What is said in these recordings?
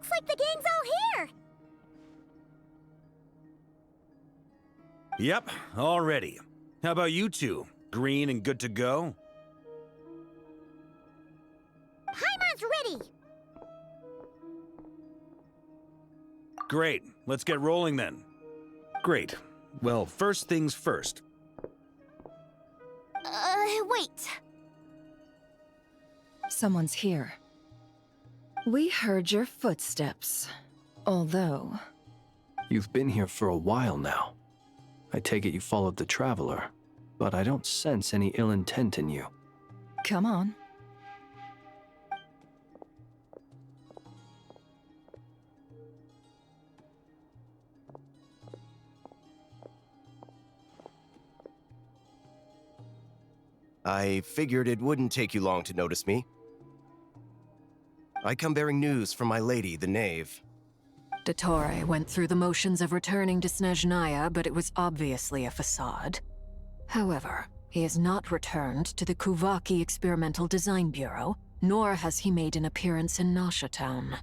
Looks like the gang's all here! Yep, all ready. How about you two? Green and good to go? Paimon's ready! Great, let's get rolling then. Great. Well, first things first. Wait. Someone's here. We heard your footsteps. Although... You've been here for a while now. I take it you followed the Traveler, but I don't sense any ill intent in you. Come on. I figured it wouldn't take you long to notice me. I come bearing news from my lady, the Knave. Dottore went through the motions of returning to Snezhnaya, but it was obviously a facade. However, he has not returned to the Kuvaki Experimental Design Bureau, nor has he made an appearance in Nasha Town.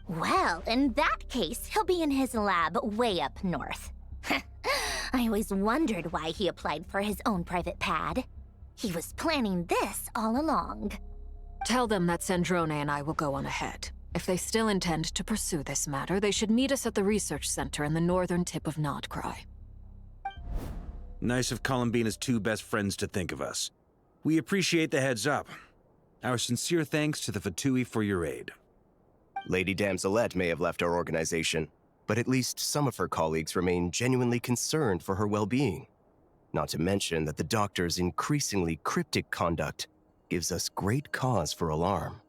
Well, in that case, he'll be in his lab way up north. I always wondered why he applied for his own private pad. He was planning this all along. Tell them that Sandrone and I will go on ahead. If they still intend to pursue this matter, they should meet us at the research center in the northern tip of Nod-Krai. Nice of Columbina's two best friends to think of us. We appreciate the heads up. Our sincere thanks to the Fatui for your aid. Lady Damselette may have left our organization, but at least some of her colleagues remain genuinely concerned for her well-being. Not to mention that the Doctor's increasingly cryptic conduct gives us great cause for alarm.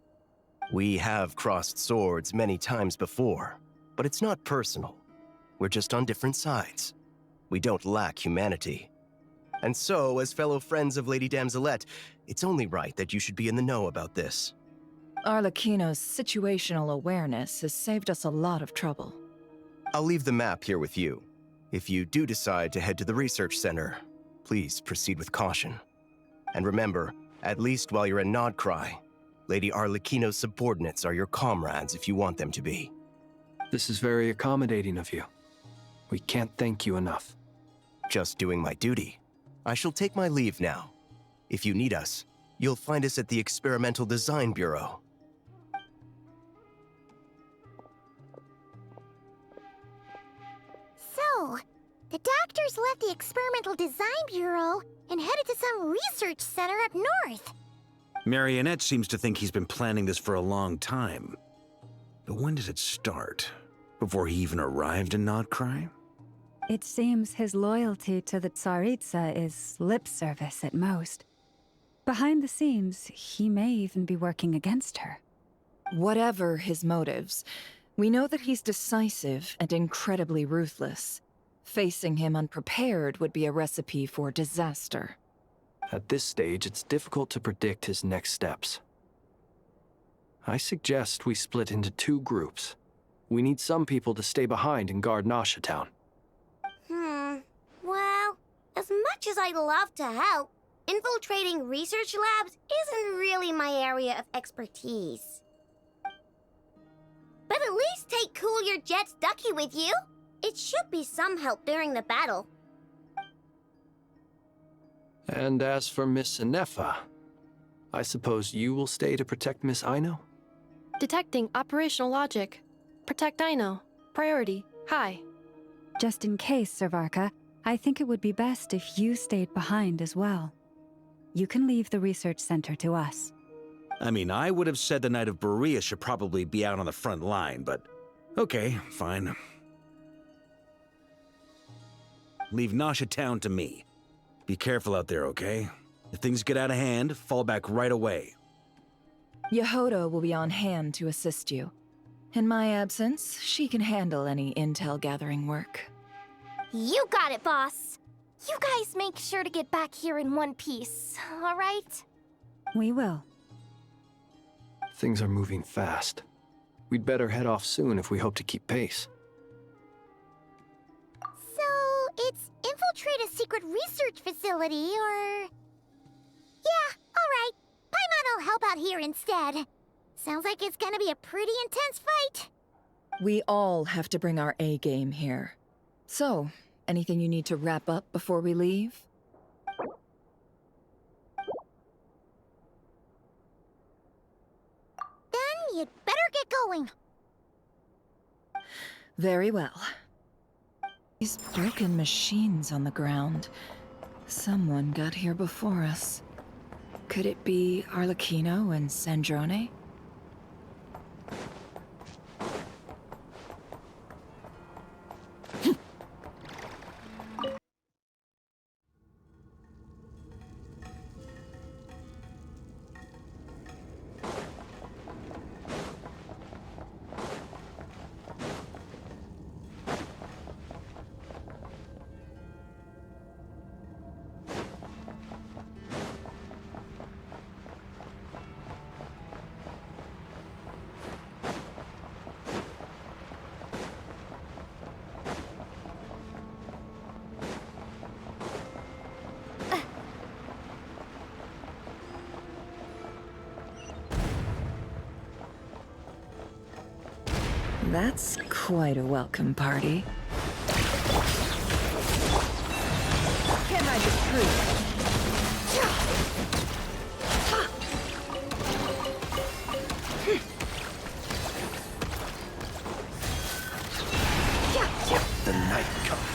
We have crossed swords many times before, but it's not personal. We're just on different sides. We don't lack humanity. And so, as fellow friends of Lady Damselette, it's only right that you should be in the know about this. Arlecchino's situational awareness has saved us a lot of trouble. I'll leave the map here with you. If you do decide to head to the research center, please proceed with caution. And remember, at least while you're in Nod-Krai, Lady Arlecchino's subordinates are your comrades if you want them to be. This is very accommodating of you. We can't thank you enough. Just doing my duty. I shall take my leave now. If you need us, you'll find us at the Experimental Design Bureau. So, the Doctors left the Experimental Design Bureau and headed to some research center up north. Marionette seems to think he's been planning this for a long time. But when did it start? Before he even arrived in Nod-Krai? It seems his loyalty to the Tsaritsa is lip service at most. Behind the scenes, he may even be working against her. Whatever his motives, we know that he's decisive and incredibly ruthless. Facing him unprepared would be a recipe for disaster. At this stage, it's difficult to predict his next steps. I suggest we split into two groups. We need some people to stay behind and guard Nasha Town. Well, as much as I'd love to help, infiltrating research labs isn't really my area of expertise. But at least take Cool Your Jet's Ducky with you. It should be some help during the battle. And as for Miss Nefer, I suppose you will stay to protect Miss Aino? Detecting operational logic. Protect Aino. Priority. High. Just in case, Sir Varka, I think it would be best if you stayed behind as well. You can leave the research center to us. I mean, I would have said the Knight of Berea should probably be out on the front line, but okay, fine. Leave Nasha Town to me. Be careful out there, okay? If things get out of hand, fall back right away. Yehoda will be on hand to assist you. In my absence, she can handle any intel gathering work. You got it, boss. You guys make sure to get back here in one piece, all right? We will. Things are moving fast. We'd better head off soon if we hope to keep pace. So, it's infiltrate a secret research facility, or... Yeah, all right. Paimon will help out here instead. Sounds like it's gonna be a pretty intense fight. We all have to bring our A game here. So, anything you need to wrap up before we leave? Then you'd better get going. Very well. These broken machines on the ground. Someone got here before us. Could it be Arlecchino and Sandrone? That's quite a welcome party. Can't hide the truth. The night comes.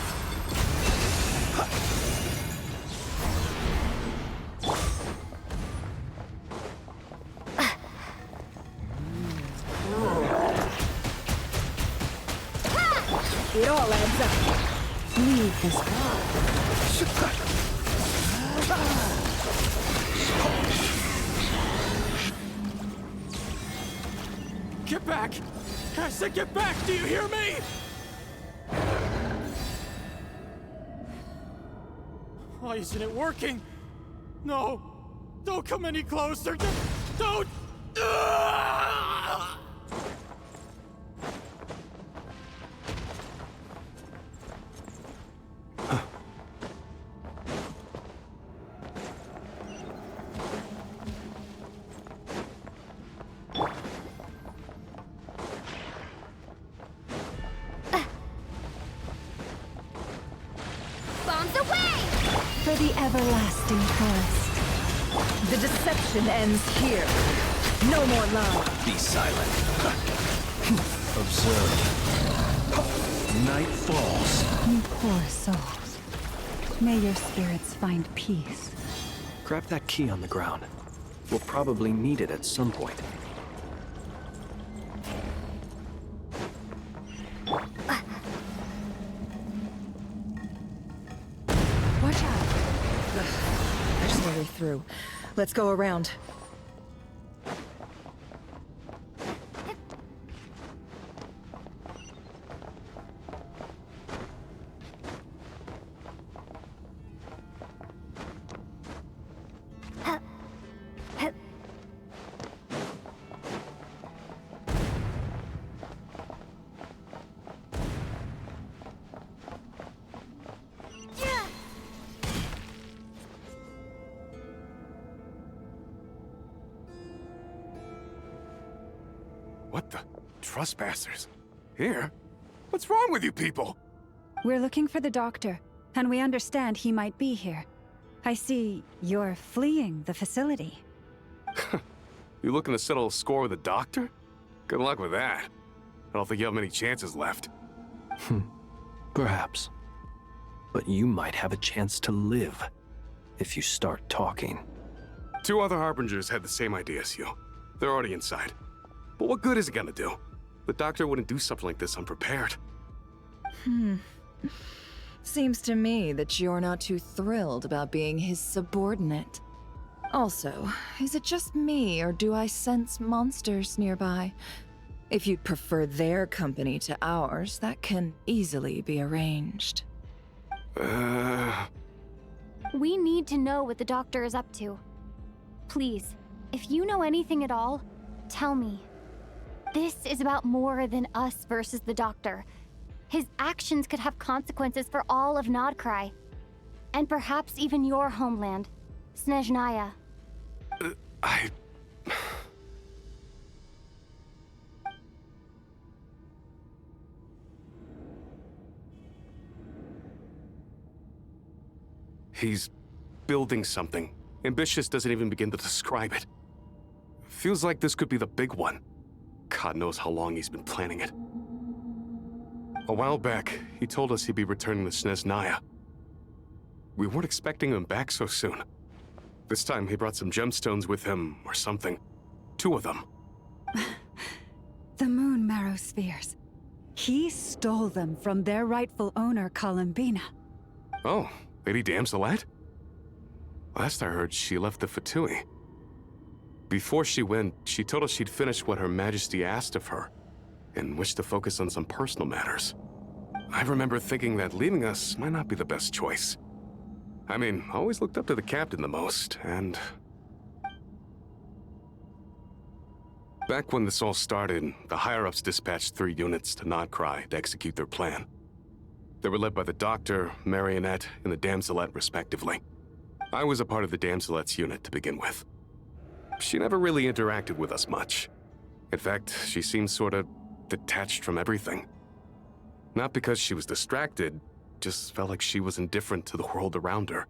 It all adds up. Leave this Get back! I said get back! Do you hear me? Why isn't it working? No! Don't come any closer! Don't! Bombs away! For the everlasting forest. The deception ends here. No more lying. Be silent. Observe. Night falls. You poor souls. May your spirits find peace. Grab that key on the ground. We'll probably need it at some point. Watch out. There's no way through. Let's go around. What the? Trespassers? Here? What's wrong with you people? We're looking for the doctor, and we understand he might be here. I see you're fleeing the facility. You looking to settle a score with the doctor? Good luck with that. I don't think you have many chances left. Perhaps. But you might have a chance to live if you start talking. 2 other Harbingers had the same idea as you. They're already inside. But what good is it gonna do? The doctor wouldn't do something like this unprepared. Seems to me that you're not too thrilled about being his subordinate. Also, is it just me, or do I sense monsters nearby? If you'd prefer their company to ours, that can easily be arranged. We need to know what the doctor is up to. Please, if you know anything at all, tell me. This is about more than us versus the doctor. His actions could have consequences for all of Nod-Krai. And perhaps even your homeland, Snezhnaya. He's building something. Ambitious doesn't even begin to describe it. Feels like this could be the big one. God knows how long he's been planning it. A while back, he told us he'd be returning to Snezhnaya. We weren't expecting him back so soon. This time he brought some gemstones with him, or something. 2 of them. The moon marrow spheres. He stole them from their rightful owner, Columbina. Oh, Lady Damselette? Last I heard, she left the Fatui. Before she went, she told us she'd finished what Her Majesty asked of her, and wished to focus on some personal matters. I remember thinking that leaving us might not be the best choice. I mean, I always looked up to the captain the most, and... Back when this all started, the higher-ups dispatched 3 units to Nod-Krai to execute their plan. They were led by the Doctor, Marionette, and the Damselette, respectively. I was a part of the Damselette's unit to begin with. She never really interacted with us much. In fact, she seemed sort of detached from everything. Not because she was distracted, just felt like she was indifferent to the world around her.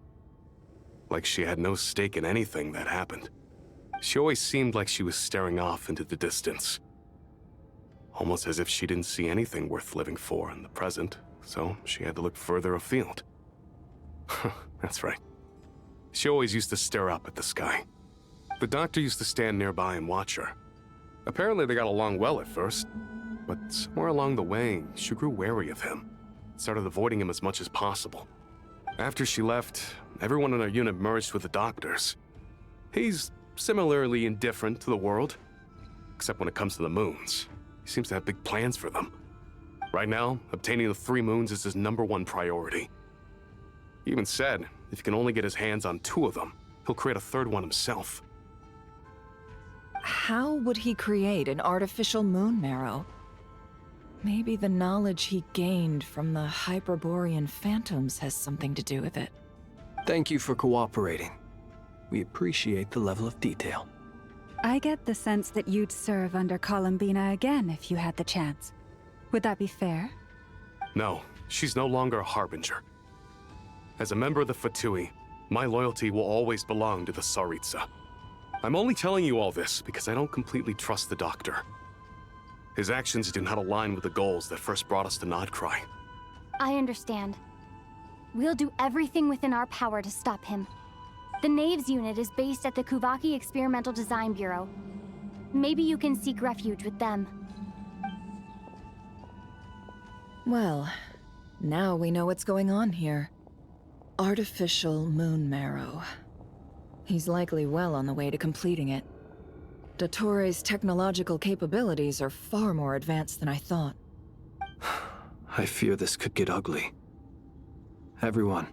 Like she had no stake in anything that happened. She always seemed like she was staring off into the distance. Almost as if she didn't see anything worth living for in the present, so she had to look further afield. That's right. She always used to stare up at the sky. The Doctor used to stand nearby and watch her. Apparently they got along well at first, but somewhere along the way, she grew wary of him. Started avoiding him as much as possible. After she left, everyone in our unit merged with the Doctor's. He's similarly indifferent to the world, except when it comes to the moons. He seems to have big plans for them. Right now, obtaining the 3 moons is his #1 priority. He even said, if he can only get his hands on 2 of them, he'll create a 3rd one himself. How would he create an artificial moon marrow? Maybe the knowledge he gained from the Hyperborean phantoms has something to do with it. Thank you for cooperating. We appreciate the level of detail. I get the sense that you'd serve under Columbina again if you had the chance. Would that be fair? No, she's no longer a Harbinger. As a member of the Fatui, my loyalty will always belong to the Tsaritsa. I'm only telling you all this because I don't completely trust the Doctor. His actions do not align with the goals that first brought us to Nod-Krai. I understand. We'll do everything within our power to stop him. The Knaves unit is based at the Kuvaki Experimental Design Bureau. Maybe you can seek refuge with them. Well, now we know what's going on here. Artificial moon marrow. He's likely well on the way to completing it. Dottore's technological capabilities are far more advanced than I thought. I fear this could get ugly. Everyone,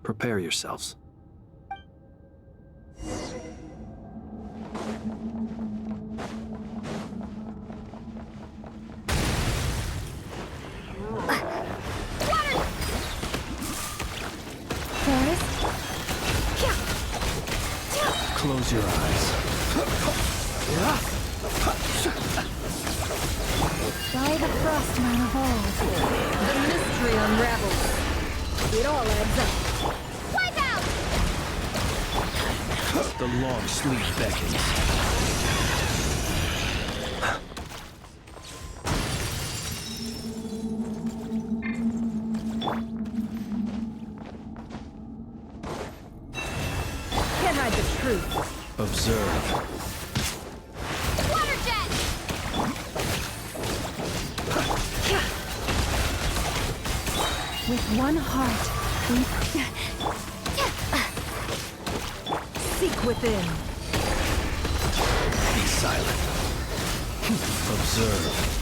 prepare yourselves. Close your eyes. By the Frostman of old, the mystery unravels. It all adds up. Wipe out! The long sleep beckons. Can't hide the truth. Observe. Water jet! With one heart, we Seek within. Be silent. Observe.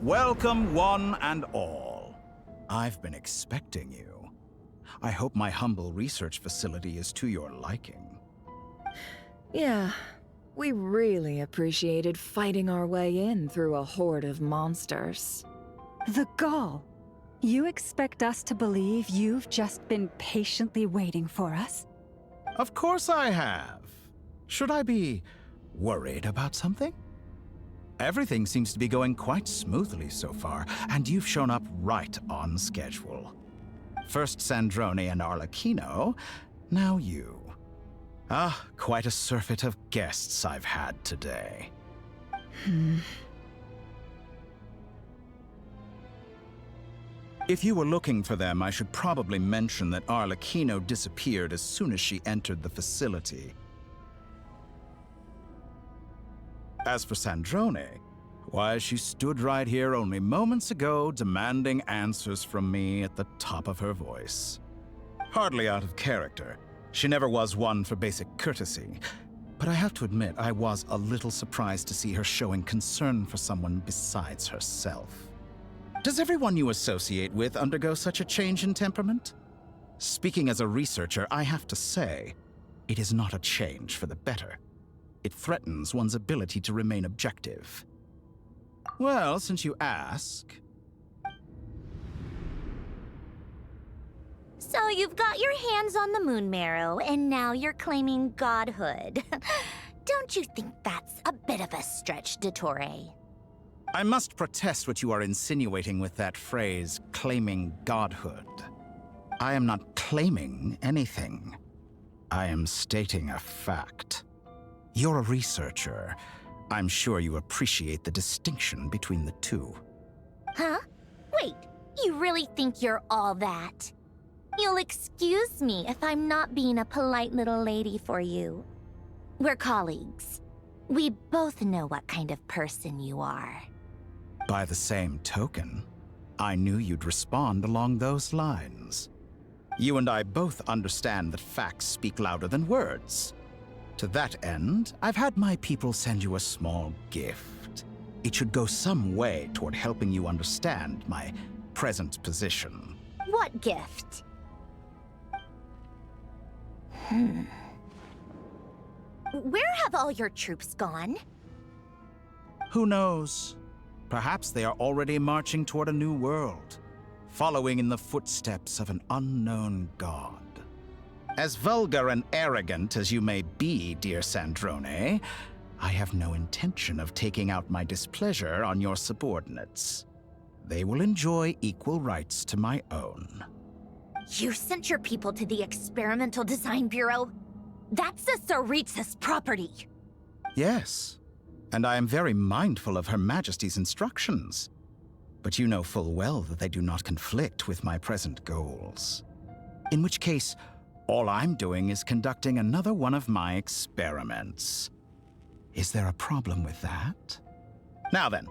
Welcome, one and all. I've been expecting you. I hope my humble research facility is to your liking. Yeah, we really appreciated fighting our way in through a horde of monsters. The gall! You expect us to believe you've just been patiently waiting for us? Of course I have. Should I be worried about something? Everything seems to be going quite smoothly so far, and you've shown up right on schedule. First Sandrone and Arlecchino, now you. Ah, quite a surfeit of guests I've had today. If you were looking for them, I should probably mention that Arlecchino disappeared as soon as she entered the facility. As for Sandrone, why, she stood right here only moments ago demanding answers from me at the top of her voice. Hardly out of character. She never was one for basic courtesy. But I have to admit, I was a little surprised to see her showing concern for someone besides herself. Does everyone you associate with undergo such a change in temperament? Speaking as a researcher, I have to say, it is not a change for the better. It threatens one's ability to remain objective. Well, since you ask... So you've got your hands on the moon marrow, and now you're claiming godhood. Don't you think that's a bit of a stretch, Dottore? I must protest what you are insinuating with that phrase, claiming godhood. I am not claiming anything. I am stating a fact. You're a researcher. I'm sure you appreciate the distinction between the two. Huh? Wait, you really think you're all that? You'll excuse me if I'm not being a polite little lady for you. We're colleagues. We both know what kind of person you are. By the same token, I knew you'd respond along those lines. You and I both understand that facts speak louder than words. To that end, I've had my people send you a small gift. It should go some way toward helping you understand my present position. What gift? Where have all your troops gone? Who knows? Perhaps they are already marching toward a new world, following in the footsteps of an unknown god. As vulgar and arrogant as you may be, dear Sandrone, I have no intention of taking out my displeasure on your subordinates. They will enjoy equal rights to my own. You sent your people to the Experimental Design Bureau? That's the Tsaritsa's property. Yes, and I am very mindful of Her Majesty's instructions. But you know full well that they do not conflict with my present goals. In which case, all I'm doing is conducting another one of my experiments. Is there a problem with that? Now then,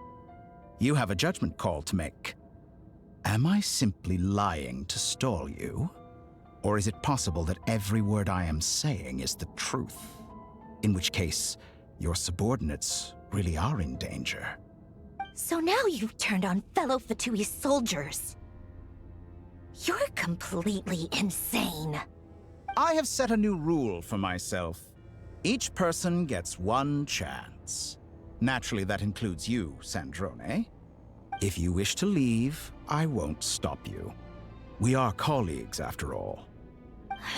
you have a judgment call to make. Am I simply lying to stall you? Or is it possible that every word I am saying is the truth? In which case, your subordinates really are in danger. So now you've turned on fellow Fatui soldiers. You're completely insane. I have set a new rule for myself. Each person gets one chance. Naturally, that includes you, Sandrone. If you wish to leave, I won't stop you. We are colleagues, after all.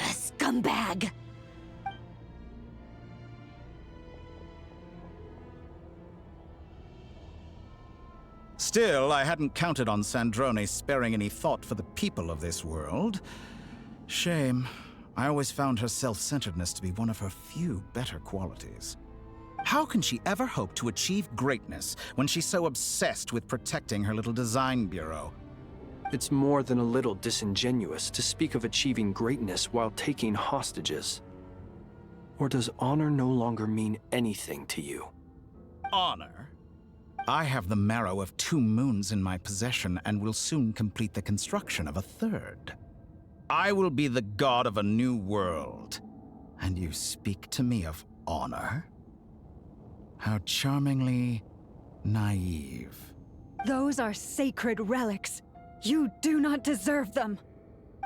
Scumbag! Still, I hadn't counted on Sandrone sparing any thought for the people of this world. Shame. I always found her self-centeredness to be one of her few better qualities. How can she ever hope to achieve greatness when she's so obsessed with protecting her little design bureau? It's more than a little disingenuous to speak of achieving greatness while taking hostages. Or does honor no longer mean anything to you? Honor? I have the marrow of 2 moons in my possession and will soon complete the construction of a 3rd. I will be the god of a new world. And you speak to me of honor? How charmingly naive. Those are sacred relics. You do not deserve them.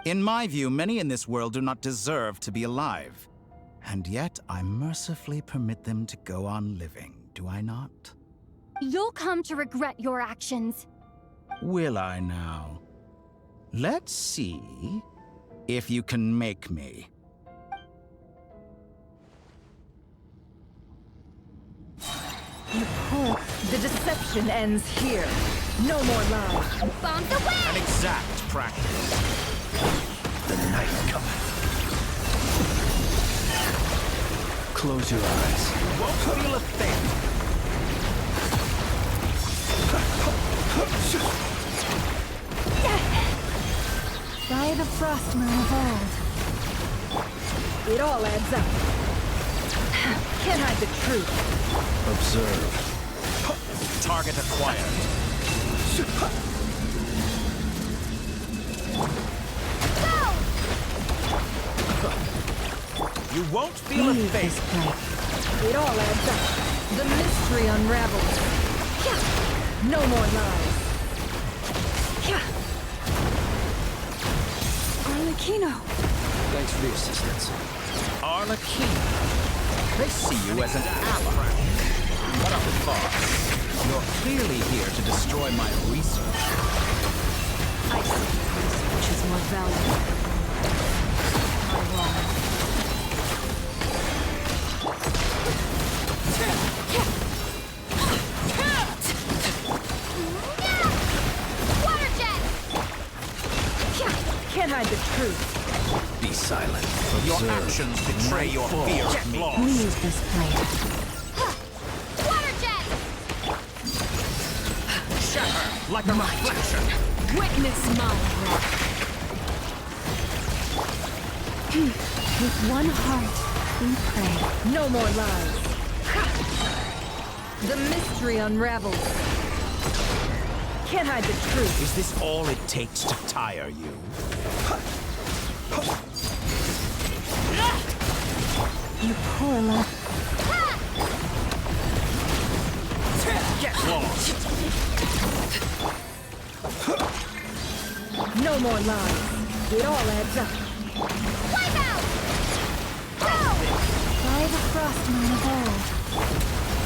In my view, many in this world do not deserve to be alive. And yet, I mercifully permit them to go on living, do I not? You'll come to regret your actions. Will I now? Let's see if you can make me. The deception ends here. No more lies. Bombs away! An exact practice. The night cometh. Close your eyes. Won't feel a thing. By the Frostmoon of old. It all adds up. Can't hide the truth. Observe. Target acquired. You won't feel a thing. It all adds up. The mystery unravels. No more lies. Arlecchino! Thanks for the assistance. Arlecchino. They see you as an ally. What a farce. You're clearly here to destroy my research. I see research is more valuable. Not wrong. Water jet! Can't hide the truth. Be silent. Your Observe. actions betray your fear of me. Leave this place. Water jet! Shatter like a reflection. Witness my wrath. With one heart, we pray. No more lies. The mystery unravels. Can't hide the truth. Is this all it takes to tire you? You poor love. Get lost! No more lies. It all adds up. Wipe out! Go! By the Frostmoon of old.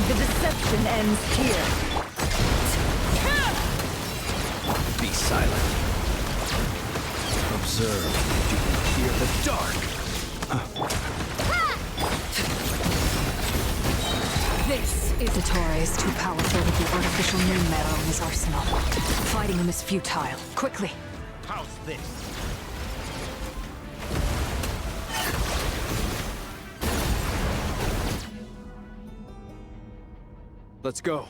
The deception ends here. Be silent. Observe. You can fear the dark. This is Ettore is too powerful with the artificial moon metal in his arsenal. Fighting him is futile. Quickly. How's this? Let's go.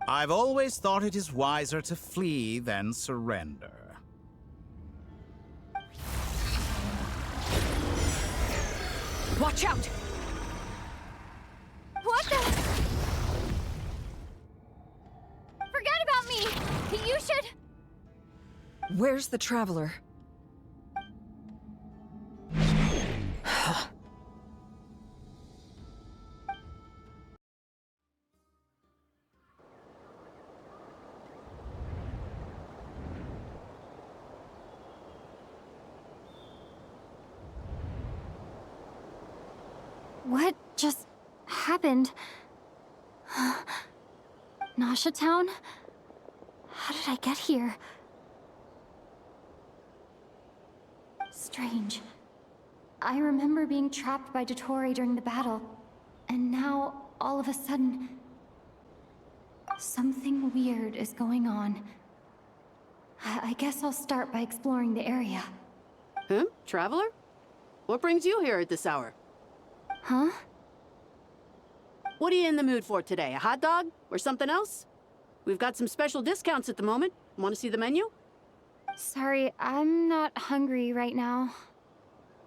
I've always thought it is wiser to flee than surrender. Watch out! What the? Forget about me! You should... Where's the Traveler? What just happened? Nasha Town? How did I get here? Strange. I remember being trapped by Dottore during the battle, and now, all of a sudden, something weird is going on. I guess I'll start by exploring the area. Huh? Traveler? What brings you here at this hour? Huh? What are you in the mood for today? A hot dog? Or something else? We've got some special discounts at the moment. Want to see the menu? Sorry, I'm not hungry right now.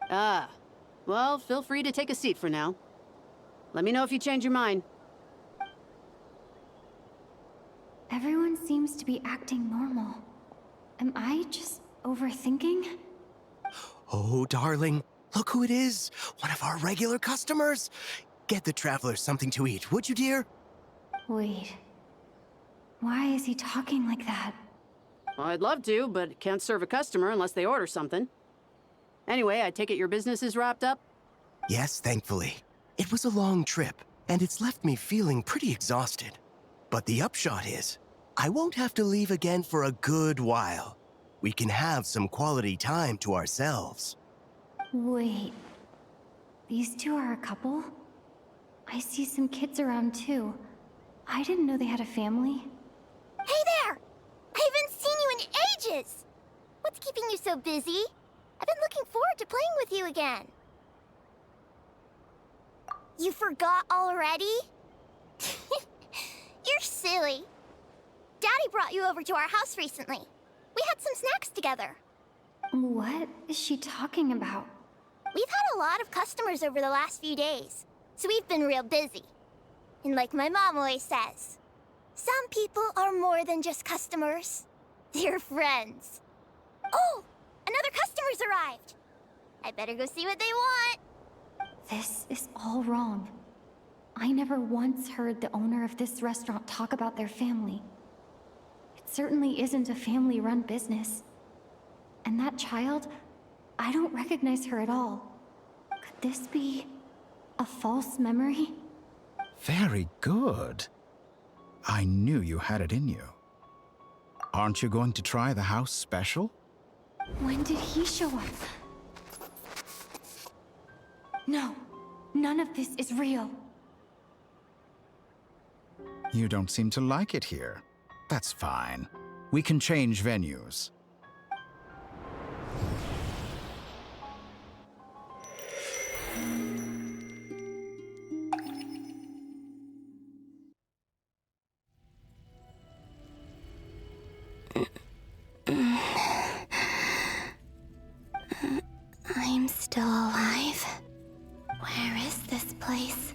Ah. Well, feel free to take a seat for now. Let me know if you change your mind. Everyone seems to be acting normal. Am I just overthinking? Oh, darling, look who it is. One of our regular customers. Get the Traveler something to eat, would you, dear? Wait. Why is he talking like that? Well, I'd love to, but can't serve a customer unless they order something. Anyway, I take it your business is wrapped up? Yes, thankfully. It was a long trip, and it's left me feeling pretty exhausted. But the upshot is, I won't have to leave again for a good while. We can have some quality time to ourselves. Wait. These two are a couple? I see some kids around too. I didn't know they had a family. Hey there! I haven't seen you in ages! What's keeping you so busy? I've been looking forward to playing with you again. You forgot already? You're silly. Daddy brought you over to our house recently. We had some snacks together. What is she talking about? We've had a lot of customers over the last few days, so we've been real busy. And like my mom always says, some people are more than just customers. They're friends. Oh, another customer's arrived. I better go see what they want. This is all wrong. I never once heard the owner of this restaurant talk about their family. It certainly isn't a family-run business. And that child, I don't recognize her at all. Could this be a false memory? Very good. I knew you had it in you. Aren't you going to try the house special? When did he show up? No, none of this is real. You don't seem to like it here. That's fine. We can change venues. I'm still alive. Where is this place?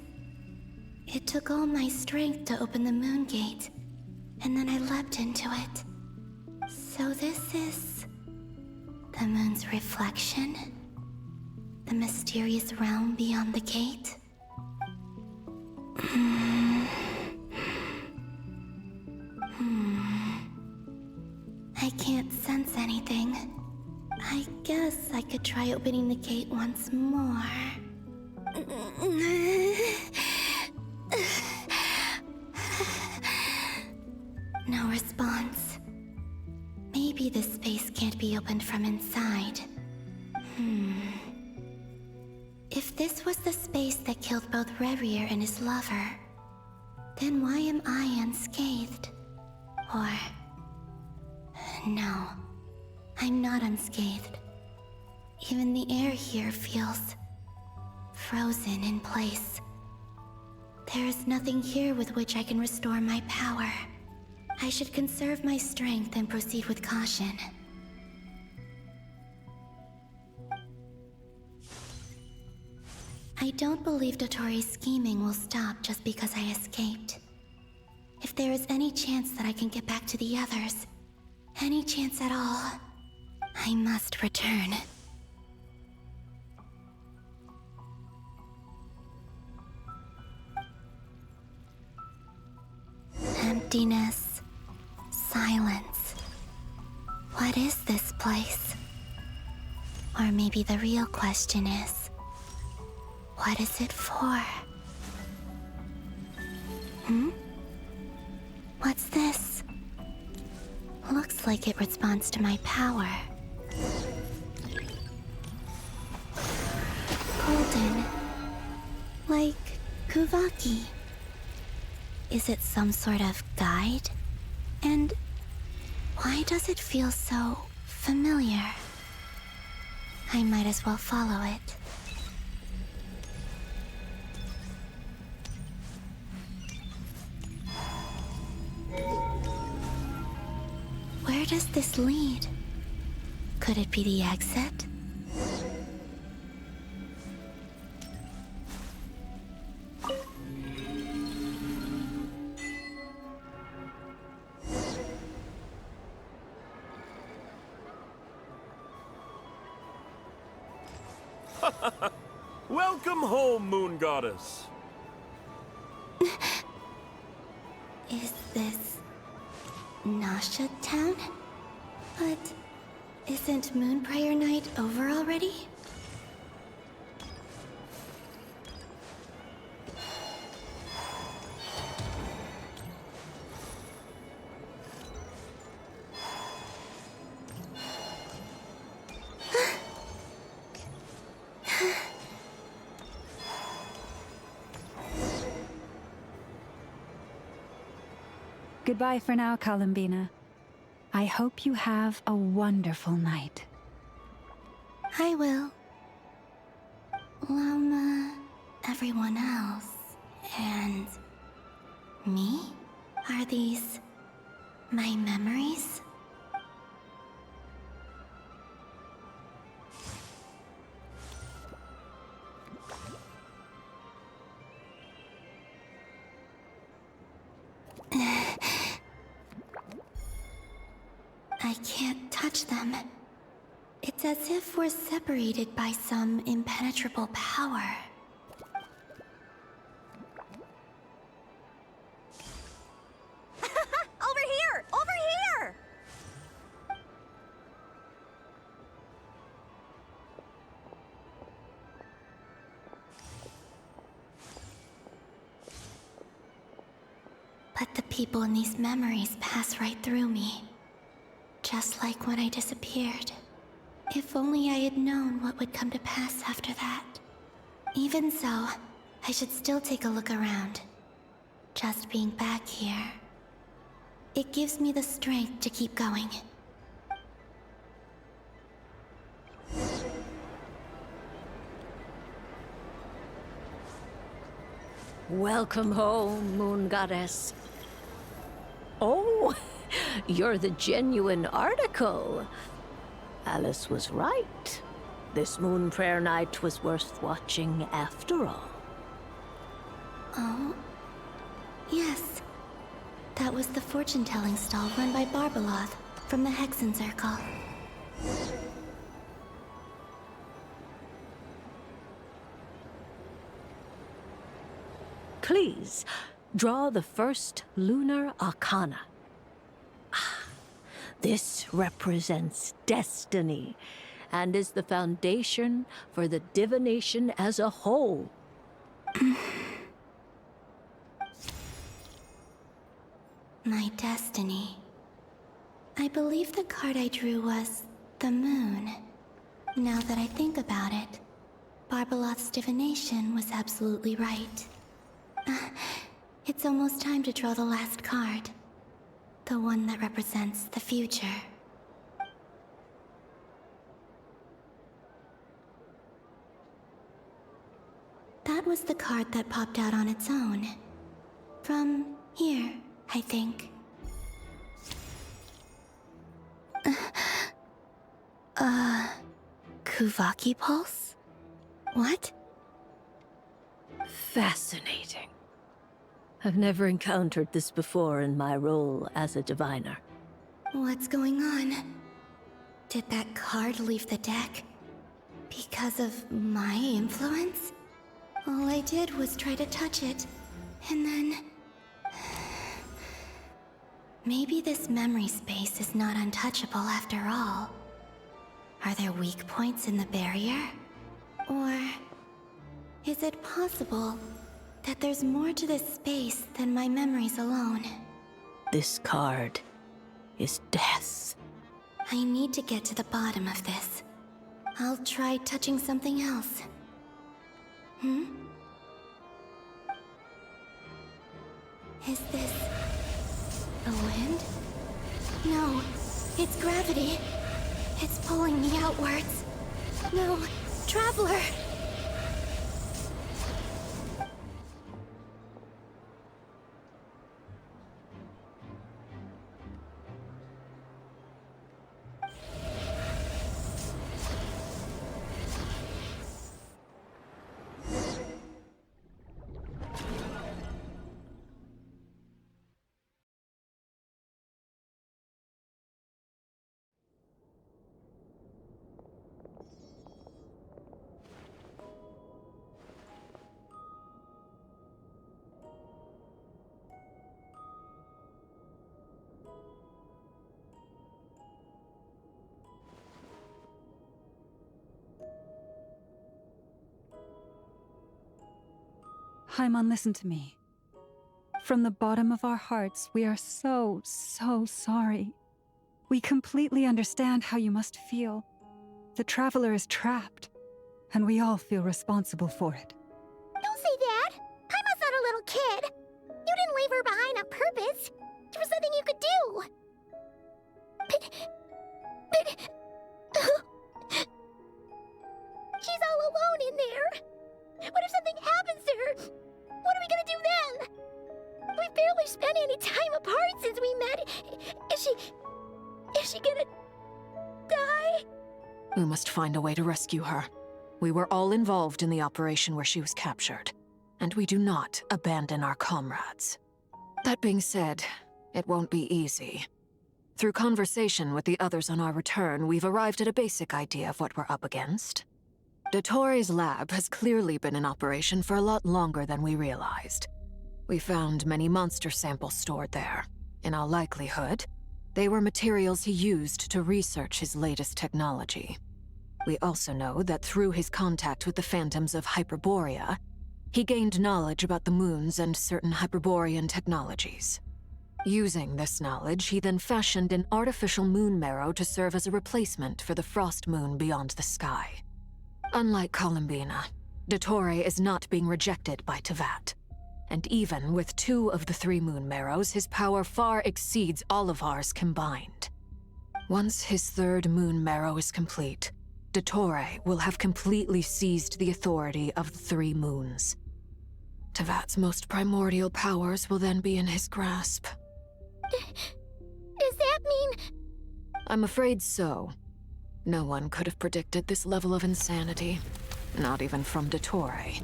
It took all my strength to open the moon gate, and then I leapt into it. So this is the moon's reflection? The mysterious realm beyond the gate? I can't sense anything. I guess I could try opening the gate once more. No response. Maybe this space can't be opened from inside. If this was the space that killed both Revier and his lover, then why am I unscathed? Or... no, I'm not unscathed. Even the air here feels... frozen in place. There is nothing here with which I can restore my power. I should conserve my strength and proceed with caution. I don't believe Dotori's scheming will stop just because I escaped. If there is any chance that I can get back to the others, any chance at all, I must return. Emptiness. Silence. What is this place? Or maybe the real question is, what is it for? What's this? Looks like it responds to my power. Golden. Like Kuvaki. Is it some sort of guide? And why does it feel so familiar? I might as well follow it. Where does this lead? Could it be the exit? Welcome home, Moon Goddess. Is this Nasha Town? But isn't Moon Prayer Night over already? Goodbye for now, Columbina. I hope you have a wonderful night. I will. Lauma, everyone else, and me? Are these my memories? I can't touch them. It's as if we're separated by some impenetrable power. Over here! Over here! But the people in these memories pass right through me. Just like when I disappeared. If only I had known what would come to pass after that. Even so, I should still take a look around. Just being back here. It gives me the strength to keep going. Welcome home, Moon Goddess. Oh, you're the genuine article. Alice was right. This Moon Prayer Night was worth watching after all. Oh? Yes. That was the fortune-telling stall run by Barbeloth from the Hexen Circle. Please, draw the first lunar arcana. This represents destiny and is the foundation for the divination as a whole. My destiny. I believe the card I drew was the moon. Now that I think about it, Barbeloth's divination was absolutely right. It's almost time to draw the last card. The one that represents the future. That was the card that popped out on its own. From here, I think. Kuvaki Pulse? What? Fascinating. I've never encountered this before in my role as a diviner. What's going on? Did that card leave the deck? Because of my influence? All I did was try to touch it, and then... Maybe this memory space is not untouchable after all. Are there weak points in the barrier? Or... is it possible that there's more to this space than my memories alone? This card is death. I need to get to the bottom of this. I'll try touching something else. Is this... the wind? No, it's gravity. It's pulling me outwards. No, Traveler! Paimon, listen to me. From the bottom of our hearts, we are so sorry. We completely understand how you must feel. The Traveler is trapped, and we all feel responsible for it. Don't say that! Paimon's not a little kid! You didn't leave her behind on purpose! There was nothing you could do! But... She's all alone in there! What if something happens to her? What are we gonna do then? We've barely spent any time apart since we met. Is she gonna... die? We must find a way to rescue her. We were all involved in the operation where she was captured, and we do not abandon our comrades. That being said, it won't be easy. Through conversation with the others on our return, we've arrived at a basic idea of what we're up against. Dottore's lab has clearly been in operation for a lot longer than we realized. We found many monster samples stored there. In all likelihood, they were materials he used to research his latest technology. We also know that through his contact with the phantoms of Hyperborea, he gained knowledge about the moons and certain Hyperborean technologies. Using this knowledge, he then fashioned an artificial moon marrow to serve as a replacement for the frost moon beyond the sky. Unlike Columbina, Dottore is not being rejected by Teyvat. And even with 2 of the 3 moon marrows, his power far exceeds all of ours combined. Once his 3rd moon marrow is complete, Dottore will have completely seized the authority of the 3 moons. Teyvat's most primordial powers will then be in his grasp. Does that mean... I'm afraid so. No one could have predicted this level of insanity. Not even from Dottore.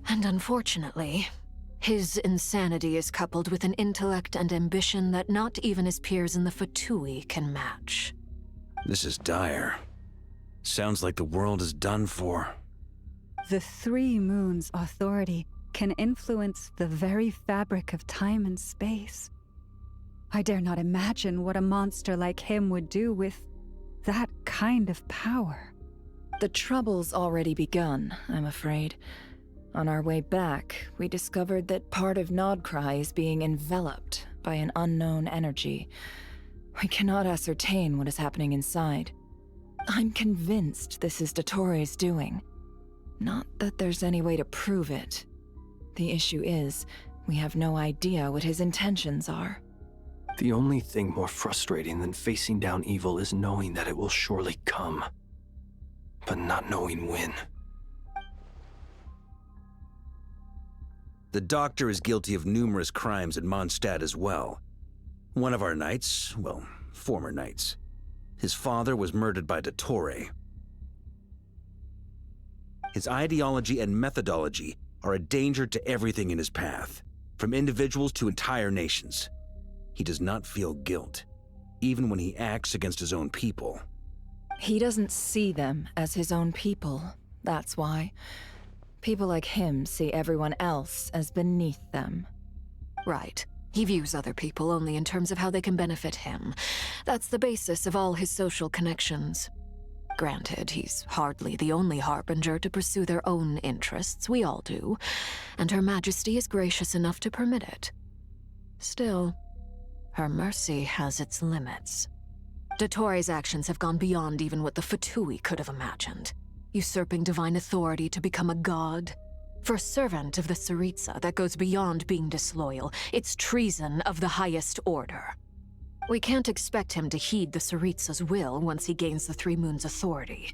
And unfortunately, his insanity is coupled with an intellect and ambition that not even his peers in the Fatui can match. This is dire. Sounds like the world is done for. The 3 moons' authority can influence the very fabric of time and space. I dare not imagine what a monster like him would do with that kind of power. The trouble's already begun, I'm afraid. On our way back, we discovered that part of Nod-Krai is being enveloped by an unknown energy. We cannot ascertain what is happening inside. I'm convinced this is Dottore's doing. Not that there's any way to prove it. The issue is, we have no idea what his intentions are. The only thing more frustrating than facing down evil is knowing that it will surely come, but not knowing when. The Doctor is guilty of numerous crimes at Mondstadt as well. One of our knights, well, former knights, his father was murdered by Dottore. His ideology and methodology are a danger to everything in his path, from individuals to entire nations. He does not feel guilt, even when he acts against his own people. He doesn't see them as his own people, that's why. People like him see everyone else as beneath them. Right. He views other people only in terms of how they can benefit him. That's the basis of all his social connections. Granted, he's hardly the only harbinger to pursue their own interests. We all do. And Her Majesty is gracious enough to permit it. Still, her mercy has its limits. Dottore's actions have gone beyond even what the Fatui could have imagined. Usurping divine authority to become a god. For a servant of the Tsaritsa, that goes beyond being disloyal. It's treason of the highest order. We can't expect him to heed the Tsaritsa's will once he gains the 3 moons' authority.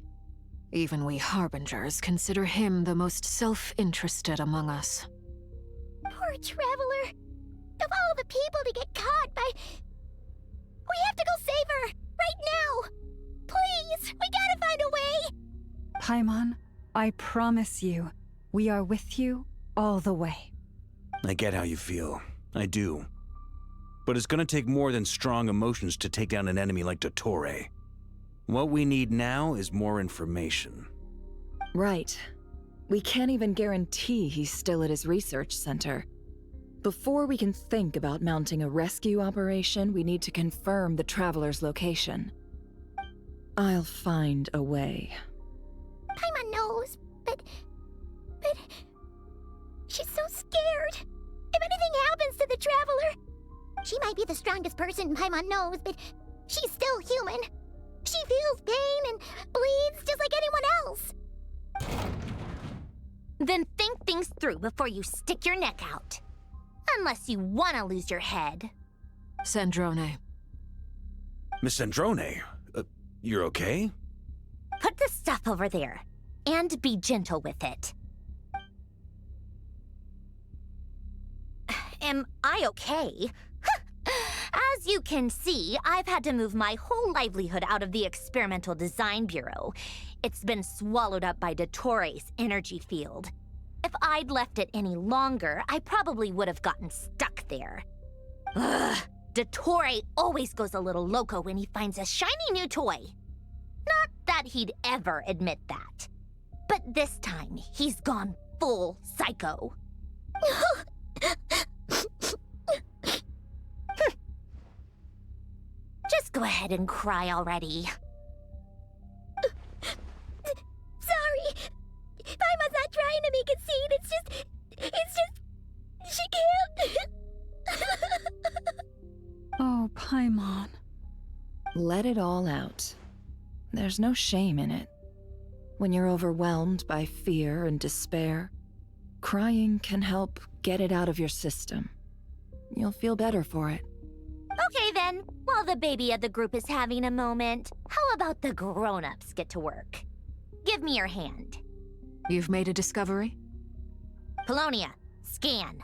Even we harbingers consider him the most self-interested among us. Poor Traveler. Of all the people to get caught by... We have to go save her! Right now! Please! We gotta find a way! Paimon, I promise you, we are with you all the way. I get how you feel. I do. But it's gonna take more than strong emotions to take down an enemy like Dottore. What we need now is more information. Right. We can't even guarantee he's still at his research center. Before we can think about mounting a rescue operation, we need to confirm the Traveler's location. I'll find a way. Paimon knows, but... She's the Traveler? She might be the strongest person Paimon knows, but she's still human. She feels pain and bleeds just like anyone else. Then think things through before you stick your neck out. Unless you want to lose your head. Sandrone. Miss Sandrone, you're okay? Put the stuff over there, and be gentle with it. Am I okay? As you can see, I've had to move my whole livelihood out of the Experimental Design Bureau. It's been swallowed up by Dottore's energy field. If I'd left it any longer, I probably would have gotten stuck there. Ugh, Dottore always goes a little loco when he finds a shiny new toy. Not that he'd ever admit that. But this time, he's gone full psycho. Just go ahead and cry already. Sorry. Paimon's not trying to make it scene. It's just... She can't. Oh, Paimon. Let it all out. There's no shame in it. When you're overwhelmed by fear and despair, crying can help get it out of your system. You'll feel better for it. Okay then, while the baby of the group is having a moment, how about the grown-ups get to work? Give me your hand. You've made a discovery? Polonia, scan.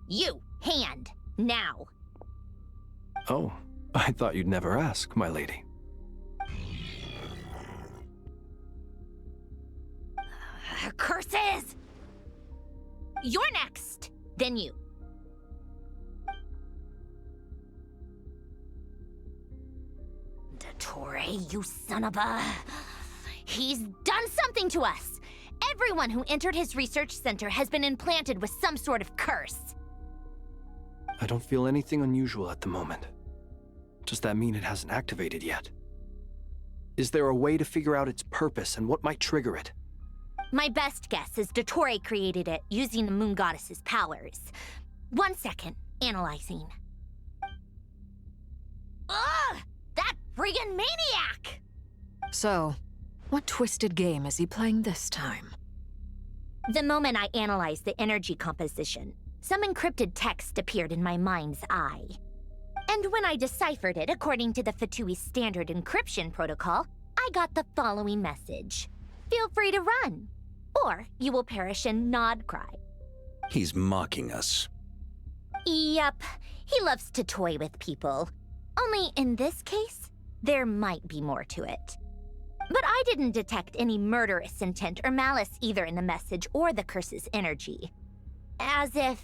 You, hand, now. Oh, I thought you'd never ask, my lady. Curses! You're next, then you. Dottore, you son of a... He's done something to us! Everyone who entered his research center has been implanted with some sort of curse. I don't feel anything unusual at the moment. Does that mean it hasn't activated yet? Is there a way to figure out its purpose and what might trigger it? My best guess is Dottore created it using the Moon Goddess's powers. 1 second, analyzing. Ugh! That friggin' maniac! So, what twisted game is he playing this time? The moment I analyzed the energy composition, some encrypted text appeared in my mind's eye. And when I deciphered it according to the Fatui standard encryption protocol, I got the following message. Feel free to run, or you will perish in Nod-Krai. He's mocking us. Yep, he loves to toy with people. Only in this case, there might be more to it. But I didn't detect any murderous intent or malice either in the message or the curse's energy. As if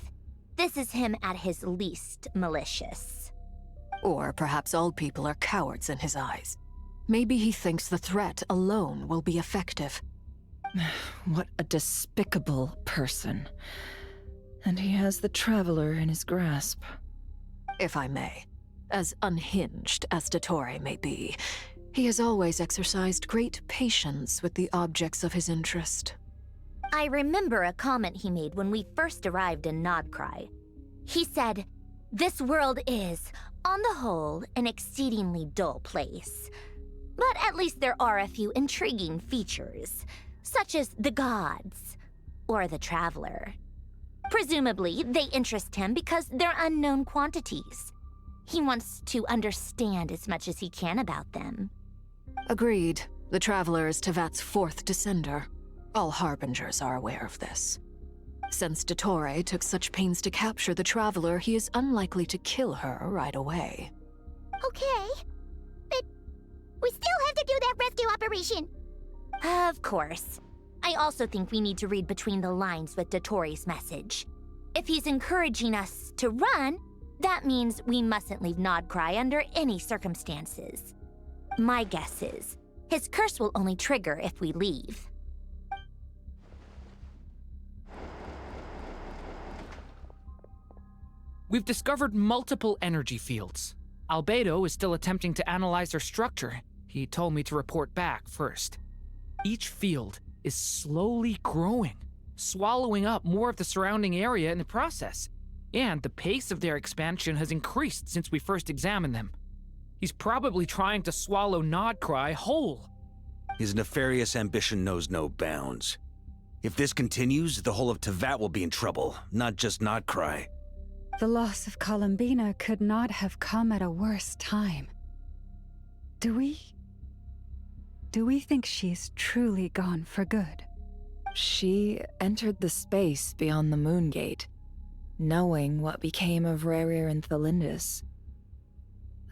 this is him at his least malicious. Or perhaps all people are cowards in his eyes. Maybe he thinks the threat alone will be effective. What a despicable person. And he has the Traveler in his grasp. If I may, as unhinged as Dottore may be, he has always exercised great patience with the objects of his interest. I remember a comment he made when we first arrived in Nod-Krai. He said, "This world is, on the whole, an exceedingly dull place. But at least there are a few intriguing features, such as the gods, or the Traveler. Presumably, they interest him because they're unknown quantities. He wants to understand as much as he can about them." Agreed. The Traveler is Tevat's 4th descender. All Harbingers are aware of this. Since Dottore took such pains to capture the Traveler, he is unlikely to kill her right away. Okay, but we still have to do that rescue operation. Of course. I also think we need to read between the lines with Dottore's message. If he's encouraging us to run, that means we mustn't leave Nod-Krai under any circumstances. My guess is, his curse will only trigger if we leave. We've discovered multiple energy fields. Albedo is still attempting to analyze their structure. He told me to report back first. Each field is slowly growing, swallowing up more of the surrounding area in the process. And the pace of their expansion has increased since we first examined them. He's probably trying to swallow Nod-Krai whole. His nefarious ambition knows no bounds. If this continues, the whole of Teyvat will be in trouble, not just Nod-Krai. The loss of Columbina could not have come at a worse time. Do we think she's truly gone for good? She entered the space beyond the Moon Gate, knowing what became of Rerir and Thelindis.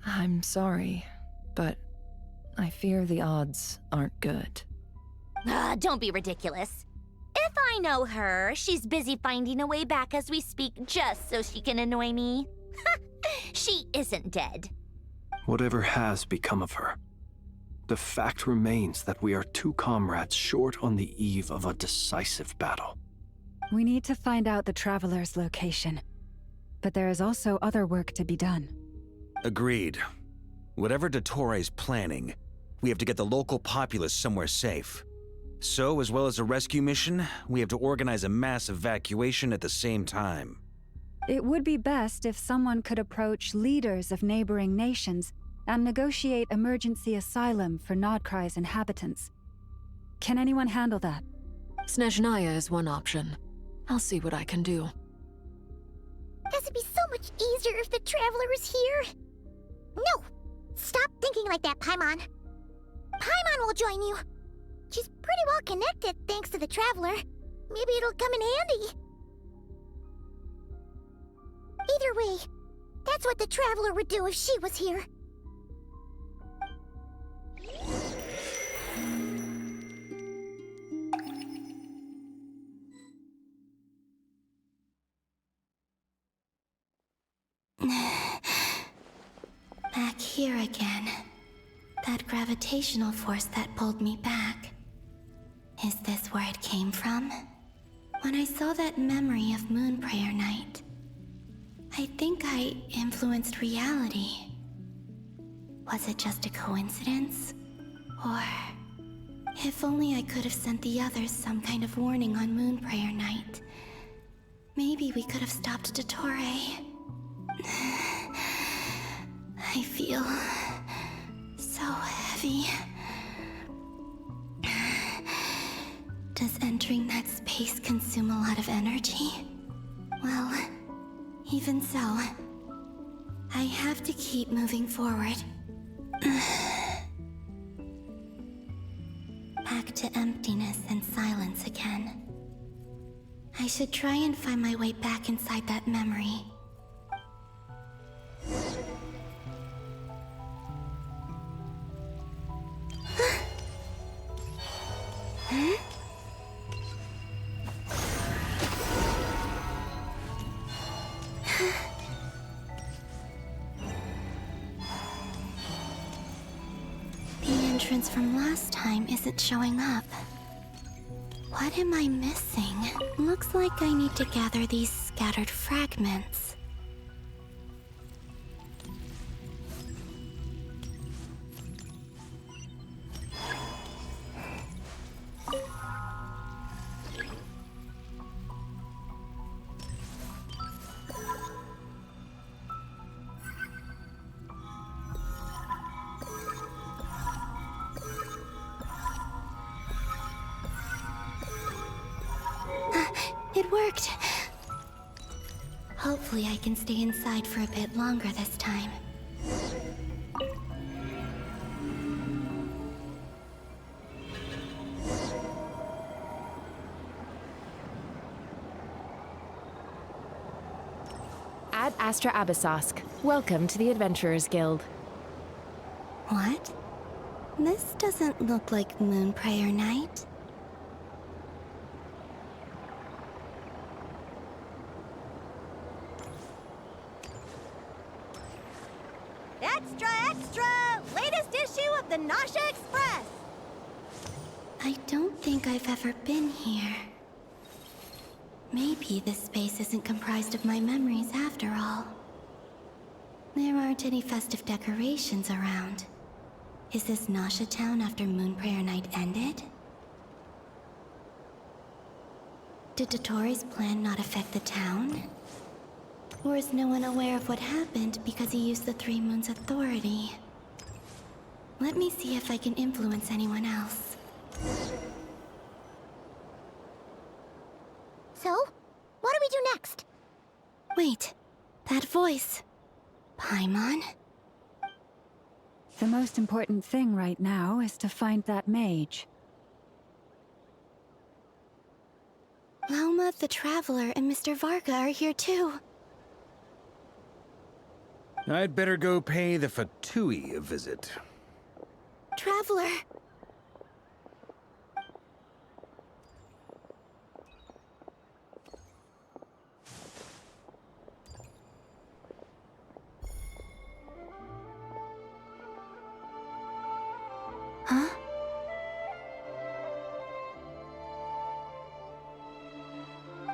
I'm sorry, but I fear the odds aren't good. Don't be ridiculous. If I know her, she's busy finding a way back as we speak just so she can annoy me. She isn't dead. Whatever has become of her, the fact remains that we are two comrades short on the eve of a decisive battle. We need to find out the Traveler's location, but there is also other work to be done. Agreed. Whatever Dottore planning, we have to get the local populace somewhere safe. So, as well as a rescue mission, we have to organize a mass evacuation at the same time. It would be best if someone could approach leaders of neighboring nations and negotiate emergency asylum for Nod-Krai's inhabitants. Can anyone handle that? Snezhnaya is one option. I'll see what I can do. This would be so much easier if the Traveler was here. No! Stop thinking like that, Paimon. Paimon will join you. She's pretty well connected thanks to the Traveler. Maybe it'll come in handy. Either way, that's what the Traveler would do if she was here. Back here again. That gravitational force that pulled me back. Is this where it came from? When I saw that memory of Moon Prayer Night, I think I influenced reality. Was it just a coincidence? Or... if only I could have sent the others some kind of warning on Moon Prayer Night. Maybe we could have stopped Dottore. I feel... so heavy. Does entering that space consume a lot of energy? Well, even so, I have to keep moving forward. Back to emptiness and silence again. I should try and find my way back inside that memory. Huh? The entrance from last time isn't showing up. What am I missing? Looks like I need to gather these scattered fragments. It worked! Hopefully I can stay inside for a bit longer this time. Ad Astra Abyssosque. Welcome to the Adventurers Guild. What? This doesn't look like Moon Prayer Night. Extra, extra! Latest issue of the Nasha Express! I don't think I've ever been here. Maybe this space isn't comprised of my memories after all. There aren't any festive decorations around. Is this Nasha Town after Moon Prayer Night ended? Did Dottori's plan not affect the town? Or is no one aware of what happened because he used the Three Moons' authority? Let me see if I can influence anyone else. So, what do we do next? Wait, that voice. Paimon? The most important thing right now is to find that mage. Lauma, the Traveler, and Mr. Varka are here too. I'd better go pay the Fatui a visit. Traveler! Huh?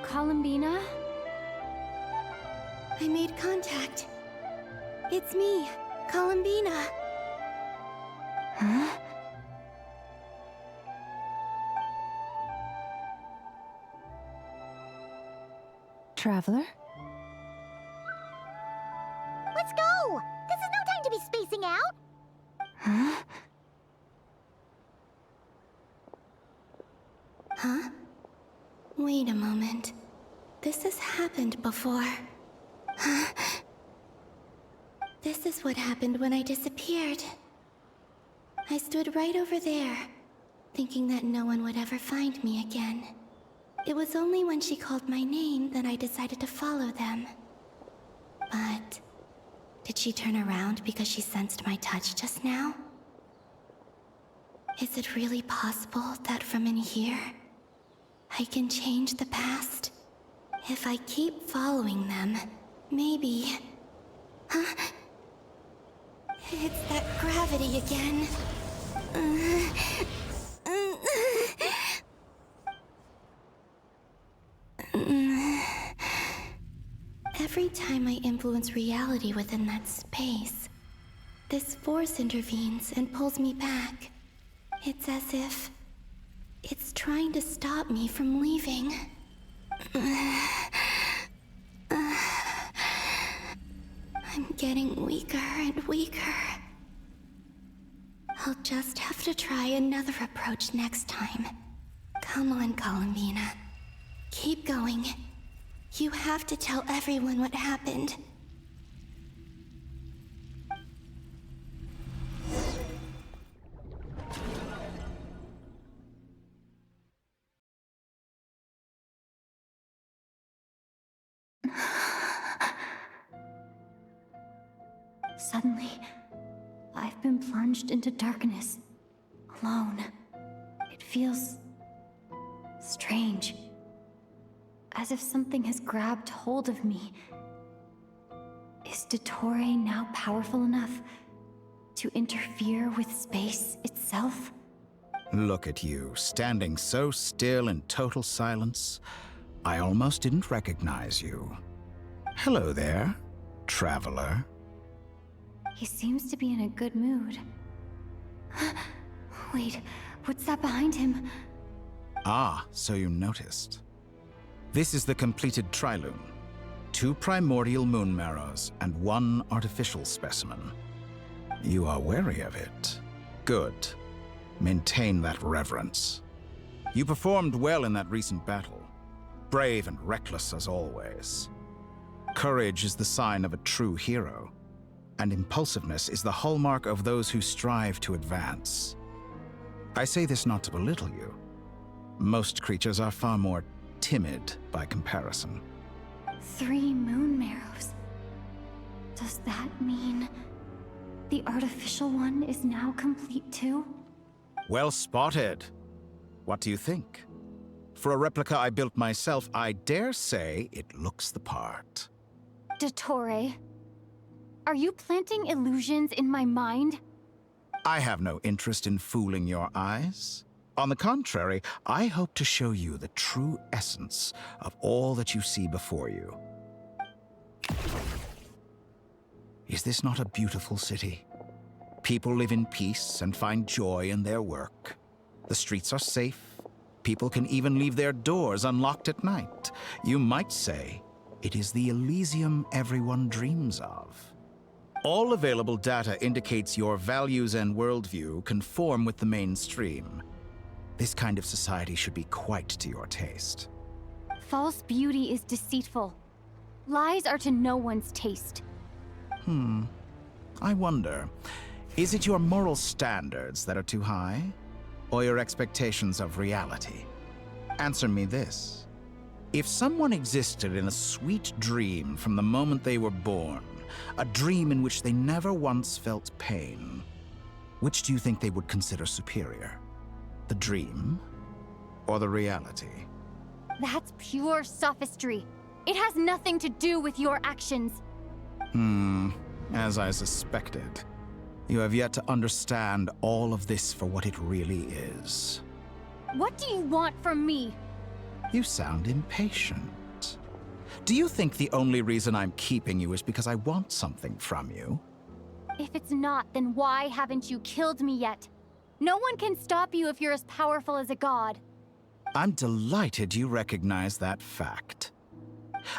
Columbina? I made contact. It's me, Columbina. Huh? Traveler? Let's go! This is no time to be spacing out! Huh? Huh? Wait a moment. This has happened before. This is what happened when I disappeared. I stood right over there, thinking that no one would ever find me again. It was only when she called my name that I decided to follow them. But did she turn around because she sensed my touch just now? Is it really possible that from in here, I can change the past? If I keep following them, maybe... Huh? It's that gravity again. Every time I influence reality within that space, this force intervenes and pulls me back. It's as if it's trying to stop me from leaving. I'm getting weaker and weaker. I'll just have to try another approach next time. Come on, Columbina. Keep going. You have to tell everyone what happened. Suddenly, I've been plunged into darkness, alone. It feels strange, as if something has grabbed hold of me. Is Dottore now powerful enough to interfere with space itself? Look at you, standing so still in total silence. I almost didn't recognize you. Hello there, traveler. He seems to be in a good mood. Wait, what's that behind him? Ah, so you noticed. This is the completed trilune. 2 primordial moon marrows and 1 artificial specimen. You are wary of it. Good. Maintain that reverence. You performed well in that recent battle. Brave and reckless as always. Courage is the sign of a true hero, and impulsiveness is the hallmark of those who strive to advance. I say this not to belittle you. Most creatures are far more timid by comparison. 3 moon marrows. Does that mean the artificial one is now complete too? Well spotted. What do you think? For a replica I built myself, I dare say it looks the part. Dottore, are you planting illusions in my mind? I have no interest in fooling your eyes. On the contrary, I hope to show you the true essence of all that you see before you. Is this not a beautiful city? People live in peace and find joy in their work. The streets are safe, People can even leave their doors unlocked at night. You might say it is the Elysium everyone dreams of. All available data indicates your values and worldview conform with the mainstream. This kind of society should be quite to your taste. False beauty is deceitful. Lies are to no one's taste. I wonder, is it your moral standards that are too high? Or your expectations of reality? Answer me this. If someone existed in a sweet dream from the moment they were born, a dream in which they never once felt pain, which do you think they would consider superior? The dream or the reality? That's pure sophistry. It has nothing to do with your actions. As I suspected. You have yet to understand all of this for what it really is. What do you want from me? You sound impatient. Do you think the only reason I'm keeping you is because I want something from you? If it's not, then why haven't you killed me yet? No one can stop you if you're as powerful as a god. I'm delighted you recognize that fact.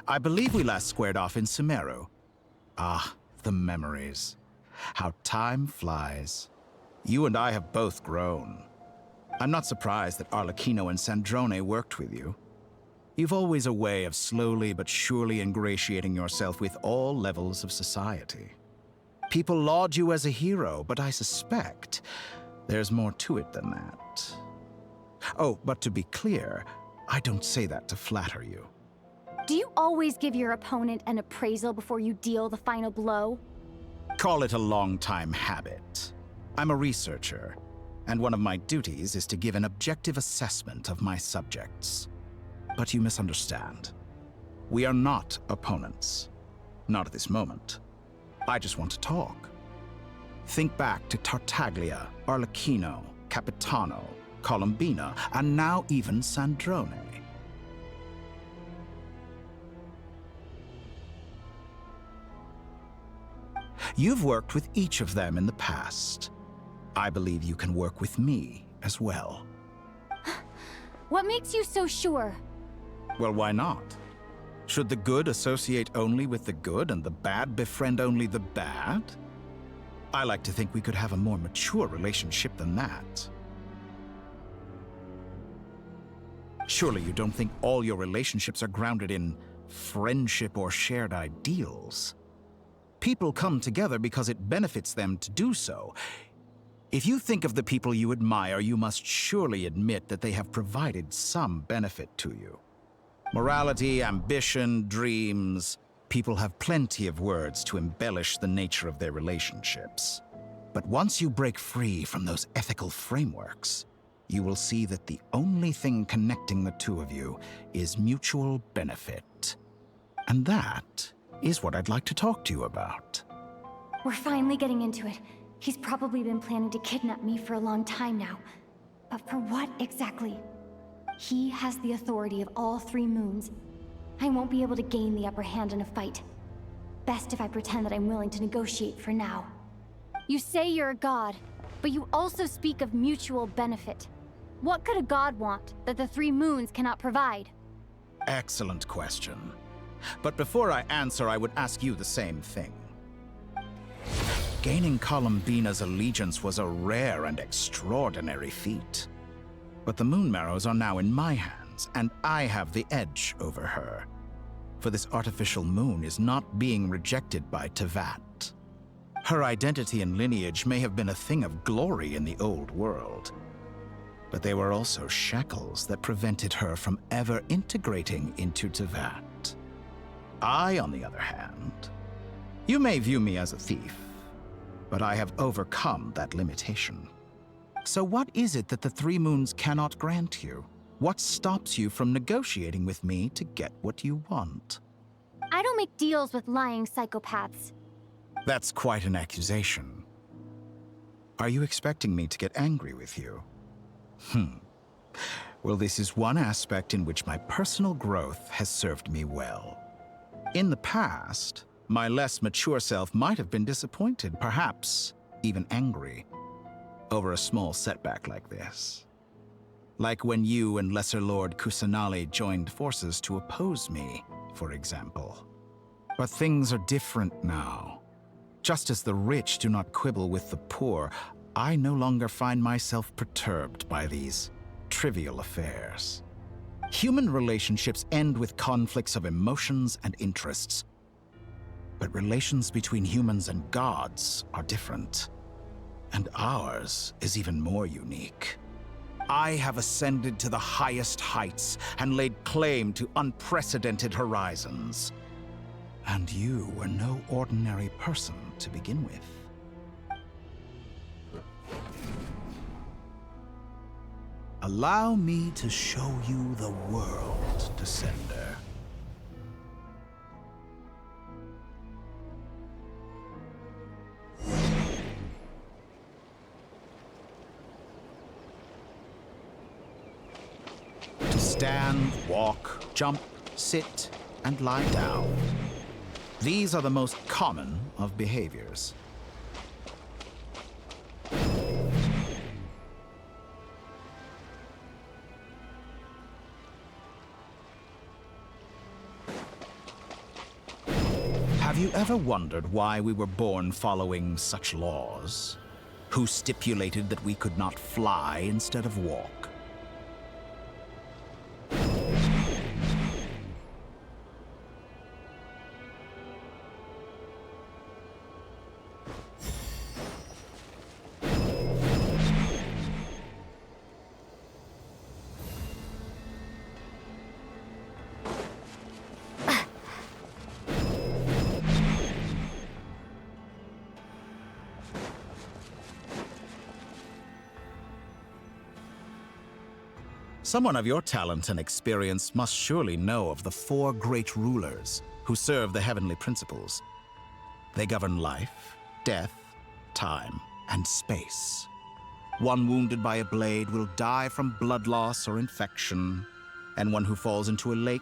I believe we last squared off in Sumeru. Ah, the memories. How time flies. You and I have both grown. I'm not surprised that Arlecchino and Sandrone worked with you. You've always a way of slowly but surely ingratiating yourself with all levels of society. People laud you as a hero, but I suspect there's more to it than that. Oh, but to be clear, I don't say that to flatter you. Do you always give your opponent an appraisal before you deal the final blow? Call it a long-time habit. I'm a researcher, and one of my duties is to give an objective assessment of my subjects. But you misunderstand. We are not opponents. Not at this moment. I just want to talk. Think back to Tartaglia, Arlecchino, Capitano, Columbina, and now even Sandrone. You've worked with each of them in the past. I believe you can work with me as well. What makes you so sure? Well, why not? Should the good associate only with the good and the bad befriend only the bad? I like to think we could have a more mature relationship than that. Surely you don't think all your relationships are grounded in friendship or shared ideals? People come together because it benefits them to do so. If you think of the people you admire, you must surely admit that they have provided some benefit to you. Morality, ambition, dreams. People have plenty of words to embellish the nature of their relationships. But once you break free from those ethical frameworks, you will see that the only thing connecting the two of you is mutual benefit. And that is what I'd like to talk to you about. We're finally getting into it. He's probably been planning to kidnap me for a long time now. But for what exactly? He has the authority of all three moons. I won't be able to gain the upper hand in a fight. Best if I pretend that I'm willing to negotiate for now. You say you're a god, but you also speak of mutual benefit. What could a god want that the three moons cannot provide? Excellent question. But before I answer, I would ask you the same thing. Gaining Columbina's allegiance was a rare and extraordinary feat. But the Moon Marrows are now in my hands, and I have the edge over her. For this artificial moon is not being rejected by Teyvat. Her identity and lineage may have been a thing of glory in the old world, but they were also shackles that prevented her from ever integrating into Teyvat. I, on the other hand, you may view me as a thief, but I have overcome that limitation. So what is it that the Three Moons cannot grant you? What stops you from negotiating with me to get what you want? I don't make deals with lying psychopaths. That's quite an accusation. Are you expecting me to get angry with you? Well, this is one aspect in which my personal growth has served me well. In the past, my less mature self might have been disappointed, perhaps even angry, over a small setback like this. Like when you and Lesser Lord Kusanali joined forces to oppose me, for example. But things are different now. Just as the rich do not quibble with the poor, I no longer find myself perturbed by these trivial affairs. Human relationships end with conflicts of emotions and interests. But relations between humans and gods are different. And ours is even more unique. I have ascended to the highest heights and laid claim to unprecedented horizons. And you were no ordinary person to begin with. Allow me to show you the world, Descender. To stand, walk, jump, sit, and lie down. These are the most common of behaviors. Have you ever wondered why we were born following such laws? Who stipulated that we could not fly instead of walk? Someone of your talent and experience must surely know of the 4 great rulers who serve the heavenly principles. They govern life, death, time, and space. One wounded by a blade will die from blood loss or infection, and one who falls into a lake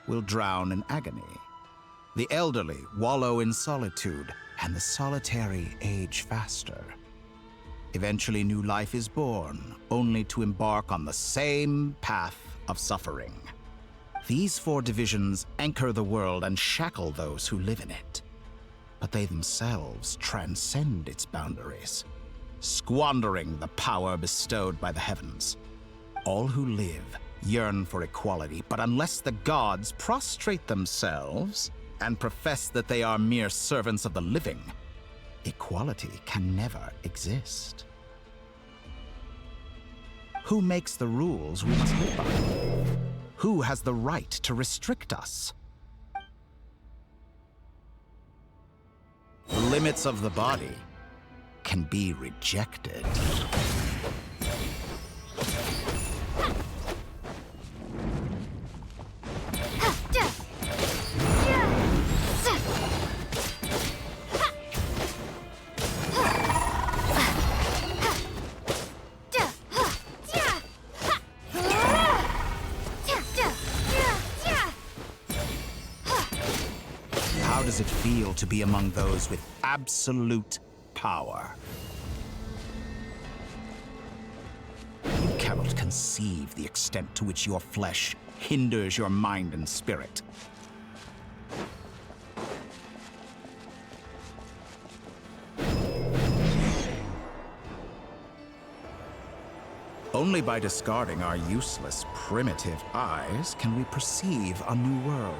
will drown in agony. The elderly wallow in solitude, and the solitary age faster. Eventually, new life is born, only to embark on the same path of suffering. These 4 divisions anchor the world and shackle those who live in it. But they themselves transcend its boundaries, squandering the power bestowed by the heavens. All who live yearn for equality, but unless the gods prostrate themselves and profess that they are mere servants of the living, equality can never exist. Who makes the rules we must live by? Who has the right to restrict us? The limits of the body can be rejected. How does it feel to be among those with absolute power? You cannot conceive the extent to which your flesh hinders your mind and spirit. Only by discarding our useless, primitive eyes can we perceive a new world.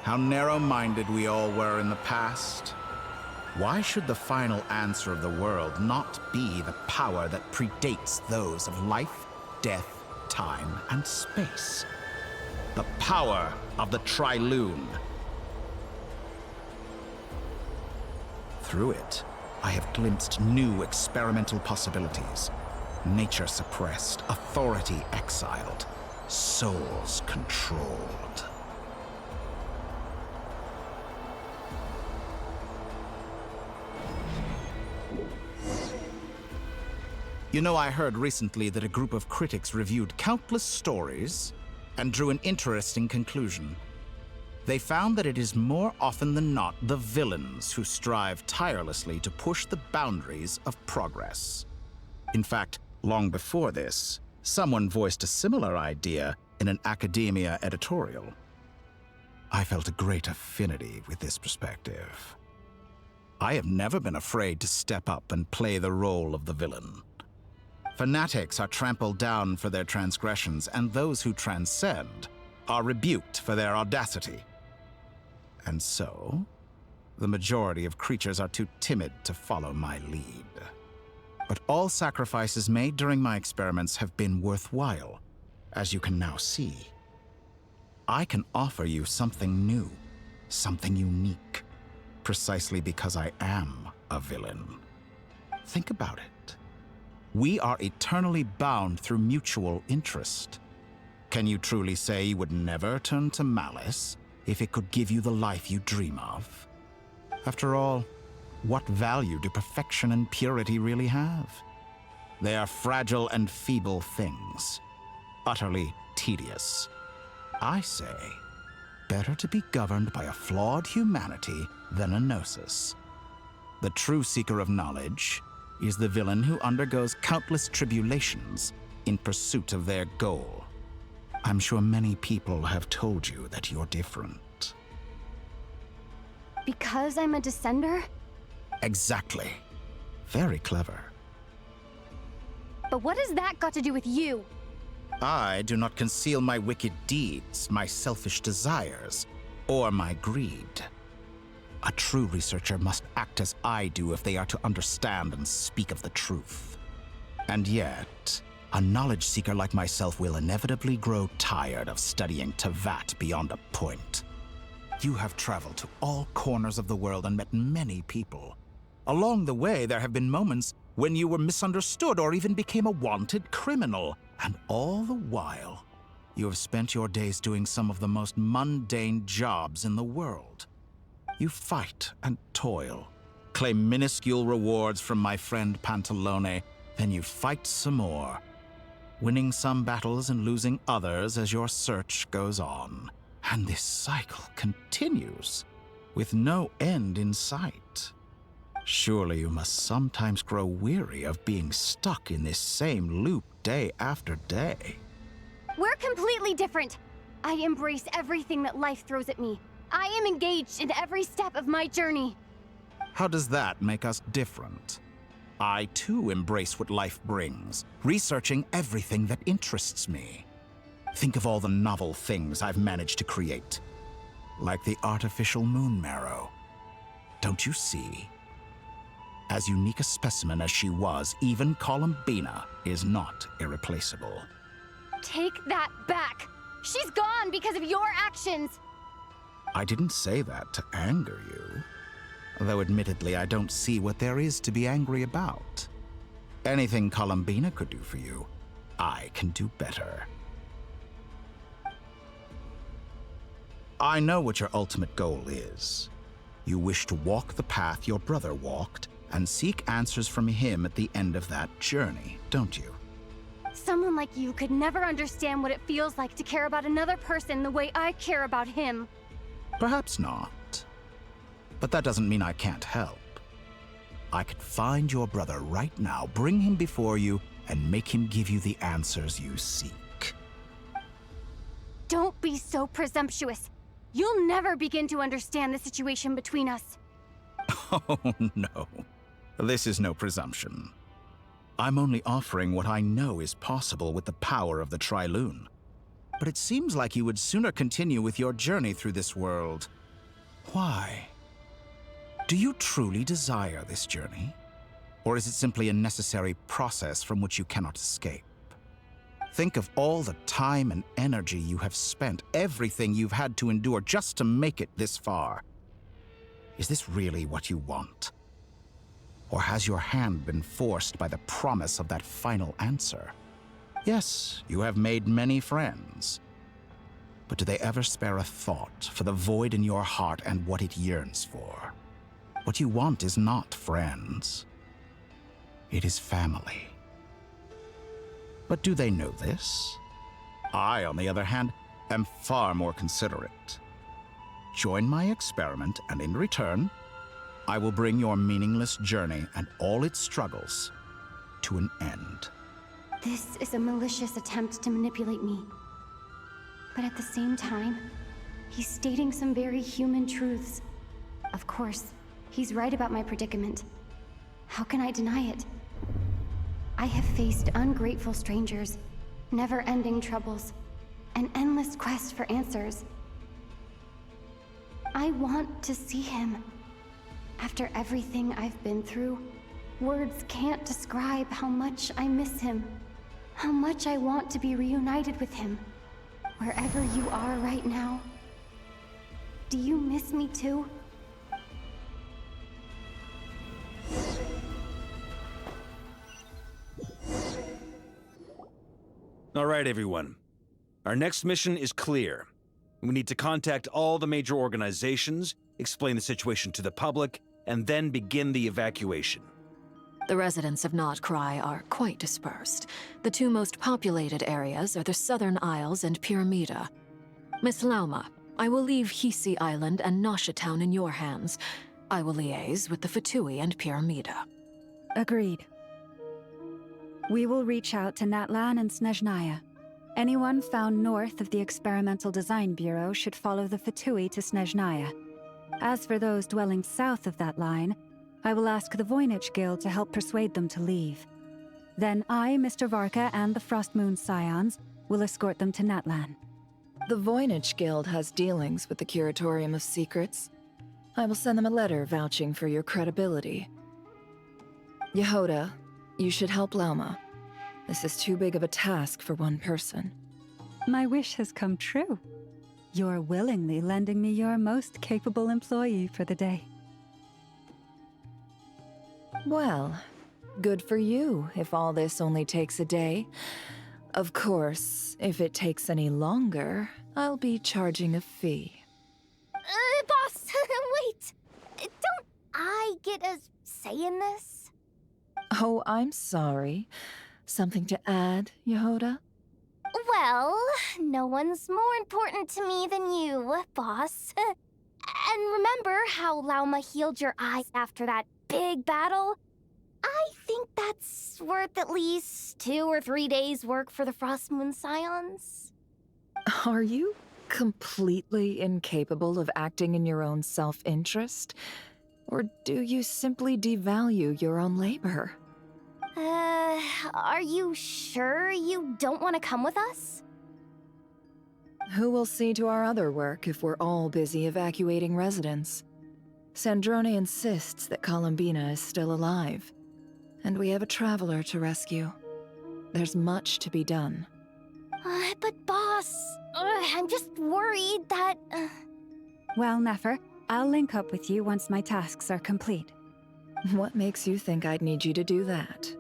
How narrow-minded we all were in the past. Why should the final answer of the world not be the power that predates those of life, death, time, and space? The power of the Trilune. Through it, I have glimpsed new experimental possibilities. Nature suppressed, authority exiled, souls controlled. You know, I heard recently that a group of critics reviewed countless stories and drew an interesting conclusion. They found that it is more often than not the villains who strive tirelessly to push the boundaries of progress. In fact, Long before this, someone voiced a similar idea in an academia editorial. I felt a great affinity with this perspective. I have never been afraid to step up and play the role of the villain. Fanatics are trampled down for their transgressions, and those who transcend are rebuked for their audacity. And so, the majority of creatures are too timid to follow my lead. But all sacrifices made during my experiments have been worthwhile, as you can now see. I can offer you something new, something unique, precisely because I am a villain. Think about it. We are eternally bound through mutual interest. Can you truly say you would never turn to malice if it could give you the life you dream of? After all, what value do perfection and purity really have? They are fragile and feeble things, utterly tedious. I say, better to be governed by a flawed humanity than a gnosis. The true seeker of knowledge is the villain who undergoes countless tribulations in pursuit of their goal. I'm sure many people have told you that you're different. Because I'm a descender? Exactly. Very clever. But what has that got to do with you? I do not conceal my wicked deeds, my selfish desires, or my greed. A true researcher must act as I do if they are to understand and speak of the truth. And yet, a knowledge seeker like myself will inevitably grow tired of studying Tevat beyond a point. You have traveled to all corners of the world and met many people. Along the way, there have been moments when you were misunderstood or even became a wanted criminal. And all the while, you have spent your days doing some of the most mundane jobs in the world. You fight and toil, claim minuscule rewards from my friend Pantalone, then you fight some more, winning some battles and losing others as your search goes on. And this cycle continues, with no end in sight. Surely you must sometimes grow weary of being stuck in this same loop day after day. We're completely different. I embrace everything that life throws at me. I am engaged in every step of my journey. How does that make us different? I too embrace what life brings, researching everything that interests me. Think of all the novel things I've managed to create, like the artificial moon marrow. Don't you see? As unique a specimen as she was, even Columbina is not irreplaceable. Take that back! She's gone because of your actions! I didn't say that to anger you. Though admittedly, I don't see what there is to be angry about. Anything Columbina could do for you, I can do better. I know what your ultimate goal is. You wish to walk the path your brother walked, and seek answers from him at the end of that journey, don't you? Someone like you could never understand what it feels like to care about another person the way I care about him. Perhaps not. But that doesn't mean I can't help. I could find your brother right now, bring him before you, and make him give you the answers you seek. Don't be so presumptuous. You'll never begin to understand the situation between us. Oh, no. This is no presumption. I'm only offering what I know is possible with the power of the Trilune. But it seems like you would sooner continue with your journey through this world. Why? Do you truly desire this journey? Or is it simply a necessary process from which you cannot escape? Think of all the time and energy you have spent, everything you've had to endure just to make it this far. Is this really what you want? Or has your hand been forced by the promise of that final answer? Yes, you have made many friends. But do they ever spare a thought for the void in your heart and what it yearns for? What you want is not friends. It is family. But do they know this? I, on the other hand, am far more considerate. Join my experiment, and in return, I will bring your meaningless journey and all its struggles to an end. This is a malicious attempt to manipulate me. But at the same time, he's stating some very human truths. Of course, he's right about my predicament. How can I deny it? I have faced ungrateful strangers, never-ending troubles, an endless quest for answers. I want to see him. After everything I've been through, words can't describe how much I miss him, how much I want to be reunited with him. Wherever you are right now, do you miss me too? All right, everyone. Our next mission is clear. We need to contact all the major organizations, explain the situation to the public, and then begin the evacuation. The residents of Nod-Krai are quite dispersed. The two most populated areas are the Southern Isles and Pyramida. Miss Lauma, I will leave Hisi Island and Nasha Town in your hands. I will liaise with the Fatui and Pyramida. Agreed. We will reach out to Natlan and Snezhnaya. Anyone found north of the Experimental Design Bureau should follow the Fatui to Snezhnaya. As for those dwelling south of that line, I will ask the Voynich Guild to help persuade them to leave. Then I, Mr. Varka, and the Frostmoon Scions will escort them to Natlan. The Voynich Guild has dealings with the Curatorium of Secrets. I will send them a letter vouching for your credibility. Yehoda, you should help Lauma. This is too big of a task for one person. My wish has come true. You're willingly lending me your most capable employee for the day. Well, good for you if all this only takes a day. Of course, if it takes any longer, I'll be charging a fee. Boss, wait! Don't I get a say in this? Oh, I'm sorry. Something to add, Yehoda? Well, no one's more important to me than you, boss. And remember how Lauma healed your eyes after that big battle? I think that's worth at least 2 or 3 days' work for the Frostmoon Scions. Are you completely incapable of acting in your own self-interest? Or do you simply devalue your own labor? Are you sure you don't want to come with us? Who will see to our other work if we're all busy evacuating residents? Sandrone insists that Columbina is still alive, and we have a traveler to rescue. There's much to be done. But boss, I'm just worried that... Well, Nefer, I'll link up with you once my tasks are complete. What makes you think I'd need you to do that?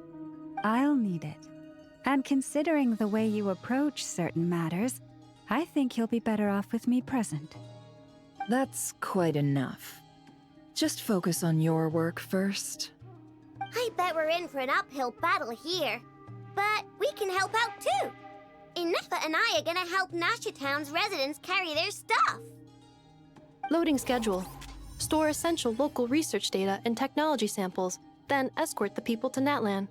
I'll need it. And considering the way you approach certain matters, I think you'll be better off with me present. That's quite enough. Just focus on your work first. I bet we're in for an uphill battle here. But we can help out too. Nefer and I are gonna help Nasha Town's residents carry their stuff. Loading schedule. Store essential local research data and technology samples, then escort the people to Natlan.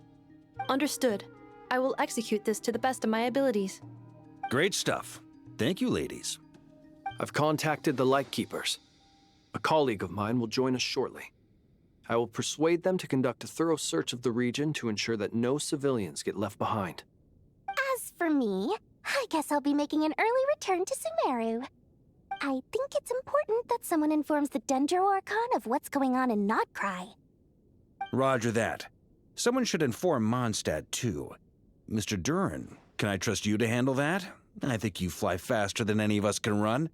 Understood. I will execute this to the best of my abilities. Great stuff. Thank you, ladies. I've contacted the Lightkeepers. A colleague of mine will join us shortly. I will persuade them to conduct a thorough search of the region to ensure that no civilians get left behind. As for me, I guess I'll be making an early return to Sumeru. I think it's important that someone informs the Dendro Archon of what's going on in Nod-Krai. Roger that. Someone should inform Mondstadt, too. Mr. Durin, can I trust you to handle that? I think you fly faster than any of us can run.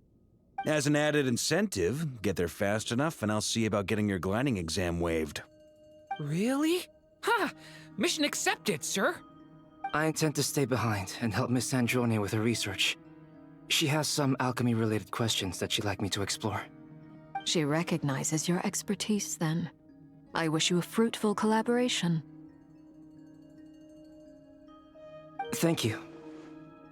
As an added incentive, get there fast enough and I'll see about getting your gliding exam waived. Really? Ha! Mission accepted, sir. I intend to stay behind and help Miss Sandrone with her research. She has some alchemy-related questions that she'd like me to explore. She recognizes your expertise, then. I wish you a fruitful collaboration. Thank you.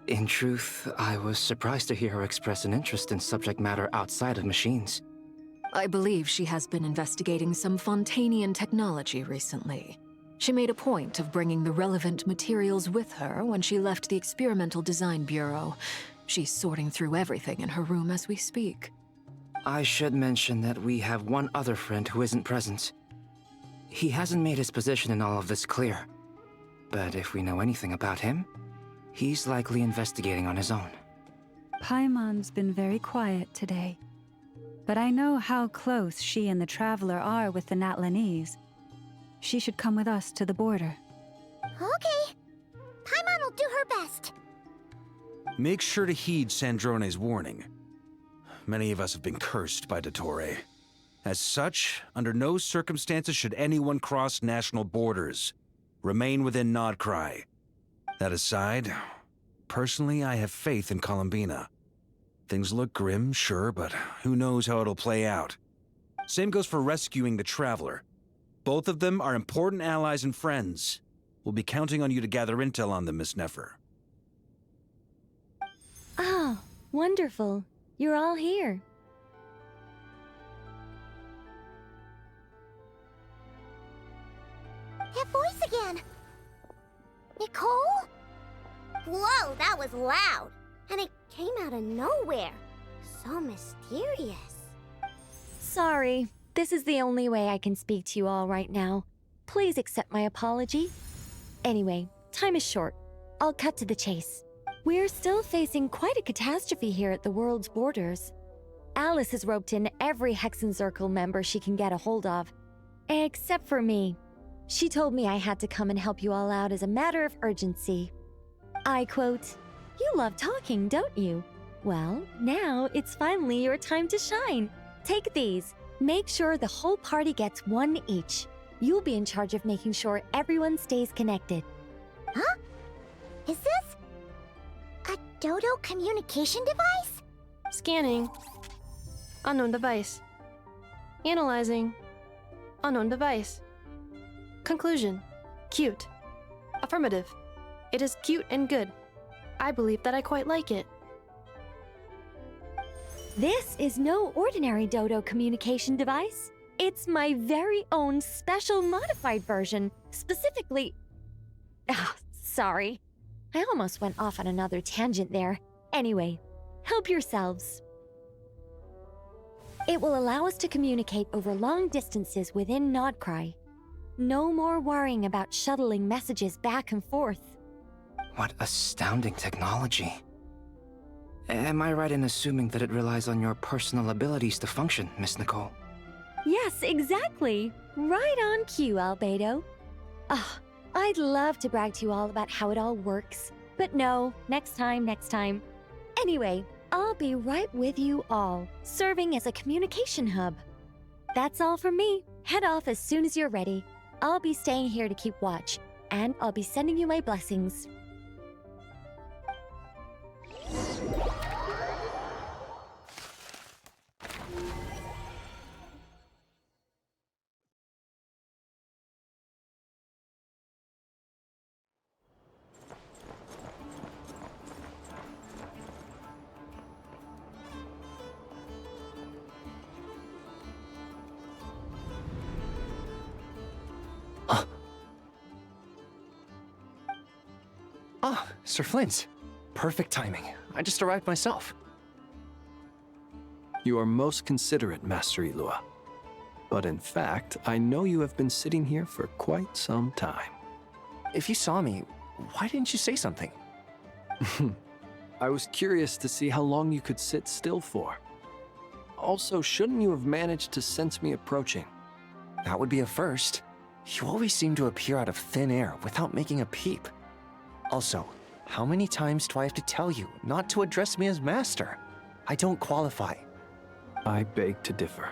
In truth, I was surprised to hear her express an interest in subject matter outside of machines. I believe she has been investigating some Fontanian technology recently. She made a point of bringing the relevant materials with her when she left the Experimental Design Bureau. She's sorting through everything in her room as we speak. I should mention that we have one other friend who isn't present. He hasn't made his position in all of this clear. But if we know anything about him, he's likely investigating on his own. Paimon's been very quiet today. But I know how close she and the Traveler are with the Natlanese. She should come with us to the border. Okay. Paimon will do her best. Make sure to heed Sandrone's warning. Many of us have been cursed by Dottore. As such, under no circumstances should anyone cross national borders. Remain within Nod-Krai. That aside, personally, I have faith in Columbina. Things look grim, sure, but who knows how it'll play out. Same goes for rescuing the Traveler. Both of them are important allies and friends. We'll be counting on you to gather intel on them, Miss Nefer. Oh, wonderful. You're all here. That voice again! Nicole? Whoa, that was loud! And it came out of nowhere. So mysterious. Sorry, this is the only way I can speak to you all right now. Please accept my apology. Anyway, time is short. I'll cut to the chase. We're still facing quite a catastrophe here at the world's borders. Alice has roped in every Hexen Circle member she can get a hold of. Except for me. She told me I had to come and help you all out as a matter of urgency. I quote, "You love talking, don't you? Well, now it's finally your time to shine. Take these. Make sure the whole party gets one each. You'll be in charge of making sure everyone stays connected." Huh? Is this a Dodo communication device? Scanning. Unknown device. Analyzing. Unknown device. Conclusion. Cute. Affirmative. It is cute and good. I believe that I quite like it. This is no ordinary Dodo communication device. It's my very own special modified version, specifically... sorry. I almost went off on another tangent there. Anyway, help yourselves. It will allow us to communicate over long distances within Nod-Krai. No more worrying about shuttling messages back and forth. What astounding technology. Am I right in assuming that it relies on your personal abilities to function, Miss Nicole? Yes, exactly. Right on cue, Albedo. I'd love to brag to you all about how it all works. But no, next time. Anyway, I'll be right with you all, serving as a communication hub. That's all from me. Head off as soon as you're ready. I'll be staying here to keep watch, and I'll be sending you my blessings. Sir Flint. Perfect timing. I just arrived myself. You are most considerate, Master Ilua. But in fact, I know you have been sitting here for quite some time. If you saw me, why didn't you say something? I was curious to see how long you could sit still for. Also, shouldn't you have managed to sense me approaching? That would be a first. You always seem to appear out of thin air without making a peep. Also, how many times do I have to tell you not to address me as master? I don't qualify. I beg to differ.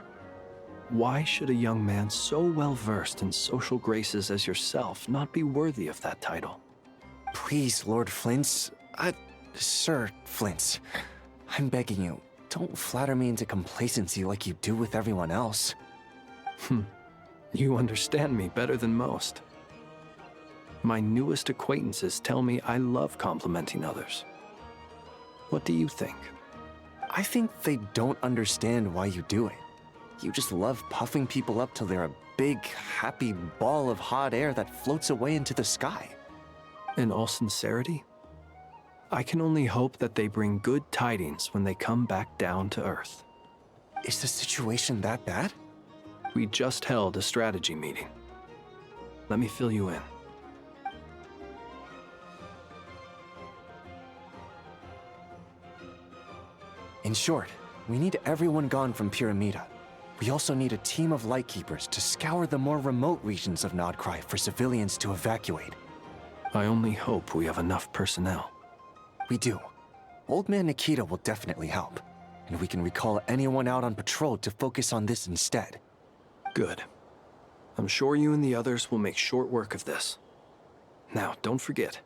Why should a young man so well versed in social graces as yourself not be worthy of that title? Please, Lord Flint's... Sir Flint's. I'm begging you, don't flatter me into complacency like you do with everyone else. You understand me better than most. My newest acquaintances tell me I love complimenting others. What do you think? I think they don't understand why you do it. You just love puffing people up till they're a big, happy ball of hot air that floats away into the sky. In all sincerity, I can only hope that they bring good tidings when they come back down to Earth. Is the situation that bad? We just held a strategy meeting. Let me fill you in. In short, we need everyone gone from Pyramida. We also need a team of Lightkeepers to scour the more remote regions of Nod-Krai for civilians to evacuate. I only hope we have enough personnel. We do. Old Man Nikita will definitely help, and we can recall anyone out on patrol to focus on this instead. Good. I'm sure you and the others will make short work of this. Now, don't forget,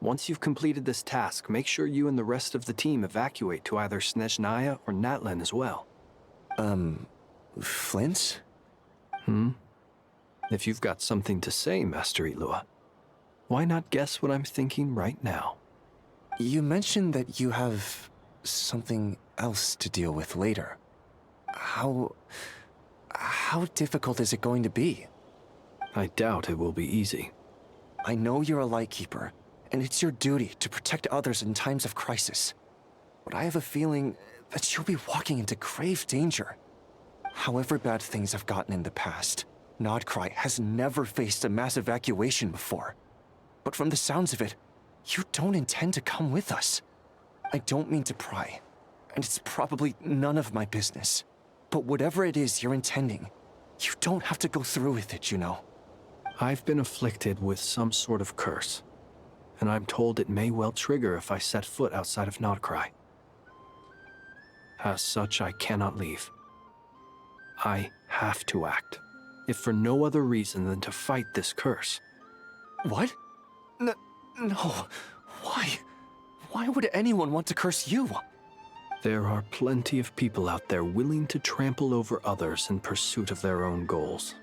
once you've completed this task, make sure you and the rest of the team evacuate to either Snezhnaya or Natlan as well. Flint? If you've got something to say, Master Ilua, why not guess what I'm thinking right now? You mentioned that you have something else to deal with later. How difficult is it going to be? I doubt it will be easy. I know you're a Lightkeeper, and it's your duty to protect others in times of crisis. But I have a feeling that you'll be walking into grave danger. However bad things have gotten in the past, Nod-Krai has never faced a mass evacuation before. But from the sounds of it, you don't intend to come with us. I don't mean to pry, and it's probably none of my business. But whatever it is you're intending, you don't have to go through with it, you know. I've been afflicted with some sort of curse, and I'm told it may well trigger if I set foot outside of Nod-Krai. As such, I cannot leave. I have to act, if for no other reason than to fight this curse. What? No. Why? Why would anyone want to curse you? There are plenty of people out there willing to trample over others in pursuit of their own goals.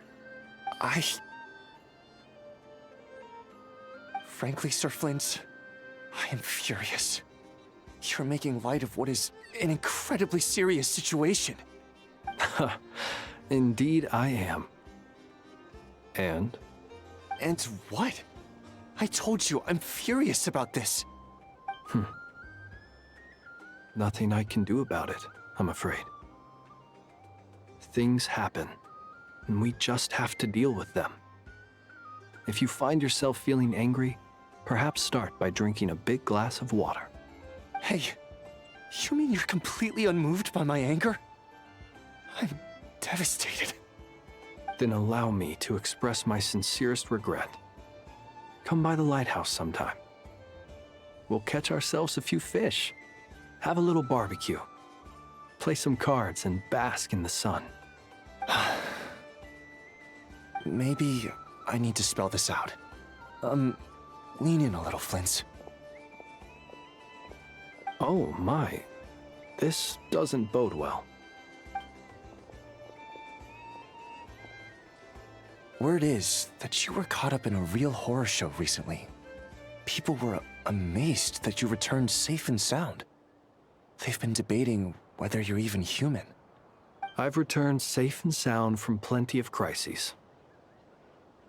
Frankly, Sir Flint, I am furious. You're making light of what is an incredibly serious situation. Indeed I am. And? And what? I told you, I'm furious about this. Nothing I can do about it, I'm afraid. Things happen, and we just have to deal with them. If you find yourself feeling angry, perhaps start by drinking a big glass of water. Hey, you mean you're completely unmoved by my anger? I'm devastated. Then allow me to express my sincerest regret. Come by the lighthouse sometime. We'll catch ourselves a few fish, have a little barbecue, play some cards, and bask in the sun. Maybe I need to spell this out. Lean in a little, Flint. Oh my, this doesn't bode well. Word is that you were caught up in a real horror show recently. People were amazed that you returned safe and sound. They've been debating whether you're even human. I've returned safe and sound from plenty of crises.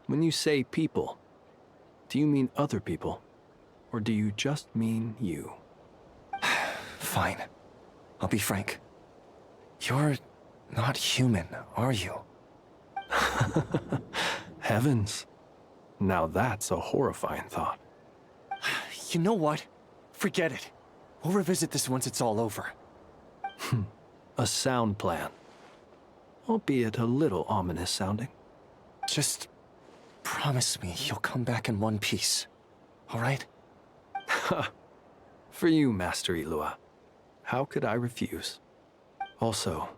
When you say people, do you mean other people? Or do you just mean you? Fine. I'll be frank. You're not human, are you? Heavens. Now that's a horrifying thought. You know what? Forget it. We'll revisit this once it's all over. A sound plan. Albeit a little ominous sounding. Just promise me you'll come back in one piece, all right? For you, Master Ilua. How could I refuse? Also,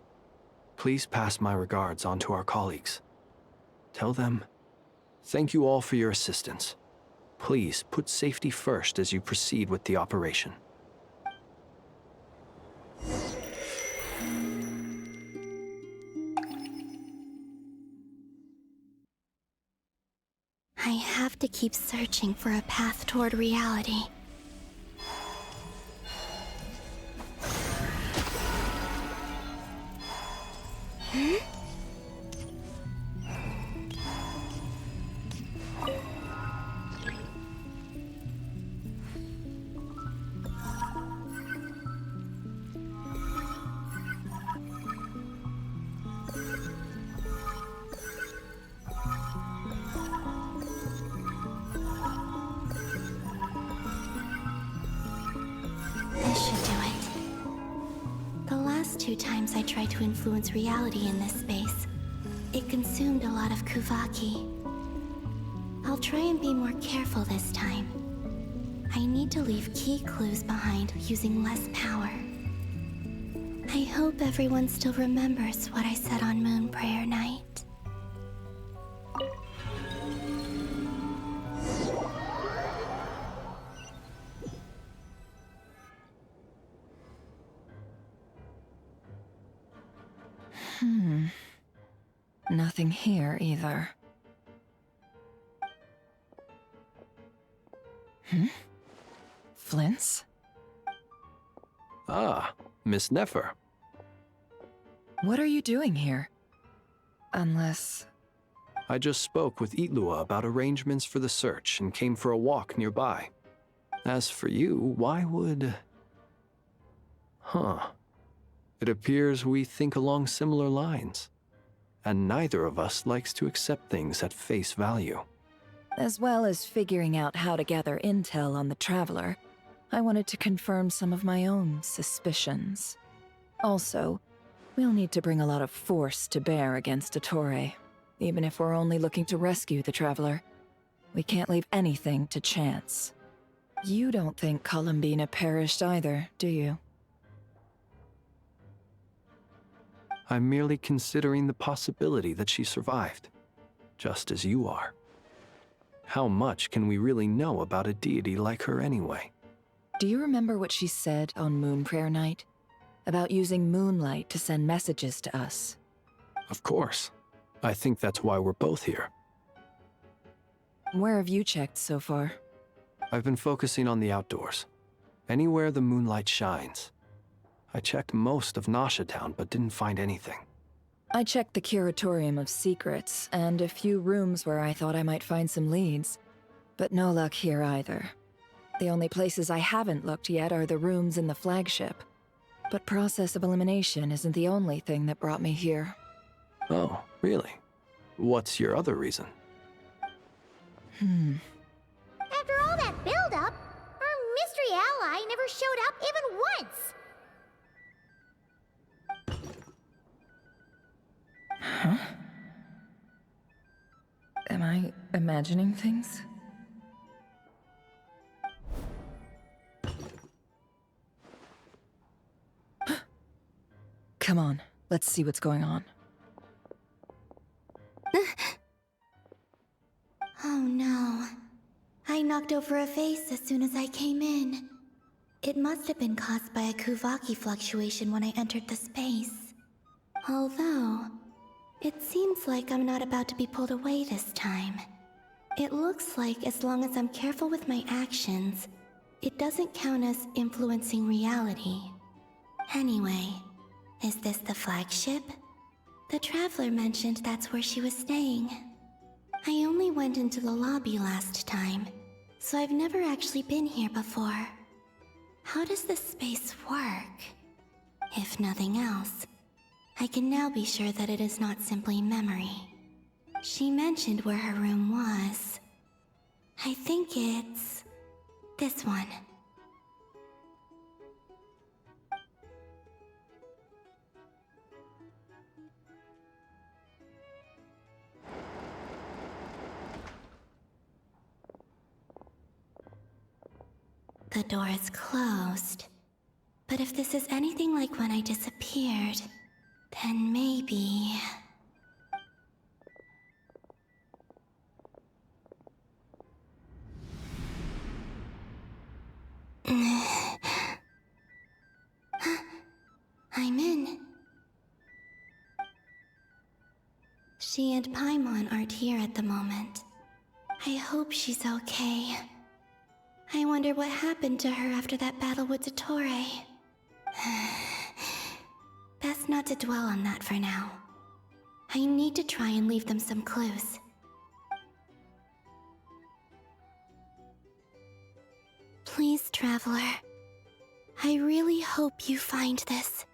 please pass my regards on to our colleagues. Tell them, thank you all for your assistance. Please put safety first as you proceed with the operation. I have to keep searching for a path toward reality. last 2 times I tried to influence reality in this space, it consumed a lot of Kuvaki. I'll try and be more careful this time. I need to leave key clues behind using less power. I hope everyone still remembers what I said on Moon Prayer Night. Nothing here either. Flints? Ah, Miss Nefer. What are you doing here? Unless... I just spoke with Itlua about arrangements for the search and came for a walk nearby. As for you, why would... Huh. It appears we think along similar lines. And neither of us likes to accept things at face value. As well as figuring out how to gather intel on the Traveler, I wanted to confirm some of my own suspicions. Also, we'll need to bring a lot of force to bear against Ettore, even if we're only looking to rescue the Traveler. We can't leave anything to chance. You don't think Columbina perished either, do you? I'm merely considering the possibility that she survived, just as you are. How much can we really know about a deity like her anyway? Do you remember what she said on Moon Prayer Night? About using moonlight to send messages to us? Of course. I think that's why we're both here. Where have you checked so far? I've been focusing on the outdoors. Anywhere the moonlight shines. I checked most of Nasha Town, but didn't find anything. I checked the Curatorium of Secrets, and a few rooms where I thought I might find some leads. But no luck here either. The only places I haven't looked yet are the rooms in the flagship. But process of elimination isn't the only thing that brought me here. Oh, really? What's your other reason? After all that build-up, our mystery ally never showed up even once! Huh? Am I imagining things? Come on, let's see what's going on. Oh no. I knocked over a vase as soon as I came in. It must have been caused by a Kuvaki fluctuation when I entered the space. Although, it seems like I'm not about to be pulled away this time. It looks like as long as I'm careful with my actions, it doesn't count as influencing reality. Anyway, is this the flagship? The Traveler mentioned that's where she was staying. I only went into the lobby last time, so I've never actually been here before. How does this space work? If nothing else, I can now be sure that it is not simply memory. She mentioned where her room was. I think it's... this one. The door is closed. But if this is anything like when I disappeared, then maybe... I'm in. She and Paimon aren't here at the moment. I hope she's okay. I wonder what happened to her after that battle with Ettore. Best not to dwell on that for now. I need to try and leave them some clues. Please, Traveler. I really hope you find this.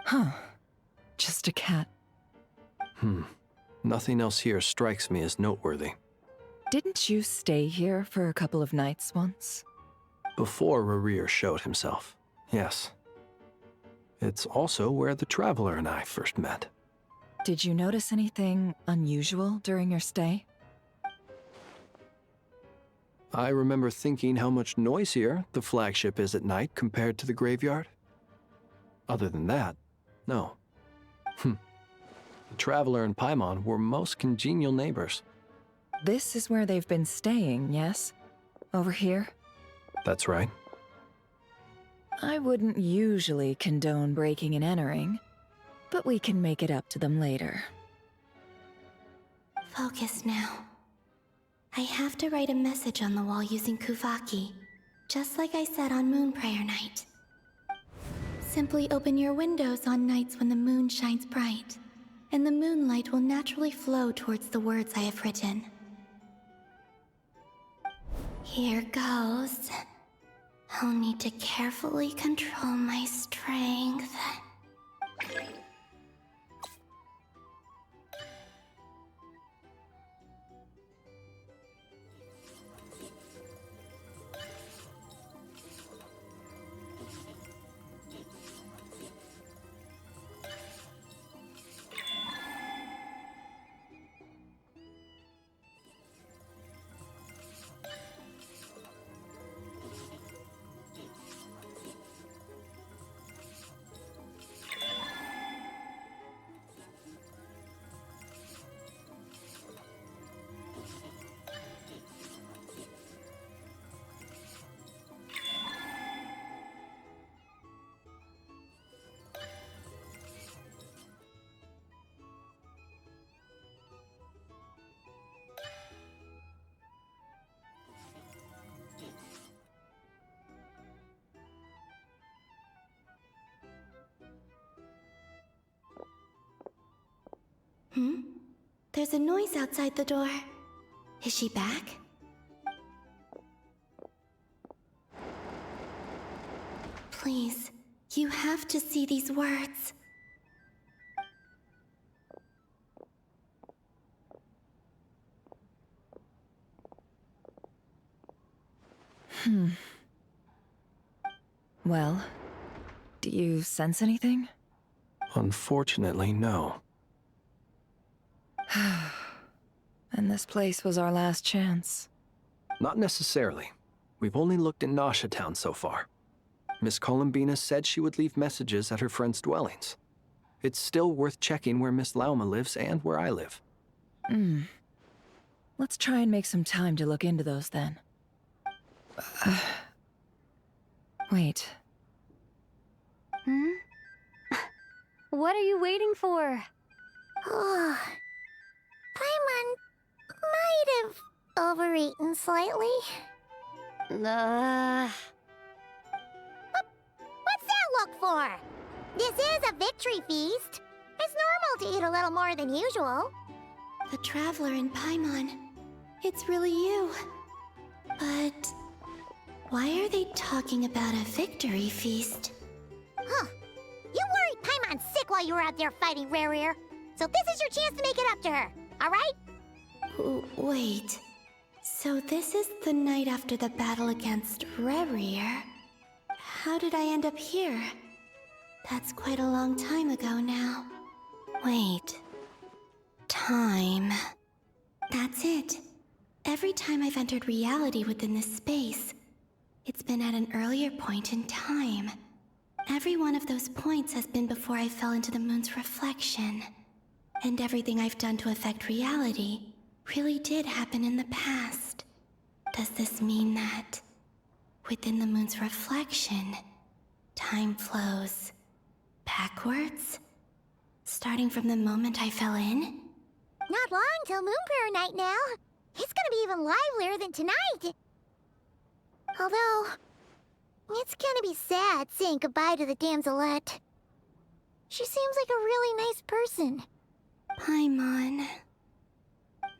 Huh. Just a cat. Nothing else here strikes me as noteworthy. Didn't you stay here for a couple of nights once? Before Rerir showed himself, yes. It's also where the Traveler and I first met. Did you notice anything unusual during your stay? I remember thinking how much noisier the flagship is at night compared to the graveyard. Other than that, no. The Traveler and Paimon were most congenial neighbors. This is where they've been staying, yes? Over here? That's right. I wouldn't usually condone breaking and entering, but we can make it up to them later. Focus now. I have to write a message on the wall using Kuvaki, just like I said on Moon Prayer Night. Simply open your windows on nights when the moon shines bright, and the moonlight will naturally flow towards the words I have written. Here goes. I'll need to carefully control my strength. There's a noise outside the door. Is she back? Please, you have to see these words. Well, do you sense anything? Unfortunately, no. And this place was our last chance. Not necessarily. We've only looked in Nasha Town so far. Miss Columbina said she would leave messages at her friends' dwellings. It's still worth checking where Miss Lauma lives and where I live. Let's try and make some time to look into those then. Wait. What are you waiting for? Paimon might have overeaten slightly. What's that look for? This is a victory feast. It's normal to eat a little more than usual. The Traveler and Paimon. It's really you. But why are they talking about a victory feast? Huh. You worried Paimon sick while you were out there fighting Rerir. So this is your chance to make it up to her, all right? Wait. So this is the night after the battle against Rerir. How did I end up here? That's quite a long time ago now. Wait. Time. That's it. Every time I've entered reality within this space, it's been at an earlier point in time. Every one of those points has been before I fell into the moon's reflection. And everything I've done to affect reality really did happen in the past. Does this mean that within the moon's reflection, time flows backwards? Starting from the moment I fell in? Not long till Moon Prayer Night now. It's gonna be even livelier than tonight. Although, it's gonna be sad saying goodbye to the damselette. She seems like a really nice person. Paimon.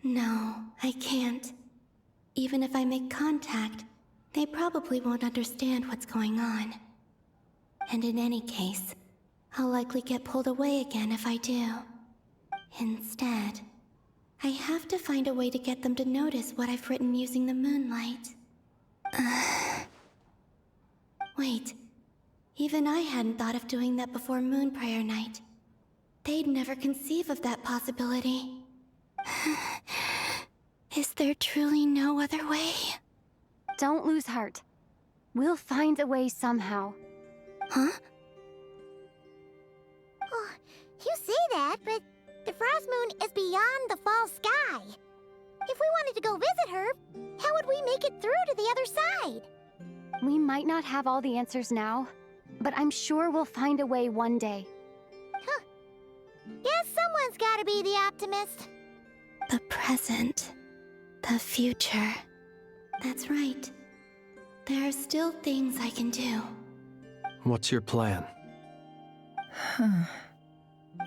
No, I can't. Even if I make contact, they probably won't understand what's going on. And in any case, I'll likely get pulled away again if I do. Instead, I have to find a way to get them to notice what I've written using the moonlight. Wait. Even I hadn't thought of doing that before Moon Prayer Night. They'd never conceive of that possibility. Is there truly no other way? Don't lose heart. We'll find a way somehow. Huh? Oh, you say that, but the Frost Moon is beyond the fall sky. If we wanted to go visit her, how would we make it through to the other side? We might not have all the answers now, but I'm sure we'll find a way one day. Huh. Guess someone's gotta be the optimist. The present. The future. That's right. There are still things I can do. What's your plan?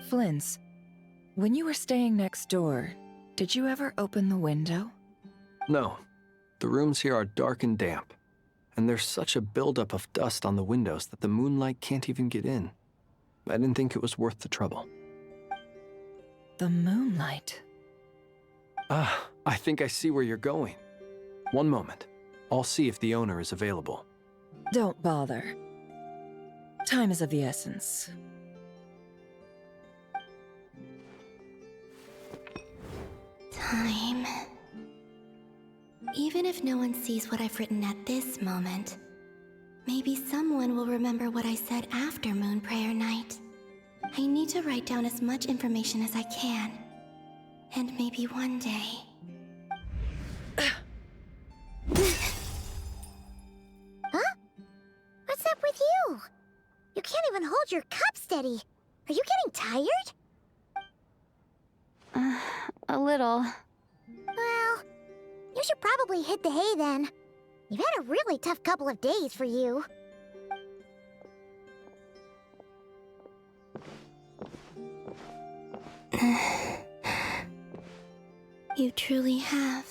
Flint's, when you were staying next door, did you ever open the window? No. The rooms here are dark and damp, and there's such a buildup of dust on the windows that the moonlight can't even get in. I didn't think it was worth the trouble. The moonlight? Ah, I think I see where you're going. One moment. I'll see if the owner is available. Don't bother. Time is of the essence. Time. Even if no one sees what I've written at this moment, maybe someone will remember what I said after Moon Prayer Night. I need to write down as much information as I can. And maybe one day... Huh? What's up with you? You can't even hold your cup steady. Are you getting tired? A little. Well, you should probably hit the hay then. You've had a really tough couple of days for you. You truly have.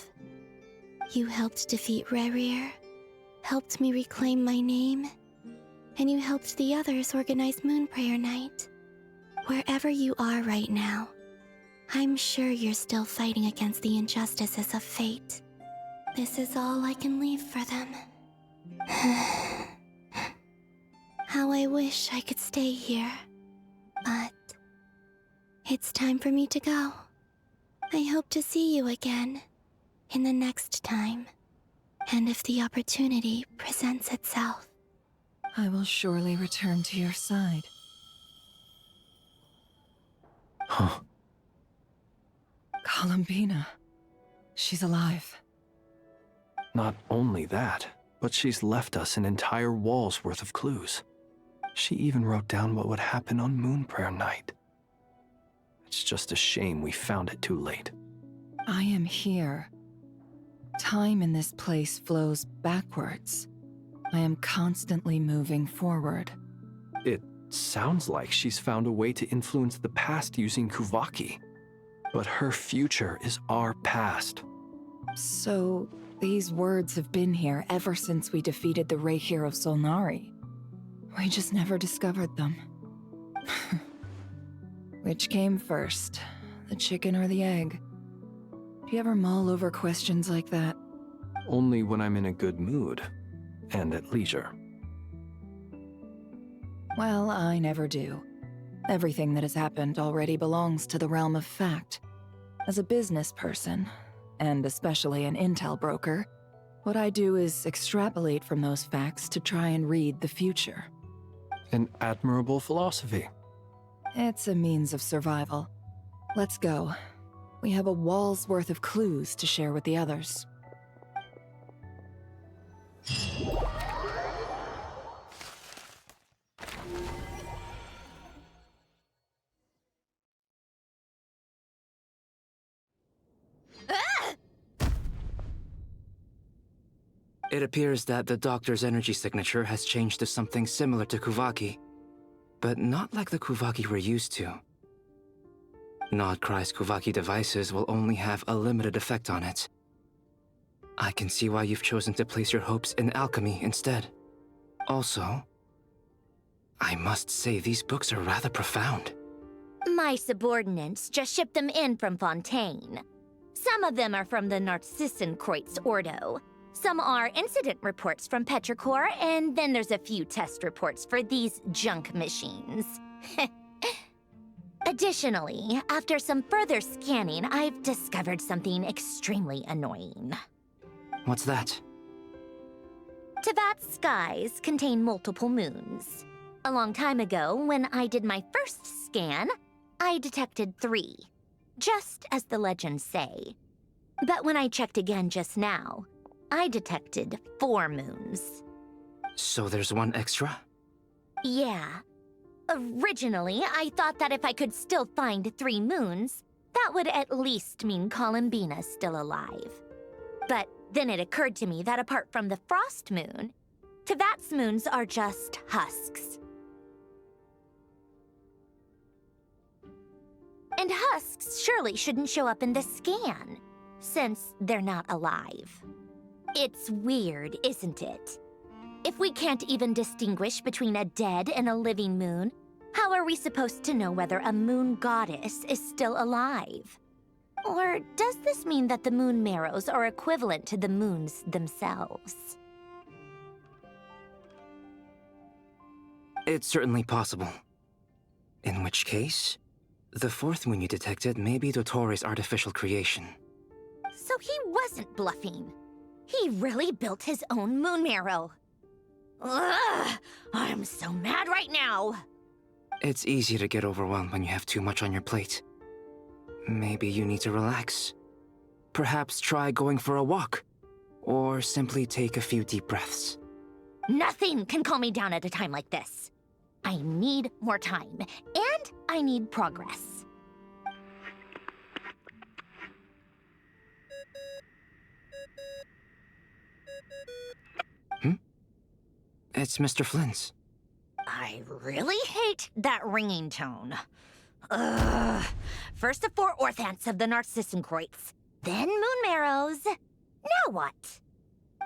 You helped defeat Rerir, helped me reclaim my name, and you helped the others organize Moon Prayer Night. Wherever you are right now, I'm sure you're still fighting against the injustices of fate. This is all I can leave for them. How I wish I could stay here. But it's time for me to go. I hope to see you again in the next time. And if the opportunity presents itself. I will surely return to your side. Huh. Columbina. She's alive. Not only that, but she's left us an entire wall's worth of clues. She even wrote down what would happen on Moon Prayer Night. It's just a shame we found it too late. I am here. Time in this place flows backwards. I am constantly moving forward. It sounds like she's found a way to influence the past using Kuvaki. But her future is our past. So, these words have been here ever since we defeated the Reikir of Solnari. We just never discovered them. Which came first, the chicken or the egg? Do you ever mull over questions like that? Only when I'm in a good mood, and at leisure. Well, I never do. Everything that has happened already belongs to the realm of fact. As a business person, and especially an intel broker, what I do is extrapolate from those facts to try and read the future. An admirable philosophy. It's a means of survival. Let's go. We have a wall's worth of clues to share with the others. It appears that the doctor's energy signature has changed to something similar to Kuvaki, but not like the Kuvaki we're used to. Nod-Krai's Kuvaki devices will only have a limited effect on it. I can see why you've chosen to place your hopes in alchemy instead. Also, I must say these books are rather profound. My subordinates just shipped them in from Fontaine. Some of them are from the Narcissenkreuz Ordo. Some are incident reports from Petrichor, and then there's a few test reports for these junk machines. Additionally, after some further scanning, I've discovered something extremely annoying. What's that? Teyvat's skies contain multiple moons. A long time ago, when I did my first scan, I detected 3, just as the legends say. But when I checked again just now, I detected 4 moons. So there's one extra? Yeah. Originally, I thought that if I could still find 3 moons, that would at least mean Columbina's still alive. But then it occurred to me that apart from the frost moon, Teyvat's moons are just husks. And husks surely shouldn't show up in the scan, since they're not alive. It's weird, isn't it? If we can't even distinguish between a dead and a living moon, how are we supposed to know whether a moon goddess is still alive? Or does this mean that the moon marrows are equivalent to the moons themselves? It's certainly possible. In which case, the 4th moon you detected may be Dottore artificial creation. So he wasn't bluffing. He really built his own moon marrow. Ugh! I'm so mad right now! It's easy to get overwhelmed when you have too much on your plate. Maybe you need to relax. Perhaps try going for a walk. Or simply take a few deep breaths. Nothing can calm me down at a time like this. I need more time, and I need progress. It's Mr. Flynn's. I really hate that ringing tone. Ugh. First the 4 orthants of the Narcissenkreuz, then moon marrows. Now what?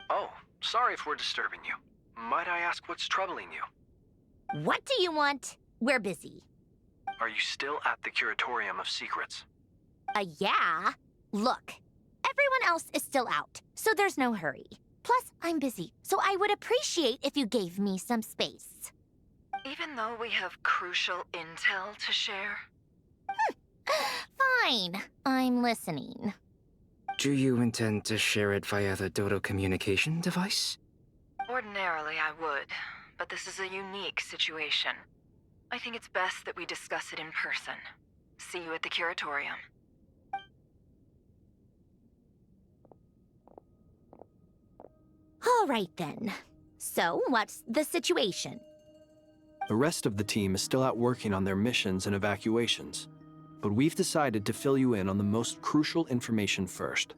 Oh, sorry if we're disturbing you. Might I ask what's troubling you? What do you want? We're busy. Are you still at the Curatorium of Secrets? Yeah. Look, everyone else is still out, so there's no hurry. Plus, I'm busy, so I would appreciate if you gave me some space. Even though we have crucial intel to share? Fine. I'm listening. Do you intend to share it via the Dodo communication device? Ordinarily, I would, but this is a unique situation. I think it's best that we discuss it in person. See you at the Curatorium. All right, then. So, what's the situation? The rest of the team is still out working on their missions and evacuations, but we've decided to fill you in on the most crucial information first.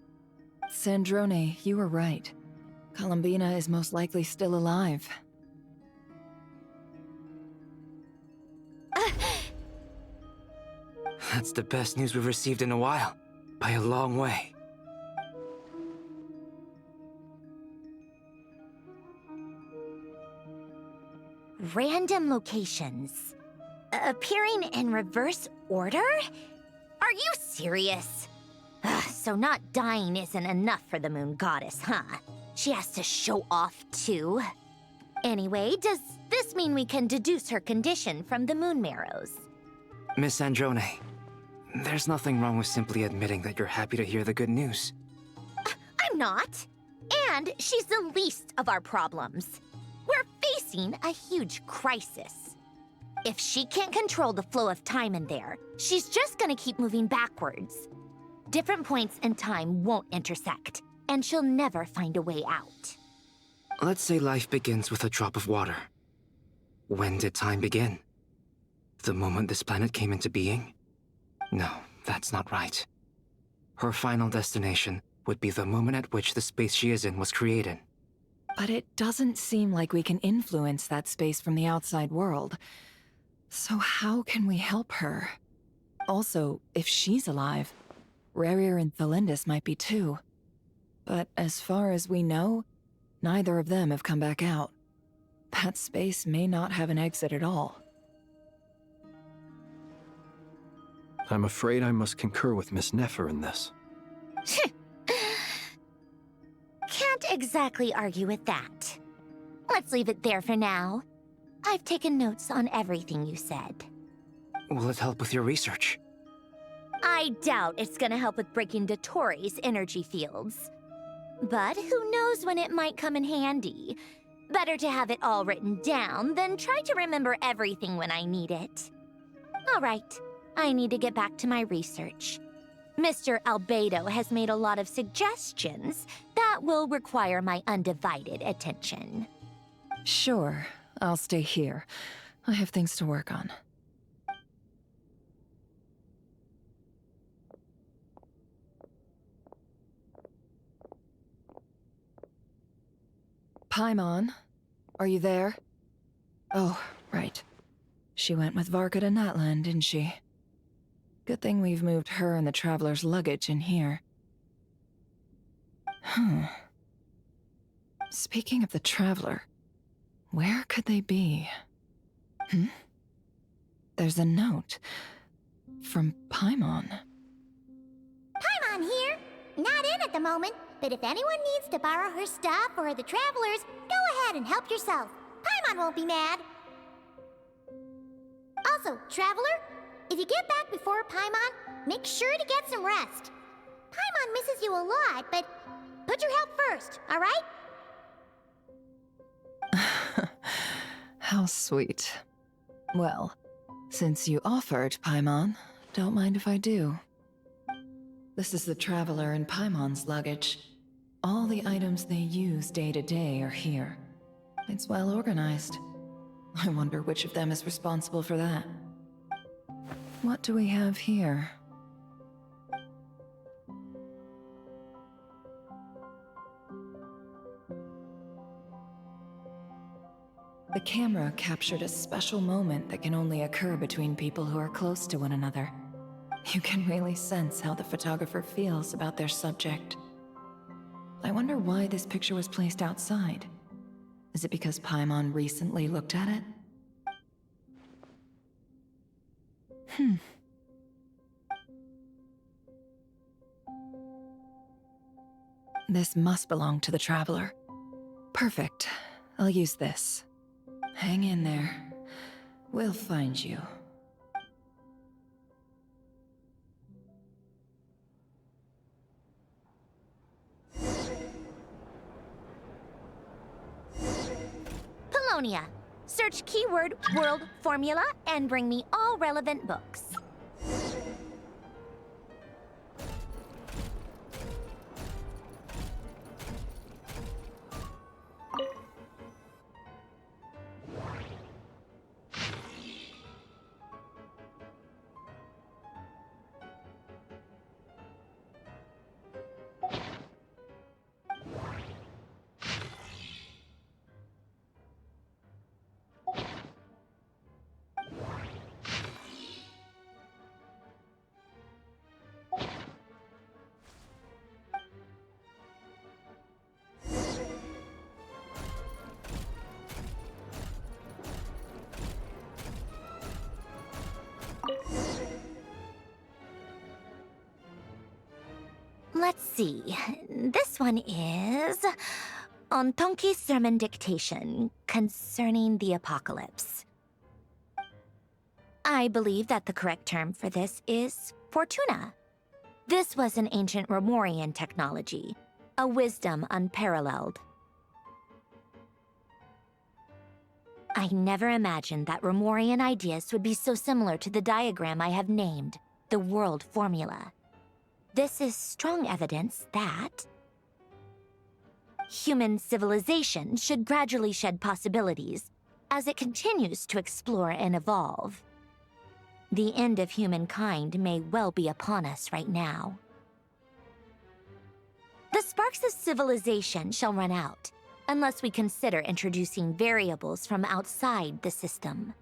Sandrone, you were right. Columbina is most likely still alive. That's the best news we've received in a while. By a long way. Random locations. Appearing in reverse order? Are you serious? So not dying isn't enough for the moon goddess, huh? She has to show off too. Anyway, does this mean we can deduce her condition from the moon marrows? Miss Sandrone, there's nothing wrong with simply admitting that you're happy to hear the good news. I'm not. And she's the least of our problems. We're facing a huge crisis. If she can't control the flow of time in there, she's just gonna keep moving backwards. Different points in time won't intersect, and she'll never find a way out. Let's say life begins with a drop of water. When did time begin? The moment this planet came into being? No, that's not right. Her final destination would be the moment at which the space she is in was created. But it doesn't seem like we can influence that space from the outside world. So how can we help her? Also, if she's alive, Rarier and Thelindis might be too. But as far as we know, neither of them have come back out. That space may not have an exit at all. I'm afraid I must concur with Miss Nefer in this. Can't exactly argue with that. Let's leave it there for now. I've taken notes on everything you said. Will it help with your research? I doubt it's gonna help with breaking Dotori's energy fields. But who knows when it might come in handy. Better to have it all written down than try to remember everything when I need it. All right, I need to get back to my research. Mr. Albedo has made a lot of suggestions that will require my undivided attention. Sure, I'll stay here. I have things to work on. Paimon, are you there? Oh, right. She went with Varka to Natlan, didn't she? Good thing we've moved her and the Traveler's luggage in here. Speaking of the Traveler, where could they be? There's a note from Paimon. Paimon here. Not in at the moment, but if anyone needs to borrow her stuff or the Travelers, go ahead and help yourself. Paimon won't be mad. Also, Traveler, if you get back before Paimon, make sure to get some rest. Paimon misses you a lot, but put your health first, all right? How sweet. Well, since you offered, Paimon, don't mind if I do. This is the Traveler and Paimon's luggage. All the items they use day to day are here. It's well organized. I wonder which of them is responsible for that. What do we have here? The camera captured a special moment that can only occur between people who are close to one another. You can really sense how the photographer feels about their subject. I wonder why this picture was placed outside. Is it because Paimon recently looked at it? This must belong to the Traveler. Perfect. I'll use this. Hang in there. We'll find you. Polonia. Search keyword world formula and bring me all relevant books. Let's see. This one is on Tonki's sermon dictation concerning the apocalypse. I believe that the correct term for this is Fortuna. This was an ancient Romorian technology, a wisdom unparalleled. I never imagined that Romorian ideas would be so similar to the diagram I have named, the world formula. This is strong evidence that human civilization should gradually shed possibilities as it continues to explore and evolve. The end of humankind may well be upon us right now. The sparks of civilization shall run out, unless we consider introducing variables from outside the system.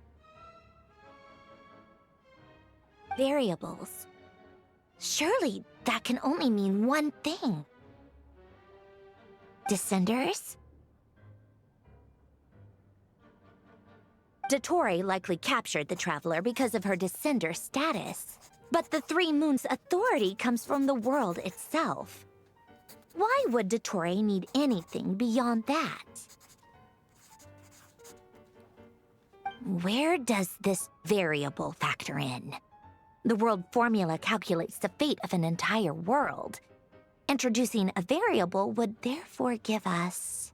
Variables. Surely that can only mean one thing. Descenders? Dotori likely captured the Traveler because of her descender status. But the Three Moons' authority comes from the world itself. Why would Dottore need anything beyond that? Where does this variable factor in? The world formula calculates the fate of an entire world. Introducing a variable would therefore give us...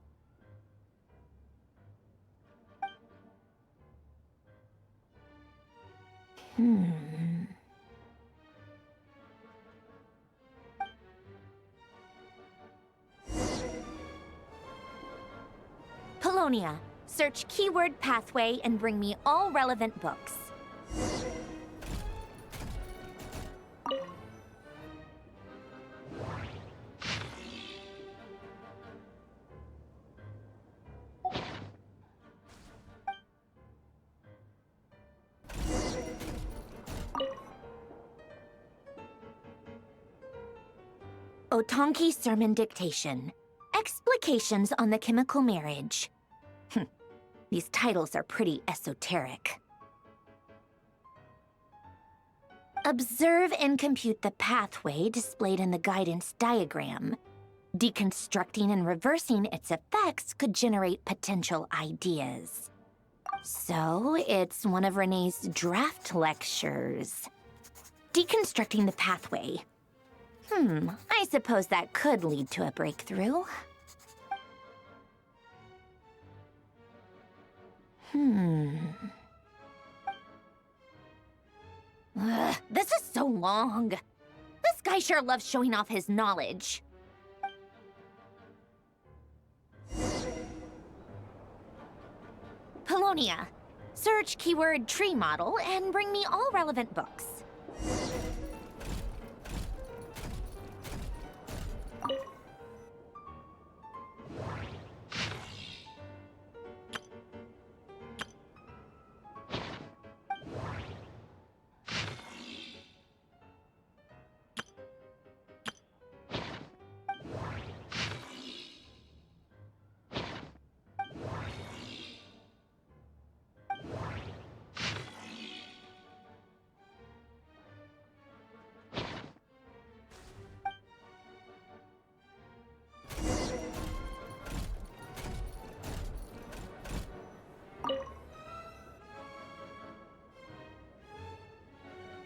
Polonia, search keyword pathway and bring me all relevant books. Otonki Sermon Dictation. Explications on the Chemical Marriage. These titles are pretty esoteric. Observe and compute the pathway displayed in the guidance diagram. Deconstructing and reversing its effects could generate potential ideas. So, it's one of Renee's draft lectures. Deconstructing the pathway. I suppose that could lead to a breakthrough. This is so long. This guy sure loves showing off his knowledge. Polonia. Search keyword tree model and bring me all relevant books.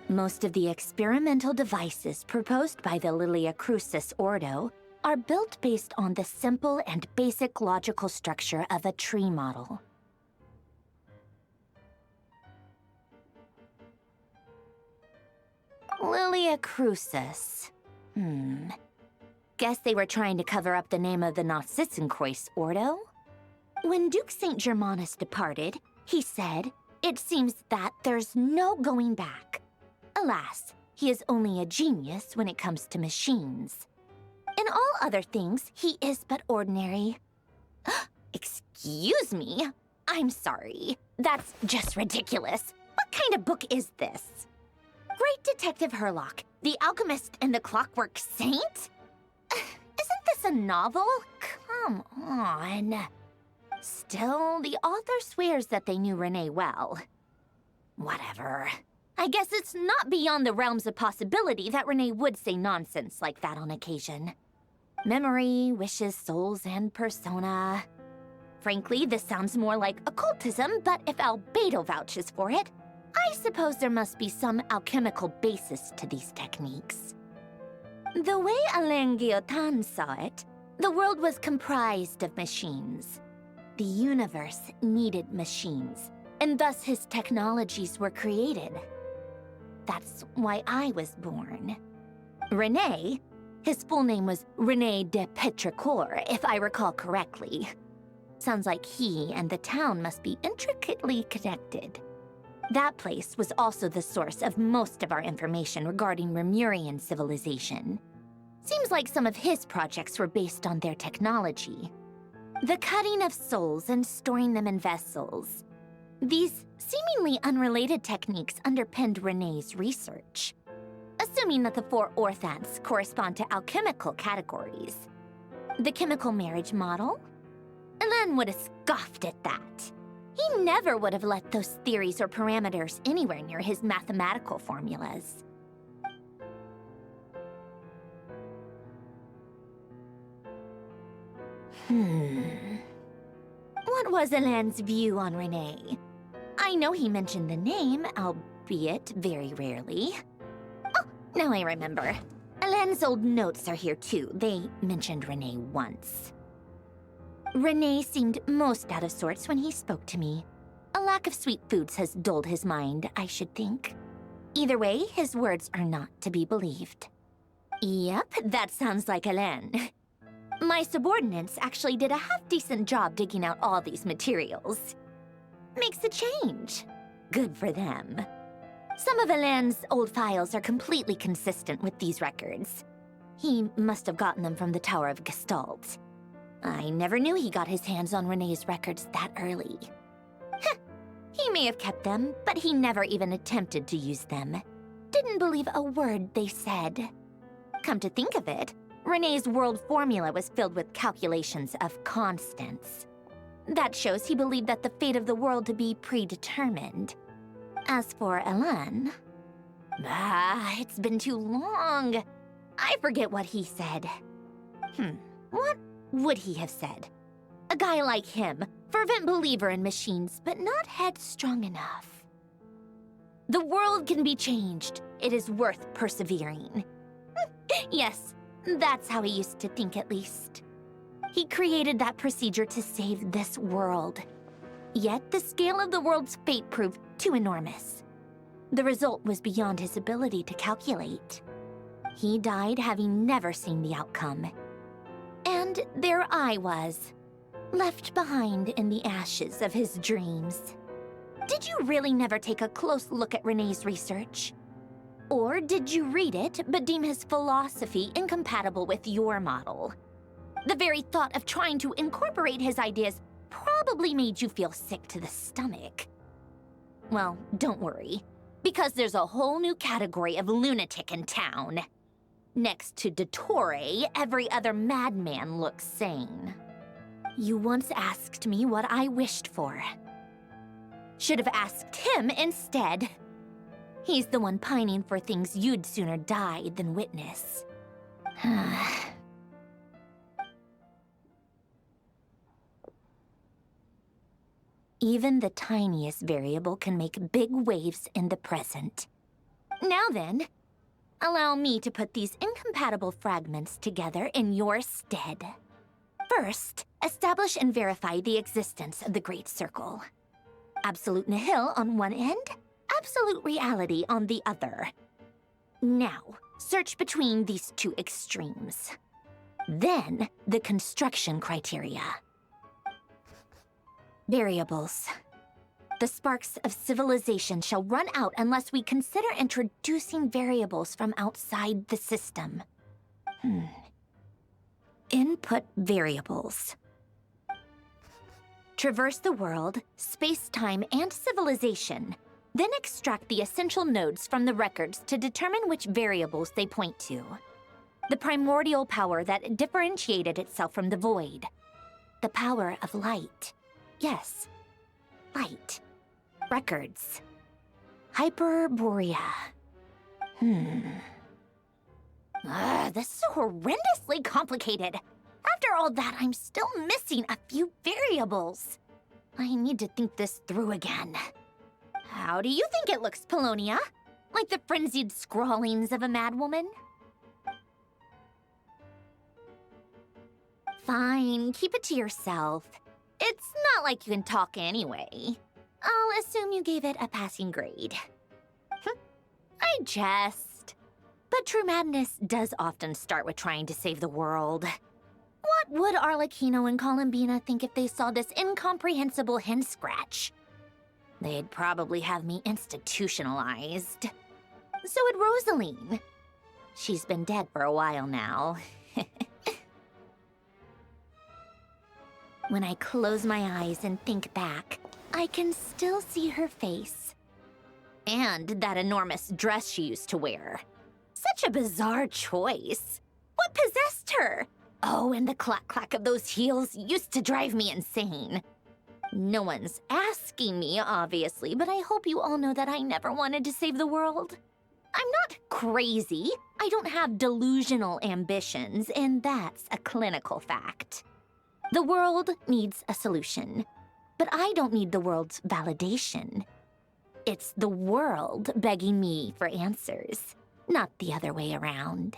Most of the experimental devices proposed by the Lilia Crucis Ordo are built based on the simple and basic logical structure of a tree model. Lilia Crucis. Guess they were trying to cover up the name of the Narcissenkreuz Ordo? When Duke St. Germanus departed, he said, "It seems that there's no going back." Alas, he is only a genius when it comes to machines. In all other things, he is but ordinary. Excuse me? I'm sorry. That's just ridiculous. What kind of book is this? Great Detective Herlock, the Alchemist and the Clockwork Saint? Isn't this a novel? Come on. Still, the author swears that they knew Renee well. Whatever. I guess it's not beyond the realms of possibility that Renee would say nonsense like that on occasion. Memory, wishes, souls, and persona. Frankly, this sounds more like occultism, but if Albedo vouches for it, I suppose there must be some alchemical basis to these techniques. The way Alain Guillotin saw it, the world was comprised of machines. The universe needed machines, and thus his technologies were created. That's why I was born. René, his full name was René de Petrichor, if I recall correctly. Sounds like he and the town must be intricately connected. That place was also the source of most of our information regarding Remurian civilization. Seems like some of his projects were based on their technology. The cutting of souls and storing them in vessels. These seemingly unrelated techniques underpinned René's research. Assuming that the four orthants correspond to alchemical categories. The chemical marriage model? Alain would have scoffed at that. He never would have let those theories or parameters anywhere near his mathematical formulas. What was Alain's view on Renee? I know he mentioned the name, albeit very rarely. Oh, now I remember. Alain's old notes are here too. They mentioned Renee once. Renee seemed most out of sorts when he spoke to me. A lack of sweet foods has dulled his mind, I should think. Either way, his words are not to be believed. Yep, that sounds like Alain. My subordinates actually did a half-decent job digging out all these materials. Makes a change. Good for them. Some of Alain's old files are completely consistent with these records. He must have gotten them from the Tower of Gestalt. I never knew he got his hands on Renee's records that early. Heh, he may have kept them, but he never even attempted to use them. Didn't believe a word they said. Come to think of it, Renee's world formula was filled with calculations of constants. That shows he believed that the fate of the world to be predetermined. As for Alain... it's been too long. I forget what he said. What would he have said? A guy like him, fervent believer in machines, but not headstrong enough. The world can be changed. It is worth persevering. Yes, that's how he used to think at least. He created that procedure to save this world. Yet the scale of the world's fate proved too enormous. The result was beyond his ability to calculate. He died having never seen the outcome. And there I was, left behind in the ashes of his dreams. Did you really never take a close look at Renee's research? Or did you read it but deem his philosophy incompatible with your model? The very thought of trying to incorporate his ideas probably made you feel sick to the stomach. Well, don't worry, because there's a whole new category of lunatic in town. Next to Dottore, every other madman looks sane. You once asked me what I wished for. Should have asked him instead. He's the one pining for things you'd sooner die than witness. Even the tiniest variable can make big waves in the present. Now then, allow me to put these incompatible fragments together in your stead. First, establish and verify the existence of the Great Circle. Absolute nihil on one end, absolute reality on the other. Now, search between these two extremes. Then, the construction criteria. Variables. The sparks of civilization shall run out unless we consider introducing variables from outside the system. Input variables. Traverse the world, space-time, and civilization. Then extract the essential nodes from the records to determine which variables they point to. The primordial power that differentiated itself from the void. The power of light. Yes, light. Records. Hyperborea. This is horrendously complicated. After all that, I'm still missing a few variables. I need to think this through again. How do you think it looks, Polonia? Like the frenzied scrawlings of a madwoman? Fine, keep it to yourself. It's not like you can talk anyway. I'll assume you gave it a passing grade. I jest. But true madness does often start with trying to save the world. What would Arlecchino and Columbina think if they saw this incomprehensible hen scratch? They'd probably have me institutionalized. So would Rosaline. She's been dead for a while now. When I close my eyes and think back, I can still see her face. And that enormous dress she used to wear. Such a bizarre choice. What possessed her? Oh, and the clack-clack of those heels used to drive me insane. No one's asking me, obviously, but I hope you all know that I never wanted to save the world. I'm not crazy. I don't have delusional ambitions, and that's a clinical fact. The world needs a solution, but I don't need the world's validation. It's the world begging me for answers, not the other way around.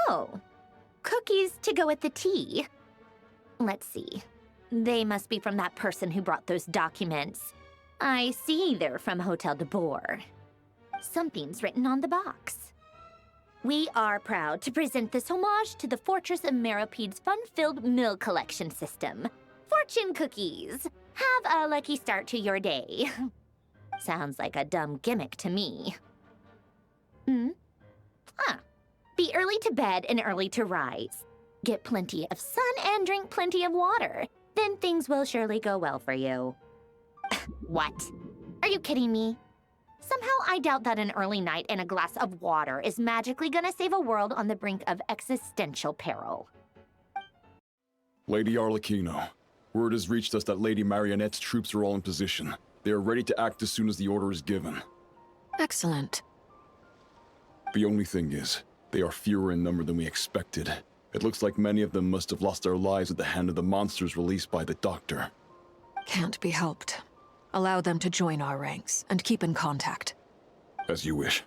Oh, cookies to go with the tea. Let's see. They must be from that person who brought those documents. I see they're from Hotel de Boer. Something's written on the box. We are proud to present this homage to the Fortress of Meropede's fun-filled mill collection system. Fortune cookies. Have a lucky start to your day. Sounds like a dumb gimmick to me. Be early to bed and early to rise. Get plenty of sun and drink plenty of water. Then things will surely go well for you. What? Are you kidding me? Somehow I doubt that an early night and a glass of water is magically gonna save a world on the brink of existential peril. Lady Arlecchino, word has reached us that Lady Marionette's troops are all in position. They are ready to act as soon as the order is given. Excellent. The only thing is, they are fewer in number than we expected. It looks like many of them must have lost their lives at the hand of the monsters released by the Doctor. Can't be helped. Allow them to join our ranks, and keep in contact. As you wish.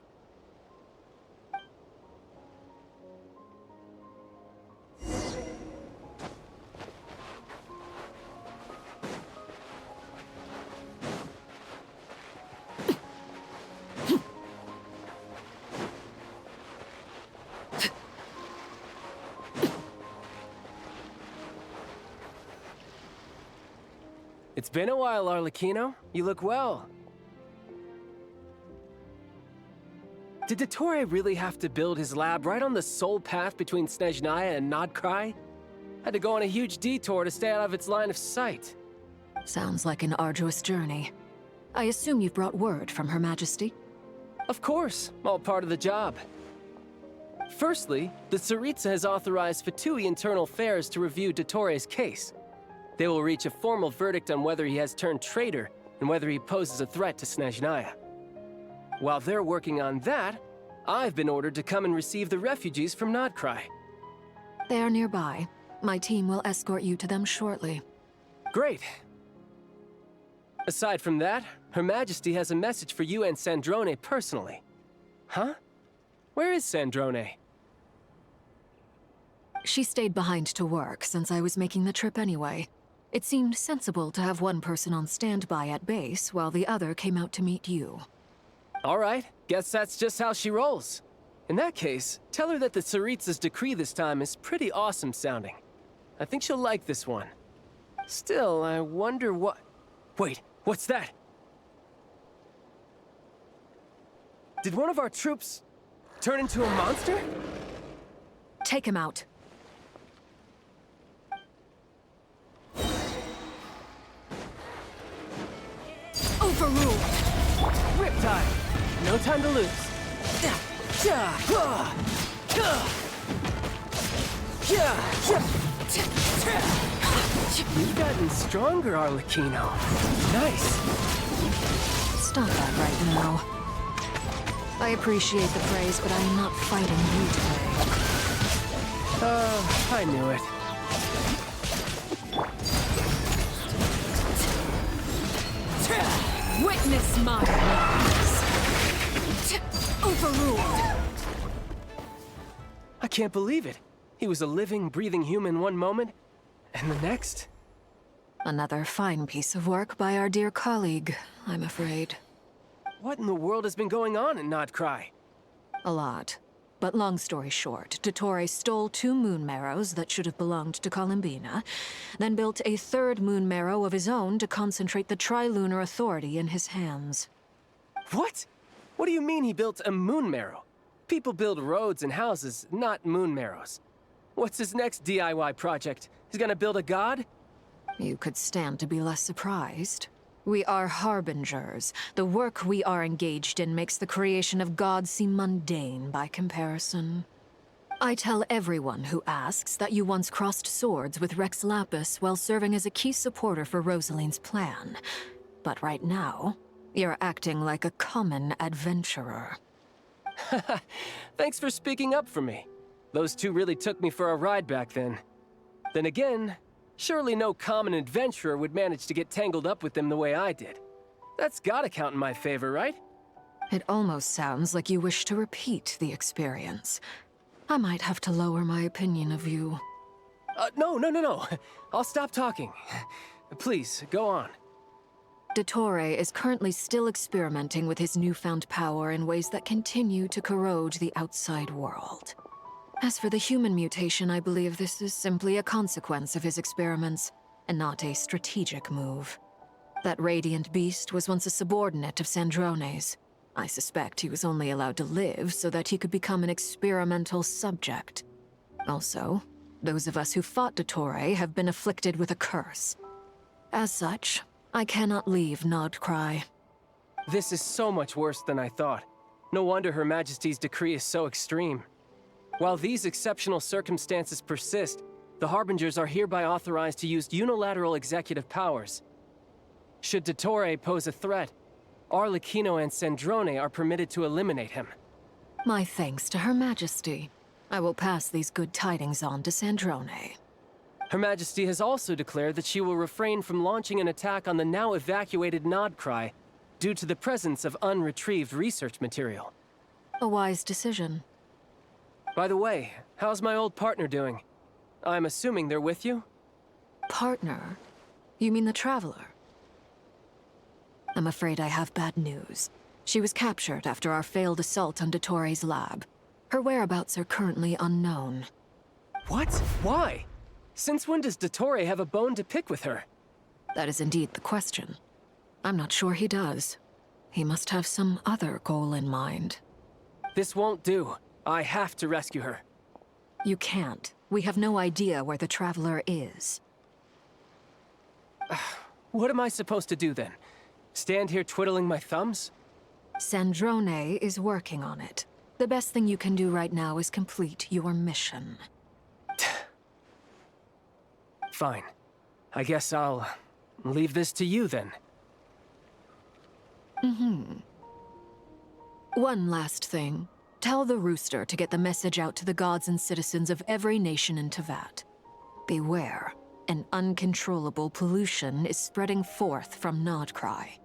It's been a while, Arlecchino. You look well. Did Dottore really have to build his lab right on the sole path between Snezhnaya and Nod-Krai? Had to go on a huge detour to stay out of its line of sight. Sounds like an arduous journey. I assume you've brought word from Her Majesty? Of course, all part of the job. Firstly, the Tsaritsa has authorized Fatui Internal Affairs to review Dottore's case. They will reach a formal verdict on whether he has turned traitor and whether he poses a threat to Snezhnaya. While they're working on that, I've been ordered to come and receive the refugees from Nod-Krai. They are nearby. My team will escort you to them shortly. Great. Aside from that, Her Majesty has a message for you and Sandrone personally. Huh? Where is Sandrone? She stayed behind to work since I was making the trip anyway. It seemed sensible to have one person on standby at base while the other came out to meet you. All right, guess that's just how she rolls. In that case, tell her that the Tsaritsa's decree this time is pretty awesome sounding. I think she'll like this one. Still, I wonder what... Wait, what's that? Did one of our troops turn into a monster? Take him out. Overruled! Riptide! No time to lose. You've gotten stronger, Arlecchino. Nice. Stop that right now. I appreciate the praise, but I am not fighting you today. I knew it. Witness my wrongs. Overruled. can't believe it. He was a living, breathing human one moment, and the next... Another fine piece of work by our dear colleague, I'm afraid. What in the world has been going on in Nod-Krai? A lot. But long story short, Dottore stole 2 moon marrows that should have belonged to Columbina, then built a 3rd moon marrow of his own to concentrate the Tri-Lunar Authority in his hands. What? What do you mean he built a moon marrow? People build roads and houses, not moon marrows. What's his next DIY project? He's gonna build a god? You could stand to be less surprised. We are harbingers. The work we are engaged in makes the creation of gods seem mundane by comparison. I tell everyone who asks that you once crossed swords with Rex Lapis while serving as a key supporter for Rosaline's plan. But right now, you're acting like a common adventurer. Thanks for speaking up for me. Those 2 really took me for a ride back then. Then again, surely no common adventurer would manage to get tangled up with them the way I did. That's gotta count in my favor, right? It almost sounds like you wish to repeat the experience. I might have to lower my opinion of you. No. I'll stop talking. Please, go on. Dottore is currently still experimenting with his newfound power in ways that continue to corrode the outside world. As for the human mutation, I believe this is simply a consequence of his experiments, and not a strategic move. That radiant beast was once a subordinate of Sandrone's. I suspect he was only allowed to live so that he could become an experimental subject. Also, those of us who fought Dottore have been afflicted with a curse. As such, I cannot leave Nod-Krai. This is so much worse than I thought. No wonder Her Majesty's decree is so extreme. While these exceptional circumstances persist, the Harbingers are hereby authorized to use unilateral executive powers. Should Dottore pose a threat, Arlecchino and Sandrone are permitted to eliminate him. My thanks to Her Majesty. I will pass these good tidings on to Sandrone. Her Majesty has also declared that she will refrain from launching an attack on the now evacuated Nod-Krai due to the presence of unretrieved research material. A wise decision. By the way, how's my old partner doing? I'm assuming they're with you? Partner? You mean the Traveler? I'm afraid I have bad news. She was captured after our failed assault on Dottore's lab. Her whereabouts are currently unknown. What? Why? Since when does Dottore have a bone to pick with her? That is indeed the question. I'm not sure he does. He must have some other goal in mind. This won't do. I have to rescue her. You can't. We have no idea where the Traveler is. What am I supposed to do then? Stand here twiddling my thumbs? Sandrone is working on it. The best thing you can do right now is complete your mission. Fine. I guess I'll leave this to you then. One last thing. Tell the Rooster to get the message out to the gods and citizens of every nation in Teyvat. Beware. An uncontrollable pollution is spreading forth from Nod-Krai.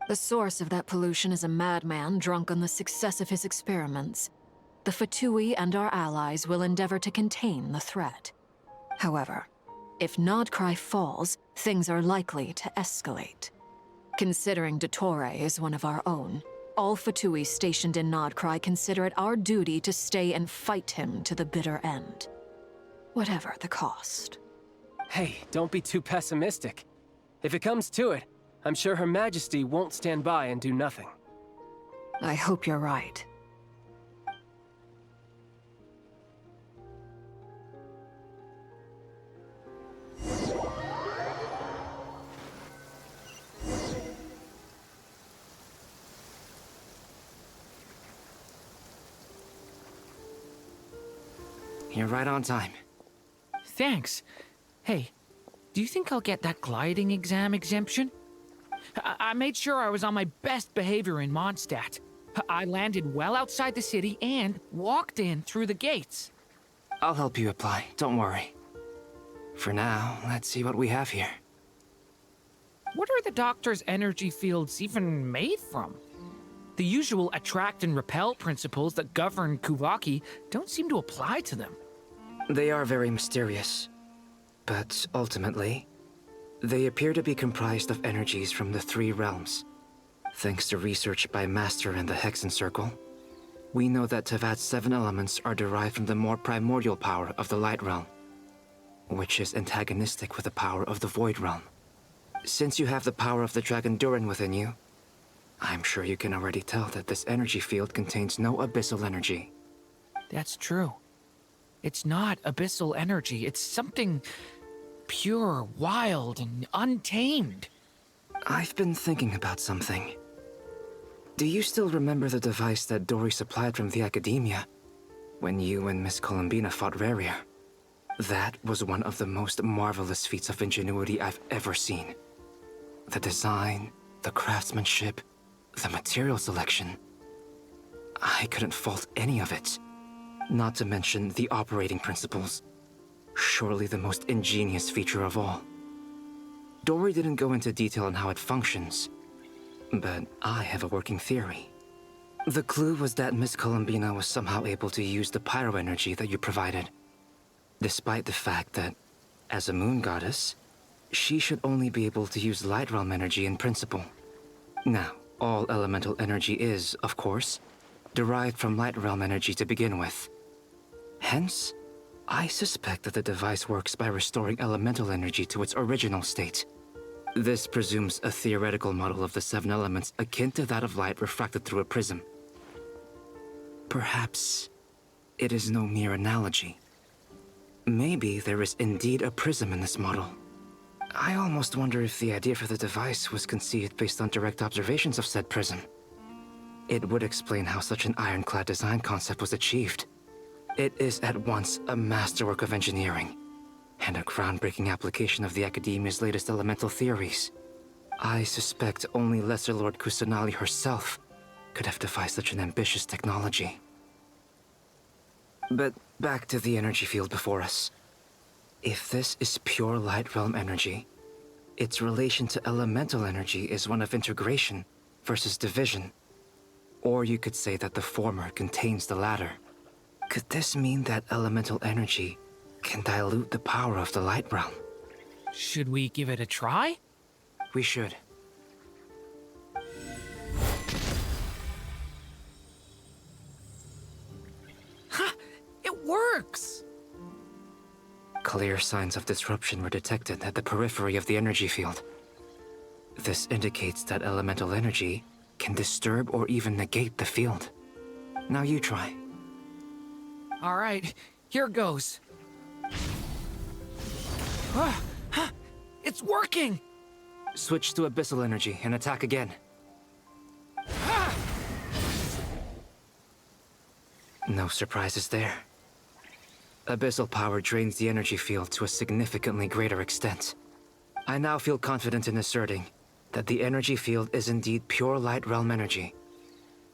The source of that pollution is a madman drunk on the success of his experiments. The Fatui and our allies will endeavor to contain the threat. However, if Nod-Krai falls, things are likely to escalate. Considering Dottore is one of our own, all Fatui stationed in Nod-Krai consider it our duty to stay and fight him to the bitter end. Whatever the cost. Hey, don't be too pessimistic. If it comes to it, I'm sure Her Majesty won't stand by and do nothing. I hope you're right. You're right on time. Thanks. Hey, do you think I'll get that gliding exam exemption? I made sure I was on my best behavior in Mondstadt. I landed well outside the city and walked in through the gates. I'll help you apply, don't worry. For now, let's see what we have here. What are the doctor's energy fields even made from? The usual attract and repel principles that govern Kuvaki don't seem to apply to them. They are very mysterious. But ultimately, they appear to be comprised of energies from the three realms. Thanks to research by Master in the Hexen Circle, we know that Tevat's 7 elements are derived from the more primordial power of the Light Realm, which is antagonistic with the power of the Void Realm. Since you have the power of the dragon Durin within you, I'm sure you can already tell that this energy field contains no abyssal energy. That's true. It's not abyssal energy. It's something pure, wild, and untamed. I've been thinking about something. Do you still remember the device that Dory supplied from the Academia when you and Miss Columbina fought Rarier? That was one of the most marvelous feats of ingenuity I've ever seen. The design, the craftsmanship, the material selection. I couldn't fault any of it. Not to mention the operating principles. Surely the most ingenious feature of all. Dory didn't go into detail on how it functions, but I have a working theory. The clue was that Miss Columbina was somehow able to use the pyro energy that you provided, despite the fact that, as a moon goddess, she should only be able to use Light Realm energy in principle. Now, all elemental energy is, of course, derived from Light Realm energy to begin with. Hence, I suspect that the device works by restoring elemental energy to its original state. This presumes a theoretical model of the 7 elements akin to that of light refracted through a prism. Perhaps it is no mere analogy. Maybe there is indeed a prism in this model. I almost wonder if the idea for the device was conceived based on direct observations of said prism. It would explain how such an ironclad design concept was achieved. It is at once a masterwork of engineering and a groundbreaking application of the Academia's latest elemental theories. I suspect only Lesser Lord Kusanali herself could have devised such an ambitious technology. But back to the energy field before us. If this is pure Light Realm energy, its relation to elemental energy is one of integration versus division. Or you could say that the former contains the latter. Could this mean that elemental energy can dilute the power of the Light Realm? Should we give it a try? We should. Ha! It works! Clear signs of disruption were detected at the periphery of the energy field. This indicates that elemental energy can disturb or even negate the field. Now you try. All right, here goes. It's working! Switch to abyssal energy and attack again. No surprises there. Abyssal power drains the energy field to a significantly greater extent. I now feel confident in asserting that the energy field is indeed pure Light Realm energy,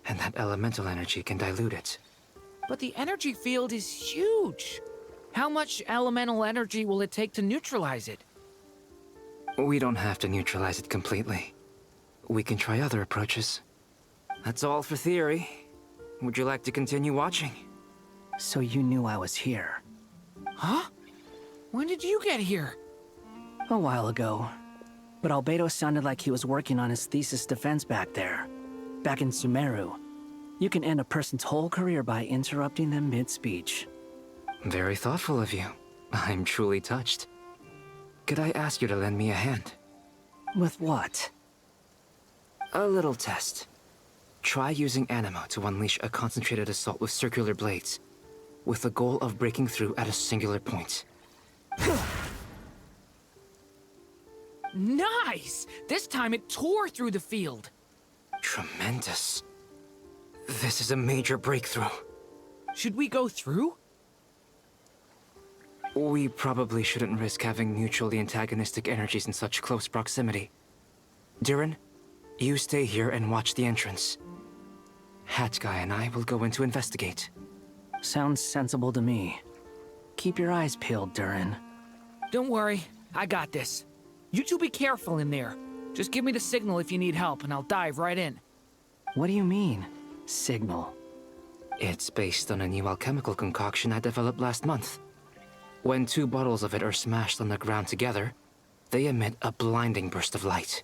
and that elemental energy can dilute it. But the energy field is huge. How much elemental energy will it take to neutralize it? We don't have to neutralize it completely. We can try other approaches. That's all for theory. Would you like to continue watching? So you knew I was here. Huh? When did you get here? A while ago. But Albedo sounded like he was working on his thesis defense back there. Back in Sumeru. You can end a person's whole career by interrupting them mid-speech. Very thoughtful of you. I'm truly touched. Could I ask you to lend me a hand? With what? A little test. Try using Anima to unleash a concentrated assault with circular blades, with the goal of breaking through at a singular point. Nice! This time it tore through the field. Tremendous. This is a major breakthrough. Should we go through? We probably shouldn't risk having mutually antagonistic energies in such close proximity. Durin, you stay here and watch the entrance. Hat Guy and I will go in to investigate. Sounds sensible to me. Keep your eyes peeled, Durin. Don't worry, I got this. You two be careful in there. Just give me the signal if you need help, and I'll dive right in. What do you mean, signal? It's based on a new alchemical concoction I developed last month. When 2 bottles of it are smashed on the ground together, they emit a blinding burst of light.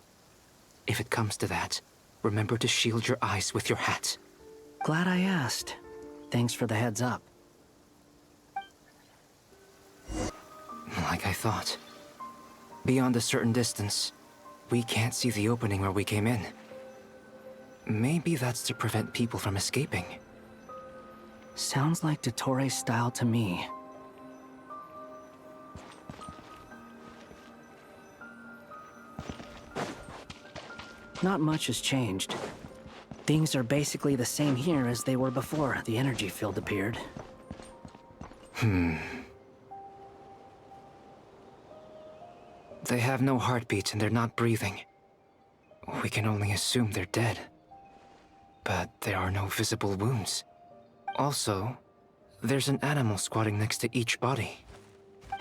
If it comes to that, remember to shield your eyes with your hat. Glad I asked. Thanks for the heads up. Like I thought. Beyond a certain distance, we can't see the opening where we came in. Maybe that's to prevent people from escaping. Sounds like Dottore's style to me. Not much has changed. Things are basically the same here as they were before the energy field appeared. They have no heartbeat and they're not breathing. We can only assume they're dead. But there are no visible wounds. Also, there's an animal squatting next to each body.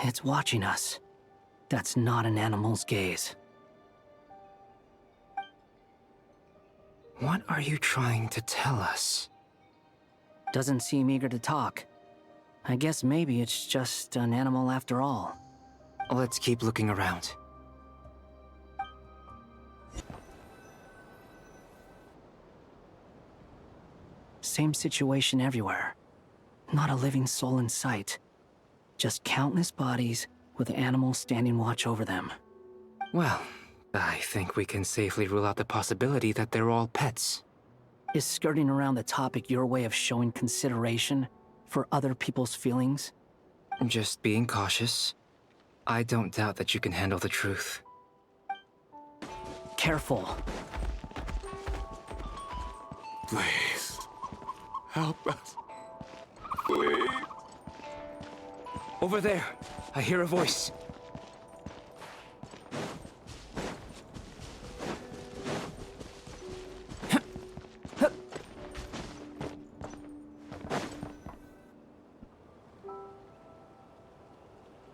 It's watching us. That's not an animal's gaze. What are you trying to tell us? Doesn't seem eager to talk. I guess maybe it's just an animal after all. Let's keep looking around. Same situation everywhere. Not a living soul in sight. Just countless bodies with animals standing watch over them. Well, I think we can safely rule out the possibility that they're all pets. Is skirting around the topic your way of showing consideration for other people's feelings? Just being cautious. I don't doubt that you can handle the truth. Careful. Please, help us. Please. Over there, I hear a voice.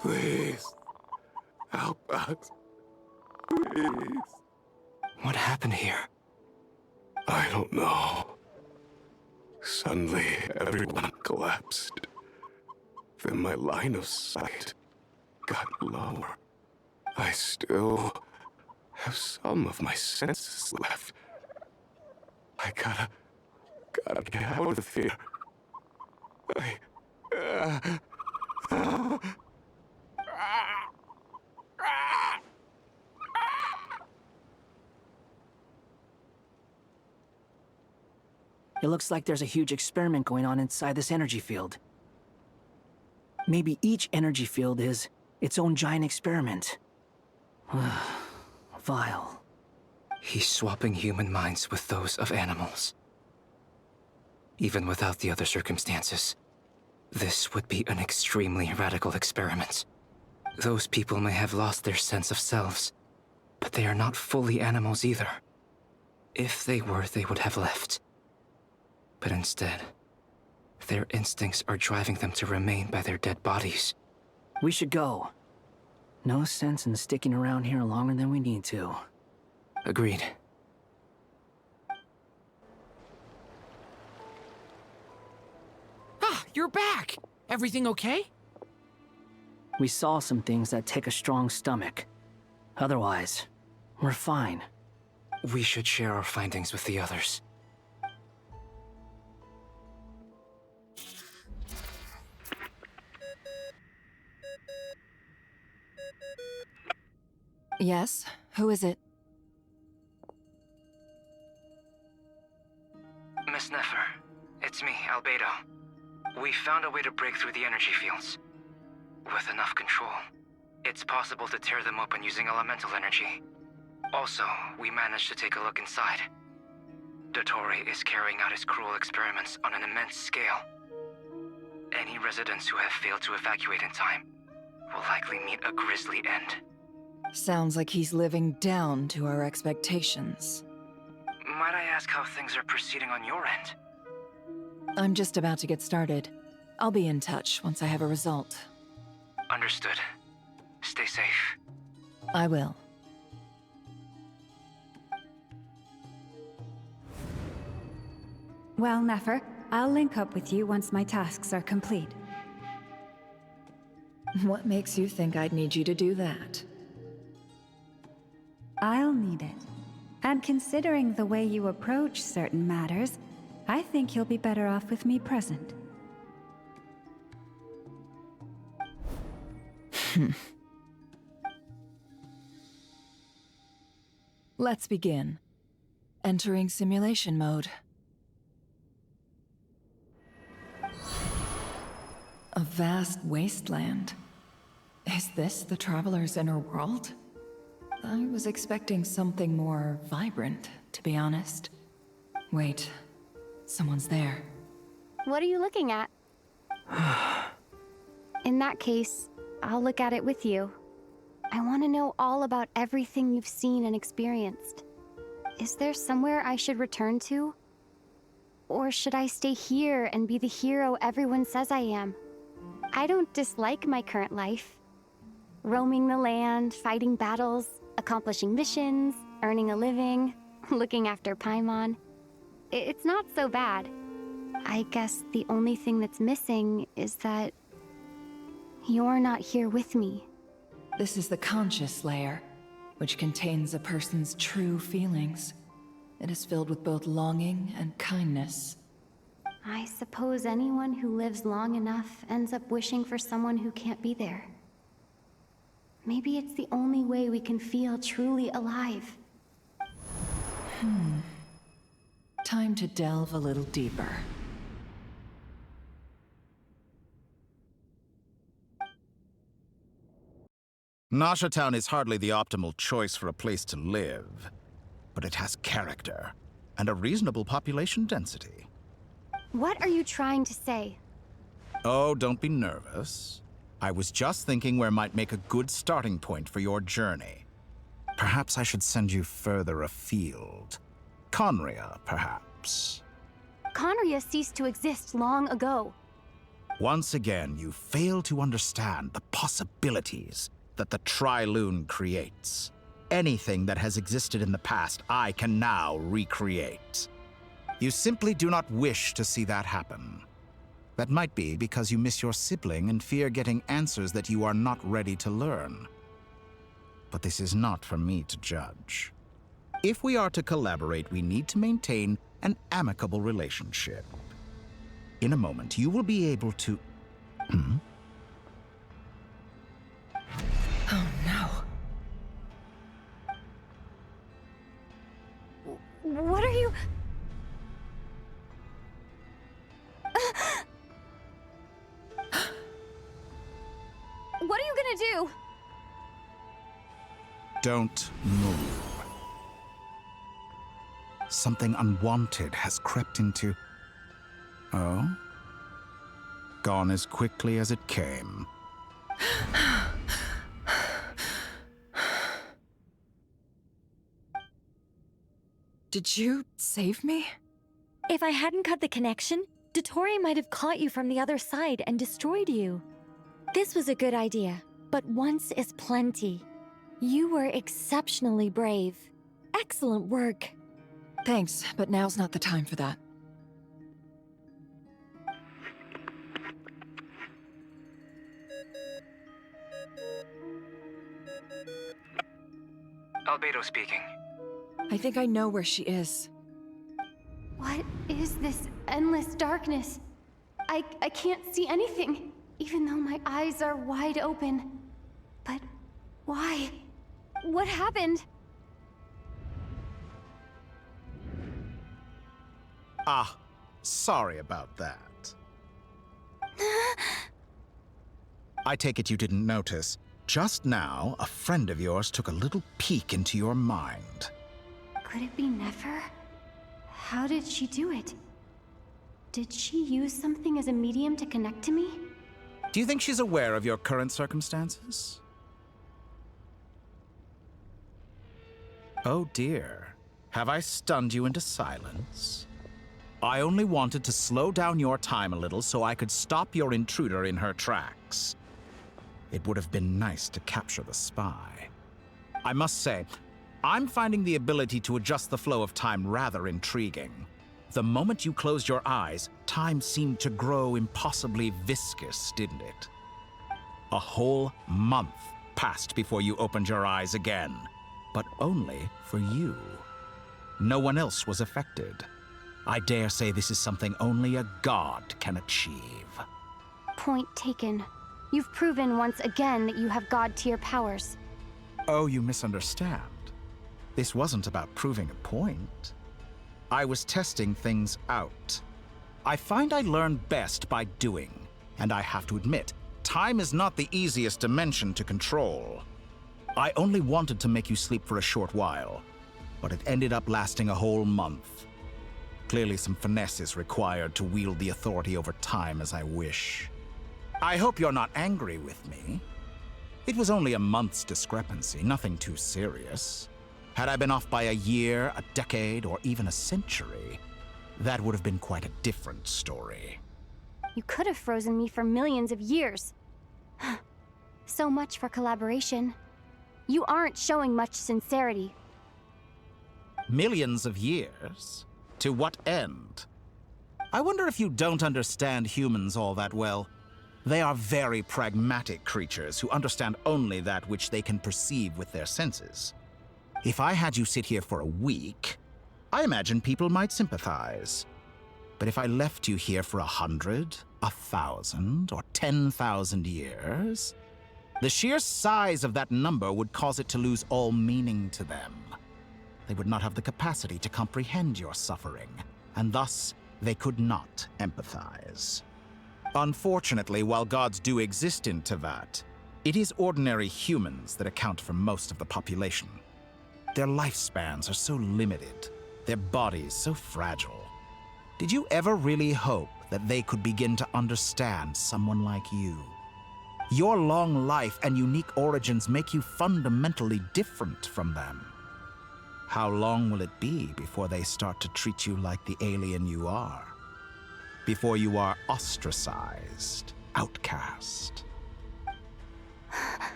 Please, help us. Please. What happened here? I don't know. Suddenly, everyone collapsed. Then my line of sight got lower. I still have some of my senses left. I gotta get out of here. It looks like there's a huge experiment going on inside this energy field. Maybe each energy field is its own giant experiment. Vile. He's swapping human minds with those of animals. Even without the other circumstances, this would be an extremely radical experiment. Those people may have lost their sense of selves, but they are not fully animals either. If they were, they would have left. But instead, their instincts are driving them to remain by their dead bodies. We should go. No sense in sticking around here longer than we need to. Agreed. Ah, you're back! Everything okay? We saw some things that take a strong stomach. Otherwise, we're fine. We should share our findings with the others. Yes? Who is it? Miss Nefer, it's me, Albedo. We found a way to break through the energy fields. With enough control, it's possible to tear them open using elemental energy. Also, we managed to take a look inside. Dottore is carrying out his cruel experiments on an immense scale. Any residents who have failed to evacuate in time will likely meet a grisly end. Sounds like he's living down to our expectations. Might I ask how things are proceeding on your end? I'm just about to get started. I'll be in touch once I have a result. Understood. Stay safe. I will. Well, Nefer, I'll link up with you once my tasks are complete. What makes you think I'd need you to do that? I'll need it. And considering the way you approach certain matters, I think you'll be better off with me present. Let's begin. Entering simulation mode. A vast wasteland. Is this the Traveler's inner world? I was expecting something more vibrant, to be honest. Wait, someone's there. What are you looking at? In that case, I'll look at it with you. I want to know all about everything you've seen and experienced. Is there somewhere I should return to? Or should I stay here and be the hero everyone says I am? I don't dislike my current life. Roaming the land, fighting battles, accomplishing missions, earning a living, looking after Paimon. It's not so bad. I guess the only thing that's missing is that you're not here with me. This is the conscious layer, which contains a person's true feelings. It is filled with both longing and kindness. I suppose anyone who lives long enough ends up wishing for someone who can't be there. Maybe it's the only way we can feel truly alive. Time to delve a little deeper. Nasha Town is hardly the optimal choice for a place to live, but it has character and a reasonable population density. What are you trying to say? Oh, don't be nervous. I was just thinking where might make a good starting point for your journey. Perhaps I should send you further afield. Conria, perhaps. Conria ceased to exist long ago. Once again, you fail to understand the possibilities that the Tri-Lune creates. Anything that has existed in the past, I can now recreate. You simply do not wish to see that happen. That might be because you miss your sibling and fear getting answers that you are not ready to learn. But this is not for me to judge. If we are to collaborate, we need to maintain an amicable relationship. In a moment, you will be able to... Oh no. What are you... What are you gonna do? Don't move. Something unwanted has crept into... Oh? Gone as quickly as it came. Did you save me? If I hadn't cut the connection, Dottore might have caught you from the other side and destroyed you. This was a good idea, but once is plenty. You were exceptionally brave. Excellent work. Thanks, but now's not the time for that. Albedo speaking. I think I know where she is. What is this endless darkness? I can't see anything, even though my eyes are wide open. But why? What happened? Ah, sorry about that. I take it you didn't notice. Just now, a friend of yours took a little peek into your mind. Could it be Nefer? How did she do it? Did she use something as a medium to connect to me? Do you think she's aware of your current circumstances? Oh dear. Have I stunned you into silence? I only wanted to slow down your time a little so I could stop your intruder in her tracks. It would have been nice to capture the spy. I must say, I'm finding the ability to adjust the flow of time rather intriguing. The moment you closed your eyes, time seemed to grow impossibly viscous, didn't it? A whole month passed before you opened your eyes again, but only for you. No one else was affected. I dare say this is something only a god can achieve. Point taken. You've proven once again that you have god-tier powers. Oh, you misunderstand. This wasn't about proving a point. I was testing things out. I find I learn best by doing, and I have to admit, time is not the easiest dimension to control. I only wanted to make you sleep for a short while, but it ended up lasting a whole month. Clearly some finesse is required to wield the authority over time as I wish. I hope you're not angry with me. It was only a month's discrepancy, nothing too serious. Had I been off by a year, a decade, or even a century, that would have been quite a different story. You could have frozen me for millions of years. So much for collaboration. You aren't showing much sincerity. Millions of years? To what end? I wonder if you don't understand humans all that well. They are very pragmatic creatures who understand only that which they can perceive with their senses. If I had you sit here for a week, I imagine people might sympathize. But if I left you here for 100, 1,000, or 10,000 years, the sheer size of that number would cause it to lose all meaning to them. They would not have the capacity to comprehend your suffering, and thus they could not empathize. Unfortunately, while gods do exist in Teyvat, it is ordinary humans that account for most of the population. Their lifespans are so limited, their bodies so fragile. Did you ever really hope that they could begin to understand someone like you? Your long life and unique origins make you fundamentally different from them. How long will it be before they start to treat you like the alien you are? Before you are ostracized, outcast?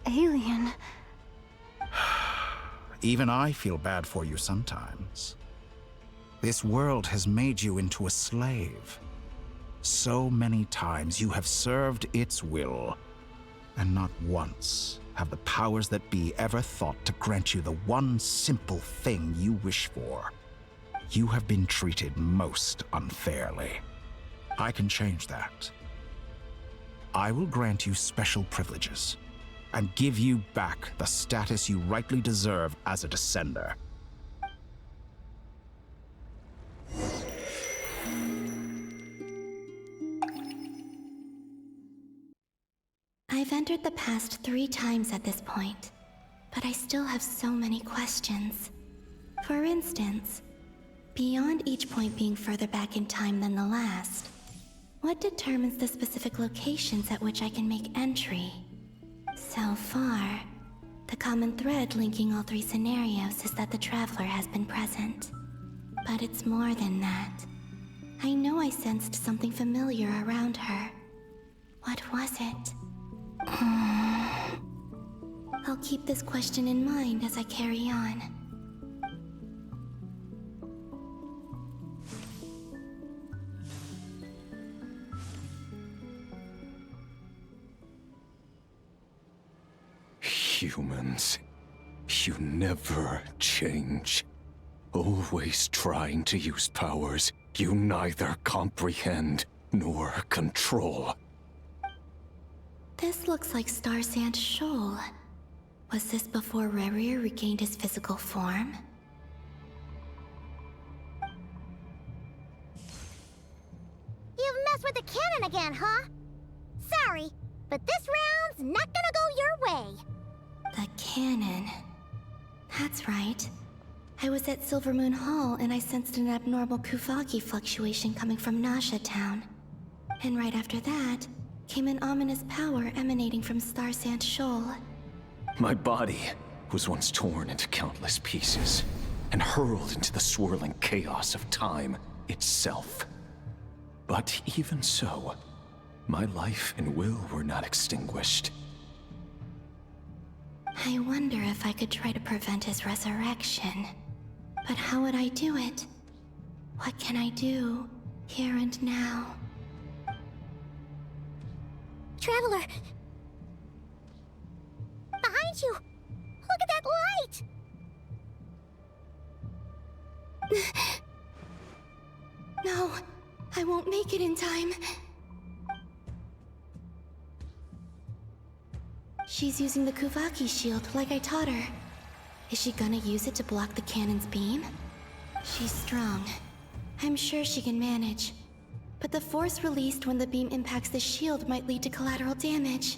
Alien. Even I feel bad for you sometimes. This world has made you into a slave. So many times you have served its will, and not once have the powers that be ever thought to grant you the one simple thing you wish for. You have been treated most unfairly. I can change that. I will grant you special privileges, and give you back the status you rightly deserve as a descender. I've entered the past 3 times at this point, but I still have so many questions. For instance, beyond each point being further back in time than the last, what determines the specific locations at which I can make entry? So far, the common thread linking all 3 scenarios is that the Traveler has been present. But it's more than that. I know I sensed something familiar around her. What was it? I'll keep this question in mind as I carry on. Humans, you never change. Always trying to use powers you neither comprehend nor control. This looks like Star Sand Shoal. Was this before Rerir regained his physical form? You've messed with the cannon again, huh? Sorry, but this round's not gonna go your way. The cannon. That's right. I was at Silvermoon Hall and I sensed an abnormal Kuvaki fluctuation coming from Nasha Town. And right after that, came an ominous power emanating from Star Sand Shoal. My body was once torn into countless pieces and hurled into the swirling chaos of time itself. But even so, my life and will were not extinguished. I wonder if I could try to prevent his resurrection. But how would I do it? What can I do, here and now? Traveler! Behind you! Look at that light! No, I won't make it in time. She's using the Kuvaki shield like I taught her. Is she gonna use it to block the cannon's beam? She's strong. I'm sure she can manage. But the force released when the beam impacts the shield might lead to collateral damage.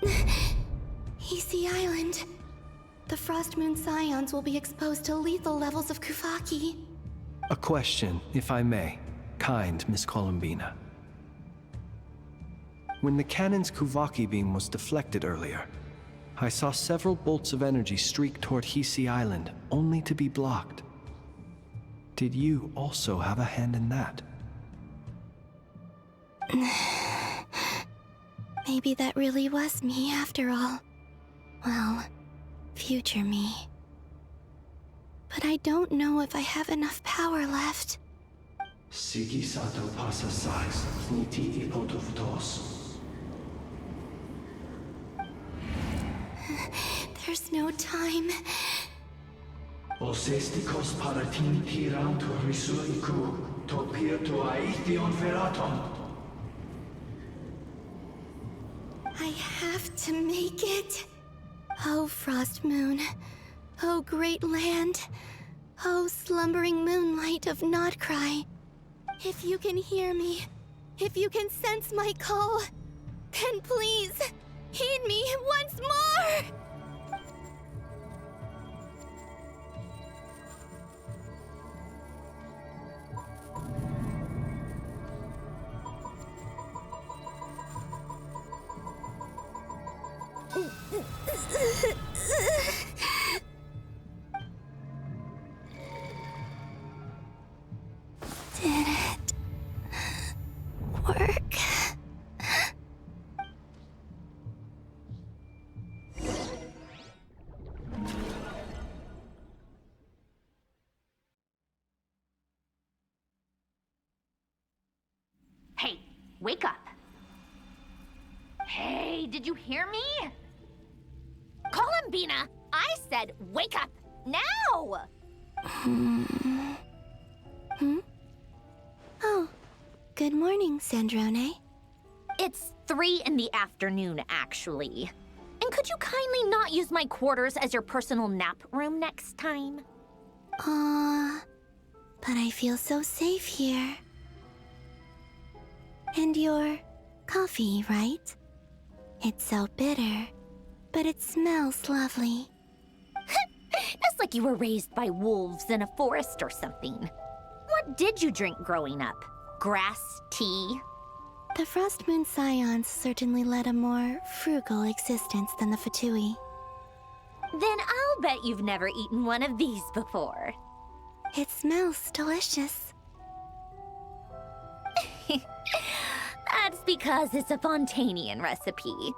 EC Island. The Frost Moon Scions will be exposed to lethal levels of Kuvaki. A question, if I may. Kind Miss Columbina. When the cannon's Kuvaki beam was deflected earlier, I saw several bolts of energy streak toward Hisi Island, only to be blocked. Did you also have a hand in that? Maybe that really was me after all. Well, future me. But I don't know if I have enough power left. Sigi sato pasa sais, niti ipotuftos. There's no time. Osestikos paratin tiran to risuiku, to pirto aithion feraton. I have to make it. Oh, Frost Moon. Oh, great land. Oh, slumbering moonlight of Nod-Krai. If you can hear me, if you can sense my call, then please, heed me once more! Did it work? Hey, wake up. Hey, did you hear me? Columbina, I said wake up, now! Oh, good morning, Sandrone. It's 3 in the afternoon, actually. And could you kindly not use my quarters as your personal nap room next time? But I feel so safe here. And your coffee, right? It's so bitter, but it smells lovely. That's like you were raised by wolves in a forest or something. What did you drink growing up? Grass tea? The Frost Moon Scions certainly led a more frugal existence than the Fatui. Then I'll bet you've never eaten one of these before. It smells delicious. That's because it's a Fontanian recipe.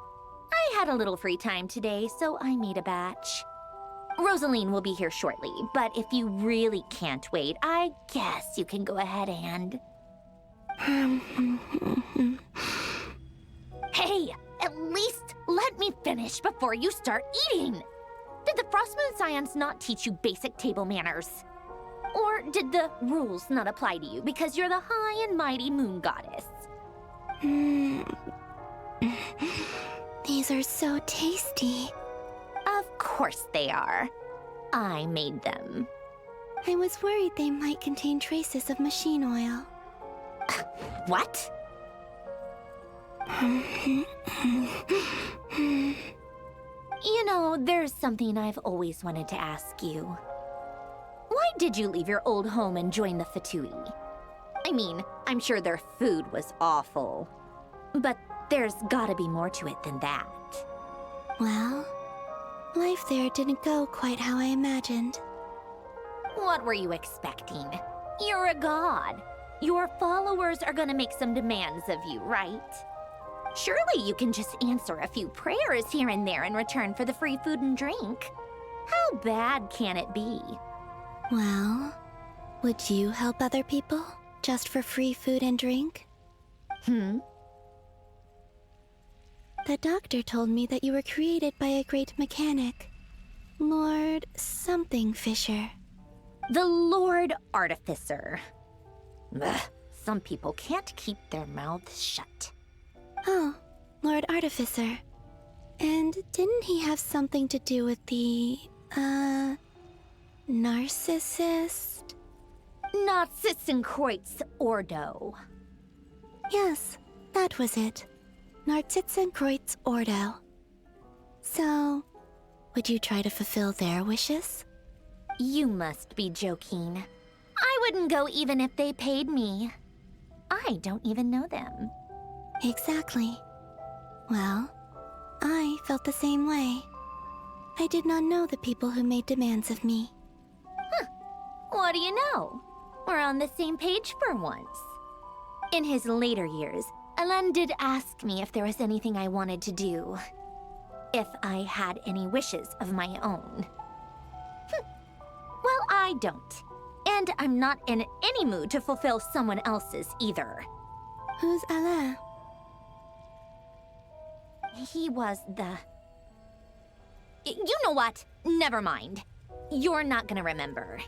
I had a little free time today, so I made a batch. Rosaline will be here shortly, but if you really can't wait, I guess you can go ahead and... Hey, at least let me finish before you start eating! Did the Frost Moon Scions not teach you basic table manners? Or did the rules not apply to you because you're the high and mighty moon goddess? These are so tasty. Of course they are. I made them. I was worried they might contain traces of machine oil. What? You know, there's something I've always wanted to ask you. Why did you leave your old home and join the Fatui? I mean, I'm sure their food was awful. But there's gotta be more to it than that. Well, life there didn't go quite how I imagined. What were you expecting? You're a god. Your followers are gonna make some demands of you, right? Surely you can just answer a few prayers here and there in return for the free food and drink. How bad can it be? Well, Would you help other people, just for free food and drink? Hmm? The doctor told me that you were created by a great mechanic. Lord something Fisher. The Lord Artificer. Ugh, some people can't keep their mouths shut. Oh, Lord Artificer. And didn't he have something to do with the, narcissist? Narcissenkreuz Ordo. Yes, that was it. Narcissenkreuz Ordo. So, would you try to fulfill their wishes? You must be joking. I wouldn't go even if they paid me. I don't even know them. Exactly. Well, I felt the same way. I did not know the people who made demands of me. Huh. What do you know? We're on the same page for once. In his later years, Alan did ask me if there was anything I wanted to do. If I had any wishes of my own. Well, I don't. And I'm not in any mood to fulfill someone else's either. Who's Alain? He was the... You know what? Never mind. You're not gonna remember.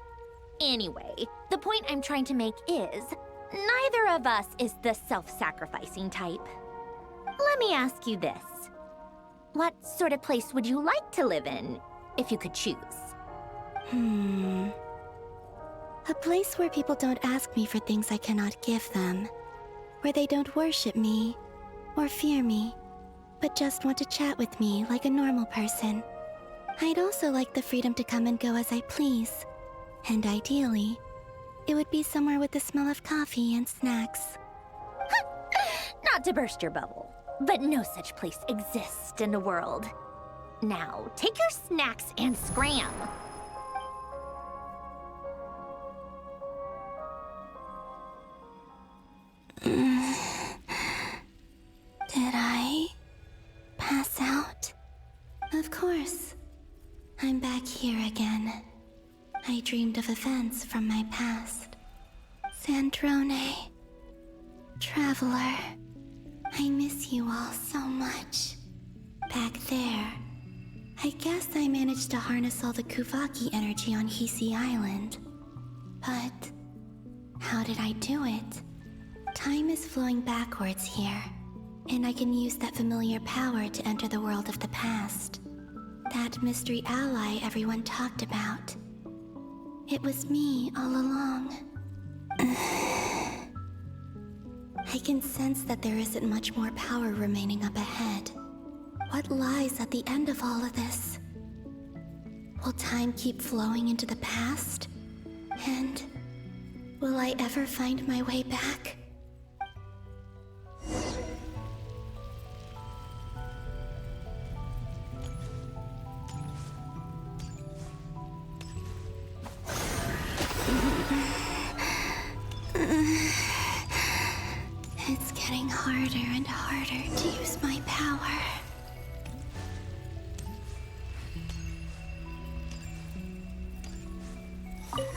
Anyway, the point I'm trying to make is, neither of us is the self-sacrificing type. Let me ask you this. What sort of place would you like to live in, if you could choose? A place where people don't ask me for things I cannot give them. Where they don't worship me, or fear me, but just want to chat with me like a normal person. I'd also like the freedom to come and go as I please. And ideally, it would be somewhere with the smell of coffee and snacks. Not to burst your bubble, but no such place exists in the world. Now, take your snacks and scram. Did I pass out? Of course. I'm back here again. I dreamed of events from my past. Sandrone. Traveler. I miss you all so much. Back there. I guess I managed to harness all the Kuvaki energy on Hisi Island. But how did I do it? Time is flowing backwards here, and I can use that familiar power to enter the world of the past. That mystery ally everyone talked about. It was me all along. I can sense that there isn't much more power remaining up ahead. What lies at the end of all of this? Will time keep flowing into the past? And will I ever find my way back? It's getting harder and harder to use my power.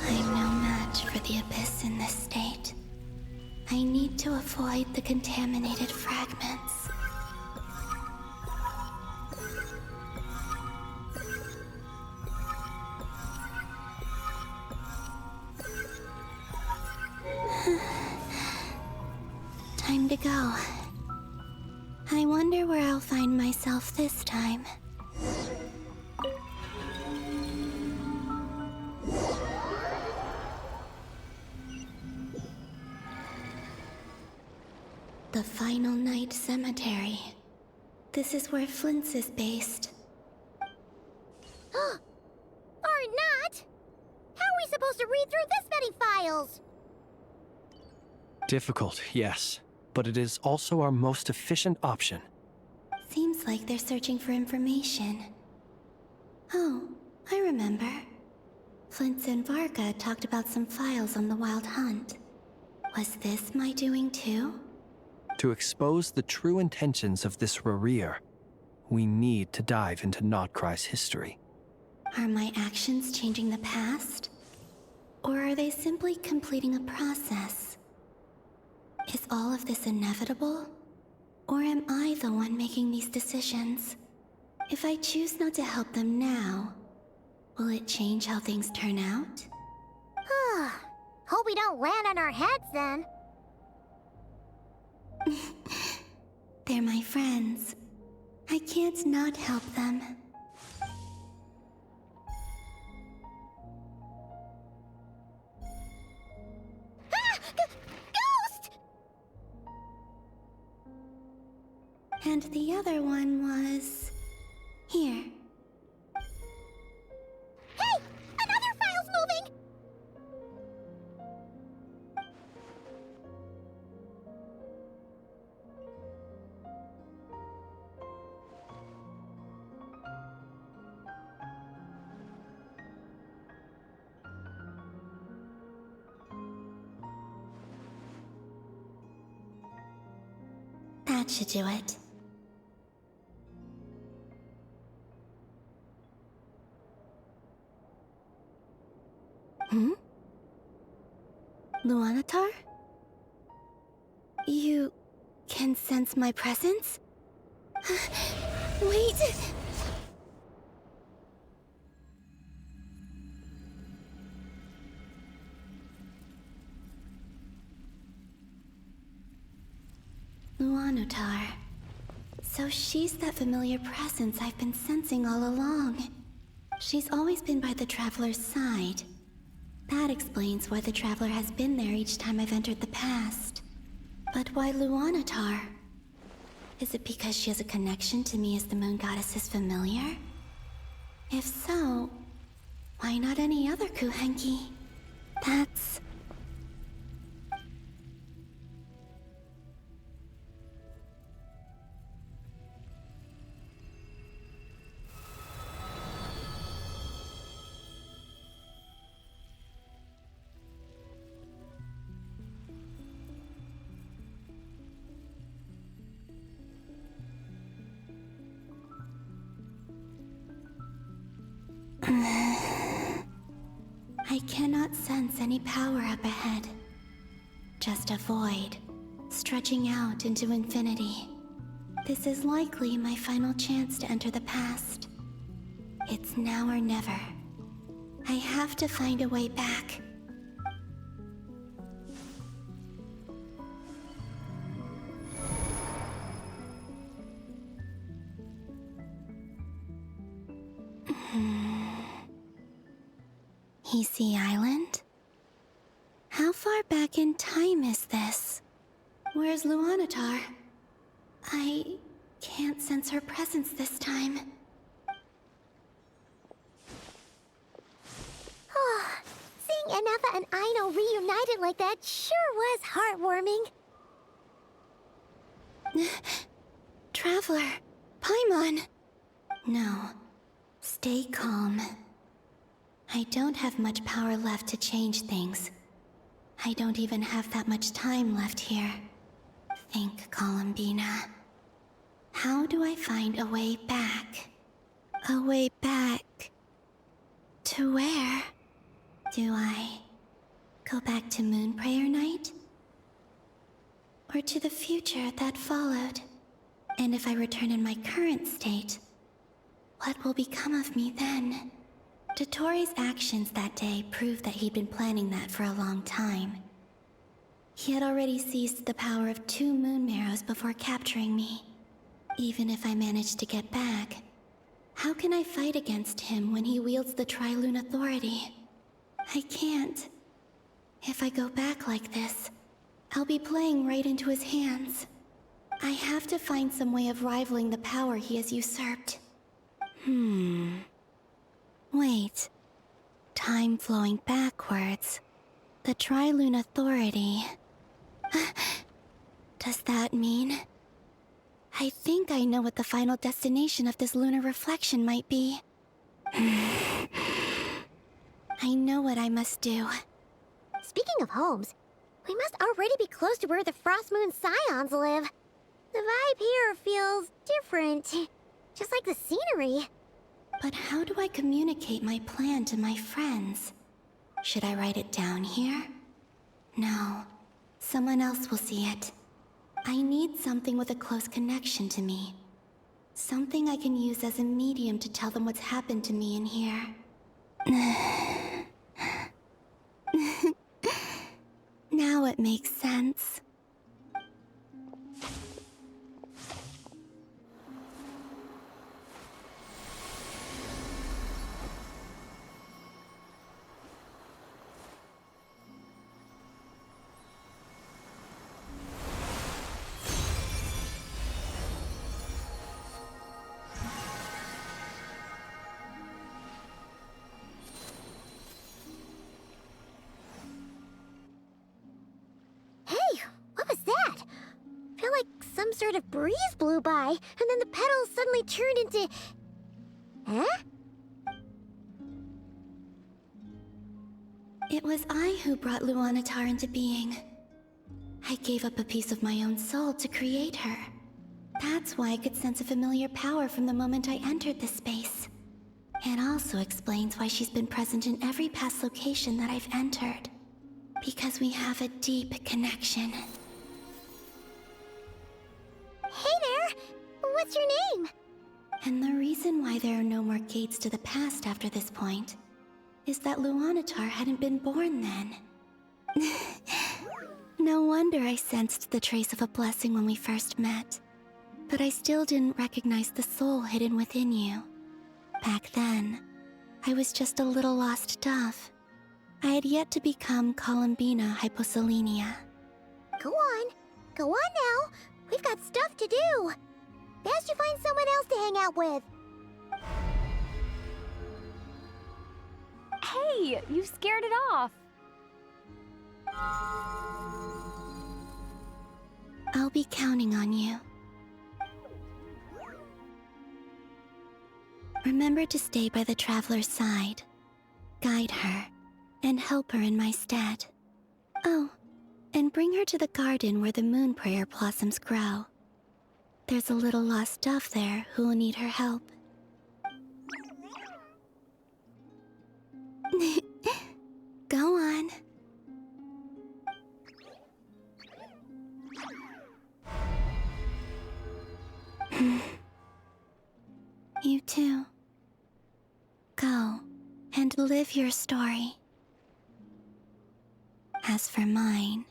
I'm no match for the Abyss in this state. I need to avoid the contaminated fragments. Time to go. I wonder where I'll find myself this time. The Final Night Cemetery. This is where Flint's is based. Or not! How are we supposed to read through this many files? Difficult, yes, but it is also our most efficient option. Seems like they're searching for information. Oh, I remember. Flint and Varka talked about some files on the Wild Hunt. Was this my doing too? To expose the true intentions of this Rarir, we need to dive into Nod-Krai's history. Are my actions changing the past? Or are they simply completing a process? Is all of this inevitable? Or am I the one making these decisions? If I choose not to help them now, will it change how things turn out? Hope we don't land on our heads then. They're my friends. I can't not help them. Ghost! And the other one was... here. Hey! Another file's moving! That should do it. Luanatar? You can sense my presence? Wait! Luanatar. So she's that familiar presence I've been sensing all along. She's always been by the Traveler's side. That explains why the Traveler has been there each time I've entered the past. But why Luanatar? Is it because she has a connection to me as the Moon Goddess's familiar? If so, why not any other Kuhenki? That's... I cannot sense any power up ahead. Just a void, stretching out into infinity. This is likely my final chance to enter the past. It's now or never. I have to find a way back. Easy Island? How far back in time is this? Where's Luanatar? I can't sense her presence this time. Seeing Nefer and Aino reunited like that sure was heartwarming. Traveler, Paimon. No, stay calm. I don't have much power left to change things. I don't even have that much time left here. Think, Columbina. How do I find a way back? A way back... to where? Do I go back to Moon Prayer Night? Or to the future that followed? And if I return in my current state, what will become of me then? Dotori's actions that day proved that he'd been planning that for a long time. He had already seized the power of 2 moon marrows before capturing me. Even if I managed to get back, how can I fight against him when he wields the Tri-Lune Authority? I can't. If I go back like this, I'll be playing right into his hands. I have to find some way of rivaling the power he has usurped. Wait. Time flowing backwards. The Tri-Lune Authority. Does that mean... I think I know what the final destination of this lunar reflection might be. I know what I must do. Speaking of homes, we must already be close to where the Frost Moon Scions live. The vibe here feels different, just like the scenery. But how do I communicate my plan to my friends? Should I write it down here? No. Someone else will see it. I need something with a close connection to me. Something I can use as a medium to tell them what's happened to me in here. Now it makes sense. Some sort of breeze blew by, and then the petals suddenly turned into... Huh? It was I who brought Luanatar into being. I gave up a piece of my own soul to create her. That's why I could sense a familiar power from the moment I entered this space. It also explains why she's been present in every past location that I've entered. Because we have a deep connection. Hey there! What's your name? And the reason why there are no more gates to the past after this point is that Luanatar hadn't been born then. No wonder I sensed the trace of a blessing when we first met. But I still didn't recognize the soul hidden within you. Back then, I was just a little lost dove. I had yet to become Columbina Hyposelenia. Go on now. We've got stuff to do. Best you find someone else to hang out with. Hey, you scared it off. I'll be counting on you. Remember to stay by the traveler's side, guide her, and help her in my stead. Oh, and bring her to the garden where the moon prayer blossoms grow. There's a little lost dove there who will need her help. Go on. You too. Go and live your story. As for mine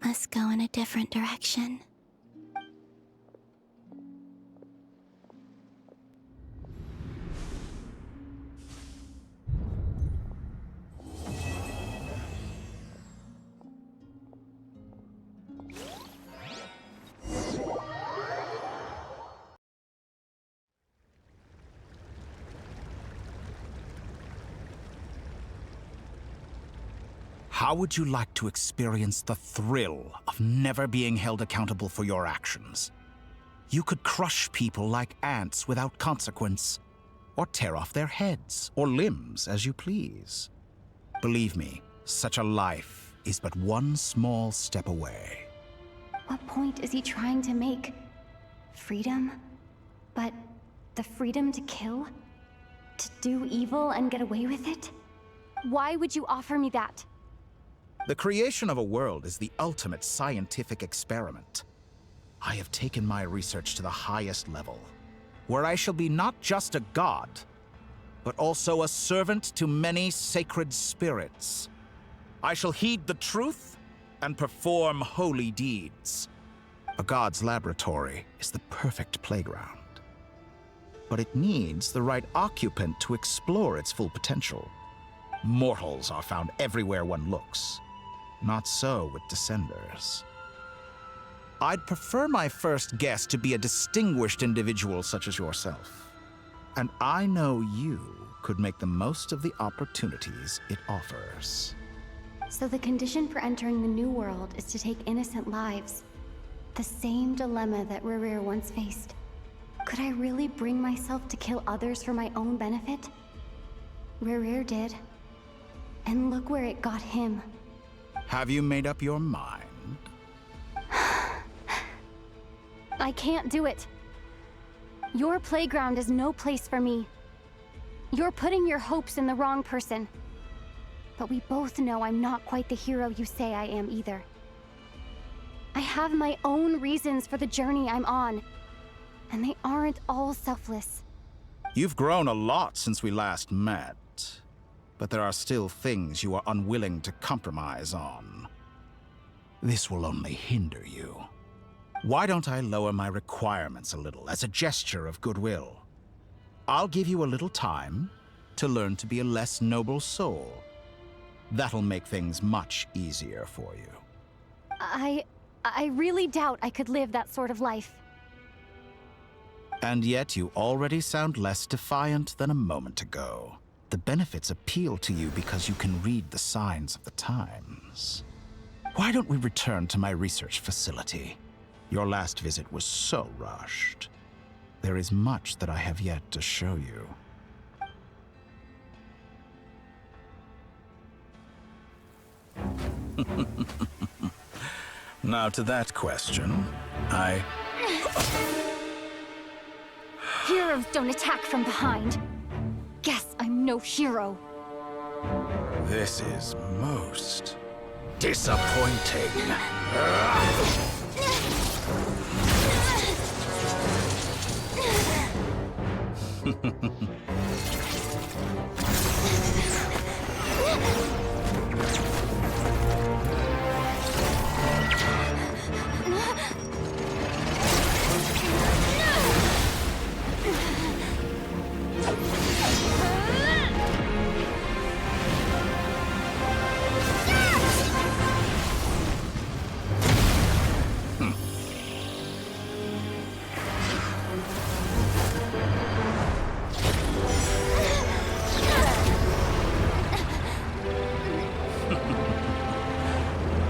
must go in a different direction. How would you like to experience the thrill of never being held accountable for your actions? You could crush people like ants without consequence, or tear off their heads or limbs as you please. Believe me, such a life is but one small step away. What point is he trying to make? Freedom? But the freedom to kill? To do evil and get away with it? Why would you offer me that? The creation of a world is the ultimate scientific experiment. I have taken my research to the highest level, where I shall be not just a god, but also a servant to many sacred spirits. I shall heed the truth and perform holy deeds. A god's laboratory is the perfect playground, but it needs the right occupant to explore its full potential. Mortals are found everywhere one looks. Not so with Descenders. I'd prefer my first guest to be a distinguished individual such as yourself. And I know you could make the most of the opportunities it offers. So the condition for entering the New World is to take innocent lives. The same dilemma that Rerir once faced. Could I really bring myself to kill others for my own benefit? Rerir did. And look where it got him. Have you made up your mind? I can't do it. Your playground is no place for me. You're putting your hopes in the wrong person. But we both know I'm not quite the hero you say I am either. I have my own reasons for the journey I'm on, and they aren't all selfless. You've grown a lot since we last met, but there are still things you are unwilling to compromise on. This will only hinder you. Why don't I lower my requirements a little as a gesture of goodwill? I'll give you a little time to learn to be a less noble soul. That'll make things much easier for you. I really doubt I could live that sort of life. And yet you already sound less defiant than a moment ago. The benefits appeal to you because you can read the signs of the times. Why don't we return to my research facility? Your last visit was so rushed. There is much that I have yet to show you. Now to that question, Heroes don't attack from behind. Guess I'm no hero. This is most disappointing.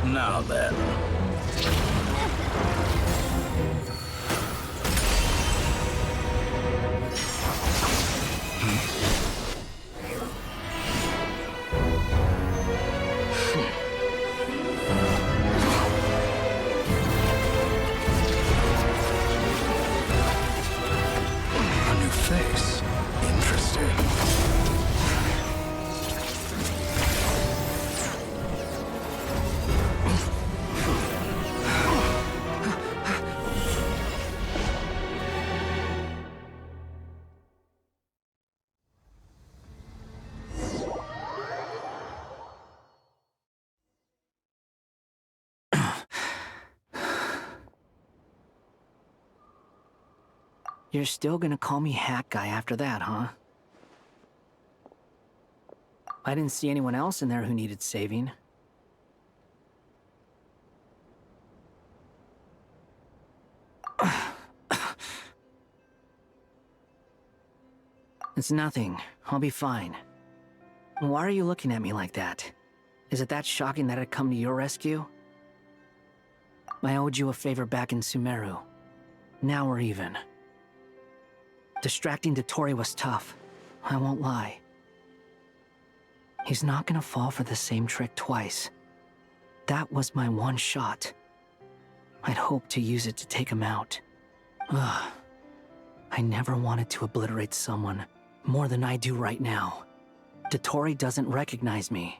Now then. A new face. Interesting. You're still gonna call me Hat Guy after that, huh? I didn't see anyone else in there who needed saving. It's nothing. I'll be fine. Why are you looking at me like that? Is it that shocking that I'd come to your rescue? I owed you a favor back in Sumeru. Now we're even. Distracting Dottore was tough, I won't lie. He's not gonna fall for the same trick twice. That was my one shot. I'd hoped to use it to take him out. Ugh. I never wanted to obliterate someone more than I do right now. Dottore doesn't recognize me,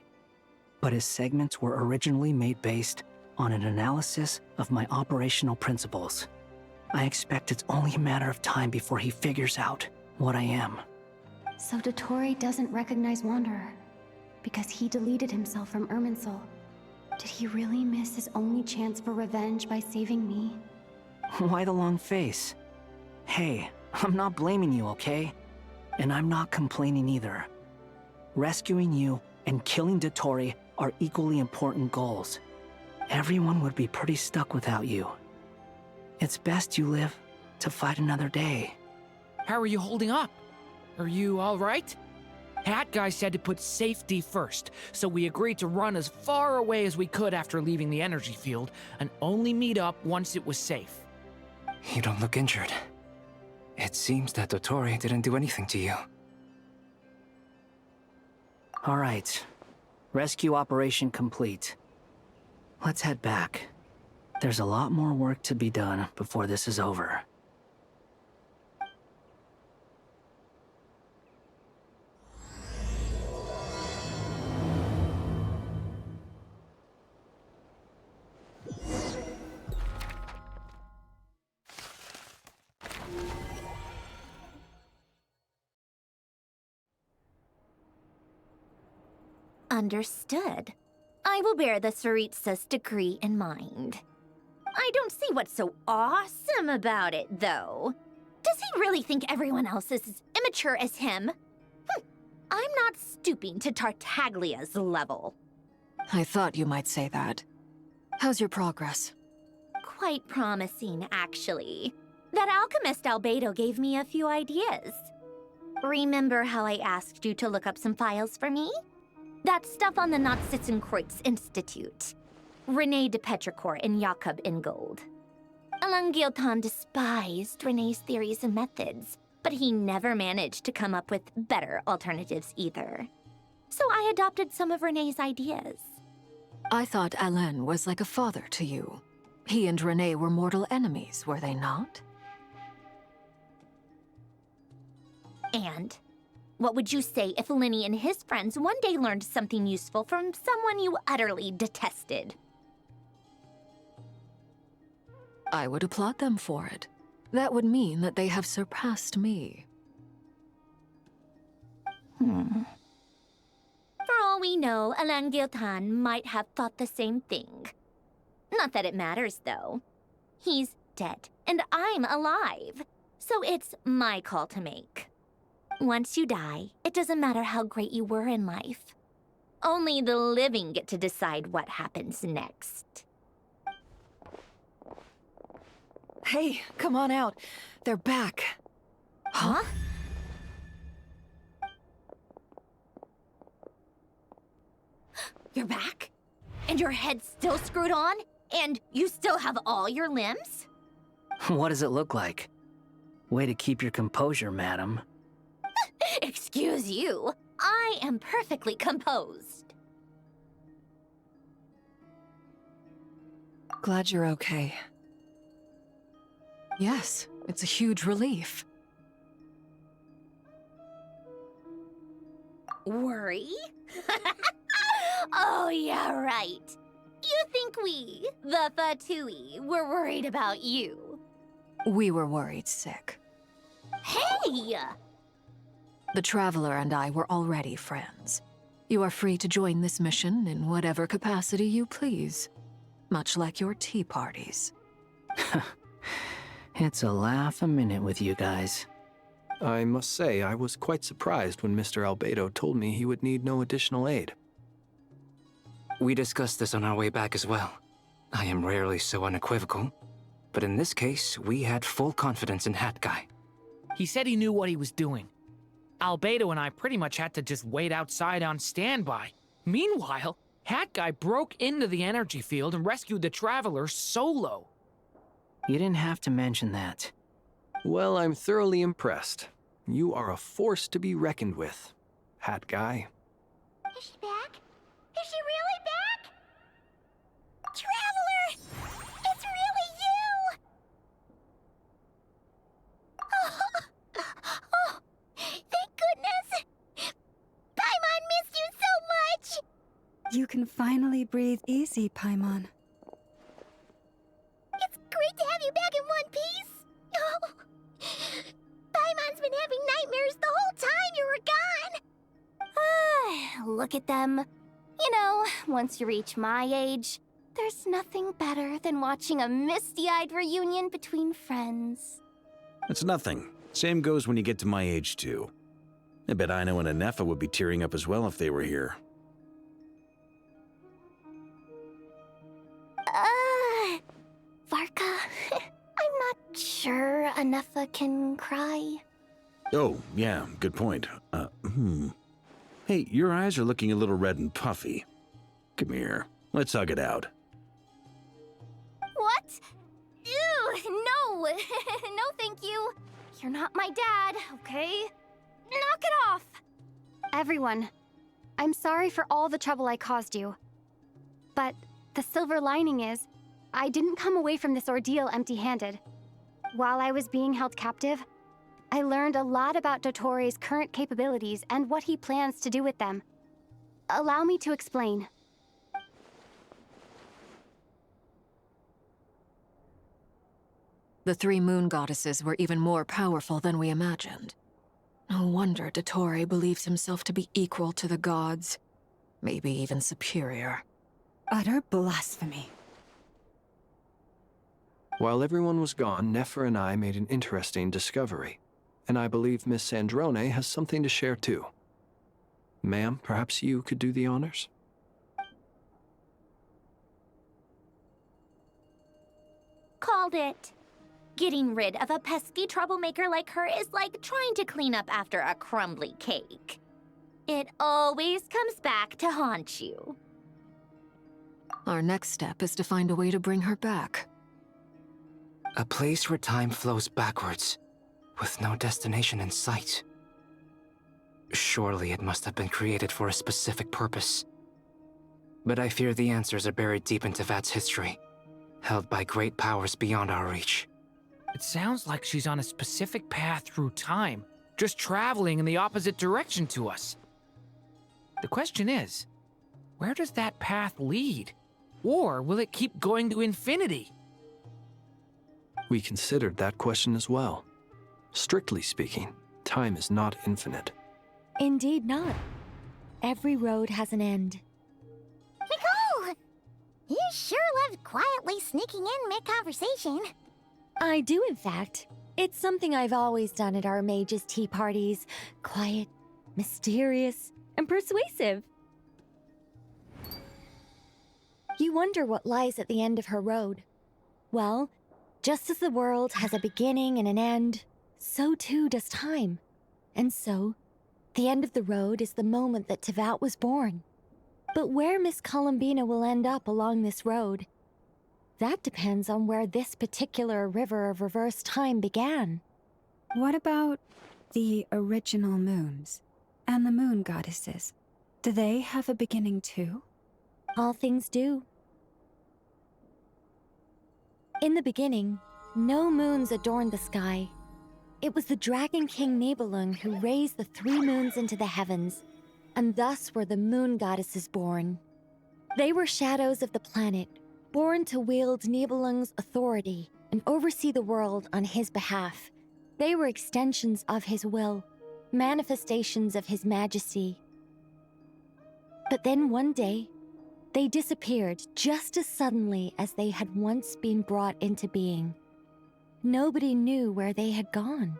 but his segments were originally made based on an analysis of my operational principles. I expect it's only a matter of time before he figures out what I am. So Dottore doesn't recognize Wanderer because he deleted himself from Irminsul. Did he really miss his only chance for revenge by saving me? Why the long face? Hey, I'm not blaming you, okay? And I'm not complaining either. Rescuing you and killing Dottore are equally important goals. Everyone would be pretty stuck without you. It's best you live to fight another day. How are you holding up? Are you all right? Hat Guy said to put safety first, so we agreed to run as far away as we could after leaving the energy field, and only meet up once it was safe. You don't look injured. It seems that Dottore didn't do anything to you. All right. Rescue operation complete. Let's head back. There's a lot more work to be done before this is over. Understood. I will bear the Tsaritsa's decree in mind. I don't see what's so awesome about it, though. Does he really think everyone else is as immature as him? I'm not stooping to Tartaglia's level. I thought you might say that. How's your progress? Quite promising, actually. That alchemist Albedo gave me a few ideas. Remember how I asked you to look up some files for me? That stuff on the Nod-Krai Institute. René de Petrichor and Jakob Ingold. Alangiltan despised René's theories and methods, but he never managed to come up with better alternatives either. So I adopted some of René's ideas. I thought Alain was like a father to you. He and René were mortal enemies, were they not? And what would you say if Linny and his friends one day learned something useful from someone you utterly detested? I would applaud them for it. That would mean that they have surpassed me. For all we know, Alangiltan might have thought the same thing. Not that it matters, though. He's dead, and I'm alive. So it's my call to make. Once you die, it doesn't matter how great you were in life. Only the living get to decide what happens next. Hey, come on out. They're back. Huh? You're back? And your head's still screwed on? And you still have all your limbs? What does it look like? Way to keep your composure, madam. Excuse you. I am perfectly composed. Glad you're okay. Yes, it's a huge relief. Worry? Oh, yeah, right. You think we, the Fatui, were worried about you? We were worried sick. Hey! The Traveler and I were already friends. You are free to join this mission in whatever capacity you please. Much like your tea parties. It's a laugh a minute with you guys. I must say, I was quite surprised when Mr. Albedo told me he would need no additional aid. We discussed this on our way back as well. I am rarely so unequivocal, but in this case, we had full confidence in Hat Guy. He said he knew what he was doing. Albedo and I pretty much had to just wait outside on standby. Meanwhile, Hat Guy broke into the energy field and rescued the Traveler solo. You didn't have to mention that. Well, I'm thoroughly impressed. You are a force to be reckoned with, Hat Guy. Is she back? Is she really back? Traveler! It's really you! Oh, thank goodness! Paimon missed you so much! You can finally breathe easy, Paimon. It's great to have you back in one piece! Oh, Paimon's been having nightmares the whole time you were gone! Look at them. You know, once you reach my age, there's nothing better than watching a misty-eyed reunion between friends. It's nothing. Same goes when you get to my age, too. I bet Ino and Nefer would be tearing up as well if they were here. Varka, I'm not sure Nefer can cry. Oh, yeah, good point. Hey, your eyes are looking a little red and puffy. Come here, let's hug it out. What? Ew, no! No, thank you. You're not my dad, okay? Knock it off! Everyone, I'm sorry for all the trouble I caused you. But the silver lining is, I didn't come away from this ordeal empty-handed. While I was being held captive, I learned a lot about Dottoro's current capabilities and what he plans to do with them. Allow me to explain. The three moon goddesses were even more powerful than we imagined. No wonder Dottore believes himself to be equal to the gods. Maybe even superior. Utter blasphemy. While everyone was gone, Nefer and I made an interesting discovery, and I believe Miss Sandrone has something to share too. Ma'am, perhaps you could do the honors? Called it. Getting rid of a pesky troublemaker like her is like trying to clean up after a crumbly cake. It always comes back to haunt you. Our next step is to find a way to bring her back. A place where time flows backwards, with no destination in sight. Surely it must have been created for a specific purpose. But I fear the answers are buried deep in Tevat's history, held by great powers beyond our reach. It sounds like she's on a specific path through time, just traveling in the opposite direction to us. The question is, where does that path lead? Or will it keep going to infinity? We considered that question as well. Strictly speaking, time is not infinite. Indeed not. Every road has an end. Nicole! You sure loved quietly sneaking in mid-conversation. I do, in fact. It's something I've always done at our mages' tea parties. Quiet, mysterious, and persuasive. You wonder what lies at the end of her road. Well, just as the world has a beginning and an end, so too does time. And so, the end of the road is the moment that Tevat was born. But where Miss Columbina will end up along this road, that depends on where this particular river of reverse time began. What about the original moons and the moon goddesses? Do they have a beginning too? All things do. In the beginning, no moons adorned the sky. It was the Dragon King Nibelung who raised the 3 moons into the heavens, and thus were the moon goddesses born. They were shadows of the planet, born to wield Nibelung's authority and oversee the world on his behalf. They were extensions of his will, manifestations of his majesty. But then one day, they disappeared just as suddenly as they had once been brought into being. Nobody knew where they had gone.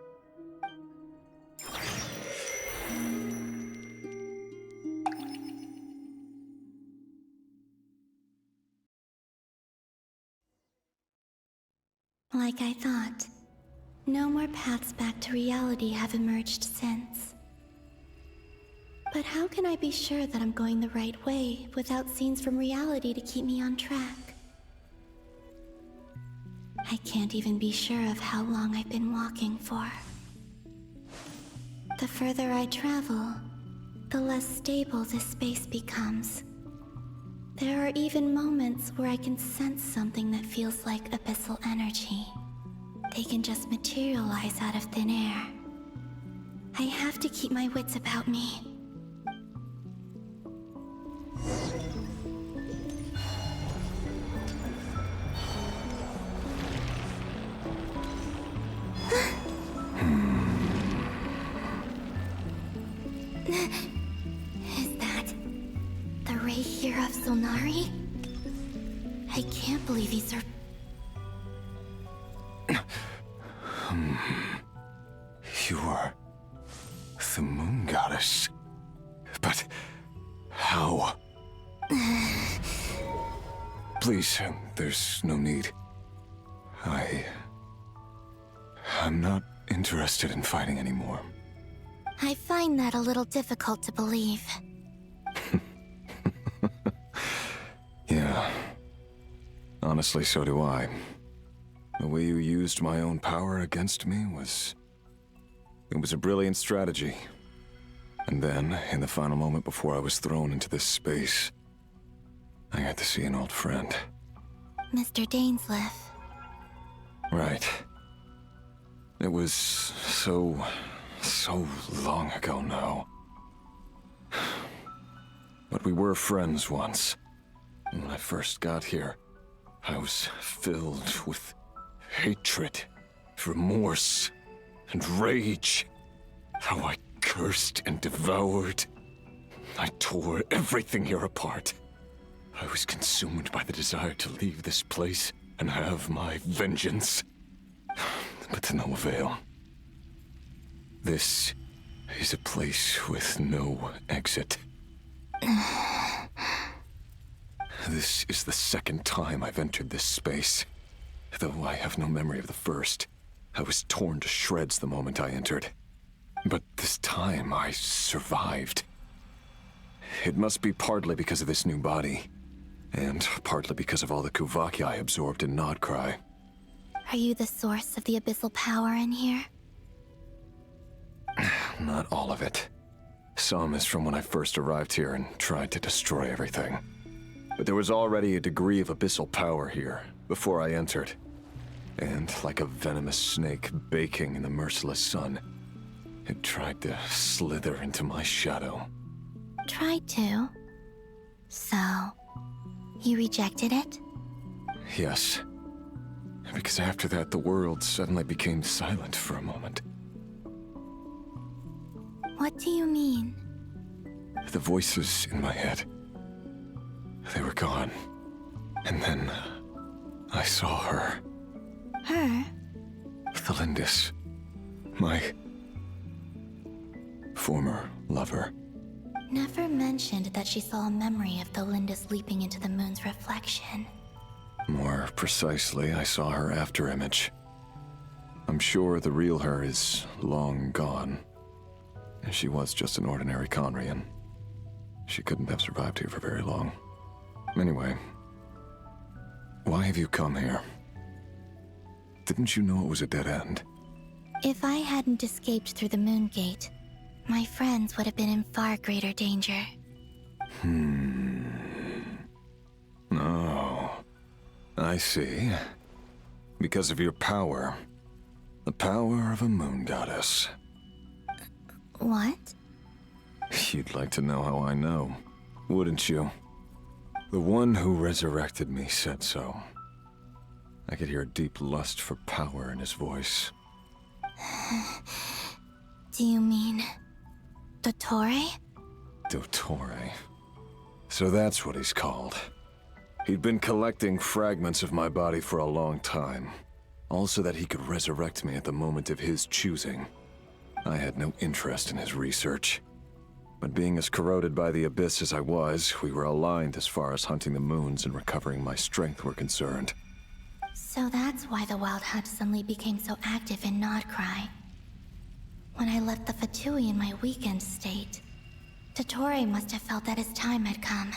Like I thought, no more paths back to reality have emerged since. But how can I be sure that I'm going the right way without scenes from reality to keep me on track? I can't even be sure of how long I've been walking for. The further I travel, the less stable this space becomes. There are even moments where I can sense something that feels like abyssal energy. They can just materialize out of thin air. I have to keep my wits about me. Is that the ray here of Solnari? I can't believe these are... You are the moon goddess. But how? Please, there's no need. I'm not interested in fighting anymore. I find that a little difficult to believe. Yeah. Honestly, so do I. The way you used my own power against me was... It was a brilliant strategy. And then, in the final moment before I was thrown into this space, I got to see an old friend. Mr. Dainsleif. Right. It was so long ago now. But we were friends once. When I first got here, I was filled with hatred, remorse, and rage. How I cursed and devoured I tore everything here apart. I was consumed by the desire to leave this place and have my vengeance. But to no avail. This is a place with no exit. This is the second time I've entered this space. Though I have no memory of the first. I was torn to shreds the moment I entered. But this time I survived. It must be partly because of this new body, and partly because of all the Kuvaki I absorbed in Nod-Krai. Are you the source of the abyssal power in here? Not all of it. Some is from when I first arrived here and tried to destroy everything. But there was already a degree of abyssal power here before I entered. And like a venomous snake baking in the merciless sun, it tried to slither into my shadow. Tried to? So, you rejected it? Yes. Because after that, the world suddenly became silent for a moment. What do you mean? The voices in my head, they were gone. And then I saw her. Her? Thalindis. My former lover. Nefer mentioned that she saw a memory of Thalindis leaping into the moon's reflection. More precisely, I saw her afterimage. I'm sure the real her is long gone. She was just an ordinary Conrian. She couldn't have survived here for very long. Anyway, why have you come here? Didn't you know it was a dead end? If I hadn't escaped through the moon gate, my friends would have been in far greater danger. Oh, I see. Because of your power. The power of a moon goddess. What? You'd like to know how I know, wouldn't you? The one who resurrected me said so. I could hear a deep lust for power in his voice. Do you mean... Dottore? Dottore. So that's what he's called. He'd been collecting fragments of my body for a long time. Also that he could resurrect me at the moment of his choosing. I had no interest in his research. But being as corroded by the abyss as I was, we were aligned as far as hunting the moons and recovering my strength were concerned. So that's why the Wild Hunt suddenly became so active in Nod-Krai. When I left the Fatui in my weakened state, Dottore must have felt that his time had come.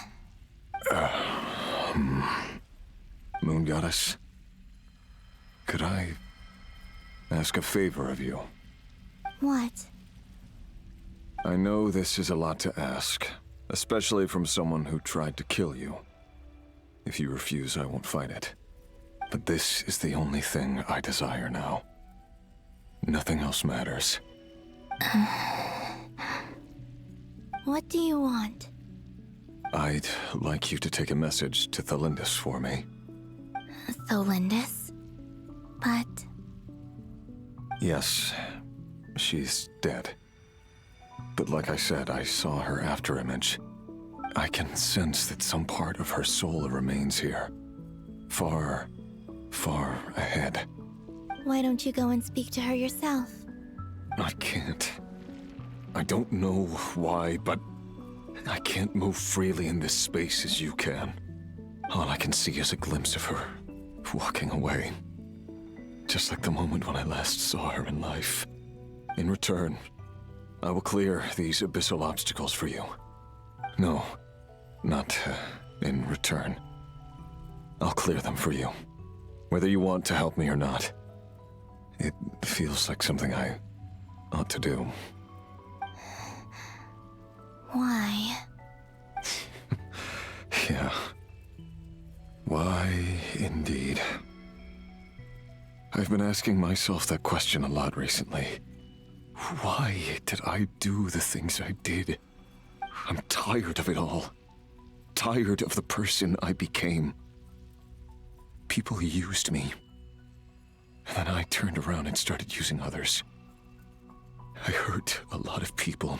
Moon Goddess? Could I ask a favor of you? What? I know this is a lot to ask, especially from someone who tried to kill you. If you refuse, I won't fight it. But this is the only thing I desire now. Nothing else matters. What do you want? I'd like you to take a message to Thalindis for me. Thalindis? But... Yes, she's dead. But like I said, I saw her afterimage. I can sense that some part of her soul remains here. Far, far ahead. Why don't you go and speak to her yourself? I can't. I don't know why, but I can't move freely in this space as you can. All I can see is a glimpse of her, walking away. Just like the moment when I last saw her in life. In return, I will clear these abyssal obstacles for you. No, not in return. I'll clear them for you, whether you want to help me or not. It feels like something I ought to do. Why? Yeah. Why, indeed. I've been asking myself that question a lot recently. Why did I do the things I did? I'm tired of it all. Tired of the person I became. People used me. And then I turned around and started using others. I hurt a lot of people.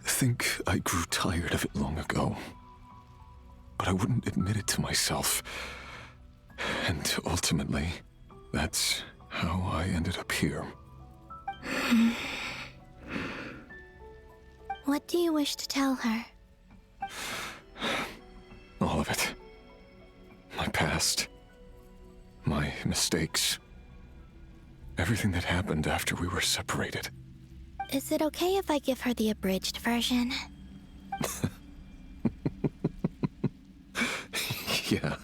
think I grew tired of it long ago. But I wouldn't admit it to myself. And ultimately, that's how I ended up here. What do you wish to tell her? All of it. My past. My mistakes. Everything that happened after we were separated. Is it okay if I give her the abridged version? Yeah,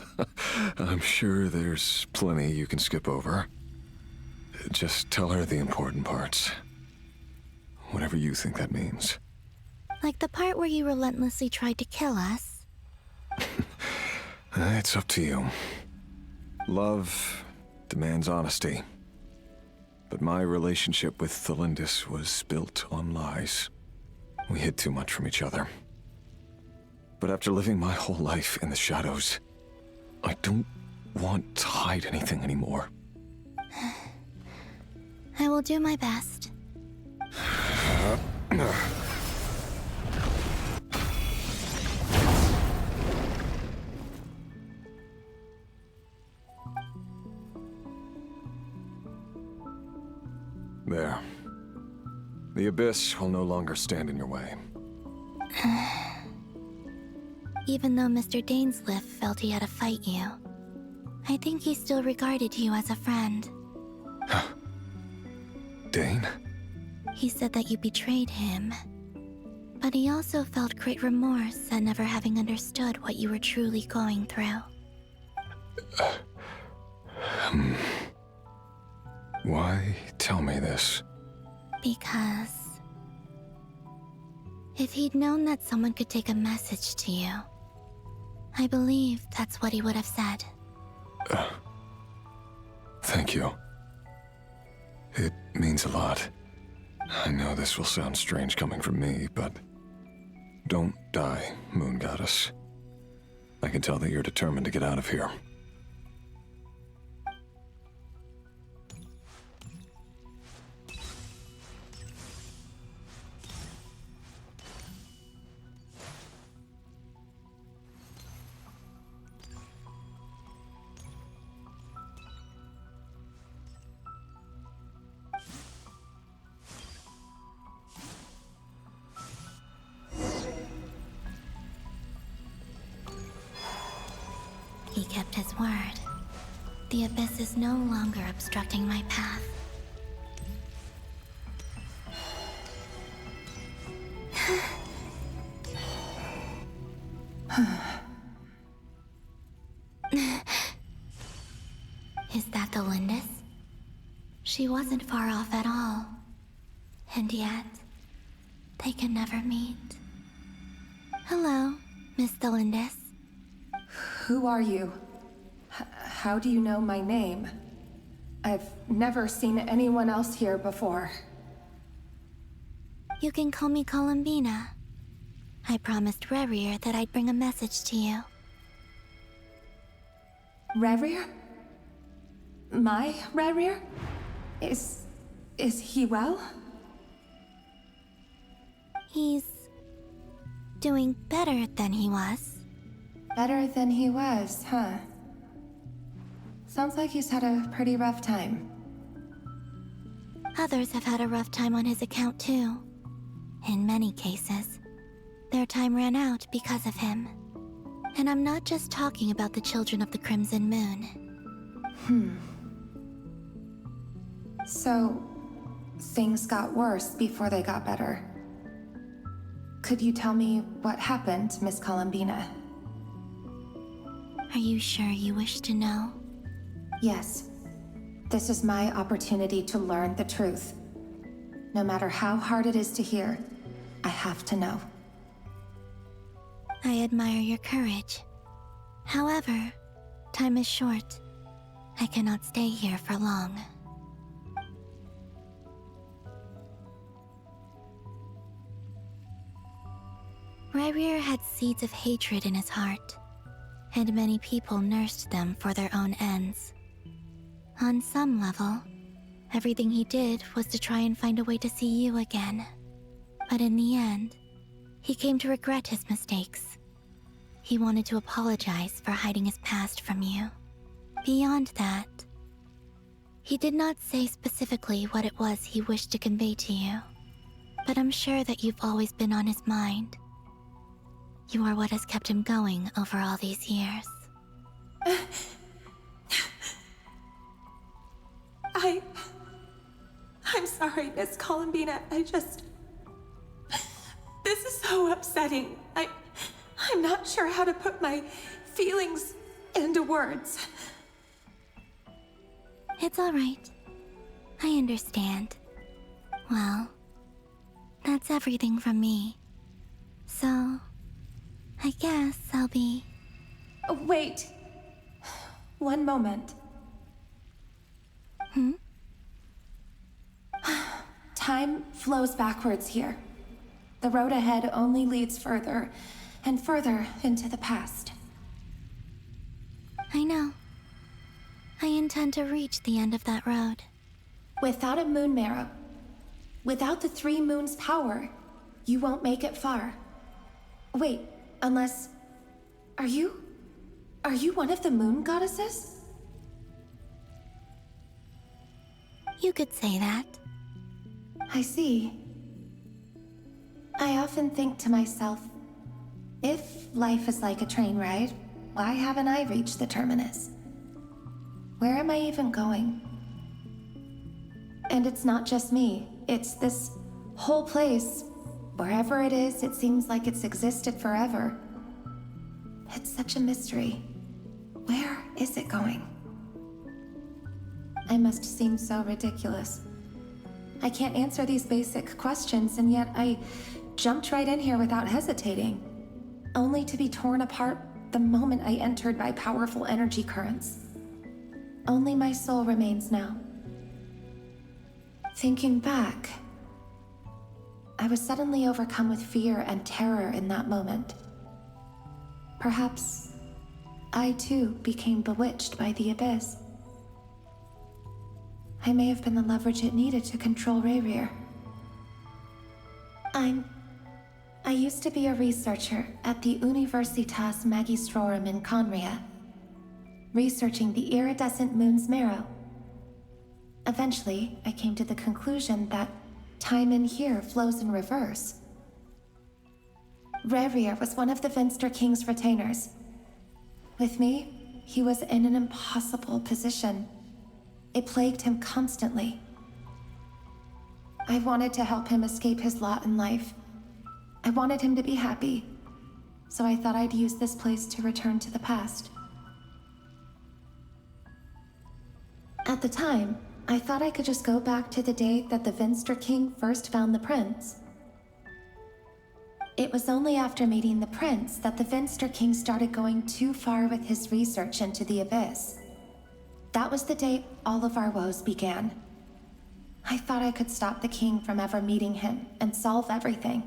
I'm sure there's plenty you can skip over. Just tell her the important parts. Whatever you think that means. Like the part where you relentlessly tried to kill us? It's up to you. Love demands honesty. But my relationship with Thelindis was built on lies. We hid too much from each other. But after living my whole life in the shadows, I don't want to hide anything anymore. I will do my best. There. The Abyss will no longer stand in your way. Even though Mr. Dainsliff felt he had to fight you, I think he still regarded you as a friend. Dane? He said that you betrayed him. But he also felt great remorse at never having understood what you were truly going through. Why tell me this? Because if he'd known that someone could take a message to you, I believe that's what he would have said. Thank you. It means a lot. I know this will sound strange coming from me, but don't die, Moon Goddess. I can tell that you're determined to get out of here. He kept his word. The Abyss is no longer obstructing my path. Is that the Lindis? She wasn't far off at all. And yet, they can never meet. Hello, Miss Thelindis. Who are you? How do you know my name? I've never seen anyone else here before. You can call me Columbina. I promised Rerir that I'd bring a message to you. Rerir? My Rerir? Is he well? He's doing better than he was. Better than he was, huh? Sounds like he's had a pretty rough time. Others have had a rough time on his account too. In many cases, their time ran out because of him. And I'm not just talking about the children of the Crimson Moon. So, things got worse before they got better. Could you tell me what happened, Miss Columbina? Are you sure you wish to know? Yes. This is my opportunity to learn the truth. No matter how hard it is to hear, I have to know. I admire your courage. However, time is short. I cannot stay here for long. Rerir had seeds of hatred in his heart, and many people nursed them for their own ends. On some level, everything he did was to try and find a way to see you again. But in the end, He came to regret his mistakes. He wanted to apologize for hiding his past from you. Beyond that, he did not say specifically what it was he wished to convey to you, but I'm sure that you've always been on his mind. You are what has kept him going over all these years. I'm sorry, Miss Columbina. This is so upsetting. I'm not sure how to put my feelings into words. It's all right. I understand. Well, that's everything from me. So, I guess I'll be... Wait. One moment. Time flows backwards here. The road ahead only leads further and further into the past. I know. I intend to reach the end of that road. Without a moon marrow, without the 3 moons' power, you won't make it far. Wait, unless... Are you one of the moon goddesses? You could say that. I see. I often think to myself, if life is like a train ride, why haven't I reached the terminus? Where am I even going? And it's not just me, it's this whole place. Wherever it is, it seems like it's existed forever. It's such a mystery. Where is it going? I must seem so ridiculous. I can't answer these basic questions, and yet I jumped right in here without hesitating, only to be torn apart the moment I entered by powerful energy currents. Only my soul remains now. Thinking back, I was suddenly overcome with fear and terror in that moment. Perhaps I too became bewitched by the abyss. I may have been the leverage it needed to control Rayrir. I used to be a researcher at the Universitas Magistrorum in Conria, researching the iridescent moon's marrow. Eventually, I came to the conclusion that time in here flows in reverse. Rayrir was one of the Venster King's retainers. With me, he was in an impossible position. It plagued him constantly. I wanted to help him escape his lot in life. I wanted him to be happy, so I thought I'd use this place to return to the past. At the time, I thought I could just go back to the day that the Venster King first found the prince. It was only after meeting the prince that the Venster King started going too far with his research into the abyss. That was the day all of our woes began. I thought I could stop the king from ever meeting him and solve everything.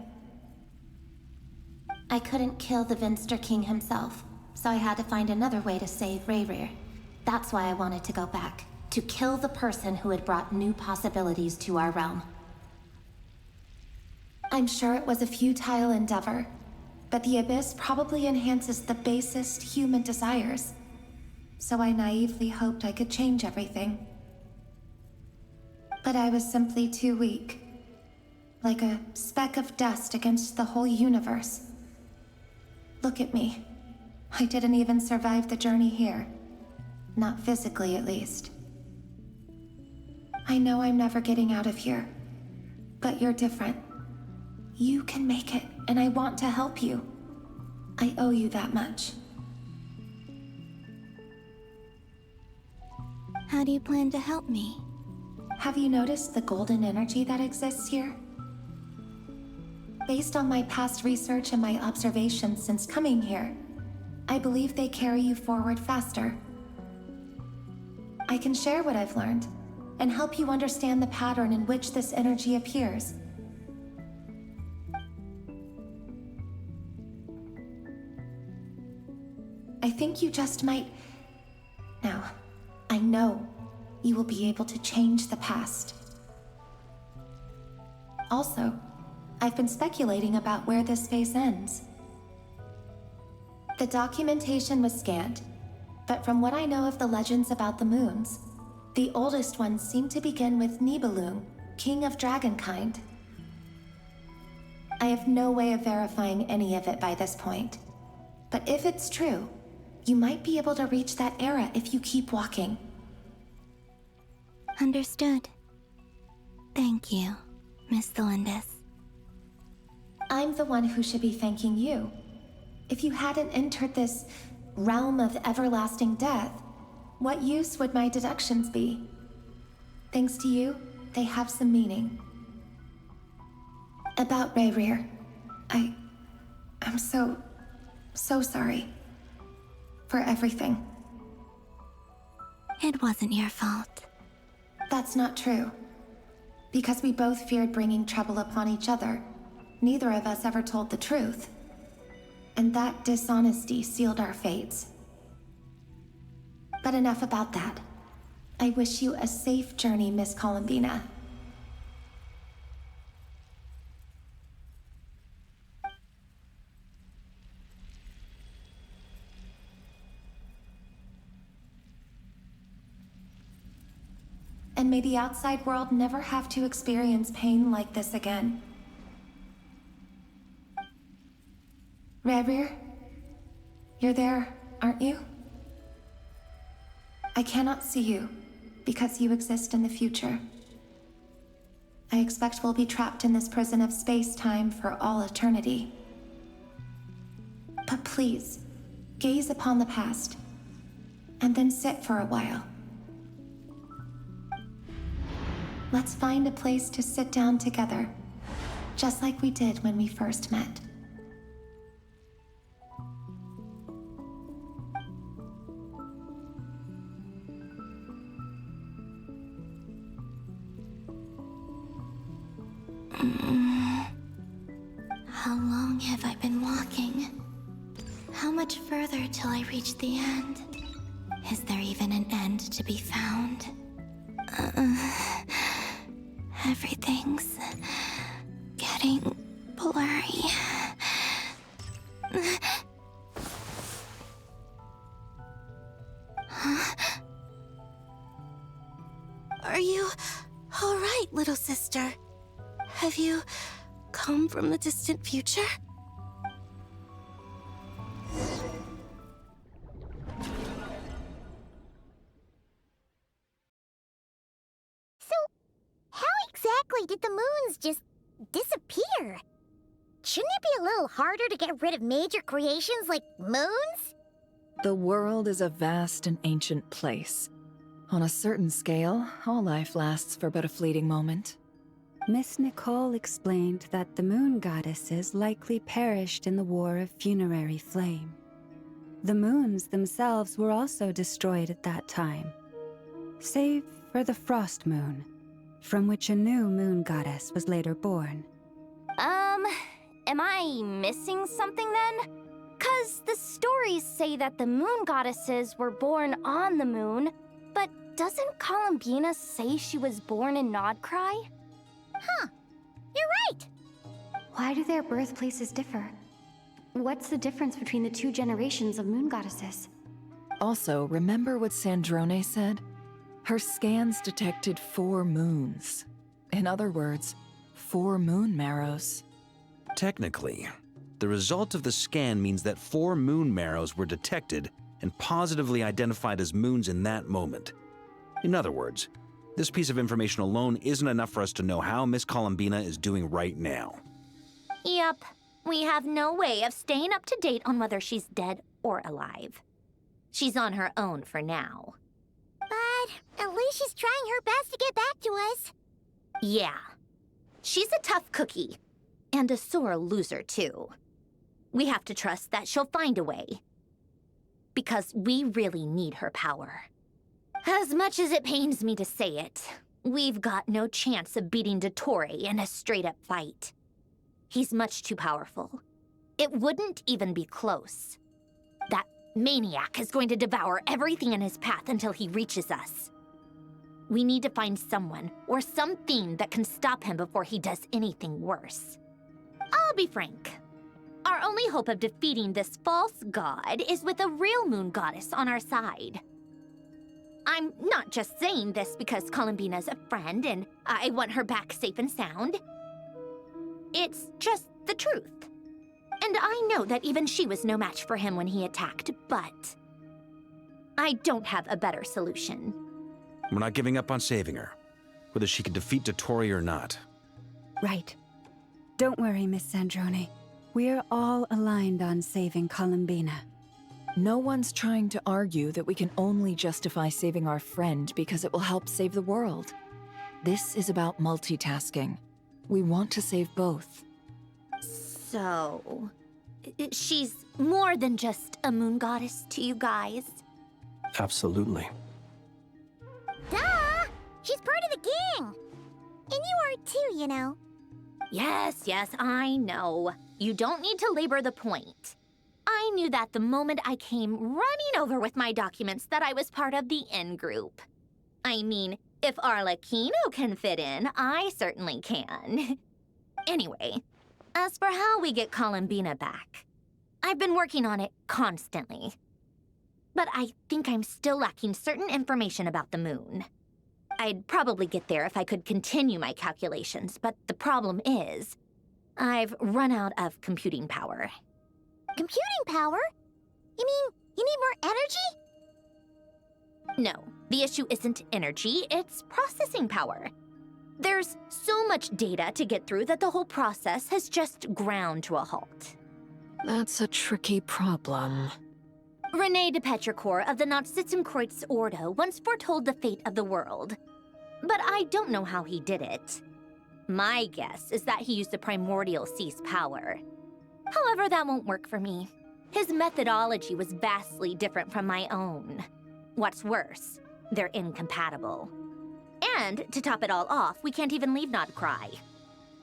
I couldn't kill the Venster King himself, so I had to find another way to save Rayrir. That's why I wanted to go back, to kill the person who had brought new possibilities to our realm. I'm sure it was a futile endeavor, but the abyss probably enhances the basest human desires. So I naively hoped I could change everything. But I was simply too weak. Like a speck of dust against the whole universe. Look at me. I didn't even survive the journey here. Not physically, at least. I know I'm never getting out of here. But you're different. You can make it, and I want to help you. I owe you that much. How do you plan to help me? Have you noticed the golden energy that exists here? Based on my past research and my observations since coming here, I believe they carry you forward faster. I can share what I've learned, and help you understand the pattern in which this energy appears. I think you just might... Now, I know you will be able to change the past. Also, I've been speculating about where this phase ends. The documentation was scant, but from what I know of the legends about the moons, the oldest ones seem to begin with Nibelung, king of dragonkind. I have no way of verifying any of it by this point, but if it's true, you might be able to reach that era if you keep walking. Understood. Thank you, Miss Thelindis. I'm the one who should be thanking you. If you hadn't entered this realm of everlasting death, what use would my deductions be? Thanks to you, they have some meaning. About Rayrir, I'm so sorry. For everything. It wasn't your fault. That's not true. Because we both feared bringing trouble upon each other, neither of us ever told the truth. And that dishonesty sealed our fates. But enough about that. I wish you a safe journey, Miss Columbina. And may the outside world never have to experience pain like this again. Rayrir, you're there, aren't you? I cannot see you, because you exist in the future. I expect we'll be trapped in this prison of space-time for all eternity. But please, gaze upon the past, and then sit for a while. Let's find a place to sit down together, just like we did when we first met. How long have I been walking? How much further till I reach the end? Is there even an end to be found? Everything's getting blurry. Huh? Are you all right, little sister? Have you come from the distant future? Exactly did the moons just disappear? Shouldn't it be a little harder to get rid of major creations like moons? The world is a vast and ancient place. On a certain scale, all life lasts for but a fleeting moment. Miss Nicole explained that the moon goddesses likely perished in the War of Funerary Flame. The moons themselves were also destroyed at that time, save for the Frost Moon, from which a new moon goddess was later born. Am I missing something then? 'Cause the stories say that the moon goddesses were born on the moon, but doesn't Columbina say she was born in Nod-Krai? Huh, you're right! Why do their birthplaces differ? What's the difference between the two generations of moon goddesses? Also, remember what Sandrone said? Her scans detected 4 moons. In other words, 4 moon marrows. Technically, the result of the scan means that 4 moon marrows were detected and positively identified as moons in that moment. In other words, this piece of information alone isn't enough for us to know how Miss Columbina is doing right now. Yep, we have no way of staying up to date on whether she's dead or alive. She's on her own for now. But at least she's trying her best to get back to us. Yeah. She's a tough cookie. And a sore loser, too. We have to trust that she'll find a way. Because we really need her power. As much as it pains me to say it, we've got no chance of beating Dottore in a straight-up fight. He's much too powerful. It wouldn't even be close. That maniac is going to devour everything in his path until he reaches us. We need to find someone or something that can stop him before he does anything worse. I'll be frank. Our only hope of defeating this false god is with a real moon goddess on our side. I'm not just saying this because Columbina's a friend and I want her back safe and sound. It's just the truth. And I know that even she was no match for him when he attacked, but I don't have a better solution. We're not giving up on saving her, whether she can defeat Dottore or not. Right. Don't worry, Miss Sandrone. We're all aligned on saving Columbina. No one's trying to argue that we can only justify saving our friend because it will help save the world. This is about multitasking. We want to save both. So, she's more than just a moon goddess to you guys? Absolutely. Duh! She's part of the gang! And you are too, you know. Yes, I know. You don't need to labor the point. I knew that the moment I came running over with my documents that I was part of the in-group. I mean, if Arlecchino can fit in, I certainly can. Anyway, as for how we get Columbina back, I've been working on it constantly. But I think I'm still lacking certain information about the moon. I'd probably get there if I could continue my calculations, but the problem is, I've run out of computing power. Computing power? You mean you need more energy? No, the issue isn't energy, it's processing power. There's so much data to get through that the whole process has just ground to a halt. That's a tricky problem. René de Petrichor of the Nazissenkreuz Ordo once foretold the fate of the world. But I don't know how he did it. My guess is that he used the primordial sea's power. However, that won't work for me. His methodology was vastly different from my own. What's worse, they're incompatible. And to top it all off, we can't even leave Nod-Krai.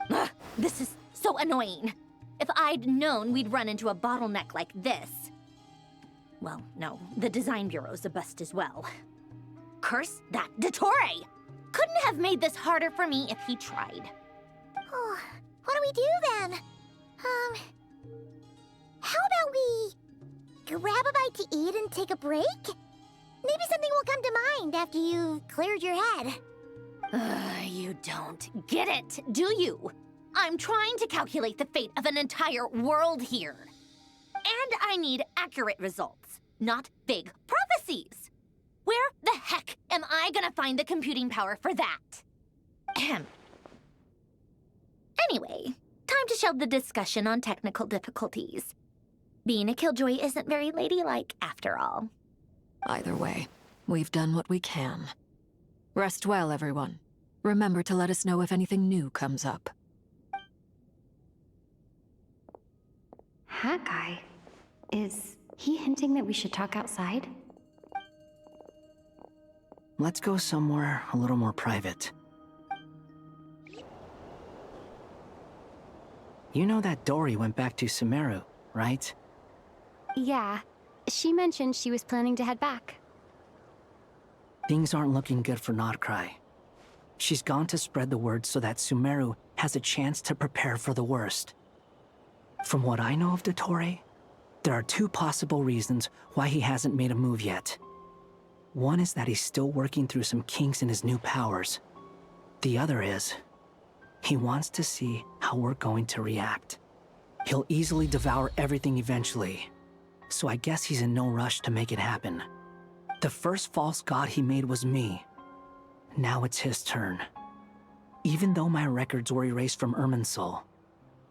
Ugh, this is so annoying. If I'd known we'd run into a bottleneck like this. Well, no, the design bureau's a bust as well. Curse that Dottore! Couldn't have made this harder for me if he tried. Oh, what do we do then? How about we grab a bite to eat and take a break? Maybe something will come to mind after you've cleared your head. You don't get it, do you? I'm trying to calculate the fate of an entire world here. And I need accurate results, not vague prophecies. Where the heck am I gonna find the computing power for that? Ahem. Anyway, time to shelve the discussion on technical difficulties. Being a killjoy isn't very ladylike, after all. Either way, we've done what we can. Rest well, everyone. Remember to let us know if anything new comes up. That guy. Is he hinting that we should talk outside? Let's go somewhere a little more private. You know that Dory went back to Sumeru, right? Yeah. She mentioned she was planning to head back. Things aren't looking good for Nod-Krai. She's gone to spread the word so that Sumeru has a chance to prepare for the worst. From what I know of Dottore, there are two possible reasons why he hasn't made a move yet. One is that he's still working through some kinks in his new powers. The other is, he wants to see how we're going to react. He'll easily devour everything eventually, so I guess he's in no rush to make it happen. The first false god he made was me. Now it's his turn. Even though my records were erased from Irminsul,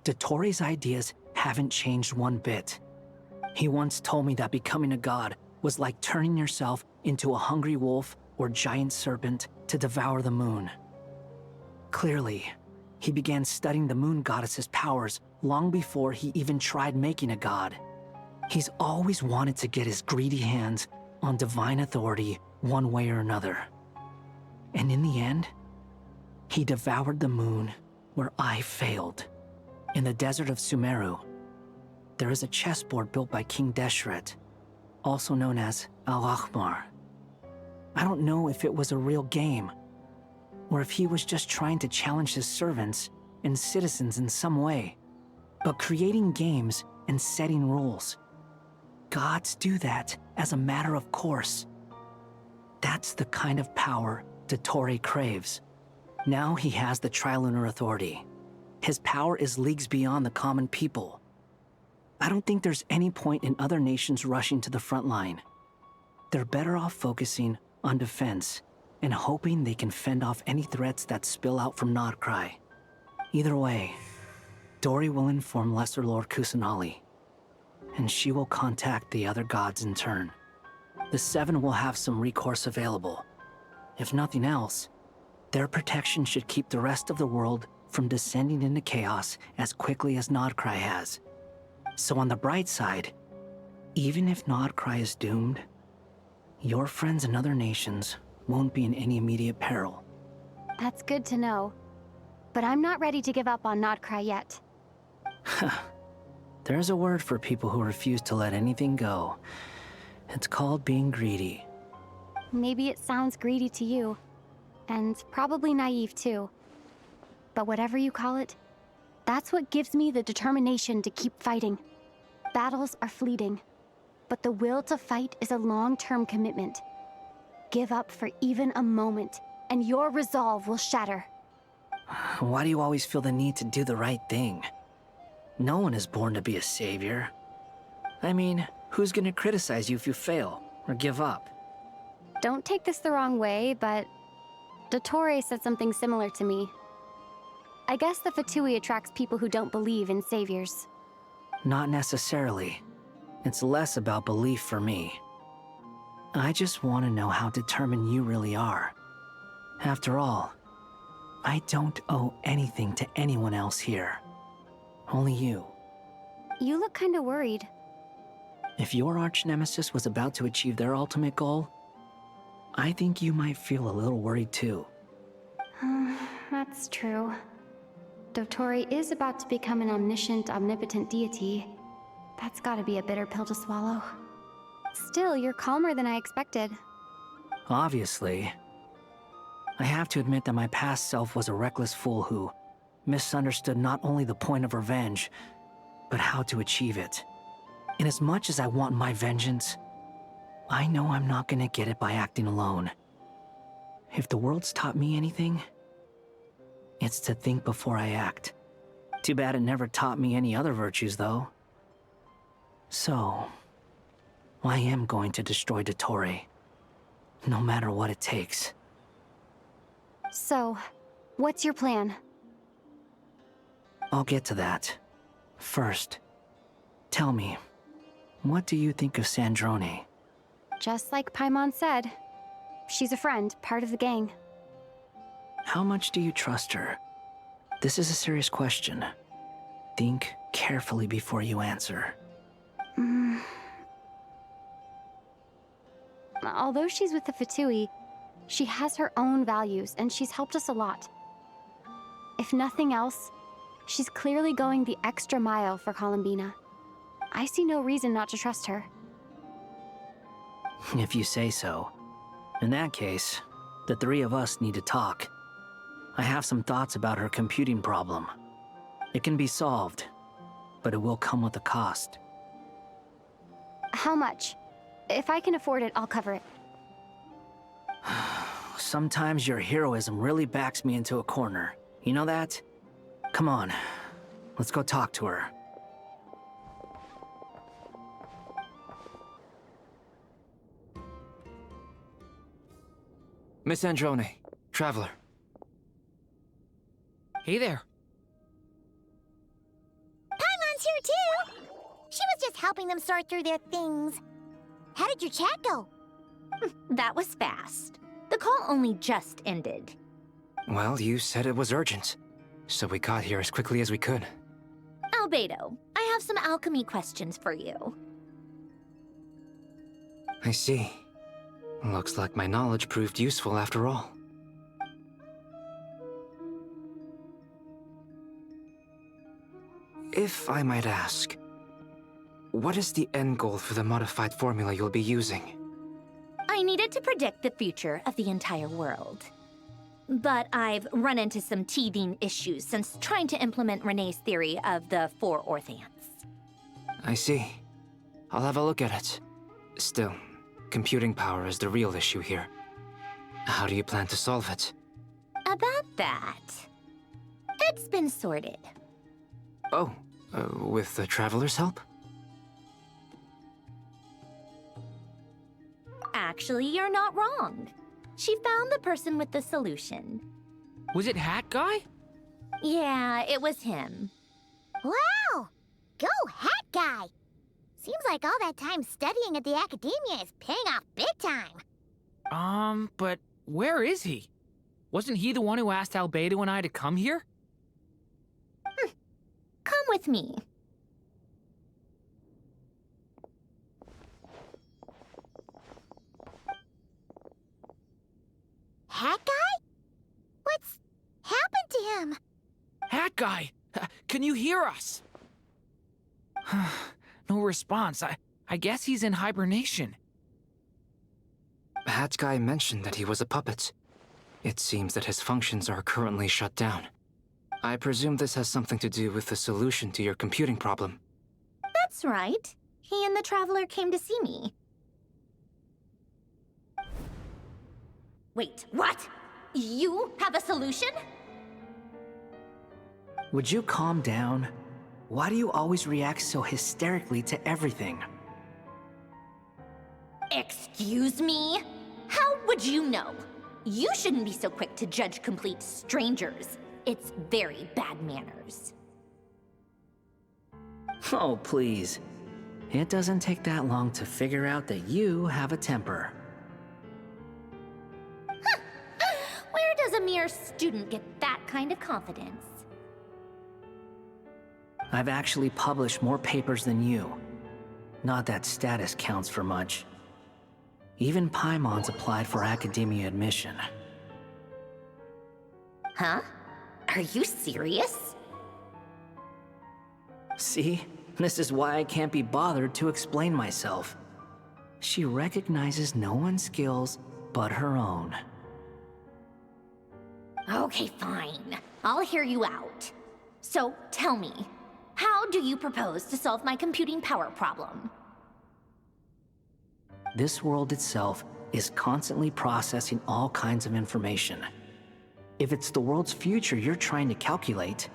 Dottore's ideas haven't changed one bit. He once told me that becoming a god was like turning yourself into a hungry wolf or giant serpent to devour the moon. Clearly, he began studying the moon goddess's powers long before he even tried making a god. He's always wanted to get his greedy hands on divine authority one way or another. And in the end, he devoured the moon where I failed. In the desert of Sumeru, there is a chessboard built by King Deshret, also known as Al-Ahmar. I don't know if it was a real game, or if he was just trying to challenge his servants and citizens in some way. but creating games and setting rules. Gods do that as a matter of course. That's the kind of power Dottore craves. Now he has the Trilunar Authority. His power is leagues beyond the common people. I don't think there's any point in other nations rushing to the front line. They're better off focusing on defense and hoping they can fend off any threats that spill out from Nod-Krai. Either way, Dori will inform Lesser Lord Kusanali, and she will contact the other gods in turn. The Seven will have some recourse available. If nothing else, their protection should keep the rest of the world from descending into chaos as quickly as Nod-Krai has. So on the bright side, even if Nod-Krai is doomed, your friends in other nations won't be in any immediate peril. That's good to know. But I'm not ready to give up on Nod-Krai yet. There's a word for people who refuse to let anything go. It's called being greedy. Maybe it sounds greedy to you, and probably naive too. But whatever you call it, that's what gives me the determination to keep fighting. Battles are fleeting, but the will to fight is a long-term commitment. Give up for even a moment, and your resolve will shatter. Why do you always feel the need to do the right thing? No one is born to be a savior. I mean, who's gonna criticize you if you fail or give up? Don't take this the wrong way, but Dottore said something similar to me. I guess the Fatui attracts people who don't believe in saviors. Not necessarily. It's less about belief for me. I just want to know how determined you really are. After all, I don't owe anything to anyone else here. Only you. You look kinda worried. If your arch-nemesis was about to achieve their ultimate goal, I think you might feel a little worried too. That's true. Dottore is about to become an omniscient, omnipotent deity. That's gotta be a bitter pill to swallow. Still, you're calmer than I expected. Obviously. I have to admit that my past self was a reckless fool who misunderstood not only the point of revenge, but how to achieve it. Inasmuch as I want my vengeance, I know I'm not gonna get it by acting alone. If the world's taught me anything, it's to think before I act. Too bad it never taught me any other virtues, though. So, I am going to destroy Dottore, no matter what it takes. So, what's your plan? I'll get to that. First, tell me, what do you think of Sandrone? Just like Paimon said, she's a friend, part of the gang. How much do you trust her? This is a serious question. Think carefully before you answer. Although she's with the Fatui, she has her own values, and she's helped us a lot. If nothing else, she's clearly going the extra mile for Columbina. I see no reason not to trust her. If you say so. In that case, the three of us need to talk. I have some thoughts about her computing problem. It can be solved, but it will come with a cost. How much? If I can afford it, I'll cover it. Sometimes your heroism really backs me into a corner. You know that? Come on, let's go talk to her. Miss Sandrone, Traveler. Hey there. Paimon's here too! She was just helping them sort through their things. How did your chat go? That was fast. The call only just ended. Well, you said it was urgent, so we got here as quickly as we could. Albedo, I have some alchemy questions for you. I see. Looks like my knowledge proved useful after all. If I might ask, what is the end goal for the modified formula you'll be using? I needed to predict the future of the entire world. But I've run into some teething issues since trying to implement Renee's theory of the 4 Orthants. I see. I'll have a look at it. Still, computing power is the real issue here. How do you plan to solve it? About that, it's been sorted. Oh, with the Traveler's help? Actually, you're not wrong. She found the person with the solution. Was it Hat Guy? Yeah, it was him. Wow! Go Hat Guy! Seems like all that time studying at the academia is paying off big time. But where is he? Wasn't he the one who asked Albedo and I to come here? Come with me. Hat Guy? What's happened to him? Hat Guy! Can you hear us? No response. I guess he's in hibernation. Hat Guy mentioned that he was a puppet. It seems that his functions are currently shut down. I presume this has something to do with the solution to your computing problem. That's right. He and the Traveler came to see me. Wait, what? You have a solution? Would you calm down? Why do you always react so hysterically to everything? Excuse me? How would you know? You shouldn't be so quick to judge complete strangers. It's very bad manners. Oh, please. It doesn't take that long to figure out that you have a temper. Where does a mere student get that kind of confidence? I've actually published more papers than you. Not that status counts for much. Even Paimon's applied for academia admission. Huh? Are you serious? See? This is why I can't be bothered to explain myself. She recognizes no one's skills but her own. Okay, fine. I'll hear you out. So, tell me, how do you propose to solve my computing power problem? This world itself is constantly processing all kinds of information. If it's the world's future you're trying to calculate,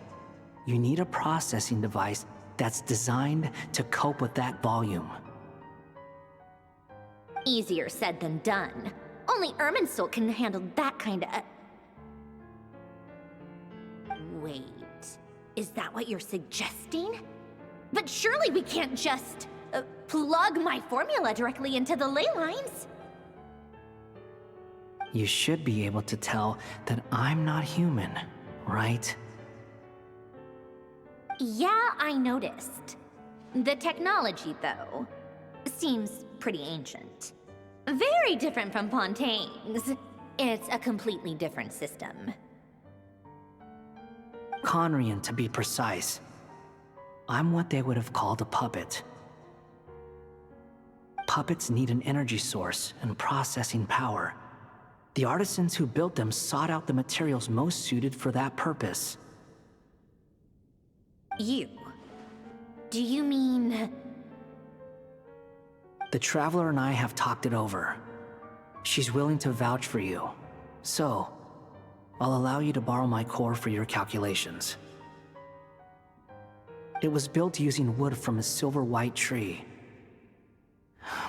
you need a processing device that's designed to cope with that volume. Easier said than done. Only Irminsul can handle that kind of... Wait, is that what you're suggesting? But surely we can't just plug my formula directly into the ley lines. You should be able to tell that I'm not human, right? Yeah, I noticed. The technology, though, seems pretty ancient. Very different from Fontaine's. It's a completely different system. Conrian, to be precise. I'm what they would have called a puppet. Puppets need an energy source and processing power. The artisans who built them sought out the materials most suited for that purpose. You? Do you mean... The Traveler and I have talked it over. She's willing to vouch for you. So, I'll allow you to borrow my core for your calculations. It was built using wood from a silver-white tree,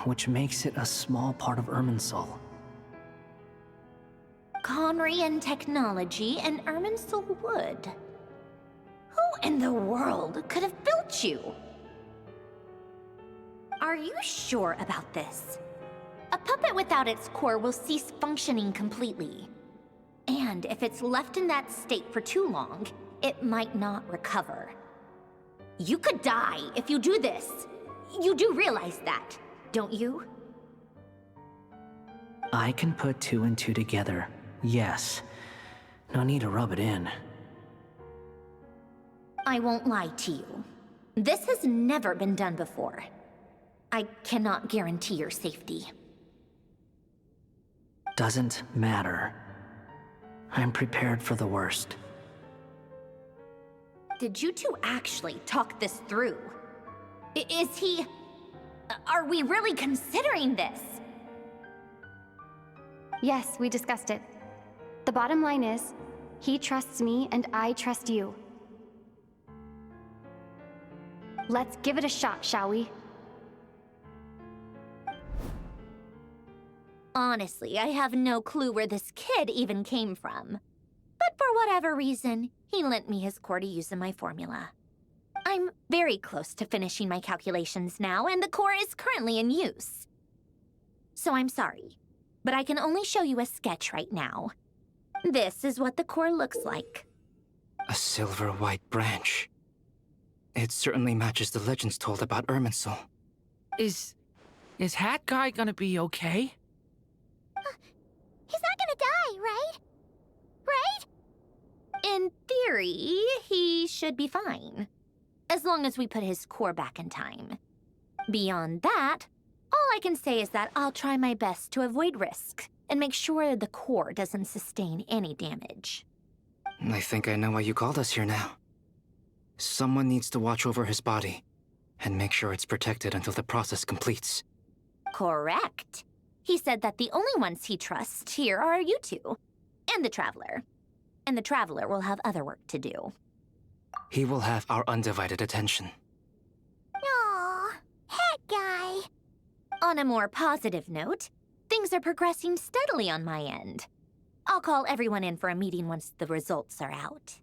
which makes it a small part of Irminsul. Conrian technology and Irminsul wood. Who in the world could have built you? Are you sure about this? A puppet without its core will cease functioning completely. And if it's left in that state for too long, it might not recover. You could die if you do this. You do realize that, don't you? I can put 2 and 2 together, yes. No need to rub it in. I won't lie to you. This has never been done before. I cannot guarantee your safety. Doesn't matter. I'm prepared for the worst. Did you two actually talk this through? Is he... Are we really considering this? Yes, we discussed it. The bottom line is, he trusts me and I trust you. Let's give it a shot, shall we? Honestly, I have no clue where this kid even came from. But for whatever reason, he lent me his core to use in my formula. I'm very close to finishing my calculations now, and the core is currently in use. So I'm sorry, but I can only show you a sketch right now. This is what the core looks like. A silver-white branch. It certainly matches the legends told about Irminsul. Is Hat Guy gonna be okay? He's not gonna die, right? Right? In theory, he should be fine. As long as we put his core back in time. Beyond that, all I can say is that I'll try my best to avoid risk and make sure the core doesn't sustain any damage. I think I know why you called us here now. Someone needs to watch over his body and make sure it's protected until the process completes. Correct. He said that the only ones he trusts here are you two, and the Traveler. And the Traveler will have other work to do. He will have our undivided attention. Aww, Hat Guy. On a more positive note, things are progressing steadily on my end. I'll call everyone in for a meeting once the results are out.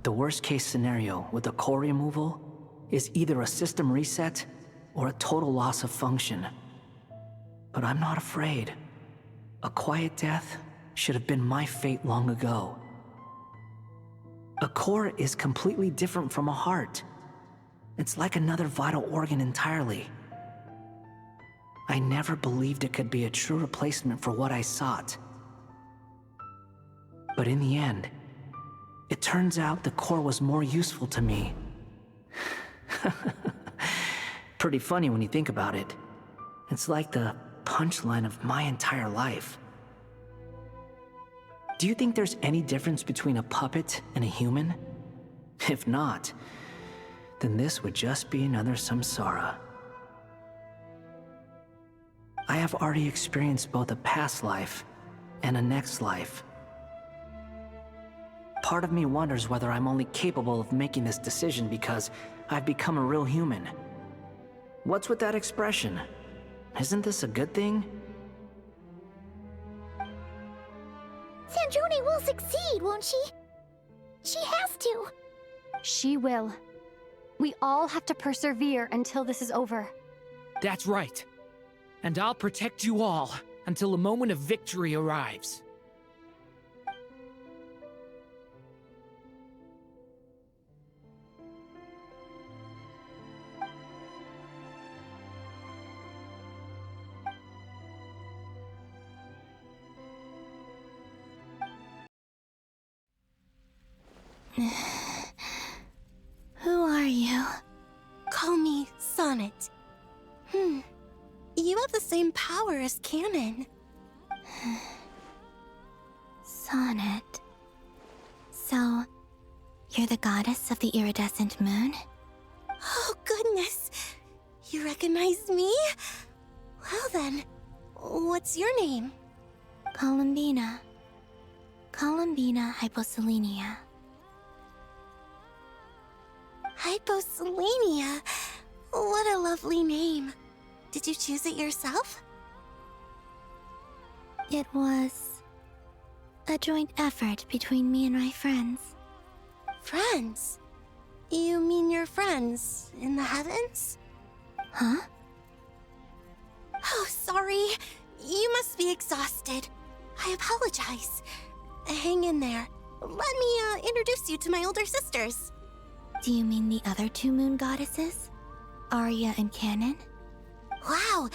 The worst-case scenario with the core removal is either a system reset or a total loss of function. But I'm not afraid. A quiet death should have been my fate long ago. A core is completely different from a heart. It's like another vital organ entirely. I never believed it could be a true replacement for what I sought. But in the end, it turns out the core was more useful to me. Pretty funny when you think about it. It's like the punchline of my entire life. Do you think there's any difference between a puppet and a human? If not, then this would just be another samsara. I have already experienced both a past life and a next life. Part of me wonders whether I'm only capable of making this decision because I've become a real human. What's with that expression? Isn't this a good thing? Sandrone will succeed, won't she? She has to. She will. We all have to persevere until this is over. That's right. And I'll protect you all until a moment of victory arrives. Who are you? Call me Sonnet. You have the same power as Canon. Sonnet. So, you're the goddess of the iridescent moon? Oh, goodness. You recognize me? Well then, what's your name? Columbina. Columbina Hyposelenia. Hyposelenia? What a lovely name. Did you choose it yourself? It was a joint effort between me and my friends. Friends? You mean your friends in the heavens? Huh? Oh, sorry. You must be exhausted. I apologize. Hang in there. Let me introduce you to my older sisters. Do you mean the other two moon goddesses? Arya and Canon? Wow,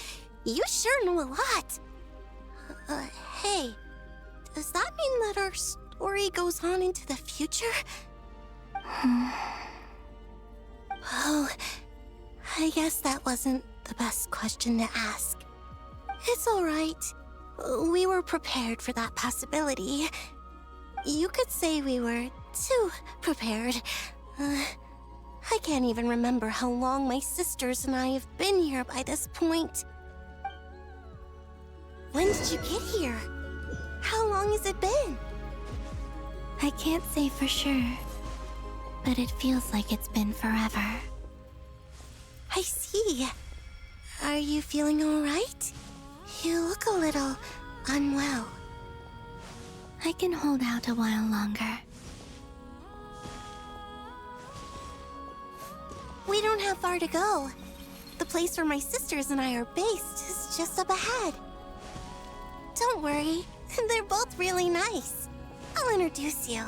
you sure know a lot. Hey, does that mean that our story goes on into the future? Oh, I guess that wasn't the best question to ask. It's alright. We were prepared for that possibility. You could say we were too prepared. I can't even remember how long my sisters and I have been here by this point. When did you get here? How long has it been? I can't say for sure, but it feels like it's been forever. I see. Are you feeling alright? You look a little unwell. I can hold out a while longer. We don't have far to go. The place where my sisters and I are based is just up ahead. Don't worry, they're both really nice. I'll introduce you.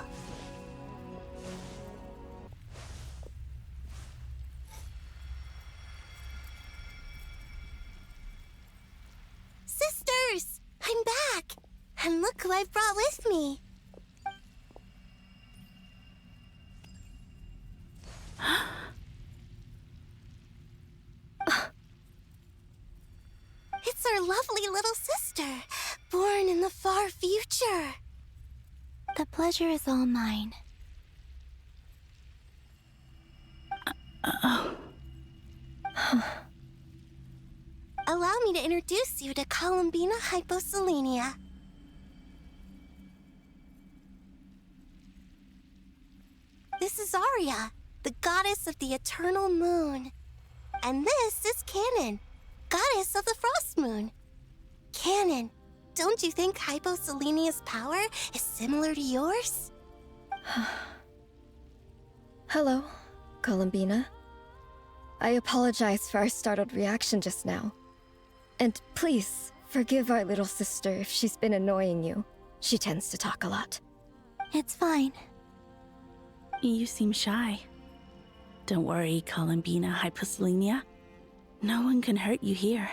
Sisters! I'm back! And look who I've brought with me. It's our lovely little sister, born in the far future. The pleasure is all mine. Allow me to introduce you to Columbina Hyposelenia. This is Arya, the goddess of the eternal moon. And this is Canon, goddess of the frost moon. Canon, don't you think Hyposelenia's power is similar to yours? Hello, Columbina. I apologize for our startled reaction just now. And please, forgive our little sister if she's been annoying you. She tends to talk a lot. It's fine. You seem shy. Don't worry, Columbina Hyposelenia. No one can hurt you here.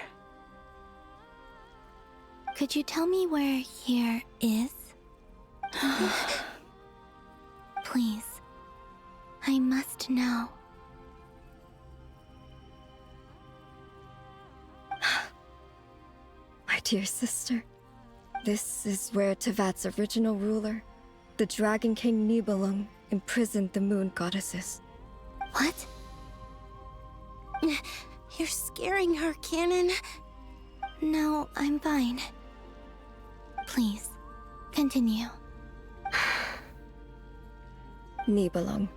Could you tell me where here is? Please. I must know. My dear sister, this is where Tevat's original ruler, the Dragon King Nibelung, imprisoned the moon goddesses. What? You're scaring her, Canon. No, I'm fine. Please, continue. Nibelung,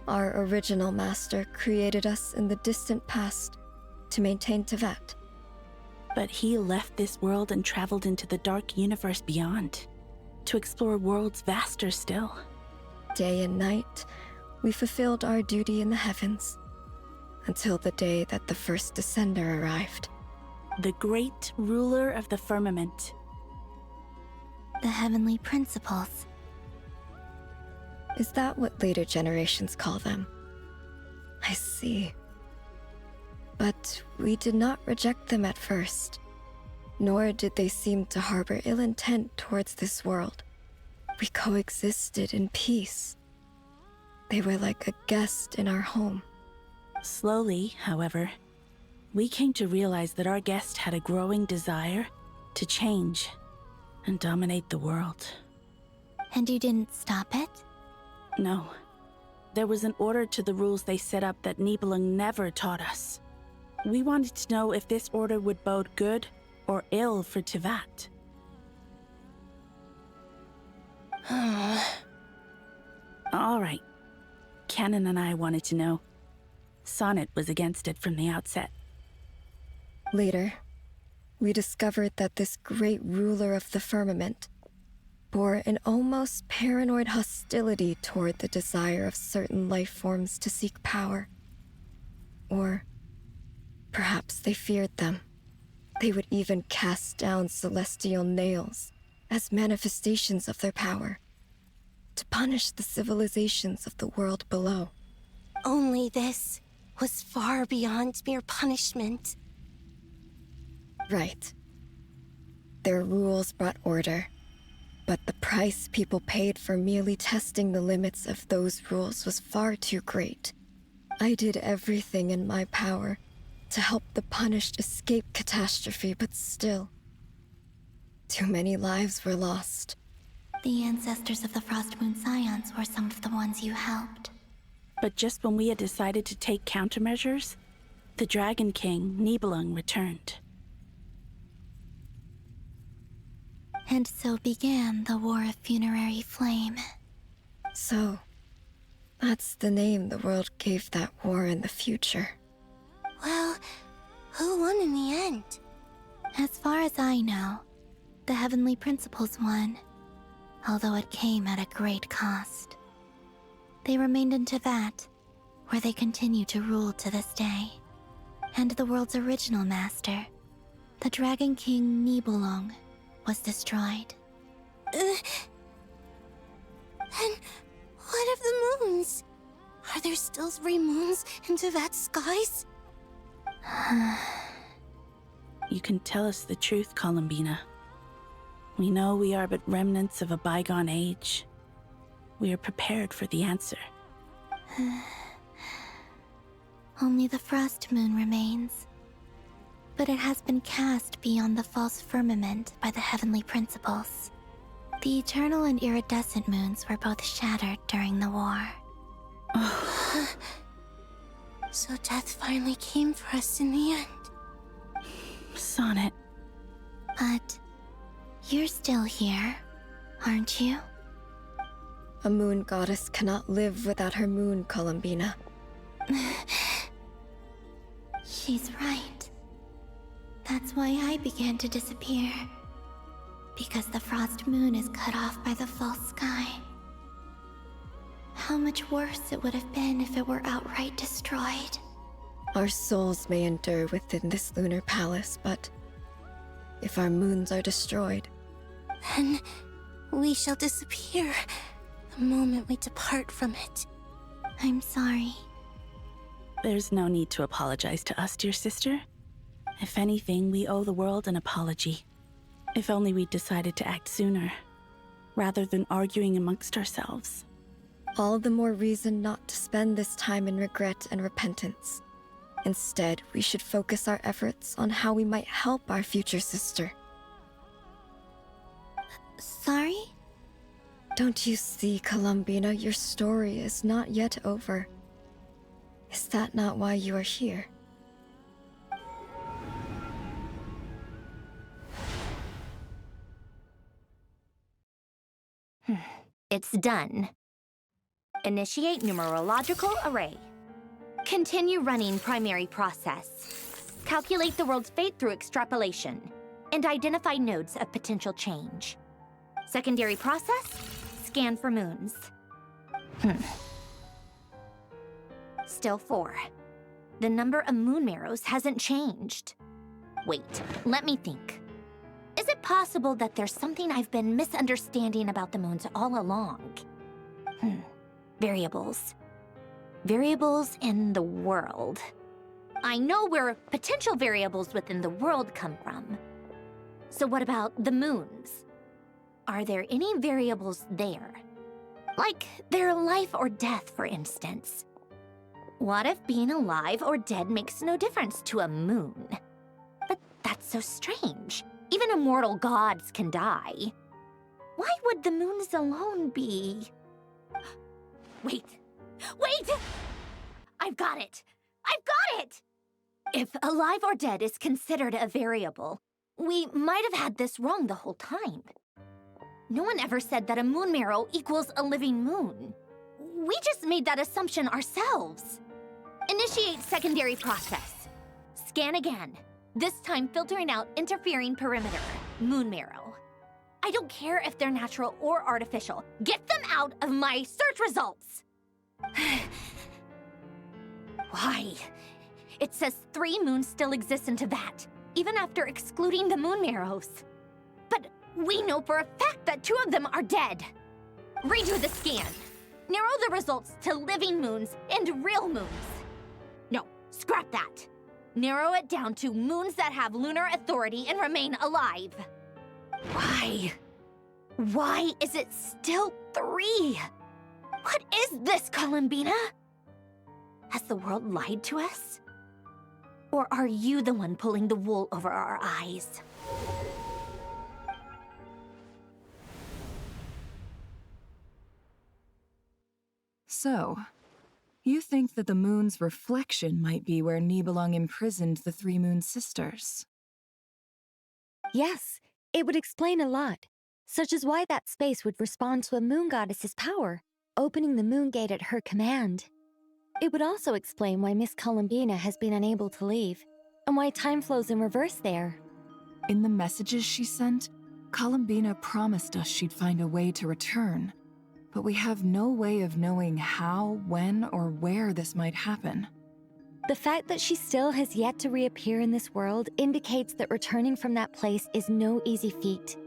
our original master, created us in the distant past to maintain Tevat. But he left this world and traveled into the dark universe beyond, to explore worlds vaster still. Day and night, we fulfilled our duty in the heavens, until the day that the first Descender arrived. The great ruler of the firmament. The heavenly principles. Is that what later generations call them? I see. But we did not reject them at first, nor did they seem to harbor ill intent towards this world. We coexisted in peace. They were like a guest in our home. Slowly, however, we came to realize that our guest had a growing desire to change and dominate the world. And you didn't stop it? No. There was an order to the rules they set up that Nibelung never taught us. We wanted to know if this order would bode good or ill for Tevat. All right. Canon and I wanted to know. Sonnet was against it from the outset. Later, we discovered that this great ruler of the firmament bore an almost paranoid hostility toward the desire of certain life forms to seek power. Or perhaps they feared them. They would even cast down celestial nails as manifestations of their power, to punish the civilizations of the world below. Only this was far beyond mere punishment. Right. Their rules brought order, But the price people paid for merely testing the limits of those rules was far too great. I did everything in my power to help the punished escape catastrophe, but still, too many lives were lost. The ancestors of the Frostmoon Scions were some of the ones you helped. But just when we had decided to take countermeasures, the Dragon King, Nibelung, returned. And so began the War of Funerary Flame. So, that's the name the world gave that war in the future. Well, who won in the end? As far as I know, the Heavenly Principles won, although it came at a great cost. They remained in Teyvat, where they continue to rule to this day. And the world's original master, the Dragon King Nibelung, was destroyed. And what of the moons? Are there still 3 moons in Teyvat's skies? You can tell us the truth, Columbina. We know we are but remnants of a bygone age. We are prepared for the answer. Only the Frost Moon remains. But it has been cast beyond the false firmament by the Heavenly Principles. The eternal and iridescent moons were both shattered during the war. So death finally came for us in the end. Sonnet. But you're still here, aren't you? A moon goddess cannot live without her moon, Columbina. She's right. That's why I began to disappear. Because the Frost Moon is cut off by the false sky. How much worse it would have been if it were outright destroyed. Our souls may endure within this lunar palace, but if our moons are destroyed, then we shall disappear the moment we depart from it. I'm sorry. There's no need to apologize to us, dear sister. If anything, we owe the world an apology. If only we'd decided to act sooner, rather than arguing amongst ourselves. all the more reason not to spend this time in regret and repentance. Instead, we should focus our efforts on how we might help our future sister. Sorry? Don't you see, Columbina, your story is not yet over. Is that not why you are here? It's done. Initiate numerological array. Continue running primary process. Calculate the world's fate through extrapolation. And identify nodes of potential change. Secondary process, scan for moons. Still 4. The number of moon marrows hasn't changed. Wait, let me think. Is it possible that there's something I've been misunderstanding about the moons all along? Variables. Variables in the world. I know where potential variables within the world come from. So what about the moons? Are there any variables there? Like their life or death, for instance. What if being alive or dead makes no difference to a moon? But that's so strange. Even immortal gods can die. Why would the moons alone be? Wait! Wait! I've got it! I've got it! If alive or dead is considered a variable, we might have had this wrong the whole time. No one ever said that a moon marrow equals a living moon. We just made that assumption ourselves. Initiate secondary process. Scan again. This time filtering out interfering perimeter, moon marrow. I don't care if they're natural or artificial. Get them out of my search results! Why? It says 3 moons still exist in Teyvat, even after excluding the moon marrows. But we know for a fact that 2 of them are dead. Redo the scan. Narrow the results to living moons and real moons. No, scrap that. Narrow it down to moons that have lunar authority and remain alive. Why? Why is it still 3? What is this, Columbina? Has the world lied to us? Or are you the one pulling the wool over our eyes? So, you think that the moon's reflection might be where Nibelung imprisoned the 3 Moon Sisters? Yes, it would explain a lot, such as why that space would respond to a moon goddess's power, opening the moon gate at her command. It would also explain why Miss Columbina has been unable to leave, and why time flows in reverse there. In the messages she sent, Columbina promised us she'd find a way to return, but we have no way of knowing how, when, or where this might happen. The fact that she still has yet to reappear in this world indicates that returning from that place is no easy feat.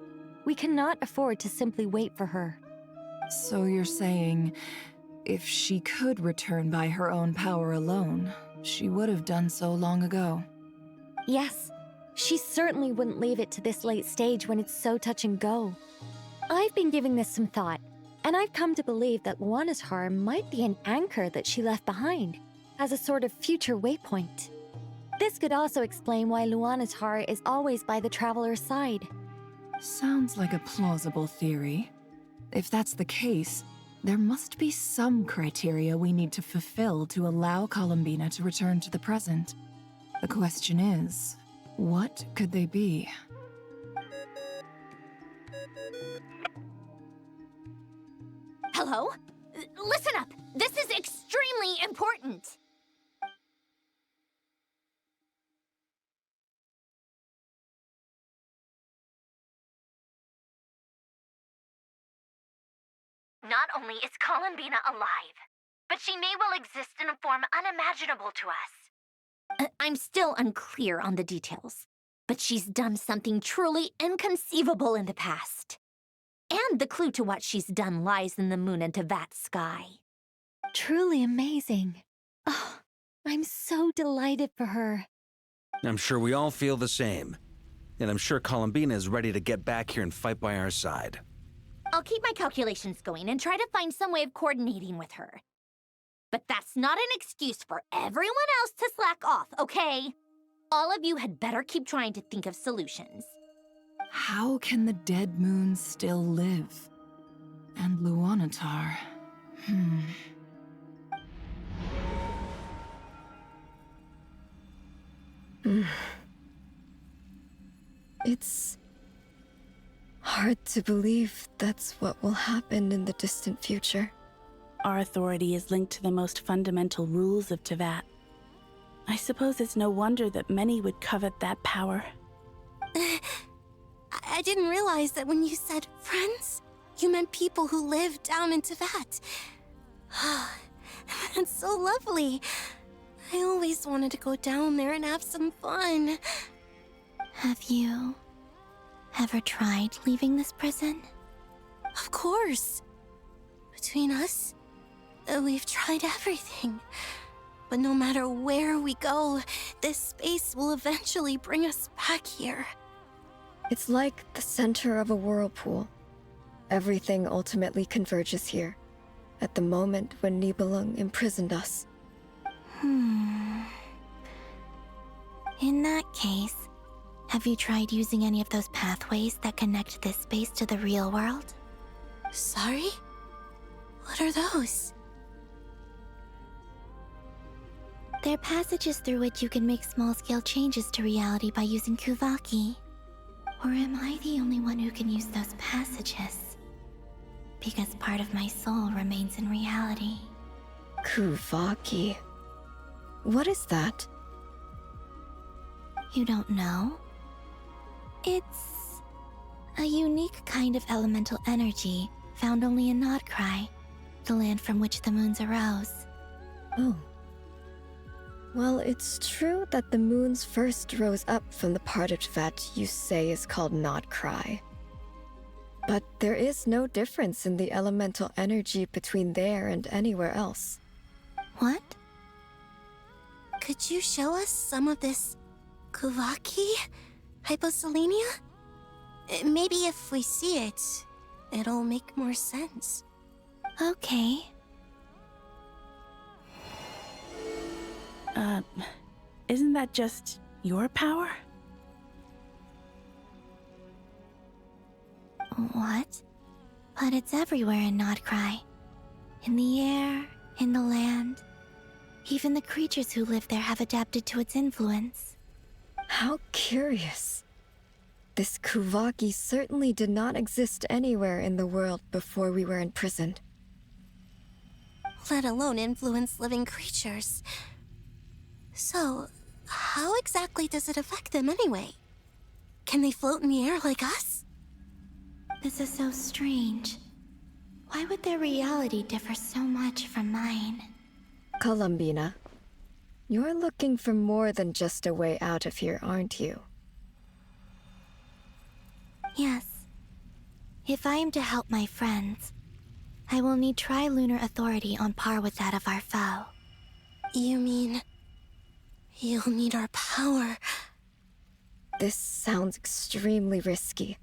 We cannot afford to simply wait for her. So you're saying, if she could return by her own power alone, she would have done so long ago? Yes, she certainly wouldn't leave it to this late stage when it's so touch and go. I've been giving this some thought, and I've come to believe that Luanatar might be an anchor that she left behind, as a sort of future waypoint. This could also explain why Luanatar is always by the Traveler's side. Sounds like a plausible theory. If that's the case, there must be some criteria we need to fulfill to allow Columbina to return to the present. The question is, what could they be? Hello? Listen up! This is extremely important! Not only is Columbina alive, but she may well exist in a form unimaginable to us. I'm still unclear on the details, but she's done something truly inconceivable in the past. And the clue to what she's done lies in the moon and Tevat's sky. Truly amazing. Oh, I'm so delighted for her. I'm sure we all feel the same. And I'm sure Columbina is ready to get back here and fight by our side. I'll keep my calculations going and try to find some way of coordinating with her. But that's not an excuse for everyone else to slack off, okay? All of you had better keep trying to think of solutions. How can the dead moon still live? And Luanatar... It's hard to believe that's what will happen in the distant future. Our authority is linked to the most fundamental rules of Tevat. I suppose it's no wonder that many would covet that power. I didn't realize that when you said friends, you meant people who live down in Tevat. That's so lovely. I always wanted to go down there and have some fun. Have you ever tried leaving this prison? Of course. Between us, we've tried everything. But no matter where we go, this space will eventually bring us back here. It's like the center of a whirlpool. Everything ultimately converges here, at the moment when Nibelung imprisoned us. In that case, have you tried using any of those pathways that connect this space to the real world? Sorry? What are those? They're passages through which you can make small-scale changes to reality by using Kuvaki. Or am I the only one who can use those passages? Because part of my soul remains in reality. Kuvaki. What is that? You don't know? It's a unique kind of elemental energy found only in Nod-Krai, the land from which the moons arose. Oh. Well, it's true that the moons first rose up from the part of Tevat you say is called Nod-Krai. But there is no difference in the elemental energy between there and anywhere else. What? Could you show us some of this Kuvaki hyposelenia? Maybe if we see it, it'll make more sense. Okay. Isn't that just your power? What? But it's everywhere in Nod-Krai. In the air, in the land. Even the creatures who live there have adapted to its influence. How curious. This Kuvaki certainly did not exist anywhere in the world before we were imprisoned. Let alone influence living creatures. So, how exactly does it affect them anyway? Can they float in the air like us? This is so strange. Why would their reality differ so much from mine? Columbina, you're looking for more than just a way out of here, aren't you? Yes. If I am to help my friends, I will need tri-lunar authority on par with that of our foe. You mean... you'll need our power? This sounds extremely risky.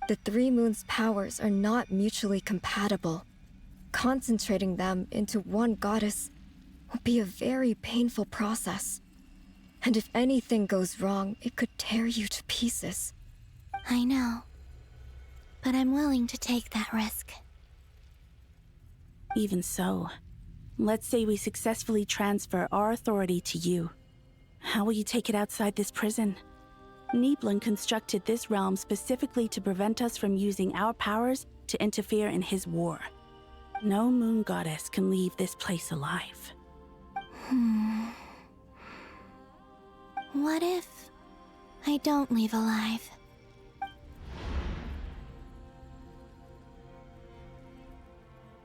The Three Moons' powers are not mutually compatible. Concentrating them into one goddess will be a very painful process. And if anything goes wrong, it could tear you to pieces. I know. But I'm willing to take that risk. Even so, let's say we successfully transfer our authority to you. How will you take it outside this prison? Niblin constructed this realm specifically to prevent us from using our powers to interfere in his war. No moon goddess can leave this place alive. What if I don't leave alive?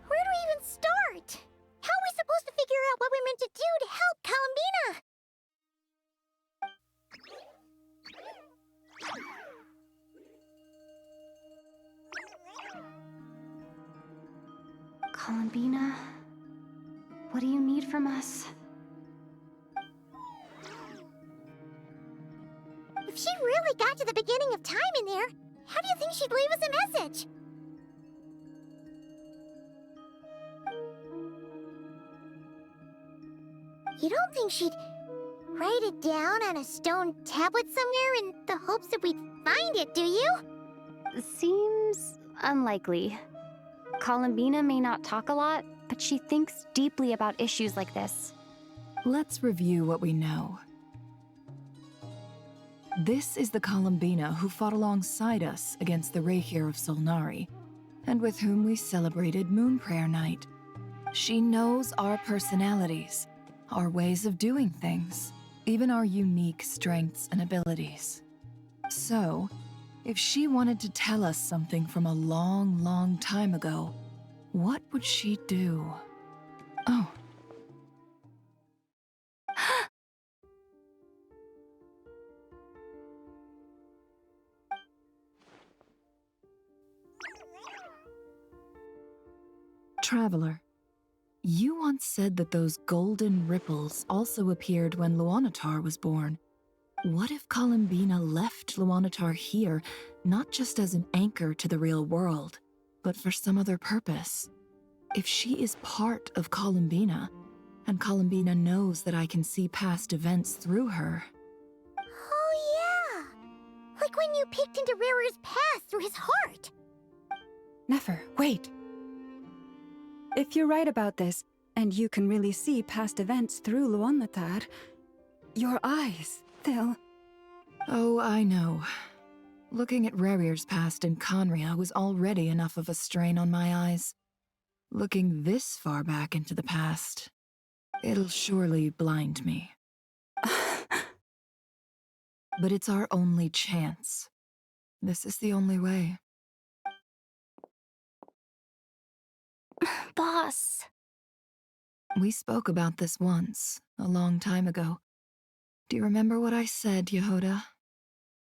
Where do we even start? How are we supposed to figure out what we're meant to do to help Columbina? Columbina, what do you need from us? If she really got to the beginning of time in there, how do you think she'd leave us a message? You don't think she'd write it down on a stone tablet somewhere in the hopes that we'd find it, do you? Seems unlikely. Columbina may not talk a lot, but she thinks deeply about issues like this. Let's review what we know. This is the Columbina who fought alongside us against the Rahir of Solnari, and with whom we celebrated Moon Prayer Night. She knows our personalities, our ways of doing things, even our unique strengths and abilities. So, if she wanted to tell us something from a long, long time ago, what would she do? Oh. Traveler, you once said that those golden ripples also appeared when Luanatar was born. What if Columbina left Luanatar here, not just as an anchor to the real world, but for some other purpose? If she is part of Columbina, and Columbina knows that I can see past events through her... Oh yeah! Like when you peeked into Rarir's past through his heart! Nefer, wait! If you're right about this, and you can really see past events through Luanatar, your eyes, they'll... Oh, I know. Looking at Rarir's past in Conria was already enough of a strain on my eyes. Looking this far back into the past, it'll surely blind me. But it's our only chance. This is the only way. Boss. We spoke about this once, a long time ago. Do you remember what I said, Yehoda?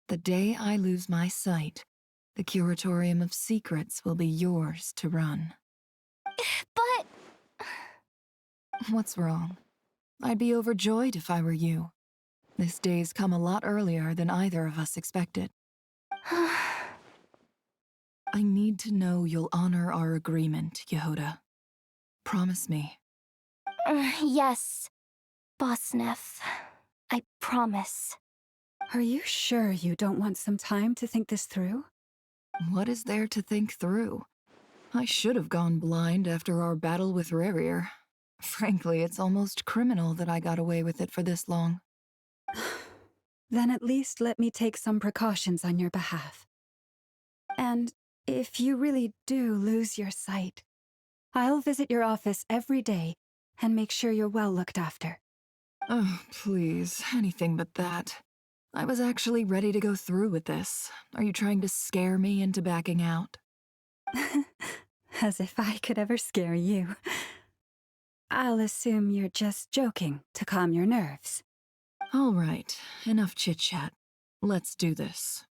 The day I lose my sight, the Curatorium of Secrets will be yours to run. But... What's wrong? I'd be overjoyed if I were you. This day's come a lot earlier than either of us expected. I need to know you'll honor our agreement, Yehuda. Promise me. Yes, Boss Nef. I promise. Are you sure you don't want some time to think this through? What is there to think through? I should have gone blind after our battle with Rerir. Frankly, it's almost criminal that I got away with it for this long. Then at least let me take some precautions on your behalf. And if you really do lose your sight, I'll visit your office every day and make sure you're well looked after. Oh, please, anything but that. I was actually ready to go through with this. Are you trying to scare me into backing out? As if I could ever scare you. I'll assume you're just joking to calm your nerves. All right, enough chit-chat. Let's do this.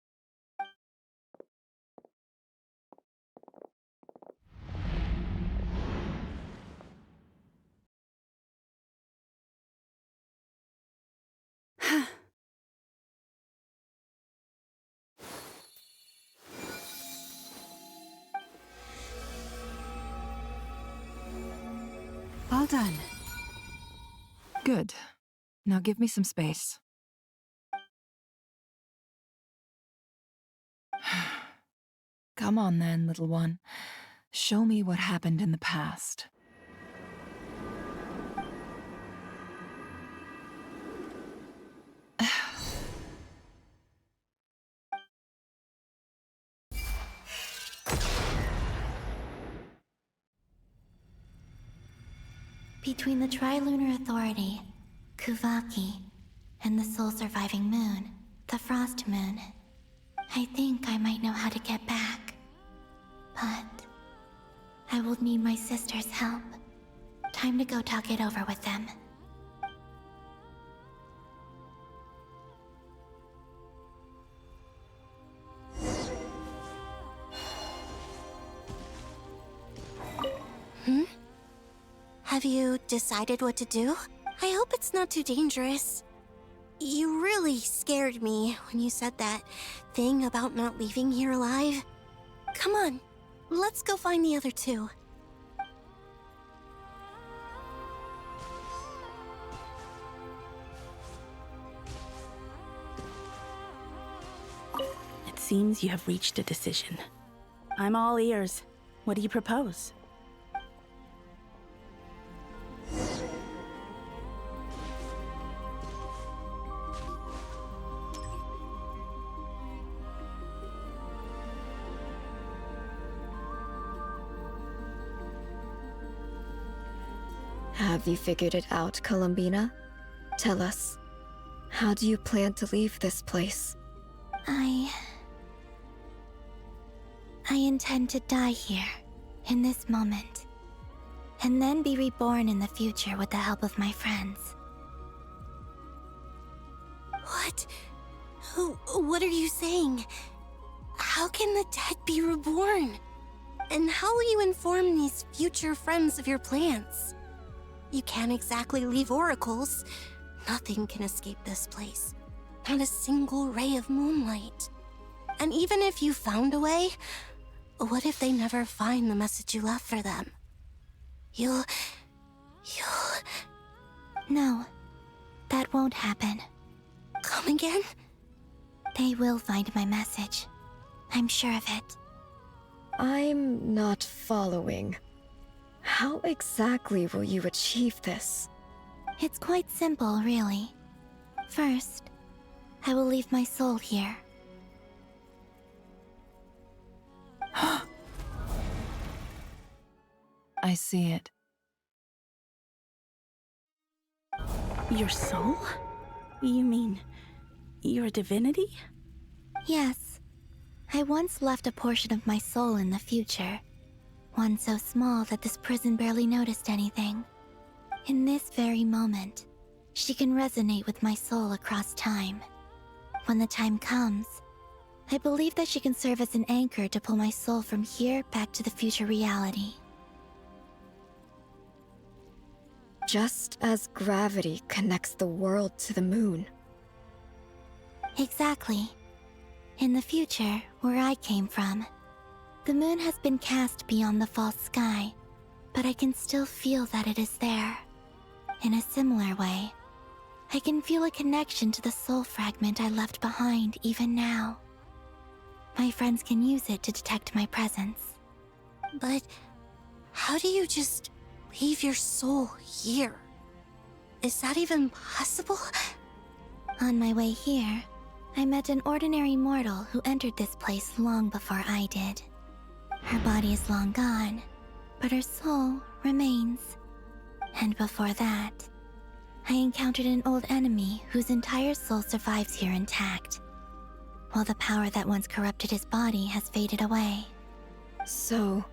All done. Good. Now give me some space. Come on then, little one. Show me what happened in the past. Between the Trilunar Authority, Kuvaki, and the sole-surviving moon, the Frost Moon, I think I might know how to get back. But I will need my sister's help. Time to go talk it over with them. Have you decided what to do? I hope it's not too dangerous. You really scared me when you said that thing about not leaving here alive. Come on, let's go find the other two. It seems you have reached a decision. I'm all ears. What do you propose? Have you figured it out, Columbina? Tell us. How do you plan to leave this place? I intend to die here, in this moment, and then be reborn in the future with the help of my friends. What? What are you saying? How can the dead be reborn? And how will you inform these future friends of your plans? You can't exactly leave oracles. Nothing can escape this place. Not a single ray of moonlight. And even if you found a way, what if they never find the message you left for them? You'll... No, that won't happen. Come again? They will find my message. I'm sure of it. I'm not following. How exactly will you achieve this? It's quite simple, really. First, I will leave my soul here. I see it. Your soul? You mean your divinity? Yes. I once left a portion of my soul in the future. One so small that this prison barely noticed anything. In this very moment, she can resonate with my soul across time. When the time comes, I believe that she can serve as an anchor to pull my soul from here back to the future reality. Just as gravity connects the world to the moon. Exactly. In the future, where I came from, The moon has been cast beyond the false sky, but I can still feel that it is there. In a similar way, I can feel a connection to the soul fragment I left behind even now. My friends can use it to detect my presence. But how do you just leave your soul here? Is that even possible? On my way here, I met an ordinary mortal who entered this place long before I did. Her body is long gone, but her soul remains. And before that, I encountered an old enemy whose entire soul survives here intact, while the power that once corrupted his body has faded away. So,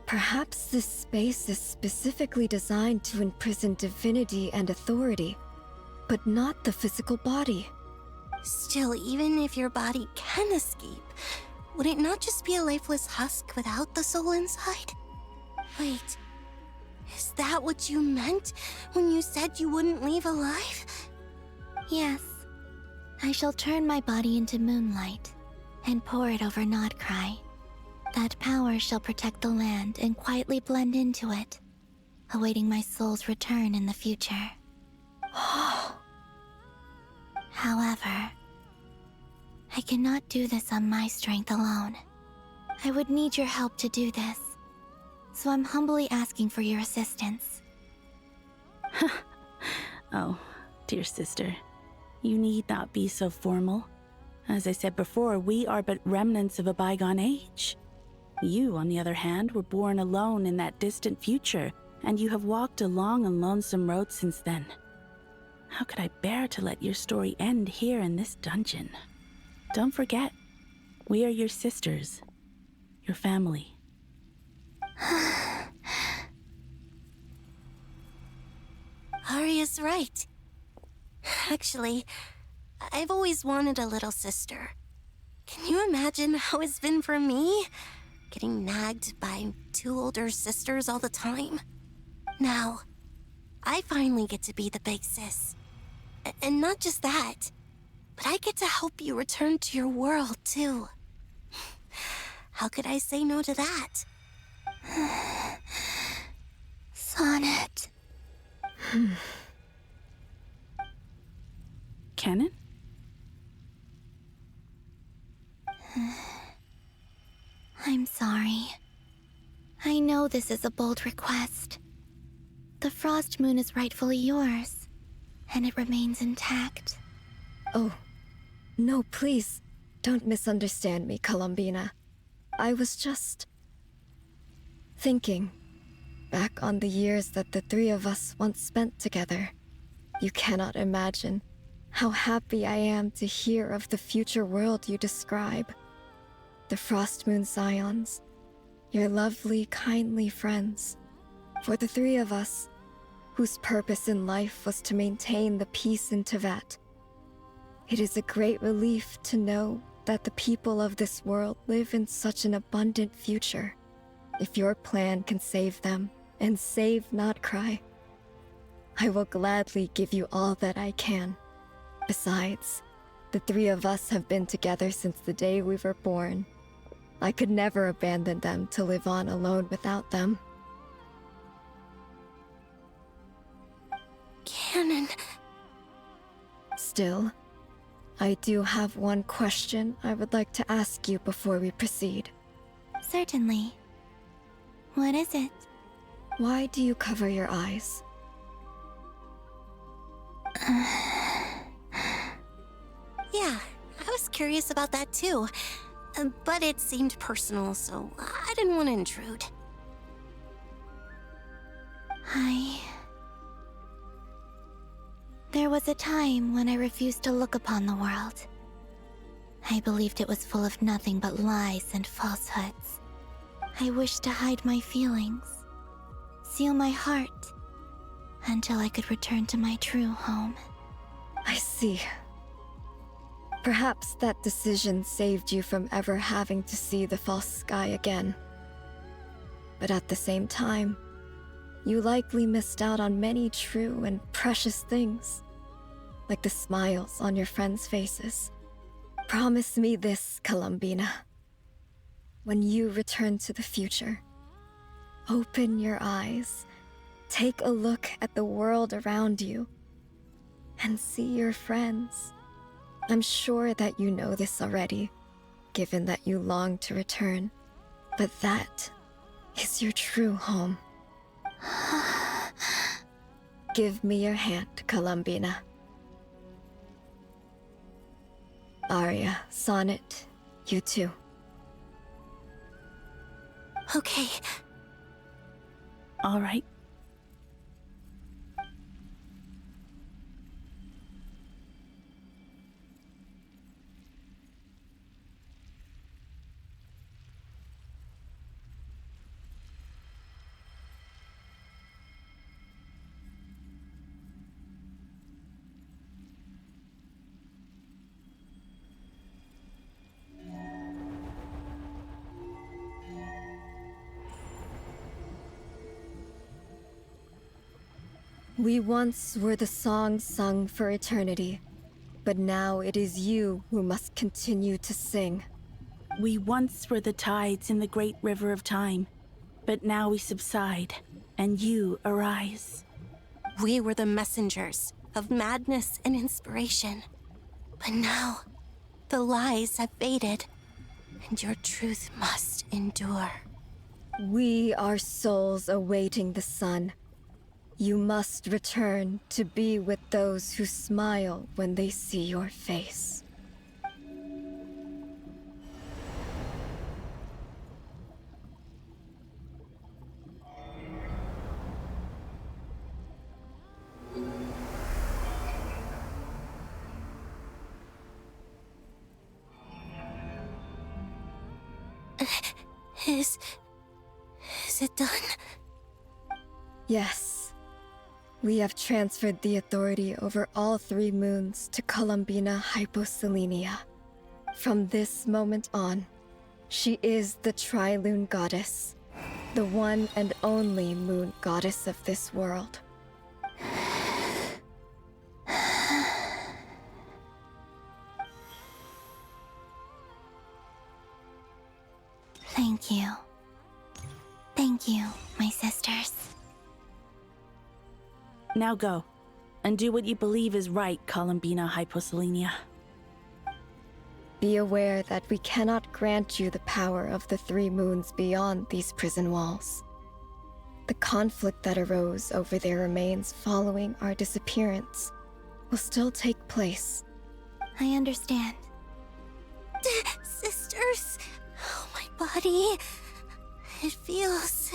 perhaps this space is specifically designed to imprison divinity and authority, but not the physical body. Still, even if your body can escape, would it not just be a lifeless husk without the soul inside? Wait, is that what you meant when you said you wouldn't leave alive? Yes. I shall turn my body into moonlight and pour it over Nod-Krai. That power shall protect the land and quietly blend into it, awaiting my soul's return in the future. However, I cannot do this on my strength alone. I would need your help to do this, so I'm humbly asking for your assistance. Oh, dear sister, you need not be so formal. As I said before, we are but remnants of a bygone age. You, on the other hand, were born alone in that distant future, and you have walked a long and lonesome road since then. How could I bear to let your story end here in this dungeon? Don't forget, we are your sisters, your family. Arya's right. Actually, I've always wanted a little sister. Can you imagine how it's been for me? Getting nagged by two older sisters all the time. Now, I finally get to be the big sis. And not just that, but I get to help you return to your world, too. How could I say no to that? Sonnet. Canon? I'm sorry. I know this is a bold request. The Frost Moon is rightfully yours, and it remains intact. Oh, no, please, don't misunderstand me, Columbina. I was just thinking back on the years that the three of us once spent together. You cannot imagine how happy I am to hear of the future world you describe. The Frost Moon Scions, your lovely, kindly friends. For the three of us, whose purpose in life was to maintain the peace in Teyvat, it is a great relief to know that the people of this world live in such an abundant future. If your plan can save them, and save Nod-Krai, I will gladly give you all that I can. Besides, the three of us have been together since the day we were born. I could never abandon them to live on alone without them. Canon. Still, I do have one question I would like to ask you before we proceed. Certainly. What is it? Why do you cover your eyes? Yeah, I was curious about that too. But it seemed personal, so I didn't want to intrude. There was a time when I refused to look upon the world. I believed it was full of nothing but lies and falsehoods. I wished to hide my feelings, seal my heart, until I could return to my true home. I see. Perhaps that decision saved you from ever having to see the false sky again. But at the same time, you likely missed out on many true and precious things, like the smiles on your friends' faces. Promise me this, Columbina. when you return to the future. Open your eyes, take a look at the world around you, and see your friends. I'm sure that you know this already, given that you long to return, but that is your true home. Give me your hand, Columbina. Arya, Sonnet, you too. Okay. All right. We once were the songs sung for eternity, but now it is you who must continue to sing. We once were the tides in the great river of time, but now we subside, and you arise. We were the messengers of madness and inspiration, but now the lies have faded, and your truth must endure. We are souls awaiting the sun. You must return to be with those who smile when they see your face. Is it done? Yes. We have transferred the authority over all 3 moons to Columbina Hyposelenia. From this moment on, she is the Tri-Lune Goddess, the one and only moon goddess of this world. Thank you. Thank you, my sisters. Now go, and do what you believe is right, Columbina Hyposelenia. Be aware that we cannot grant you the power of the 3 moons beyond these prison walls. The conflict that arose over their remains following our disappearance will still take place. I understand. Sisters, oh, my body, it feels...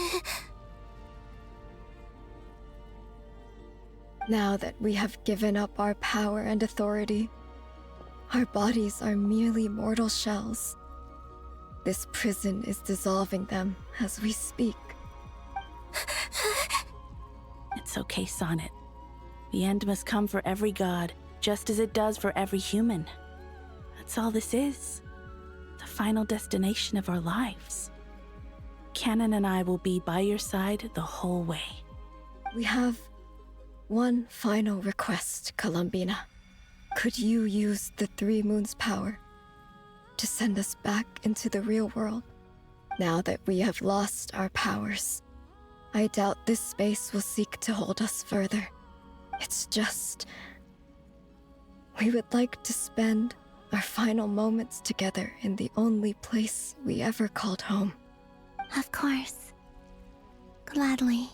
Now that we have given up our power and authority, our bodies are merely mortal shells. This prison is dissolving them as we speak. It's okay, Sonnet. The end must come for every god, just as it does for every human. That's all this is. The final destination of our lives. Canon and I will be by your side the whole way. We have one final request, Columbina. Could you use the 3 moons' power to send us back into the real world? Now that we have lost our powers, I doubt this space will seek to hold us further. It's just... we would like to spend our final moments together in the only place we ever called home. Of course. Gladly.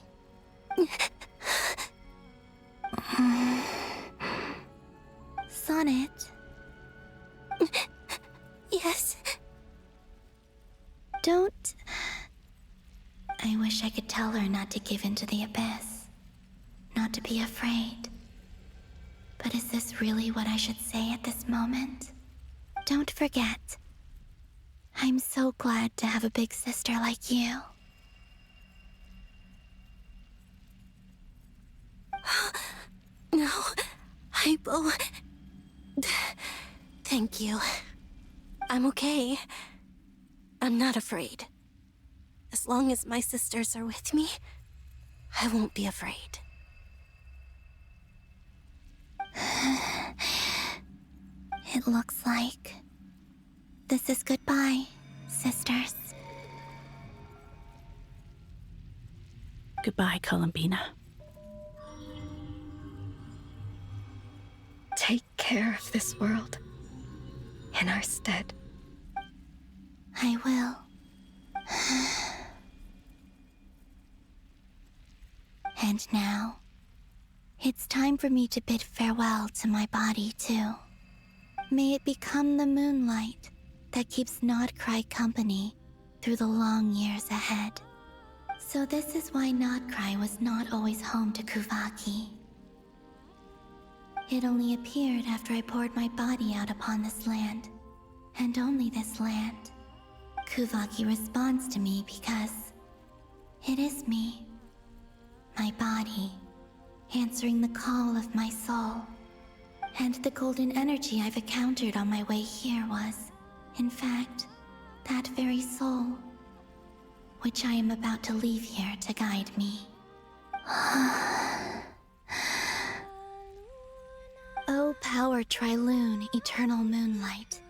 Sonnet? Yes? Don't... I wish I could tell her not to give in to the abyss. Not to be afraid. But is this really what I should say at this moment? Don't forget. I'm so glad to have a big sister like you. No, Hypo. Thank you. I'm okay. I'm not afraid. As long as my sisters are with me, I won't be afraid. It looks like this is goodbye, sisters. Goodbye, Columbina. Take care of this world in our stead. I will. And now, it's time for me to bid farewell to my body, too. May it become the moonlight that keeps Nod-Krai company through the long years ahead. So this is why Nod-Krai was not always home to Kuvaki. It only appeared after I poured my body out upon this land, and only this land. Kuvaki responds to me because it is me, my body, answering the call of my soul. And the golden energy I've encountered on my way here was, in fact, that very soul, which I am about to leave here to guide me. O power Trilune, eternal moonlight.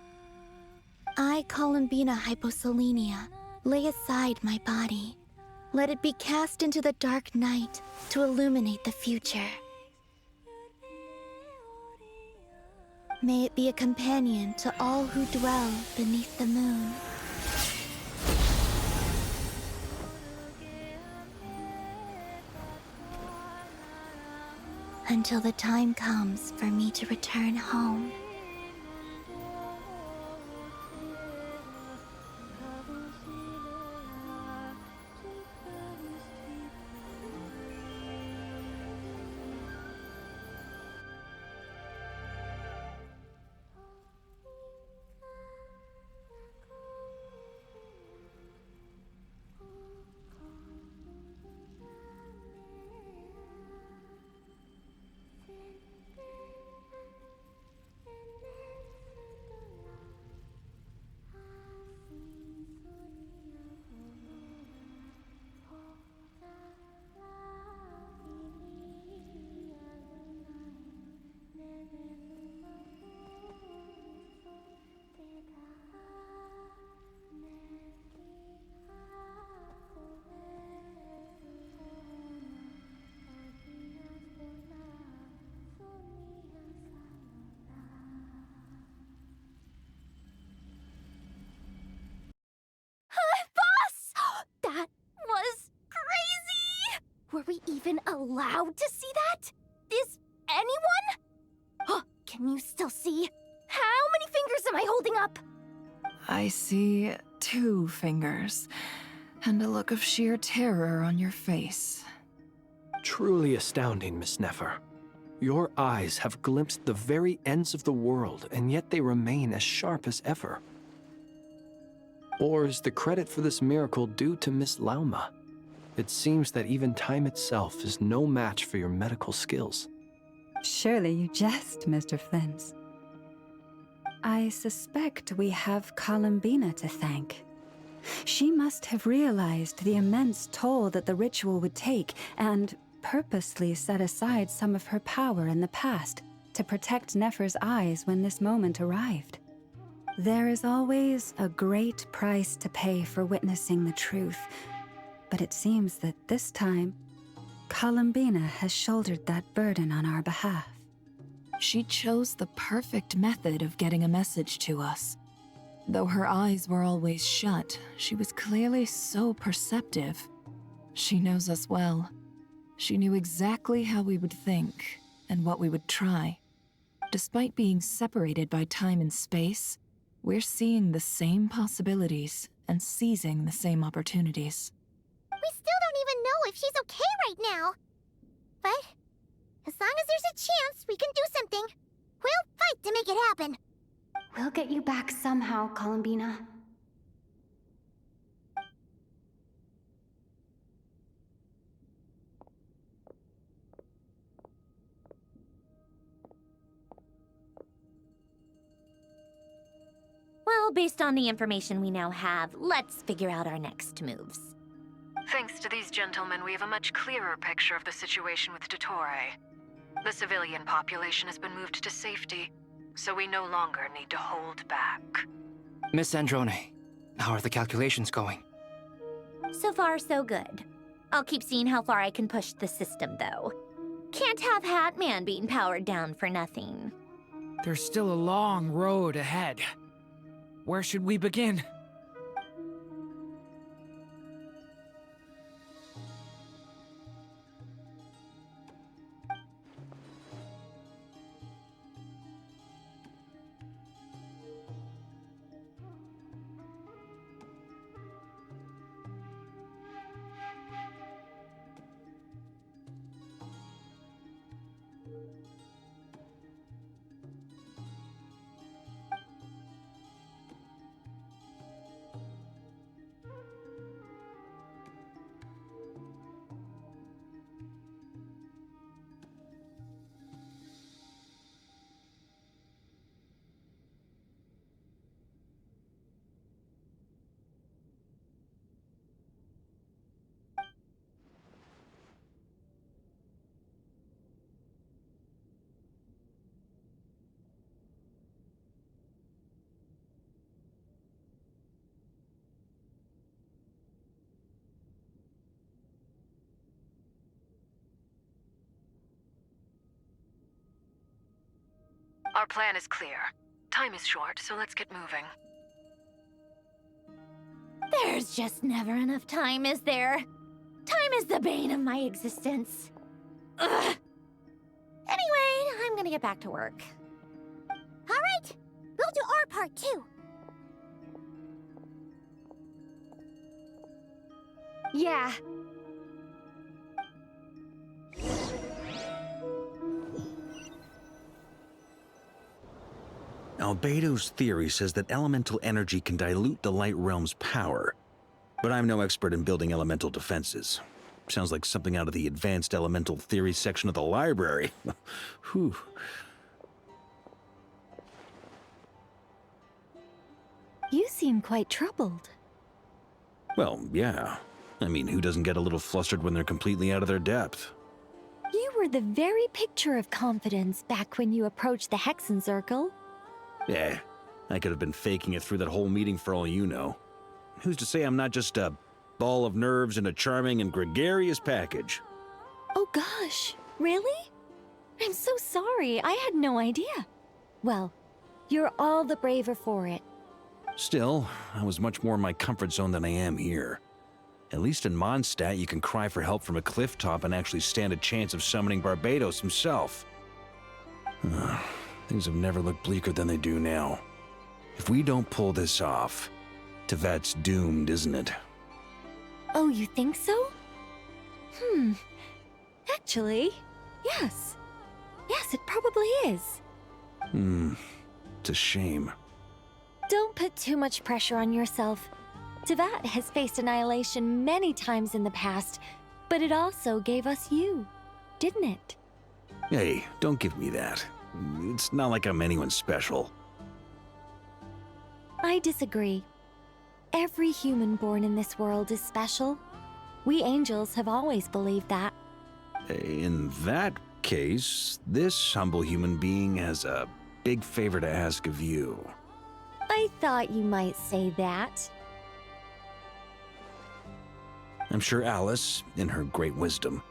I, Columbina Hyposelenia, lay aside my body. Let it be cast into the dark night to illuminate the future. May it be a companion to all who dwell beneath the moon. Until the time comes for me to return home. Were we even allowed to see that? Is anyone? Oh, can you still see? How many fingers am I holding up? I see 2 fingers, and a look of sheer terror on your face. Truly astounding, Miss Nefer. Your eyes have glimpsed the very ends of the world, and yet they remain as sharp as ever. Or is the credit for this miracle due to Miss Lauma? It seems that even time itself is no match for your medical skills. Surely you jest, Mr. Flint. I suspect we have Columbina to thank. She must have realized the immense toll that the ritual would take and purposely set aside some of her power in the past to protect Nefer's eyes when this moment arrived. There is always a great price to pay for witnessing the truth, but it seems that this time, Columbina has shouldered that burden on our behalf. She chose the perfect method of getting a message to us. Though her eyes were always shut, she was clearly so perceptive. She knows us well. She knew exactly how we would think and what we would try. Despite being separated by time and space, we're seeing the same possibilities and seizing the same opportunities. We still don't even know if she's okay right now. But as long as there's a chance we can do something, we'll fight to make it happen. We'll get you back somehow, Columbina. Well, based on the information we now have, let's figure out our next moves. Thanks to these gentlemen, we have a much clearer picture of the situation with Dottore. The civilian population has been moved to safety, so we no longer need to hold back. Miss Sandrone, how are the calculations going? So far, so good. I'll keep seeing how far I can push the system, though. Can't have Hatman being powered down for nothing. There's still a long road ahead. Where should we begin? Our plan is clear. Time is short, so let's get moving. There's just never enough time, is there? Time is the bane of my existence. Ugh. Anyway, I'm gonna get back to work. All right, we'll do our part too. Yeah. Albedo's theory says that elemental energy can dilute the Light Realm's power, but I'm no expert in building elemental defenses. Sounds like something out of the Advanced Elemental Theory section of the library. Whew. You seem quite troubled. Well, yeah. I mean, who doesn't get a little flustered when they're completely out of their depth? You were the very picture of confidence back when you approached the Hexen Circle. Yeah, I could have been faking it through that whole meeting for all you know. Who's to say I'm not just a ball of nerves in a charming and gregarious package? Oh gosh, really? I'm so sorry, I had no idea. Well, you're all the braver for it. Still, I was much more in my comfort zone than I am here. At least in Mondstadt, you can cry for help from a cliff top and actually stand a chance of summoning Barbados himself. Things have never looked bleaker than they do now. If we don't pull this off, Tevat's doomed, isn't it? Oh, you think so? Actually, yes. Yes, it probably is. It's a shame. Don't put too much pressure on yourself. Tevat has faced annihilation many times in the past, but it also gave us you, didn't it? Hey, don't give me that. It's not like I'm anyone special. I disagree. Every human born in this world is special. We angels have always believed that. In that case, this humble human being has a big favor to ask of you. I thought you might say that. I'm sure Alice, in her great wisdom,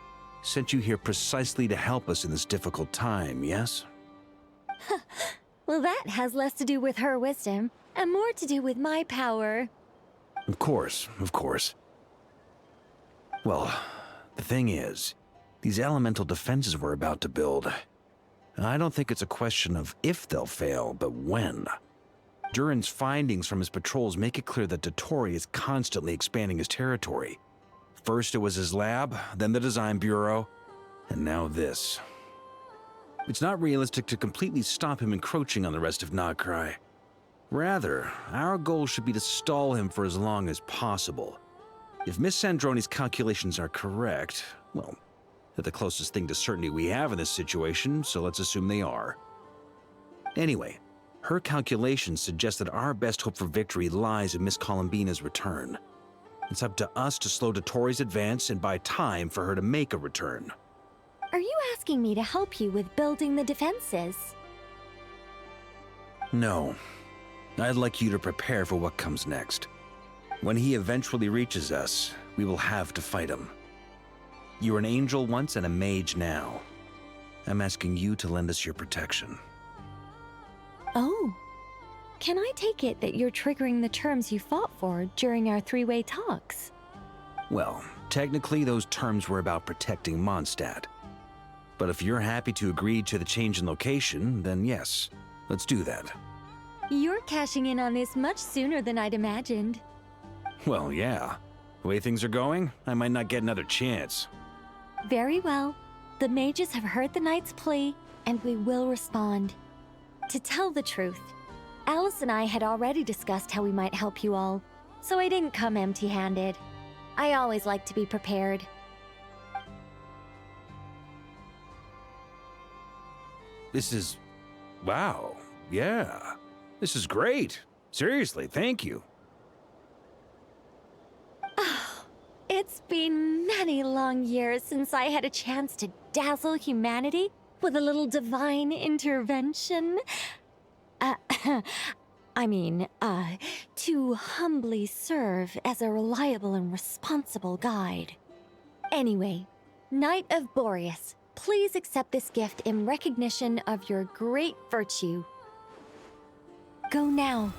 sent you here precisely to help us in this difficult time, yes? Well, that has less to do with her wisdom, and more to do with my power. Of course, of course. Well, the thing is, these elemental defenses we're about to build, I don't think it's a question of if they'll fail, but when. Durin's findings from his patrols make it clear that Dottore is constantly expanding his territory. First it was his lab, then the design bureau, and now this. It's not realistic to completely stop him encroaching on the rest of Nod-Krai. Rather, our goal should be to stall him for as long as possible. If Miss Sandrone's calculations are correct, well, they're the closest thing to certainty we have in this situation, so let's assume they are. Anyway, her calculations suggest that our best hope for victory lies in Miss Columbina's return. It's up to us to slow Dottore's advance and buy time for her to make a return. Are you asking me to help you with building the defenses? No. I'd like you to prepare for what comes next. When he eventually reaches us, we will have to fight him. You were an angel once and a mage now. I'm asking you to lend us your protection. Oh. Can I take it that you're triggering the terms you fought for during our three-way talks? Well, technically those terms were about protecting Mondstadt. But if you're happy to agree to the change in location, then yes, let's do that. You're cashing in on this much sooner than I'd imagined. Well, yeah. The way things are going, I might not get another chance. Very well. The mages have heard the knight's plea, and we will respond. To tell the truth, Alice and I had already discussed how we might help you all, so I didn't come empty-handed. I always like to be prepared. This is... wow. Yeah. This is great. Seriously, thank you. It's been many long years since I had a chance to dazzle humanity with a little divine intervention. To humbly serve as a reliable and responsible guide. Anyway, Knight of Boreas, please accept this gift in recognition of your great virtue. Go now.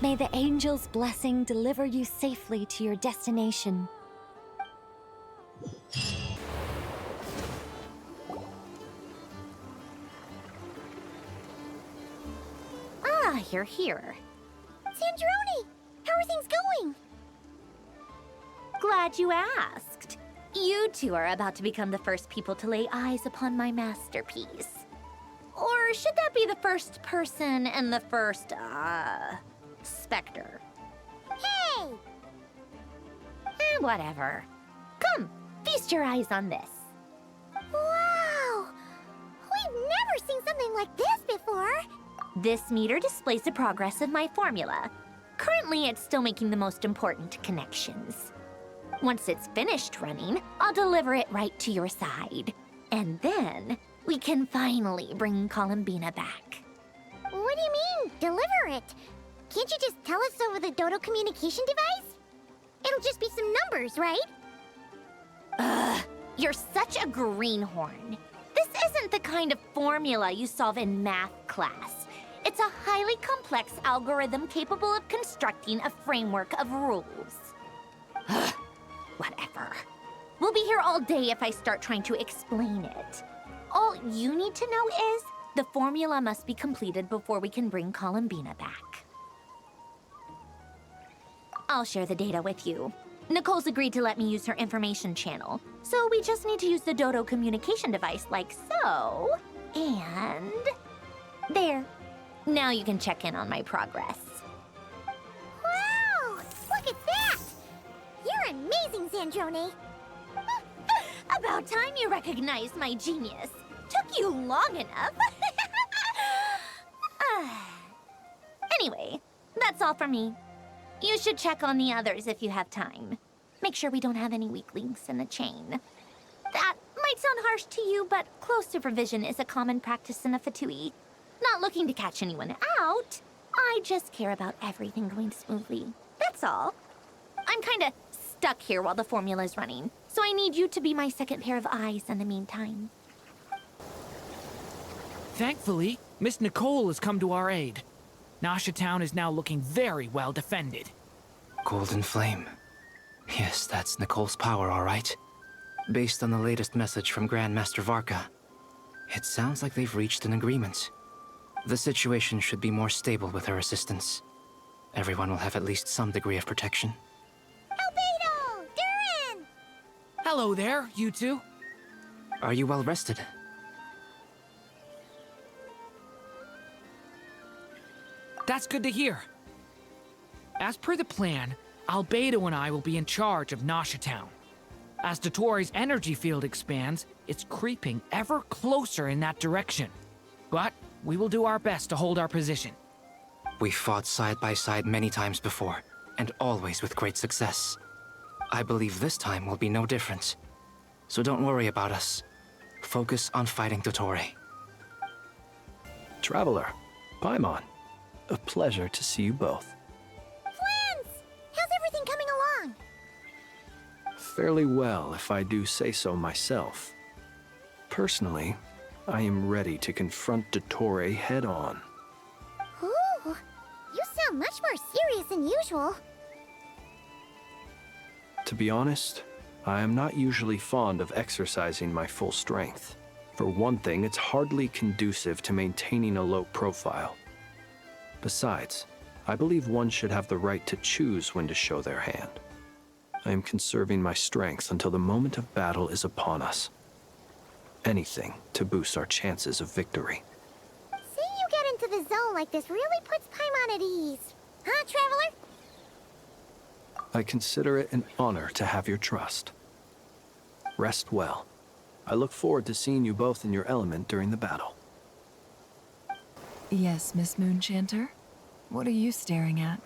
May the angel's blessing deliver you safely to your destination. Ah, you're here. Sandrone! How are things going? Glad you asked. You two are about to become the first people to lay eyes upon my masterpiece. Or should that be the first person and the first, specter? Hey! Whatever. Come, feast your eyes on this. Wow! We've never seen something like this before! This meter displays the progress of my formula. Currently, it's still making the most important connections. Once it's finished running, I'll deliver it right to your side. And then, we can finally bring Columbina back. What do you mean, deliver it? Can't you just tell us over the Dodo communication device? It'll just be some numbers, right? Ugh, you're such a greenhorn. This isn't the kind of formula you solve in math class. It's a highly complex algorithm capable of constructing a framework of rules. Ugh, whatever. We'll be here all day if I start trying to explain it. All you need to know is the formula must be completed before we can bring Columbina back. I'll share the data with you. Nicole's agreed to let me use her information channel, so we just need to use the Dodo communication device like so. And... there. Now you can check in on my progress. Wow! Look at that! You're amazing, Sandrone! About time you recognized my genius. Took you long enough. Anyway, that's all for me. You should check on the others if you have time. Make sure we don't have any weak links in the chain. That might sound harsh to you, but close supervision is a common practice in the Fatui. Not looking to catch anyone out. I just care about everything going smoothly. That's all. I'm kinda stuck here while the formula's running, so I need you to be my second pair of eyes in the meantime. Thankfully, Miss Nicole has come to our aid. Nasha Town is now looking very well defended. Golden Flame. Yes, that's Nicole's power, all right. Based on the latest message from Grandmaster Varka, it sounds like they've reached an agreement. The situation should be more stable with her assistance. Everyone will have at least some degree of protection. Albedo! Durin! Hello there, you two. Are you well rested? That's good to hear. As per the plan, Albedo and I will be in charge of Nasha Town. As Dotori's energy field expands, it's creeping ever closer in that direction. But we will do our best to hold our position. We've fought side by side many times before, and always with great success. I believe this time will be no different. So don't worry about us. Focus on fighting Dotori. Traveler, Paimon, a pleasure to see you both. Flans! How's everything coming along? fairly well, if I do say so myself. Personally, I am ready to confront Dottore head-on. Ooh, you sound much more serious than usual. To be honest, I am not usually fond of exercising my full strength. For one thing, it's hardly conducive to maintaining a low profile. Besides, I believe one should have the right to choose when to show their hand. I am conserving my strength until the moment of battle is upon us. Anything to boost our chances of victory. Seeing you get into the zone like this really puts Paimon at ease. Huh, Traveler? I consider it an honor to have your trust. Rest well. I look forward to seeing you both in your element during the battle. Yes, Miss Moonchanter? What are you staring at?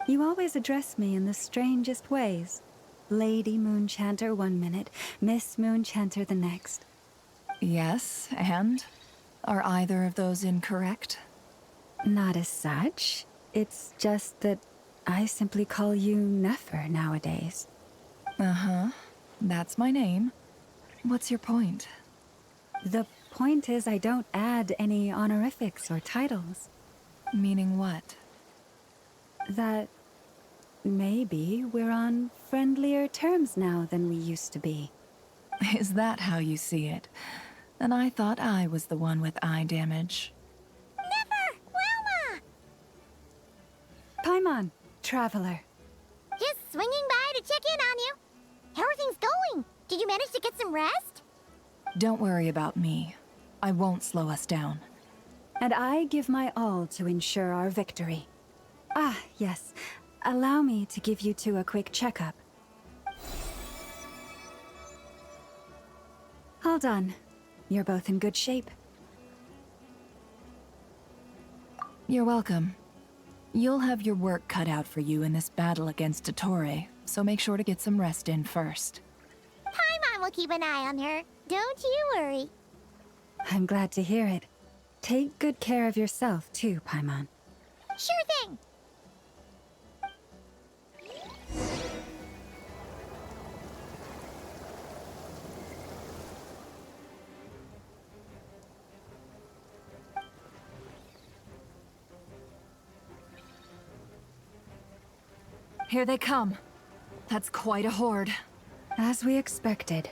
You always address me in the strangest ways. Lady Moonchanter 1 minute, Miss Moonchanter the next. Yes, and? Are either of those incorrect? Not as such. It's just that I simply call you Nefer nowadays. Uh-huh. That's my name. What's your point? The point is I don't add any honorifics or titles. Meaning what? That maybe we're on friendlier terms now than we used to be. Is that how you see it? And I thought I was the one with eye damage. Nefer! Lauma! Paimon, Traveler. Just swinging by to check in on you. How are things going? Did you manage to get some rest? Don't worry about me. I won't slow us down. And I give my all to ensure our victory. Ah, yes. Allow me to give you two a quick checkup. All done. You're both in good shape. You're welcome. You'll have your work cut out for you in this battle against Dottore, so make sure to get some rest in first. Paimon will keep an eye on her. Don't you worry. I'm glad to hear it. Take good care of yourself, too, Paimon. Sure thing! Here they come. That's quite a horde. As we expected.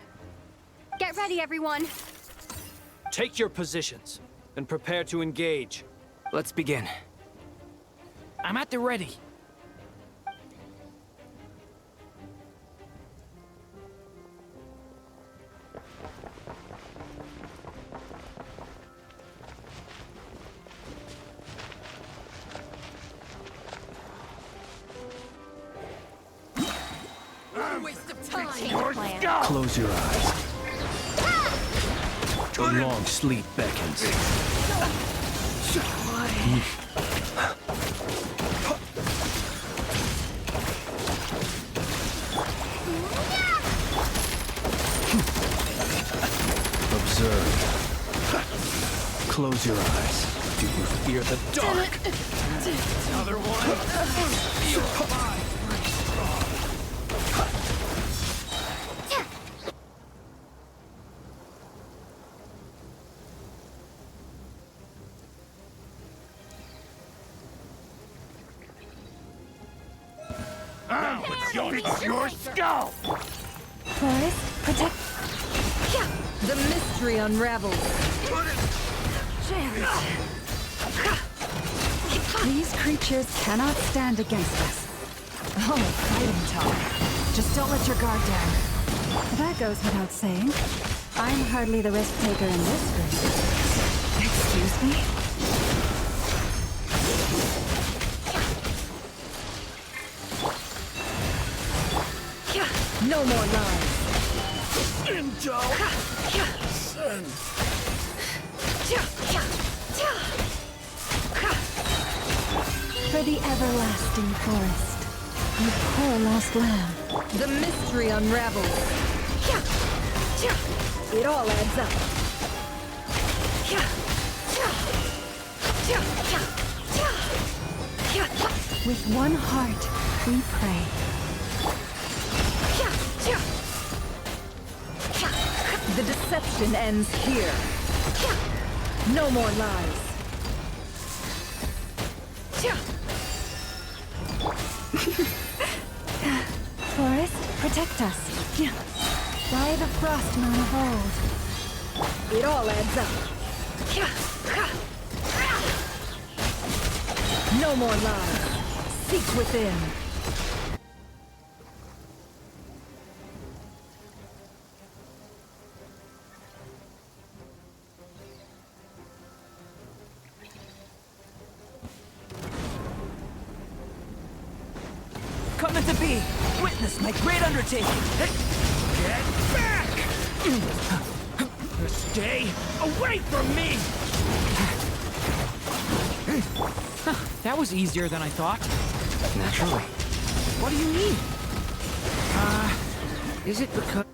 Get ready, everyone. Take your positions and prepare to engage. Let's begin. I'm at the ready. Close your eyes. A long sleep beckons. Observe. Close your eyes. Do you fear the dark? Another one. You're mine. Your skull! Forest, protect... The mystery unravels. These creatures cannot stand against us. Oh, fighting talk. Just don't let your guard down. That goes without saying. I'm hardly the risk taker in this group. Excuse me? No more lies. Into Send. For the everlasting forest. You poor lost lamb. The mystery unravels. It all adds up. With one heart, we pray. deception ends here. No more lies. Forest, protect us. By the frost moon of old. It all adds up. No more lies. Seek within. Coming to be! Witness my great undertaking! Get back! Stay away from me! That was easier than I thought. Naturally. What do you mean? Is it because...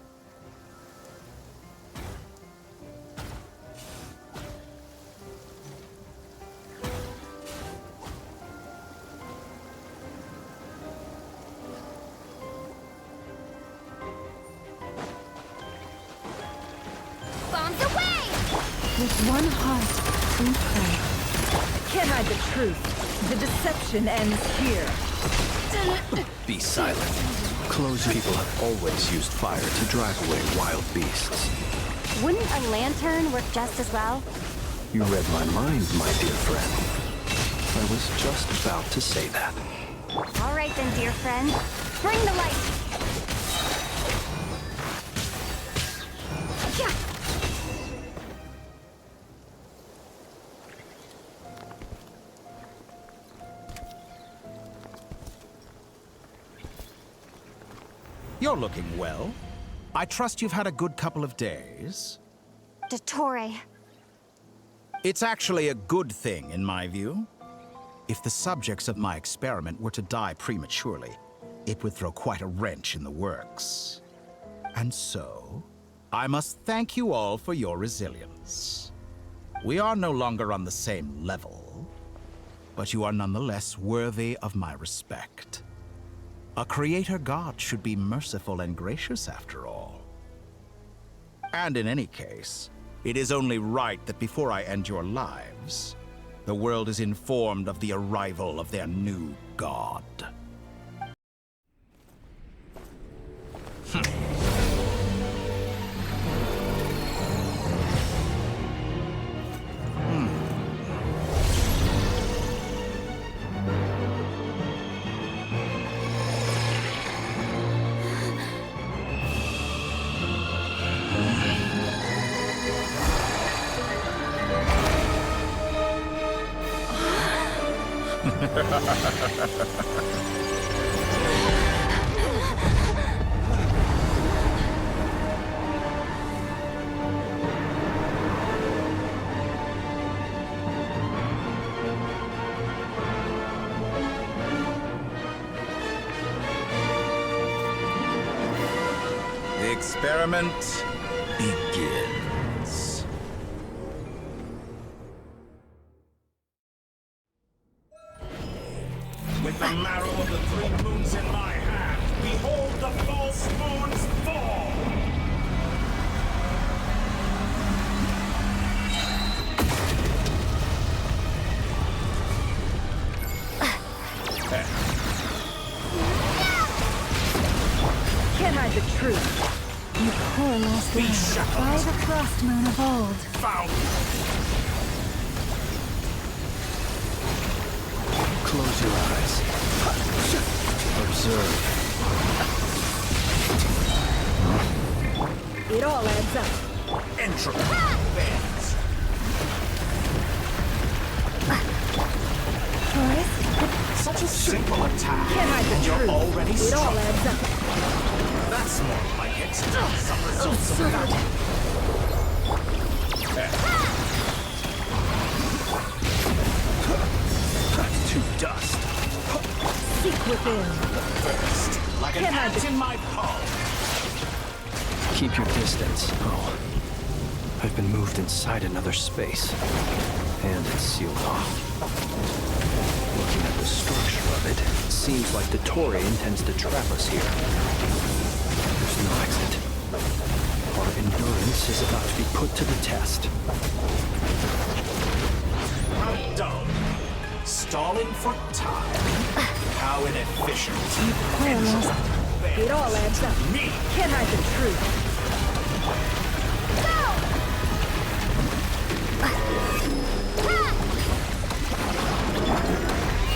Bombs away! With one heart, we pray. Can't hide the truth. The deception ends here. Be silent. Close your people have always used fire to drive away wild beasts. Wouldn't a lantern work just as well? You read my mind, my dear friend. I was just about to say that. All right then, dear friend. Bring the light! You're looking well. I trust you've had a good couple of days. Dottore. It's actually a good thing, in my view. If the subjects of my experiment were to die prematurely, it would throw quite a wrench in the works. And so, I must thank you all for your resilience. We are no longer on the same level, but you are nonetheless worthy of my respect. A creator god should be merciful and gracious after all. And in any case, it is only right that before I end your lives, the world is informed of the arrival of their new god. The experiment begins. With the marrow of the three moons in my hand, behold the false moons fall! Can't hide the truth. You poor lost land. By the frost moon of old. Found! Close your eyes. Observe. It all adds up. Entropy bends. Forest? Such a simple attack. Can't hide the You're truth. already It all struck. adds up. That's more like it. Some results of that. To dust. Seek within. First, like an Can't hide ant the... in my palm. Keep your distance. Oh. I've been moved inside another space. And it's sealed off. Looking at the structure of it, it seems like the Torre intends to trap us here. There's no exit. Our tolerance is about to be put to the test. How dull. Stalling for time. How inefficient. It all adds up. Me. Can't hide the truth.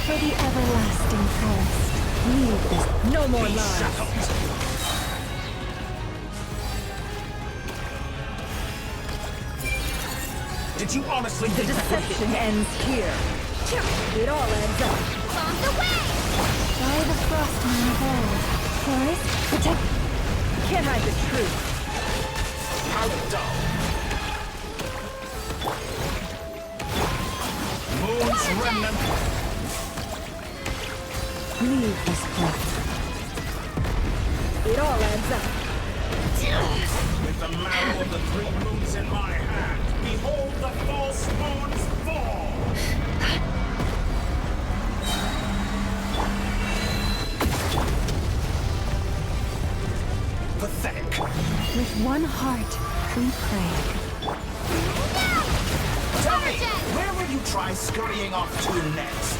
For the everlasting forest, leave this. No more lies. Did you honestly The think deception ends here. It all adds up. On the way! By the frostman of old, forest, protect. Can't hide the truth. How dull. Moon's remnant. Leave this place. It all adds up. With the marrow of the three moons in my hand, behold the false moons fall! Pathetic. With one heart, we pray. Tell me, where will you try scurrying off to next?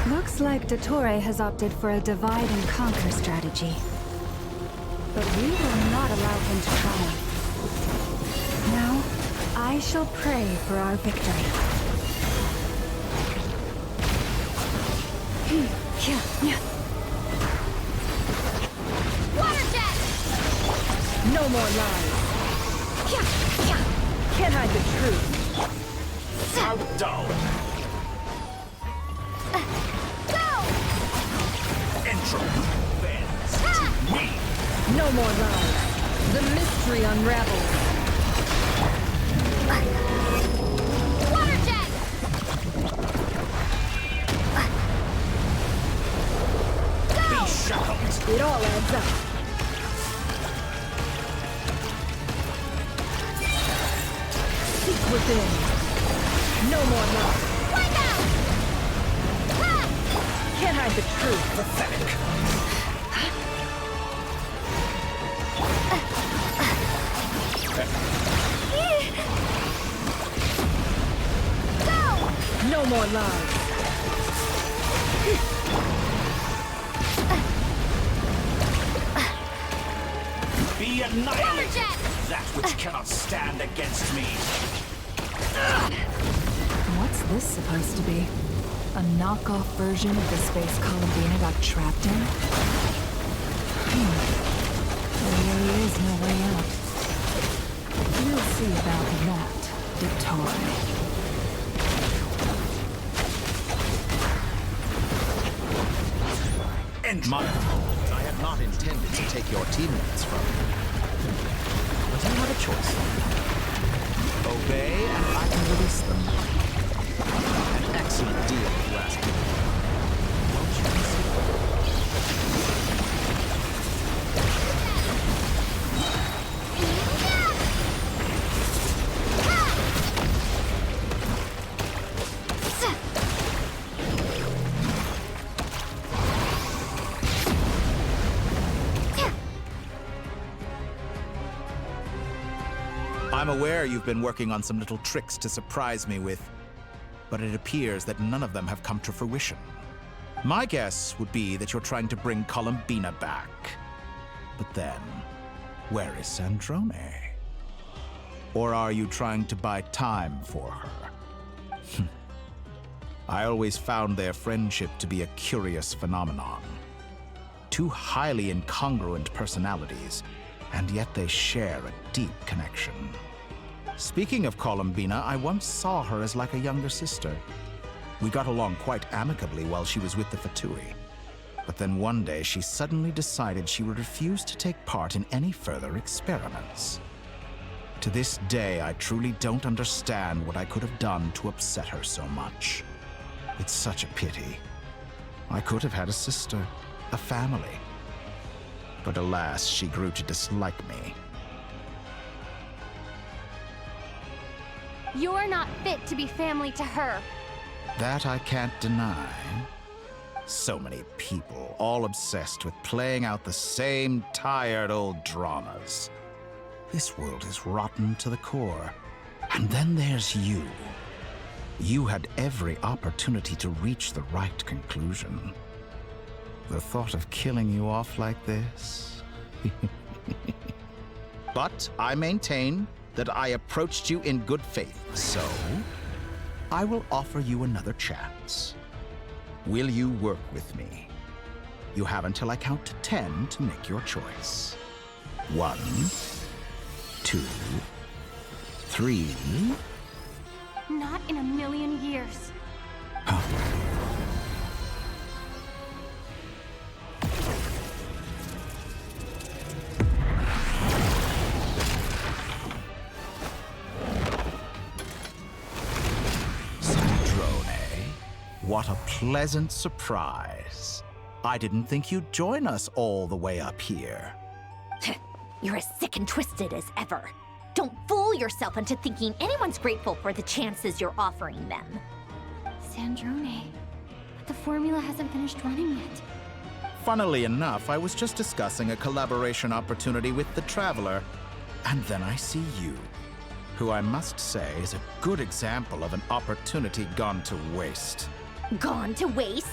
Looks like Dottore has opted for a divide and conquer strategy. But we will not allow him to triumph. Now, I shall pray for our victory. Water jet! No more lies. Can't hide the truth. How dull. Entropy bends to me. No more lies. The mystery unravels. Water jet! Be shackled. It all adds up. Seek within. No more lies. Wind out! Can't hide the truth. Pathetic. No more lies. Be annihilated. That which cannot stand against me. What's this supposed to be? A knockoff version of the space Columbina got trapped in? There really is no way out. We'll see about that, Dottore. My fault. I had not intended to take your teammates from you. But you have a choice. Obey, and I can release them. An excellent deal, if you ask me. Won't you consider? I'm aware you've been working on some little tricks to surprise me with, but it appears that none of them have come to fruition. My guess would be that you're trying to bring Columbina back. But then, where is Sandrone? Or are you trying to buy time for her? I always found their friendship to be a curious phenomenon. Two highly incongruent personalities, and yet they share a deep connection. Speaking of Columbina, I once saw her as like a younger sister. We got along quite amicably while she was with the Fatui. But then one day she suddenly decided she would refuse to take part in any further experiments. To this day, I truly don't understand what I could have done to upset her so much. It's such a pity. I could have had a sister, a family. But alas, she grew to dislike me. You're not fit to be family to her. That I can't deny. So many people, all obsessed with playing out the same tired old dramas. This world is rotten to the core. And then there's you. You had every opportunity to reach the right conclusion. The thought of killing you off like this? But I maintain that I approached you in good faith, so I will offer you another chance. Will you work with me? You have until I count to 10 to make your choice. 1, 2, 3. Not in a million years. What a pleasant surprise. I didn't think you'd join us all the way up here. You're as sick and twisted as ever. Don't fool yourself into thinking anyone's grateful for the chances you're offering them. Sandrone, but the formula hasn't finished running yet. Funnily enough, I was just discussing a collaboration opportunity with the Traveler, and then I see you, who I must say is a good example of an opportunity gone to waste. Gone to waste?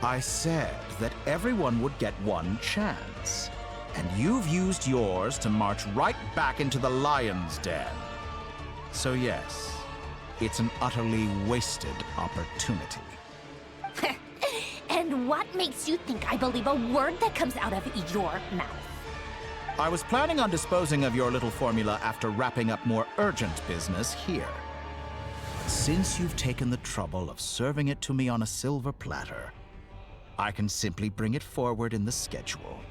I said that everyone would get one chance, and you've used yours to march right back into the lion's den. So yes, it's an utterly wasted opportunity. And what makes you think I believe a word that comes out of your mouth? I was planning on disposing of your little formula after wrapping up more urgent business here. Since you've taken the trouble of serving it to me on a silver platter, I can simply bring it forward in the schedule.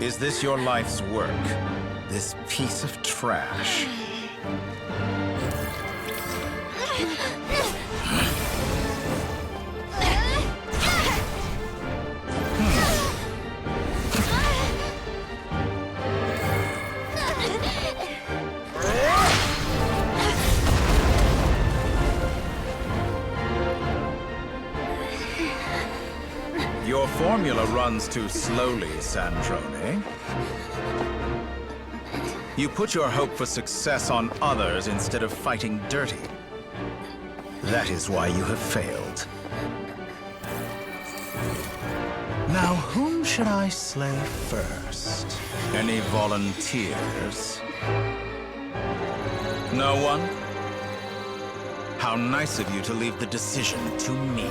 Is this your life's work? This piece of trash? Your formula runs too slowly, Sandrone. You put your hope for success on others instead of fighting dirty. That is why you have failed. Now, whom should I slay first? Any volunteers? No one? How nice of you to leave the decision to me.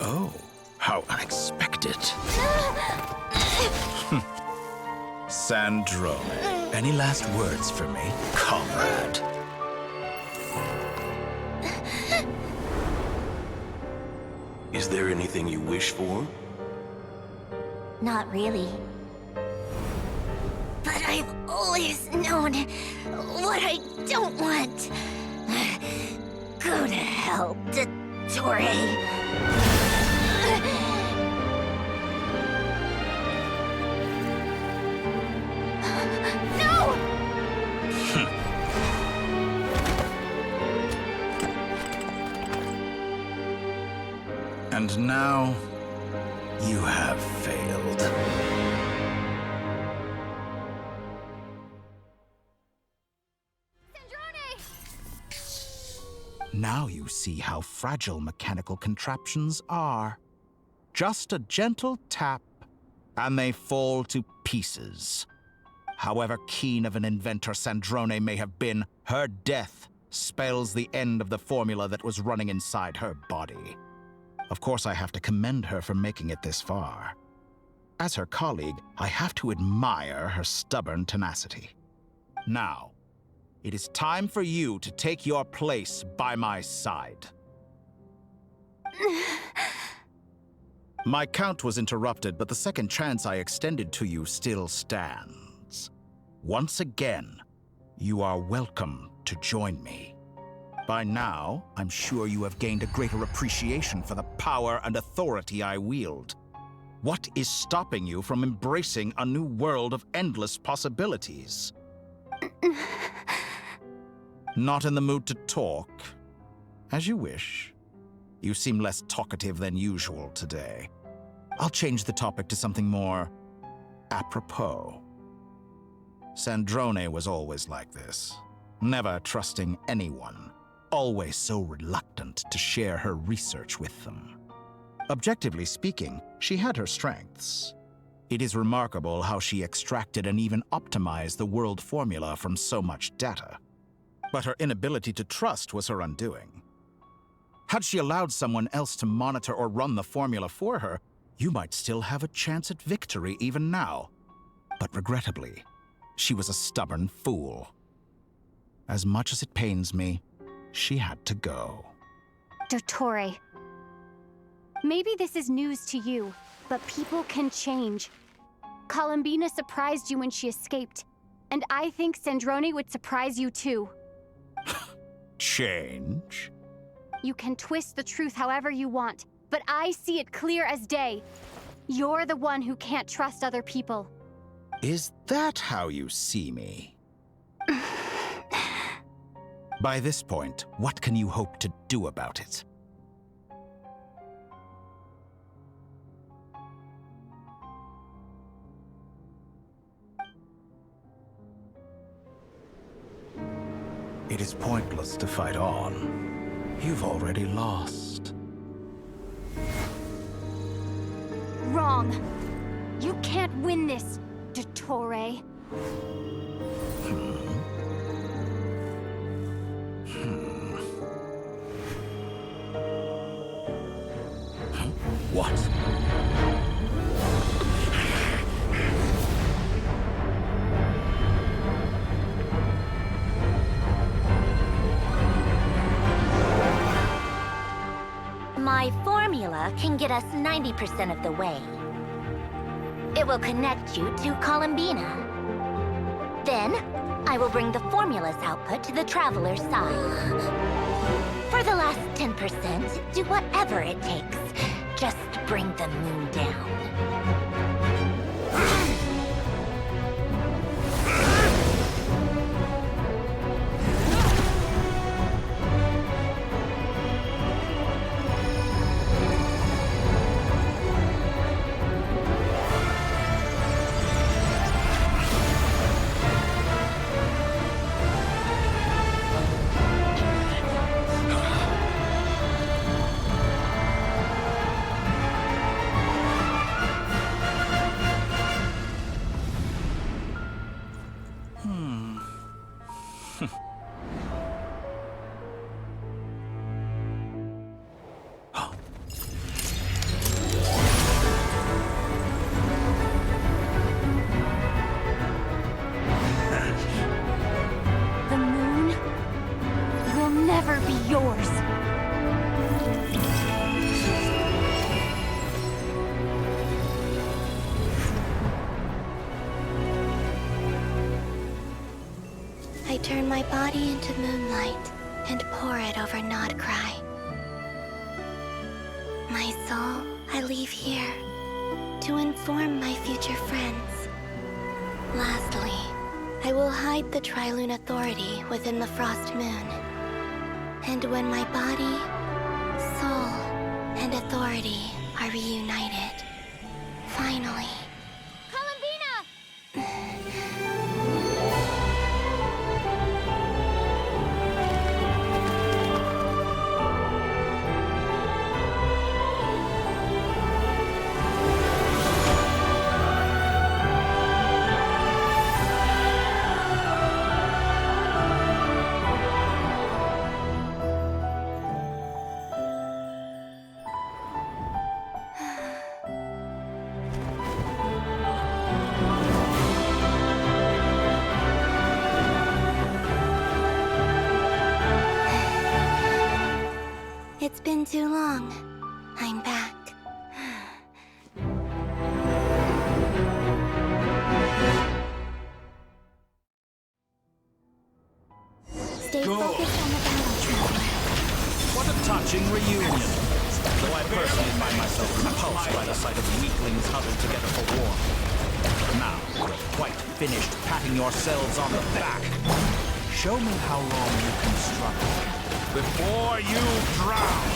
Oh, how unexpected. Sandrone, any last words for me, comrade? Is there anything you wish for? Not really. But I've always known what I don't want. Go to hell, Dottore. And now, you have failed. Now you see how fragile mechanical contraptions are. Just a gentle tap, and they fall to pieces. However keen of an inventor Sandrone may have been, her death spells the end of the formula that was running inside her body. Of course, I have to commend her for making it this far. As her colleague, I have to admire her stubborn tenacity. Now, it is time for you to take your place by my side. My count was interrupted, but the second chance I extended to you still stands. Once again, you are welcome to join me. By now, I'm sure you have gained a greater appreciation for the power and authority I wield. What is stopping you from embracing a new world of endless possibilities? Not in the mood to talk? As you wish. You seem less talkative than usual today. I'll change the topic to something more apropos. Sandrone was always like this, never trusting anyone, always so reluctant to share her research with them. Objectively speaking, she had her strengths. It is remarkable how she extracted and even optimized the world formula from so much data. But her inability to trust was her undoing. Had she allowed someone else to monitor or run the formula for her, you might still have a chance at victory even now. But regrettably, she was a stubborn fool. As much as it pains me, she had to go. Dottore, maybe this is news to you, but people can change. Columbina surprised you when she escaped, and I think Sandrone would surprise you too. Change? You can twist the truth however you want, but I see it clear as day. You're the one who can't trust other people. Is that how you see me? By this point, what can you hope to do about it? It is pointless to fight on. You've already lost. Wrong. You can't win this, Dottore. What? My formula can get us 90% of the way. It will connect you to Columbina. Then, I will bring the formula's output to the Traveler's side. For the last 10%, do whatever it takes. Just bring the moon down. I turn my body into moonlight and pour it over Nod-Krai. My soul, I leave here to inform my future friends. Lastly, I will hide the Trilune Authority within the Frost Moon. And when my body, soul, and authority are reunited, finally... It's been too long. I'm back. Stay focused on the battle, traveler. What a touching reunion. Though I personally find myself repulsed by the sight of weaklings huddled together for war. Now, you're quite finished patting yourselves on the back. Show me how long you can struggle before you drown.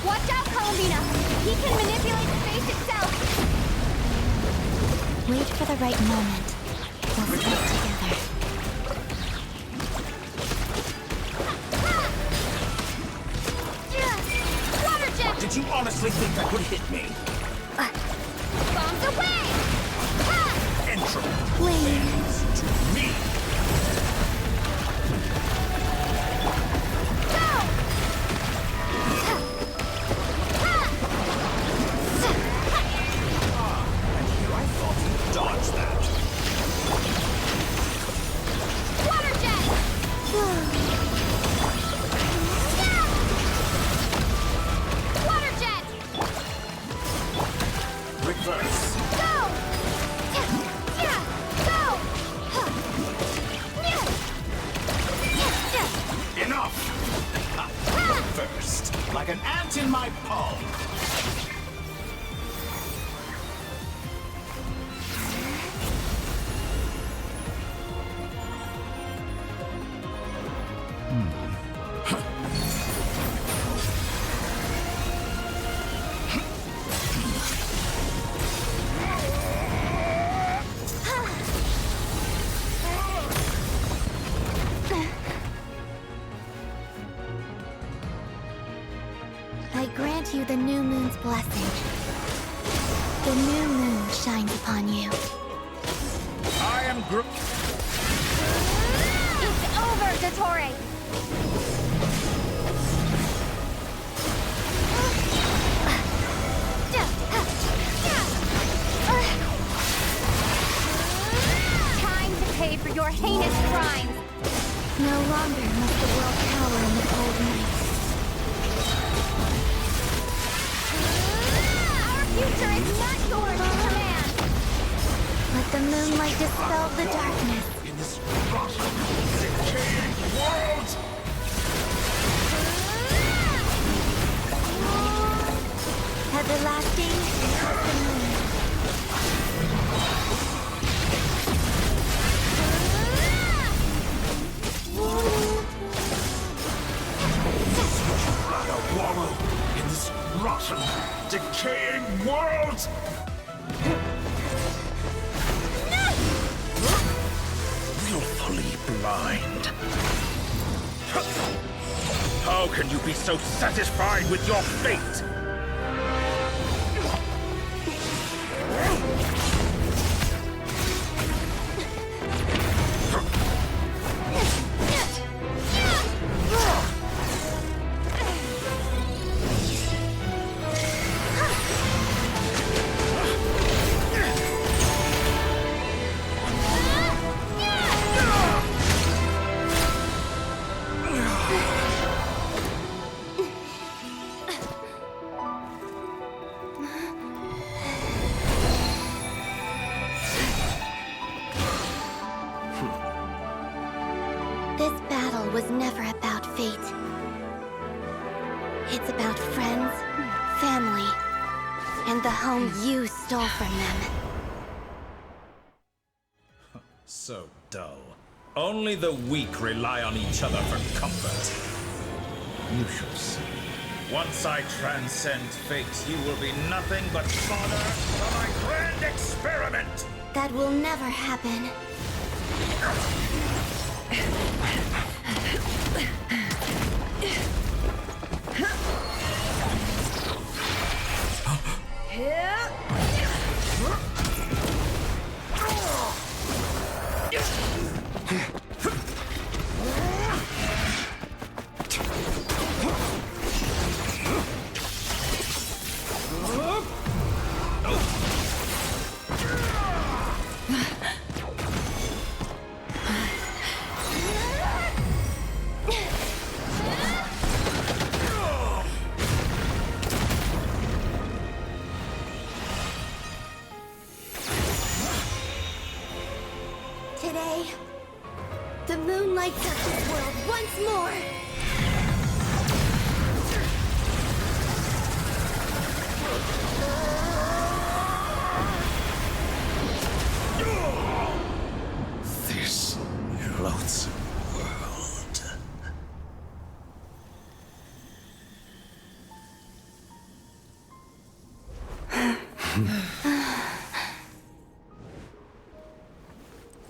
Watch out, Columbina! He can manipulate the face itself! Wait for the right moment. We'll fight together. Water jet! Did you honestly think that would hit me? Bombs away! Entropy bends to me. Dodge that. Water jet! Water jet! Reverse. Go! Go! Enough! First, like an ant in my palm. I grant you the new moon's blessing. The new moon shines upon you. I am It's over, Dottore! Time to pay for your heinous crimes! No longer must the world cower in the cold night. Our future is not yours to command! Let the moonlight dispel the darkness. In this rotten, decaying world! Everlasting is the moon. Rather wallow in this rotten, decaying world! Willfully blind. How can you be so satisfied with your fate? This battle was never about fate. It's about friends, family, and the home you stole from them. so dull. Only the weak rely on each other for comfort. You shall see. Once I transcend fate, you will be nothing but fodder for my grand experiment! That will never happen. lights up this world once more! This loathsome world.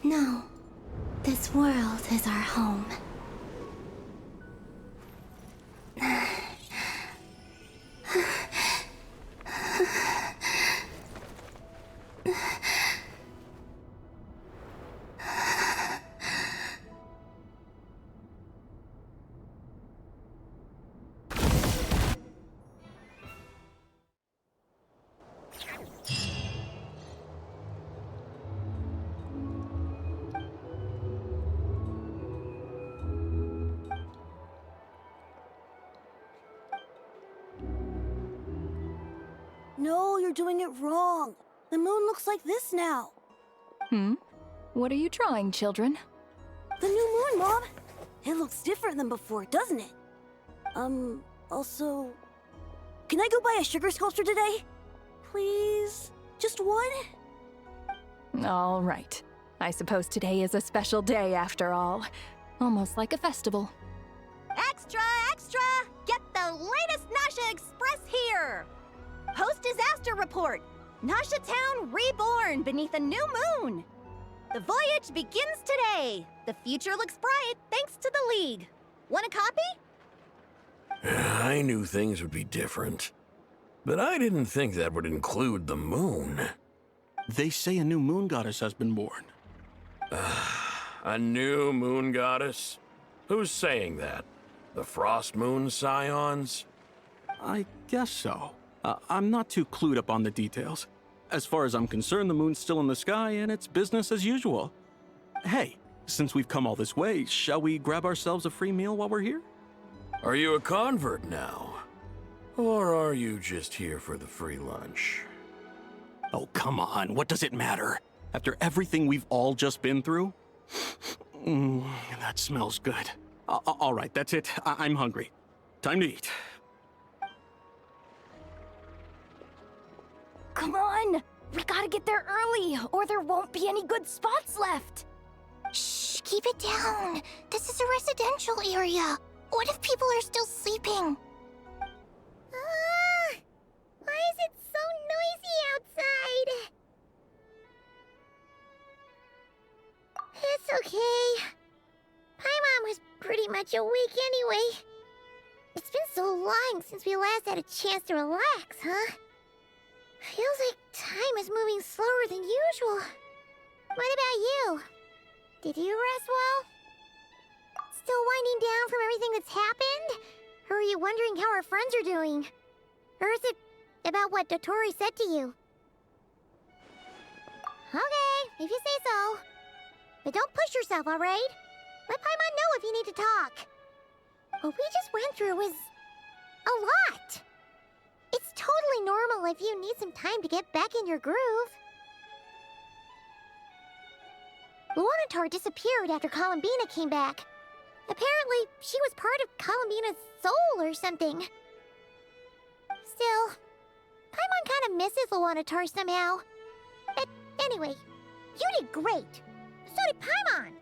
No, this world is our home. No, you're doing it wrong. The moon looks like this now. What are you drawing, children? The new moon, Mom. It looks different than before, doesn't it? Also... Can I go buy a sugar sculpture today? Please? Just one? All right. I suppose today is a special day after all. Almost like a festival. Extra, extra! Get the latest Nasha Express here! Post-disaster report! Nasha Town reborn beneath a new moon! The voyage begins today! The future looks bright thanks to the League. Want a copy? I knew things would be different, but I didn't think that would include the moon. They say a new moon goddess has been born. A new moon goddess? Who's saying that? The Frost Moon Scions? I guess so. I'm not too clued up on the details. As far as I'm concerned, the moon's still in the sky and it's business as usual. Hey, since we've come all this way, shall we grab ourselves a free meal while we're here? Are you a convert now? Or are you just here for the free lunch? Oh, come on. What does it matter? After everything we've all just been through? That smells good. All right, that's it. I'm hungry. Time to eat. Come on! We gotta get there early, or there won't be any good spots left! Shh, keep it down. This is a residential area. What if people are still sleeping? Why is it so noisy outside? It's okay. Paimon was pretty much awake anyway. It's been so long since we last had a chance to relax, huh? Feels like time is moving slower than usual. What about you? Did you rest well? Still winding down from everything that's happened? Or are you wondering how our friends are doing? Or is it about what Dotori said to you? Okay, if you say so. But don't push yourself, alright? Let Paimon know if you need to talk. What we just went through was a lot. It's totally normal if you need some time to get back in your groove. Luanatar disappeared after Columbina came back. Apparently, she was part of Columbina's soul or something. Still, Paimon kind of misses Luanatar somehow. But anyway, you did great. So did Paimon.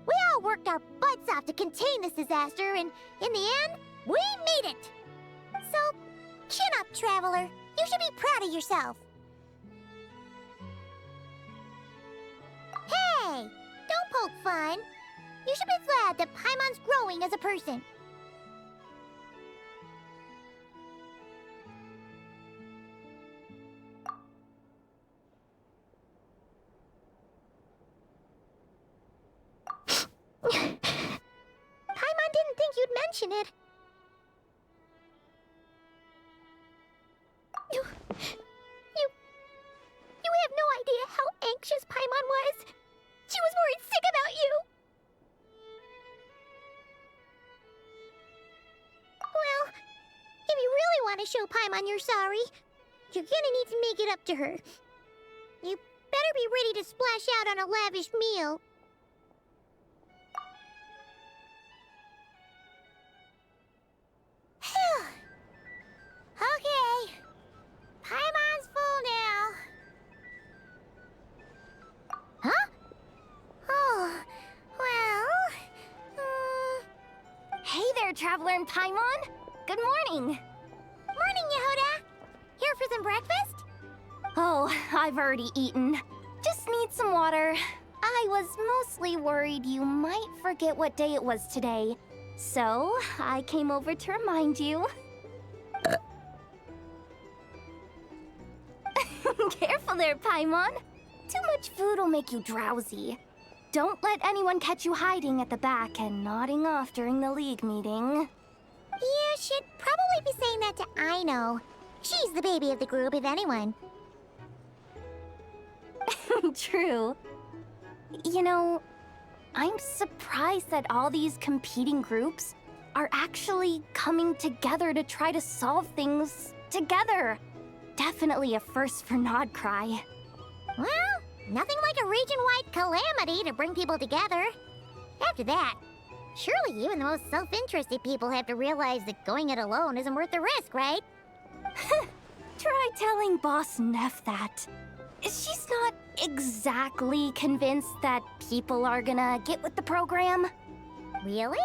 We all worked our butts off to contain this disaster, and in the end, we made it. So, chin up, Traveler. You should be proud of yourself. Hey, don't poke fun. You should be glad that Paimon's growing as a person. Paimon didn't think you'd mention it. You have no idea how anxious Paimon was. She was worried sick about you. Well, if you really want to show Paimon you're sorry, you're gonna need to make it up to her. You better be ready to splash out on a lavish meal. Okay. Paimon's full now. Huh? Oh, well... Hey there, Traveler and Paimon! Good morning! Morning, Yehuda! Here for some breakfast? Oh, I've already eaten. Just need some water. I was mostly worried you might forget what day it was today. So, I came over to remind you. Careful there, Paimon. Too much food will make you drowsy. Don't let anyone catch you hiding at the back and nodding off during the League meeting. You should probably be saying that to Aino. She's the baby of the group, if anyone. True. You know, I'm surprised that all these competing groups are actually coming together to try to solve things together. Definitely a first for Nod-Krai. Well, nothing like a region-wide calamity to bring people together. After that, surely even the most self-interested people have to realize that going it alone isn't worth the risk, right? Try telling Boss Neff that. She's not exactly convinced that people are gonna get with the program. Really?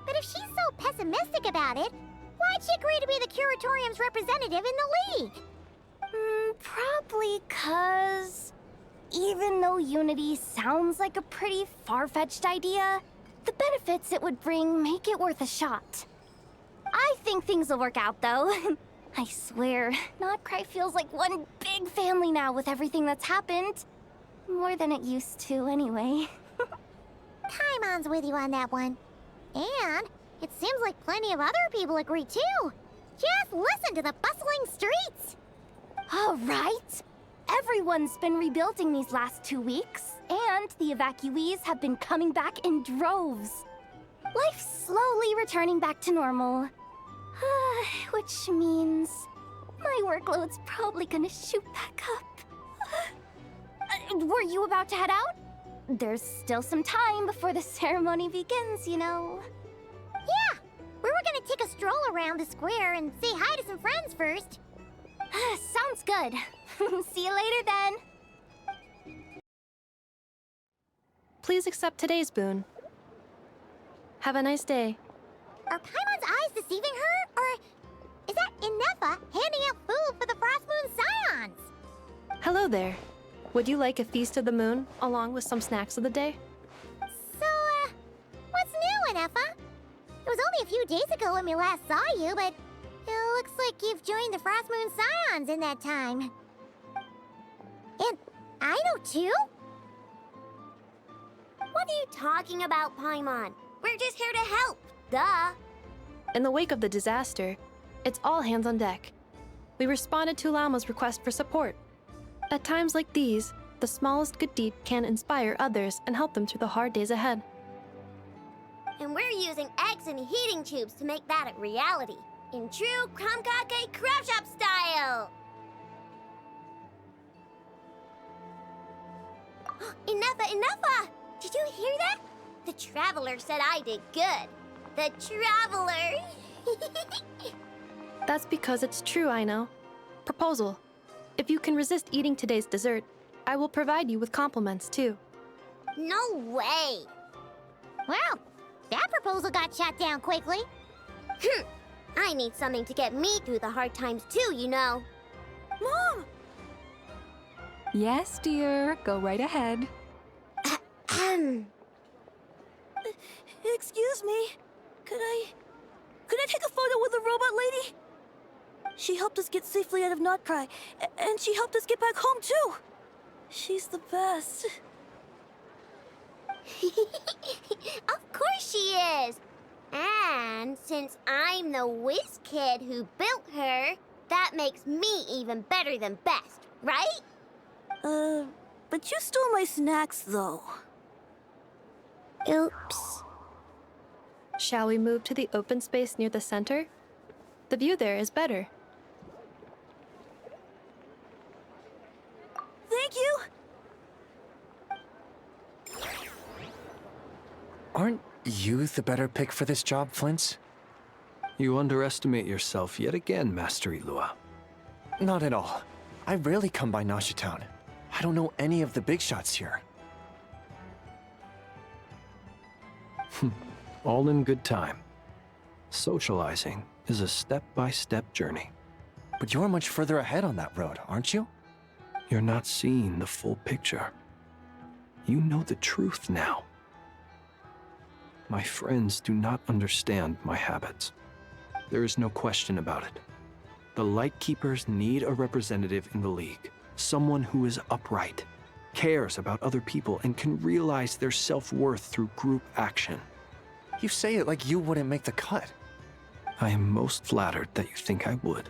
But if she's so pessimistic about it, why'd she agree to be the Curatorium's representative in the League? Probably 'cause even though Unity sounds like a pretty far-fetched idea, the benefits it would bring make it worth a shot. I think things will work out, though. I swear, Nod-Krai feels like one big family now with everything that's happened. More than it used to, anyway. Paimon's with you on that one. And it seems like plenty of other people agree, too. Just listen to the bustling streets! All right. Everyone's been rebuilding these last 2 weeks, and the evacuees have been coming back in droves. Life's slowly returning back to normal. Which means my workload's probably gonna shoot back up. Were you about to head out? There's still some time before the ceremony begins, you know. Yeah, we were gonna take a stroll around the square and say hi to some friends first. Sounds good. See you later then. Please accept today's boon. Have a nice day. Are Paimon's eyes deceiving her? Or is that Nefer handing out food for the Frost Moon Scions? Hello there. Would you like a feast of the moon, along with some snacks of the day? So, what's new, Nefer? It was only a few days ago when we last saw you, but it looks like you've joined the Frost Moon Scions in that time. And I know too? What are you talking about, Paimon? We're just here to help. Duh. In the wake of the disaster, it's all hands on deck. We responded to Lauma's request for support. At times like these, the smallest good deed can inspire others and help them through the hard days ahead. And we're using eggs and heating tubes to make that a reality. In true Krumkake Craft Shop style! Nefer! Did you hear that? The Traveler said I did good. The Traveler! That's because it's true, I know. Proposal. If you can resist eating today's dessert, I will provide you with compliments, too. No way! Well, that proposal got shot down quickly. I need something to get me through the hard times too, you know. Mom! Yes, dear. Go right ahead. Excuse me. Could I take a photo with the robot lady? She helped us get safely out of Nod-Krai, and she helped us get back home too. She's the best. Of course she is. And since I'm the whiz kid who built her, that makes me even better than best, right? But you stole my snacks, though. Oops. Shall we move to the open space near the center? The view there is better. Thank you! Aren't you the better pick for this job, Flint's? You underestimate yourself yet again, Master Ilua. Not at all. I rarely come by Nasha Town. I don't know any of the big shots here. All in good time. Socializing is a step-by-step journey. But you're much further ahead on that road, aren't you? You're not seeing the full picture. You know the truth now. My friends do not understand my habits. There is no question about it. The Lightkeepers need a representative in the League. Someone who is upright, cares about other people, and can realize their self-worth through group action. You say it like you wouldn't make the cut. I am most flattered that you think I would.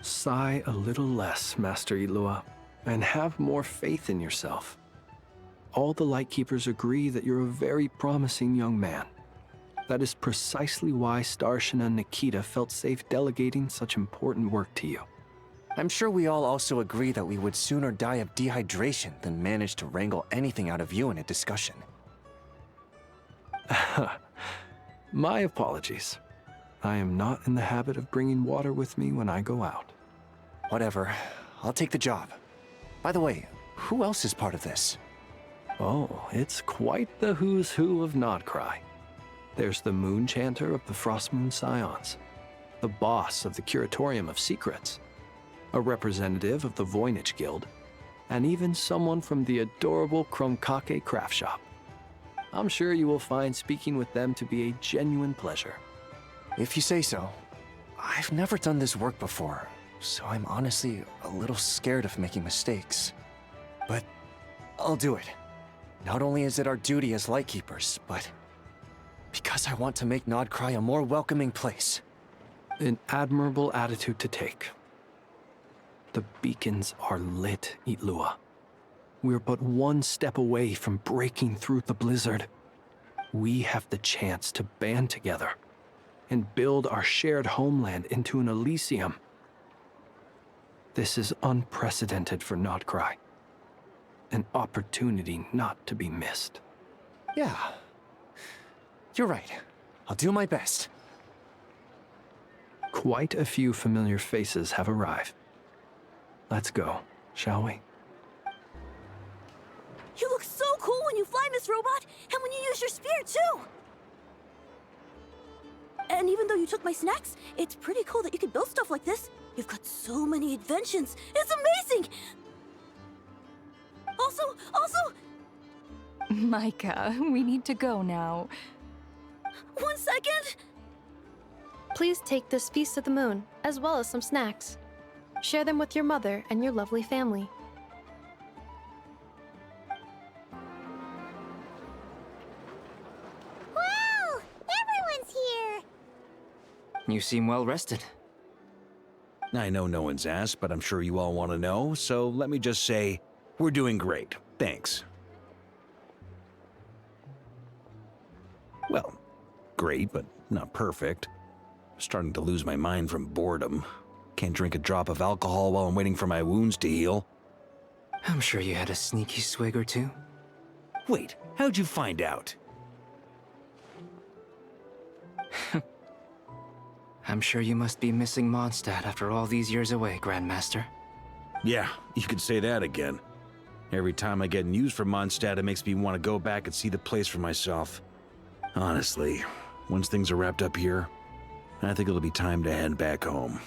Sigh a little less, Master Ilua, and have more faith in yourself. All the Lightkeepers agree that you're a very promising young man. That is precisely why Starshina Nikita felt safe delegating such important work to you. I'm sure we all also agree that we would sooner die of dehydration than manage to wrangle anything out of you in a discussion. My apologies. I am not in the habit of bringing water with me when I go out. Whatever. I'll take the job. By the way, who else is part of this? Oh, it's quite the who's who of Nod-Krai. There's the Moon Chanter of the Frostmoon Scions, the boss of the Curatorium of Secrets, a representative of the Voynich Guild, and even someone from the adorable Kromkake craft shop. I'm sure you will find speaking with them to be a genuine pleasure. If you say so. I've never done this work before, so I'm honestly a little scared of making mistakes. But I'll do it. Not only is it our duty as Lightkeepers, but because I want to make Nod-Krai a more welcoming place. An admirable attitude to take. The beacons are lit, Ilua. We're but one step away from breaking through the blizzard. We have the chance to band together and build our shared homeland into an Elysium. This is unprecedented for Nod-Krai. An opportunity not to be missed. Yeah. You're right. I'll do my best. Quite a few familiar faces have arrived. Let's go, shall we? You look so cool when you fly, Miss Robot, and when you use your spear, too! And even though you took my snacks, it's pretty cool that you can build stuff like this. You've got so many inventions. It's amazing! Also... Micah, we need to go now. 1 second! Please take this Feast of the Moon, as well as some snacks. Share them with your mother and your lovely family. Wow! Everyone's here! You seem well rested. I know no one's asked, but I'm sure you all want to know, so let me just say, we're doing great. Thanks. Well, great, but not perfect. Starting to lose my mind from boredom. Can't drink a drop of alcohol while I'm waiting for my wounds to heal. I'm sure you had a sneaky swig or two. Wait, how'd you find out? I'm sure you must be missing Mondstadt after all these years away, Grandmaster. Yeah, you could say that again. Every time I get news from Mondstadt, it makes me want to go back and see the place for myself. Honestly, once things are wrapped up here, I think it'll be time to head back home.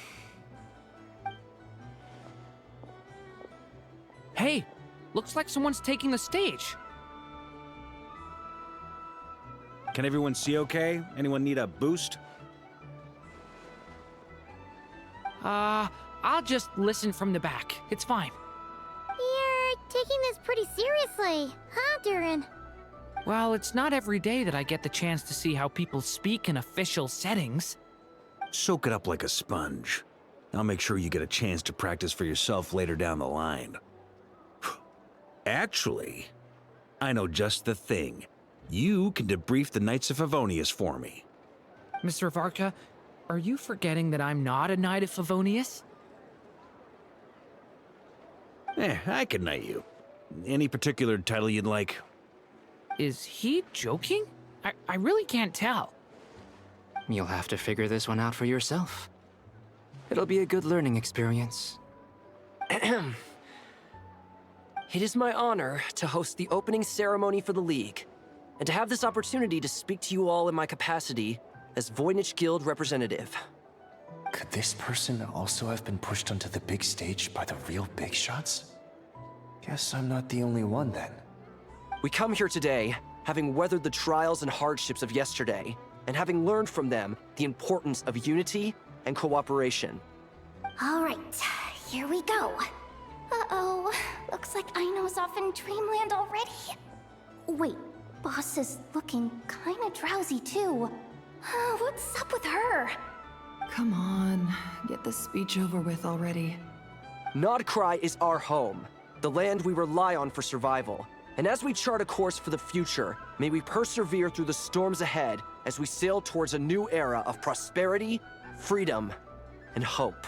Hey, looks like someone's taking the stage. Can everyone see okay? Anyone need a boost? I'll just listen from the back. It's fine. You're taking this pretty seriously, huh, Durin? Well, it's not every day that I get the chance to see how people speak in official settings. Soak it up like a sponge. I'll make sure you get a chance to practice for yourself later down the line. Actually, I know just the thing. You can debrief the Knights of Favonius for me. Mr. Varka, are you forgetting that I'm not a Knight of Favonius? I can knight you. Any particular title you'd like? Is he joking? I really can't tell. You'll have to figure this one out for yourself. It'll be a good learning experience. It is my honor to host the opening ceremony for the League, and to have this opportunity to speak to you all in my capacity as Voynich Guild representative. Could this person also have been pushed onto the big stage by the real big shots? Guess I'm not the only one then. We come here today, having weathered the trials and hardships of yesterday, and having learned from them the importance of unity and cooperation. All right, here we go. Uh-oh, looks like Aino's off in dreamland already. Wait, Boss is looking kinda drowsy too. What's up with her? Come on, get this speech over with already. Nod-Krai is our home, the land we rely on for survival. And as we chart a course for the future, may we persevere through the storms ahead as we sail towards a new era of prosperity, freedom, and hope.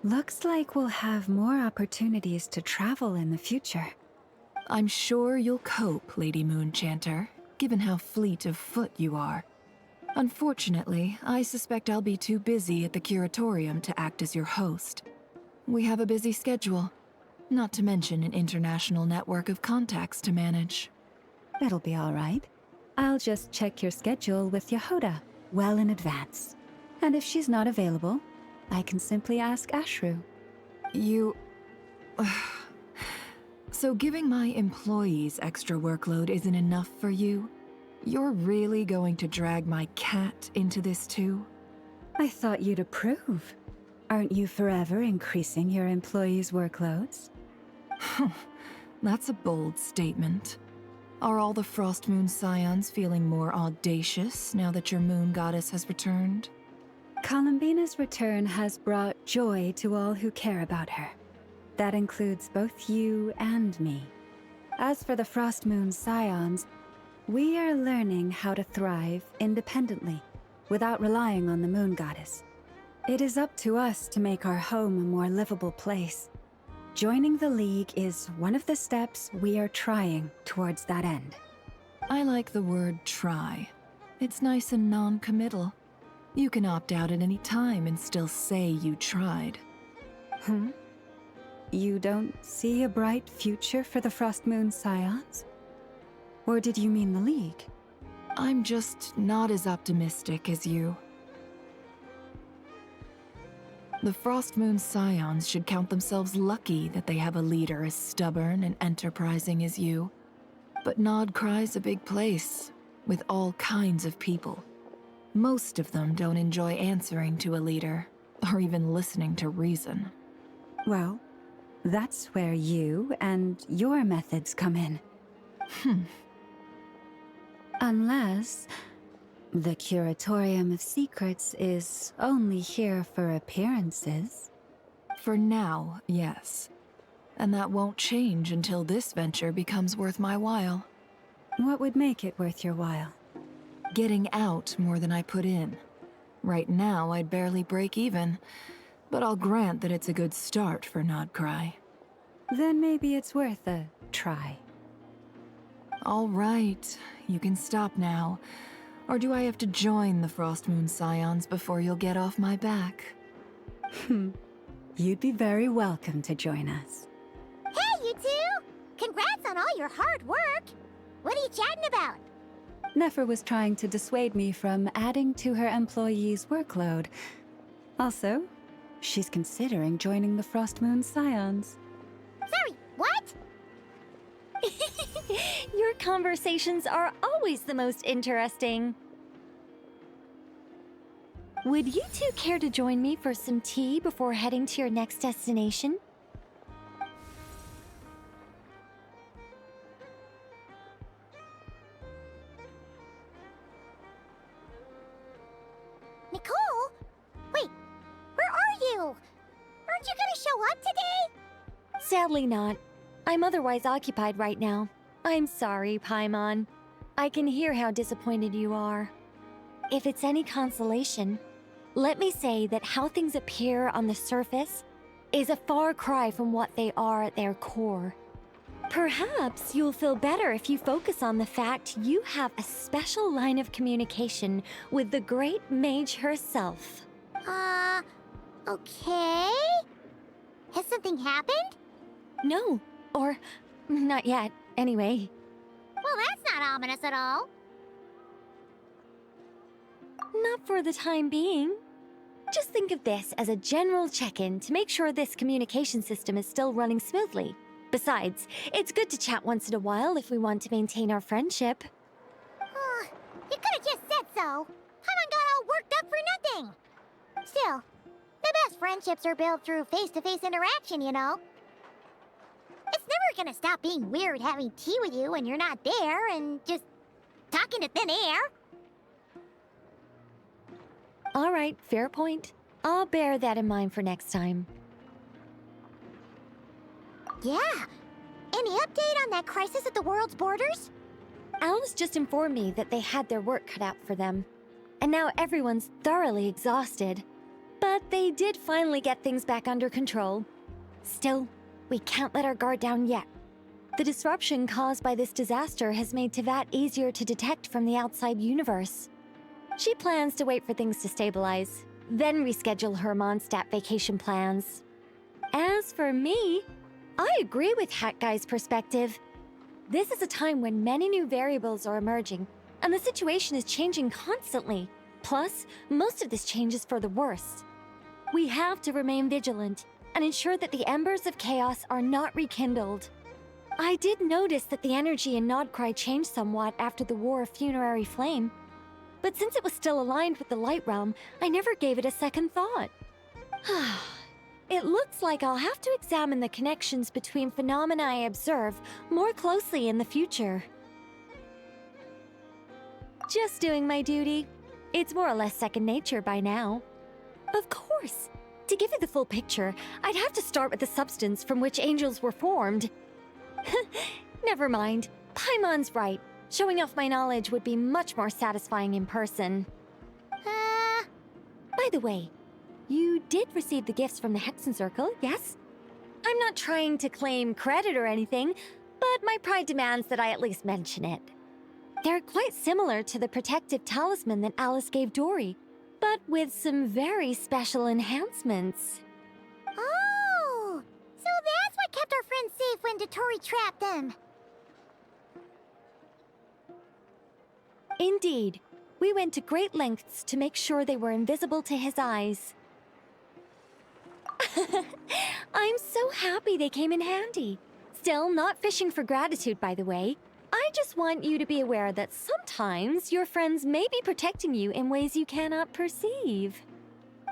Looks like we'll have more opportunities to travel in the future. I'm sure you'll cope, Lady Moonchanter, given how fleet of foot you are. Unfortunately, I suspect I'll be too busy at the Curatorium to act as your host. We have a busy schedule, not to mention an international network of contacts to manage. That'll be all right. I'll just check your schedule with Yehoda well in advance. And if she's not available, I can simply ask Ashru. You... So giving my employees extra workload isn't enough for you? You're really going to drag my cat into this too? I thought you'd approve. Aren't you forever increasing your employees' workloads? That's a bold statement. Are all the Frost Moon Scions feeling more audacious now that your moon goddess has returned? Columbina's return has brought joy to all who care about her. That includes both you and me. As for the Frost Moon Scions, we are learning how to thrive independently, without relying on the moon goddess. It is up to us to make our home a more livable place. Joining the League is one of the steps we are trying towards that end. I like the word try. It's nice and non-committal. You can opt out at any time and still say you tried. You don't see a bright future for the Frost Moon Scions? Or did you mean the League? I'm just not as optimistic as you. The Frost Moon Scions should count themselves lucky that they have a leader as stubborn and enterprising as you. But Nod-Krai's a big place, with all kinds of people. Most of them don't enjoy answering to a leader, or even listening to reason. Well, that's where you and your methods come in. Unless the Curatorium of Secrets is only here for appearances. For now, yes. And that won't change until this venture becomes worth my while. What would make it worth your while? Getting out more than I put in. Right now, I'd barely break even, but I'll grant that it's a good start for Nod-Krai. Then maybe it's worth a try. All right, you can stop now. Or do I have to join the Frost Moon Scions before you'll get off my back? You'd be very welcome to join us. Hey, you two! Congrats on all your hard work! What are you chatting about? Nefer was trying to dissuade me from adding to her employees' workload. Also, she's considering joining the Frost Moon Scions. Sorry, what? Your conversations are always the most interesting. Would you two care to join me for some tea before heading to your next destination? Nicole? Wait, where are you? show up today? Sadly not. I'm otherwise occupied right now. I'm sorry, Paimon. I can hear how disappointed you are. If it's any consolation, let me say that how things appear on the surface is a far cry from what they are at their core. Perhaps you'll feel better if you focus on the fact you have a special line of communication with the great mage herself. Okay? Has something happened? No, or not yet, anyway. Well, that's not ominous at all. Not for the time being. Just think of this as a general check-in to make sure this communication system is still running smoothly. Besides, it's good to chat once in a while if we want to maintain our friendship. You could have just said so. Paimon got all worked up for nothing. Still, the best friendships are built through face-to-face interaction, you know. It's never gonna stop being weird having tea with you when you're not there and just talking to thin air. All right, fair point. I'll bear that in mind for next time. Yeah. Any update on that crisis at the world's borders? Alice just informed me that they had their work cut out for them. And now everyone's thoroughly exhausted. But they did finally get things back under control. Still, we can't let our guard down yet. The disruption caused by this disaster has made Teyvat easier to detect from the outside universe. She plans to wait for things to stabilize, then reschedule her Mondstadt vacation plans. As for me, I agree with Hat Guy's perspective. This is a time when many new variables are emerging, and the situation is changing constantly. Plus, most of this change is for the worse. We have to remain vigilant and ensure that the embers of chaos are not rekindled. I did notice that the energy in Nod-Krai changed somewhat after the War of Funerary Flame, but since it was still aligned with the Light Realm, I never gave it a second thought. It looks like I'll have to examine the connections between phenomena I observe more closely in the future. Just doing my duty. It's more or less second nature by now. Of course. To give you the full picture, I'd have to start with the substance from which angels were formed. Never mind. Paimon's right. Showing off my knowledge would be much more satisfying in person. By the way, you did receive the gifts from the Hexen Circle, yes? I'm not trying to claim credit or anything, but my pride demands that I at least mention it. They're quite similar to the protective talisman that Alice gave Dory, but with some very special enhancements. Oh! So that's what kept our friends safe when Dotori trapped them. Indeed. We went to great lengths to make sure they were invisible to his eyes. I'm so happy they came in handy. Still, not fishing for gratitude, by the way. I just want you to be aware that sometimes your friends may be protecting you in ways you cannot perceive.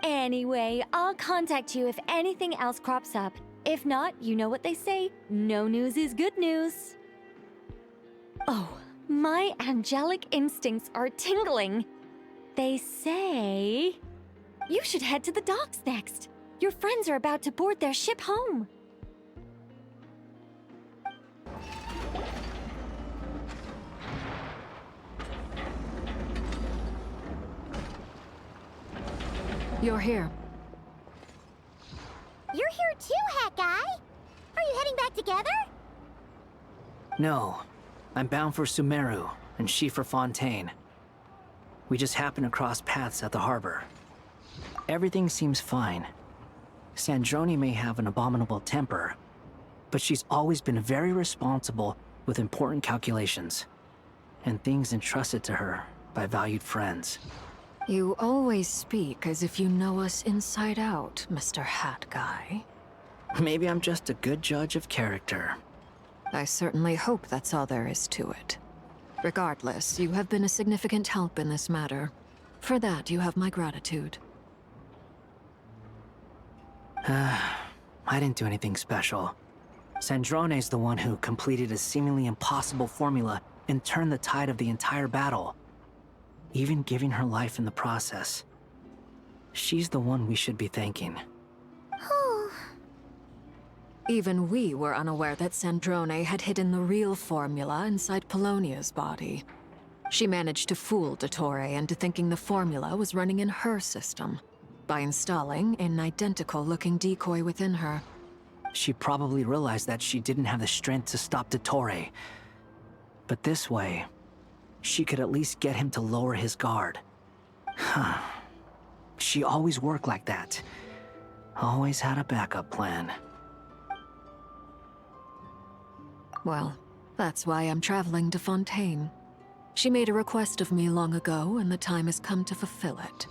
Anyway, I'll contact you if anything else crops up. If not, you know what they say, no news is good news. Oh, my angelic instincts are tingling. They say you should head to the docks next. Your friends are about to board their ship home. You're here. You're here too, Hat Guy. Are you heading back together? No. I'm bound for Sumeru, and she for Fontaine. We just happened to cross paths at the harbor. Everything seems fine. Sandrone may have an abominable temper, but she's always been very responsible with important calculations, and things entrusted to her by valued friends. You always speak as if you know us inside out, Mr. Hat Guy. Maybe I'm just a good judge of character. I certainly hope that's all there is to it. Regardless, you have been a significant help in this matter. For that, you have my gratitude. I didn't do anything special. Sandrone's the one who completed a seemingly impossible formula and turned the tide of the entire battle, even giving her life in the process. She's the one we should be thanking. Oh, Even we were unaware that Sandrone had hidden the real formula inside Polonia's body. She managed to fool Dottore into thinking the formula was running in her system by installing an identical-looking decoy within her. She probably realized that she didn't have the strength to stop Dottore. But this way, she could at least get him to lower his guard. Huh. She always worked like that. Always had a backup plan. Well, that's why I'm traveling to Fontaine. She made a request of me long ago, and the time has come to fulfill it.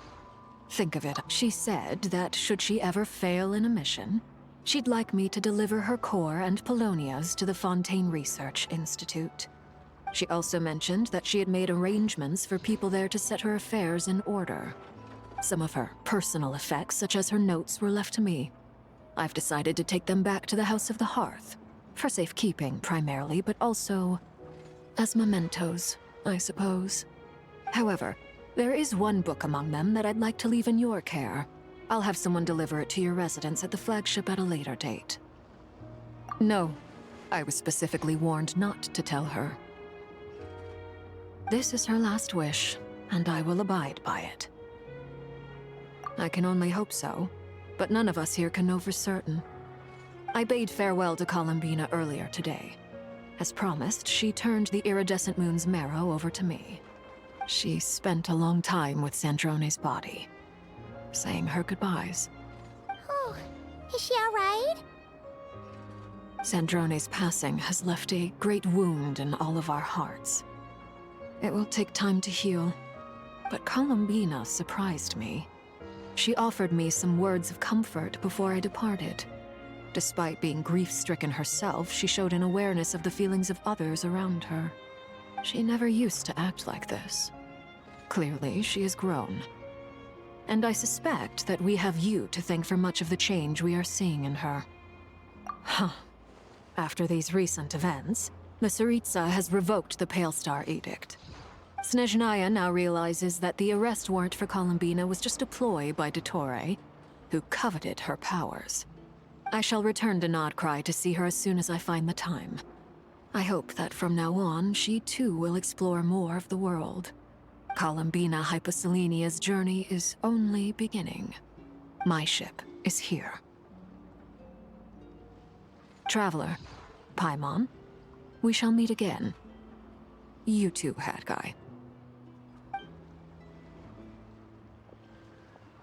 Think of it, she said that should she ever fail in a mission, she'd like me to deliver her core and Polonia's to the Fontaine Research Institute. She also mentioned that she had made arrangements for people there to set her affairs in order. Some of her personal effects, such as her notes, were left to me. I've decided to take them back to the House of the Hearth, for safekeeping primarily, but also as mementos, I suppose. However, there is one book among them that I'd like to leave in your care. I'll have someone deliver it to your residence at the flagship at a later date. No, I was specifically warned not to tell her. This is her last wish, and I will abide by it. I can only hope so, but none of us here can know for certain. I bade farewell to Columbina earlier today. As promised, she turned the iridescent moon's marrow over to me. She spent a long time with Sandrone's body, saying her goodbyes. Oh, is she alright? Sandrone's passing has left a great wound in all of our hearts. It will take time to heal, but Columbina surprised me. She offered me some words of comfort before I departed. Despite being grief-stricken herself, she showed an awareness of the feelings of others around her. She never used to act like this. Clearly, she has grown. And I suspect that we have you to thank for much of the change we are seeing in her. Huh. After these recent events, the Tsaritsa has revoked the Pale Star Edict. Snezhnaya now realizes that the arrest warrant for Columbina was just a ploy by Dottore, who coveted her powers. I shall return to Nod-Krai to see her as soon as I find the time. I hope that from now on, she too will explore more of the world. Columbina Hyposelenia's journey is only beginning. My ship is here. Traveler, Paimon, we shall meet again. You too, Hat Guy.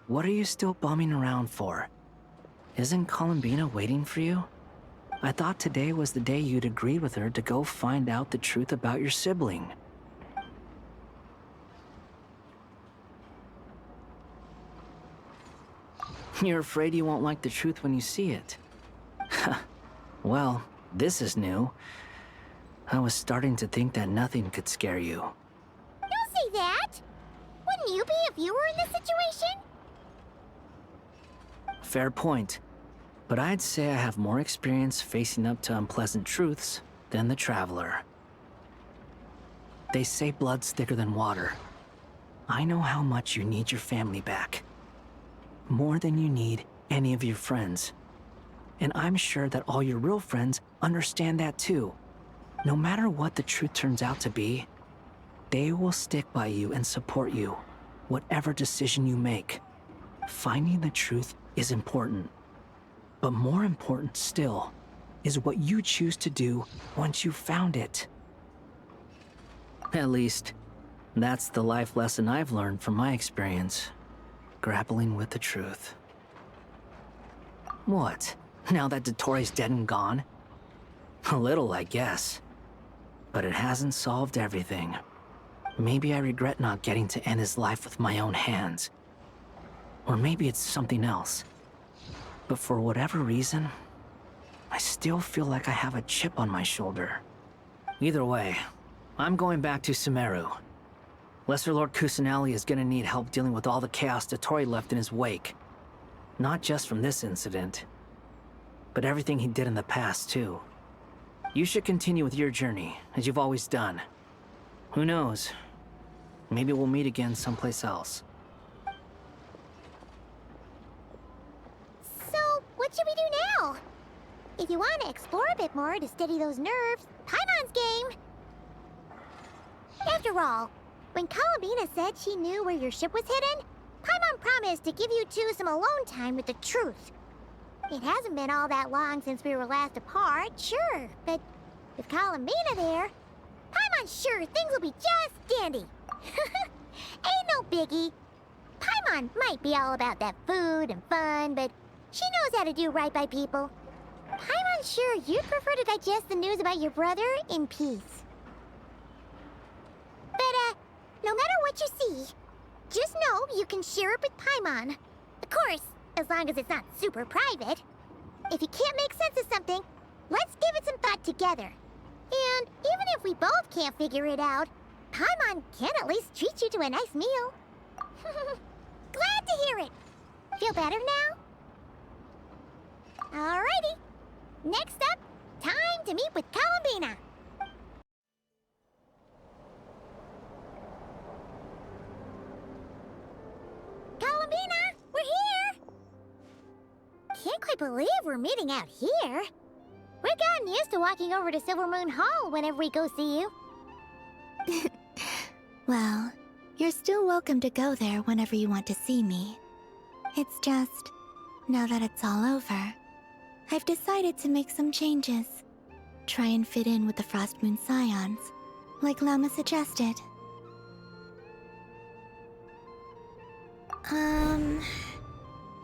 What are you still bumming around for? Isn't Columbina waiting for you? I thought today was the day you'd agreed with her to go find out the truth about your sibling. You're afraid you won't like the truth when you see it. Well, this is new. I was starting to think that nothing could scare you. Don't say that! Wouldn't you be if you were in this situation? Fair point. But I'd say I have more experience facing up to unpleasant truths than the Traveler. They say blood's thicker than water. I know how much you need your family back. More than you need any of your friends. And I'm sure that all your real friends understand that too. No matter what the truth turns out to be, they will stick by you and support you, whatever decision you make. Finding the truth is important. But more important still is what you choose to do once you've found it. At least, that's the life lesson I've learned from my experience, grappling with the truth. What? Now that Dottore's dead and gone? A little, I guess. But it hasn't solved everything. Maybe I regret not getting to end his life with my own hands. Or maybe it's something else. But for whatever reason, I still feel like I have a chip on my shoulder. Either way, I'm going back to Sumeru. Lesser Lord Kusanali is gonna need help dealing with all the chaos Dottore left in his wake. Not just from this incident, but everything he did in the past, too. You should continue with your journey, as you've always done. Who knows? Maybe we'll meet again someplace else. So, what should we do now? If you want to explore a bit more to steady those nerves, Paimon's game! After all, when Columbina said she knew where your ship was hidden, Paimon promised to give you two some alone time with the truth. It hasn't been all that long since we were last apart, sure, but with Columbina there, Paimon's sure things will be just dandy. Ain't no biggie. Paimon might be all about that food and fun, but she knows how to do right by people. Paimon's sure you'd prefer to digest the news about your brother in peace. But, no matter what you see, just know you can share it with Paimon. Of course, as long as it's not super private. If you can't make sense of something, let's give it some thought together. And even if we both can't figure it out, Paimon can at least treat you to a nice meal. Glad to hear it. Feel better now? Alrighty. Next up, time to meet with Columbina. Columbina, we're here! Can't quite believe we're meeting out here. We've gotten used to walking over to Silver Moon Hall whenever we go see you. Well, you're still welcome to go there whenever you want to see me. It's just, now that it's all over, I've decided to make some changes. Try and fit in with the Frost Moon Scions, like Lauma suggested.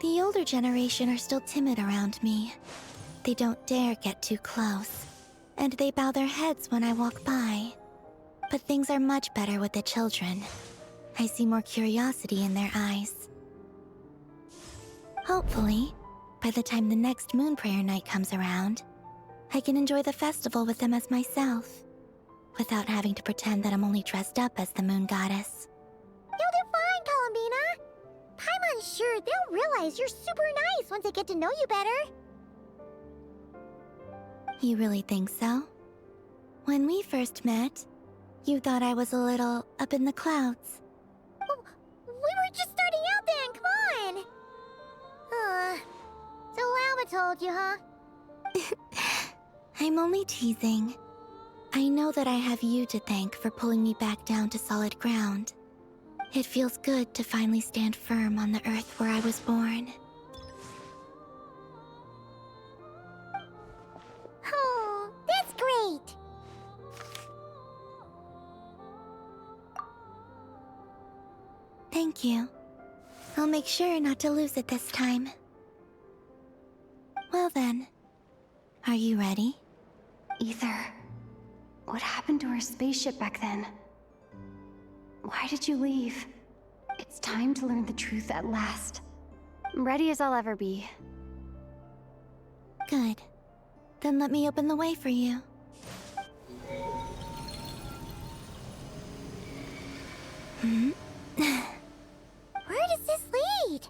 The older generation are still timid around me. They don't dare get too close, and they bow their heads when I walk by. But things are much better with the children. I see more curiosity in their eyes. Hopefully, by the time the next Moon Prayer night comes around, I can enjoy the festival with them as myself, without having to pretend that I'm only dressed up as the Moon Goddess. You'll do fine, Columbina. Paimon's sure they'll realize you're super nice once they get to know you better. You really think so? When we first met, you thought I was a little up in the clouds. We were just starting out then, come on! So Lauma told you, huh? I'm only teasing. I know that I have you to thank for pulling me back down to solid ground. It feels good to finally stand firm on the earth where I was born. Oh, that's great! Thank you. I'll make sure not to lose it this time. Well then, are you ready? Ether, what happened to our spaceship back then? Why did you leave? It's time to learn the truth at last. I'm ready as I'll ever be. Good. Then let me open the way for you. Where does this lead?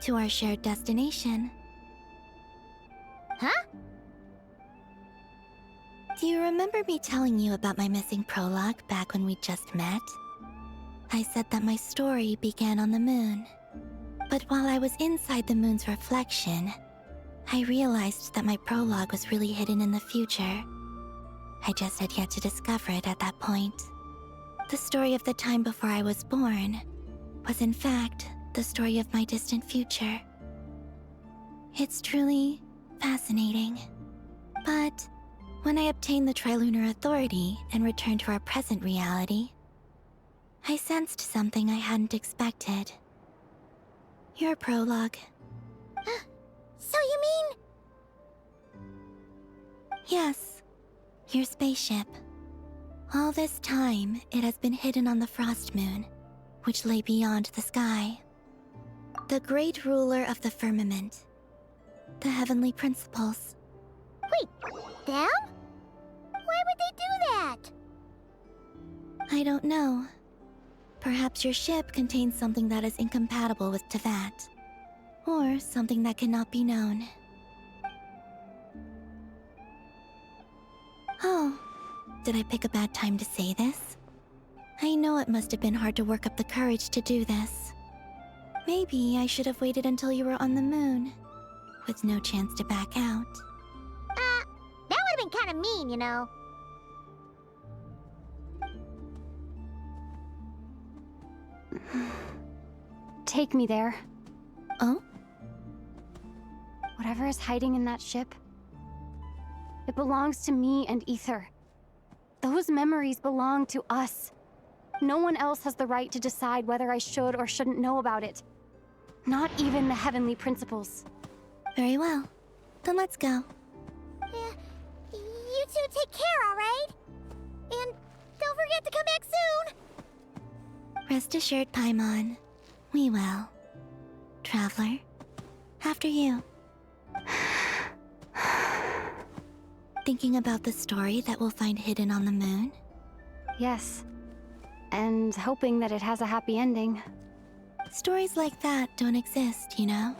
To our shared destination. Huh? Do you remember me telling you about my missing prologue back when we just met? I said that my story began on the moon. But while I was inside the moon's reflection, I realized that my prologue was really hidden in the future. I just had yet to discover it at that point. The story of the time before I was born was in fact the story of my distant future. It's truly fascinating. But when I obtained the Trilunar Authority and returned to our present reality, I sensed something I hadn't expected. Your prologue. So you mean... Yes, your spaceship. All this time, it has been hidden on the Frost Moon, which lay beyond the sky. The great ruler of the firmament. The heavenly principles. Wait, them? Why would they do that? I don't know. Perhaps your ship contains something that is incompatible with Tevat. Or something that cannot be known. Oh, did I pick a bad time to say this? I know it must have been hard to work up the courage to do this. Maybe I should have waited until you were on the moon. with no chance to back out. That would've been kinda mean, you know. Take me there. Oh? Whatever is hiding in that ship, it belongs to me and Ether. Those memories belong to us. No one else has the right to decide whether I should or shouldn't know about it. Not even the Heavenly Principles. Very well. Then let's go. You two take care, alright? And don't forget to come back soon! Rest assured, Paimon. We will. Traveler, after you. Thinking about the story that we'll find hidden on the moon? Yes. And hoping that it has a happy ending. Stories like that don't exist, you know?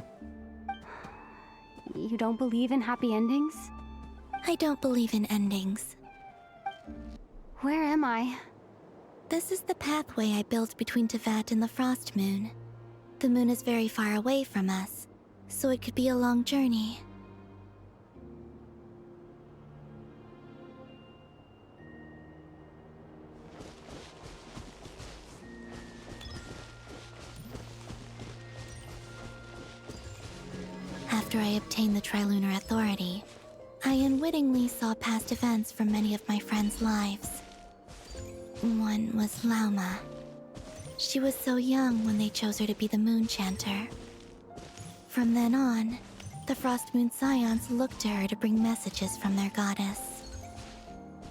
You don't believe in happy endings? I don't believe in endings. Where am I? This is the pathway I built between Teyvat and the Frost Moon. The moon is very far away from us, so it could be a long journey. After I obtained the Trilunar Authority, I unwittingly saw past events from many of my friends' lives. One was Lauma. She was so young when they chose her to be the Moon Chanter. From then on, the Frost Moon Scions looked to her to bring messages from their goddess.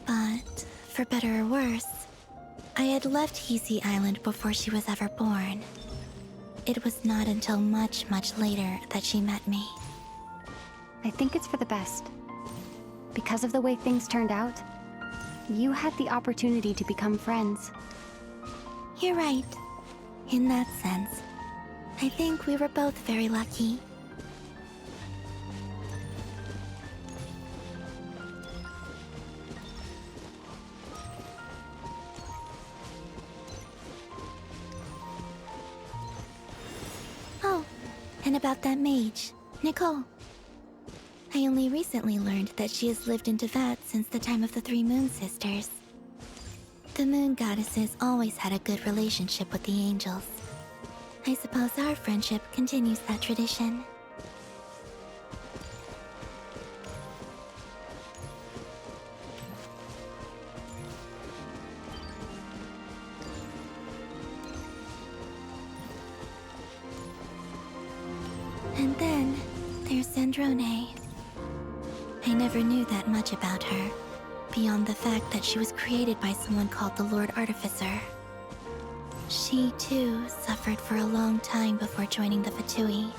But, for better or worse, I had left Hisi Island before she was ever born. It was not until much, much later that she met me. I think it's for the best. Because of the way things turned out, you had the opportunity to become friends. You're right. In that sense, I think we were both very lucky. Oh, and about that mage, Nicole. I only recently learned that she has lived in Teyvat since the time of the Three Moon Sisters. The Moon Goddesses always had a good relationship with the angels. I suppose our friendship continues that tradition. And then, there's Sandrone. I never knew that much about her, beyond the fact that she was created by someone called the Lord Artificer. She, too, suffered for a long time before joining the Fatui.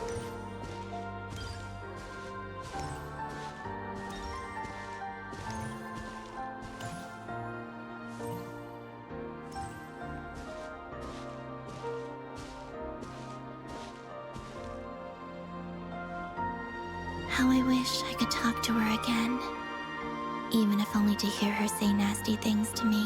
How I wish I could talk to her again, even if only to hear her say nasty things to me.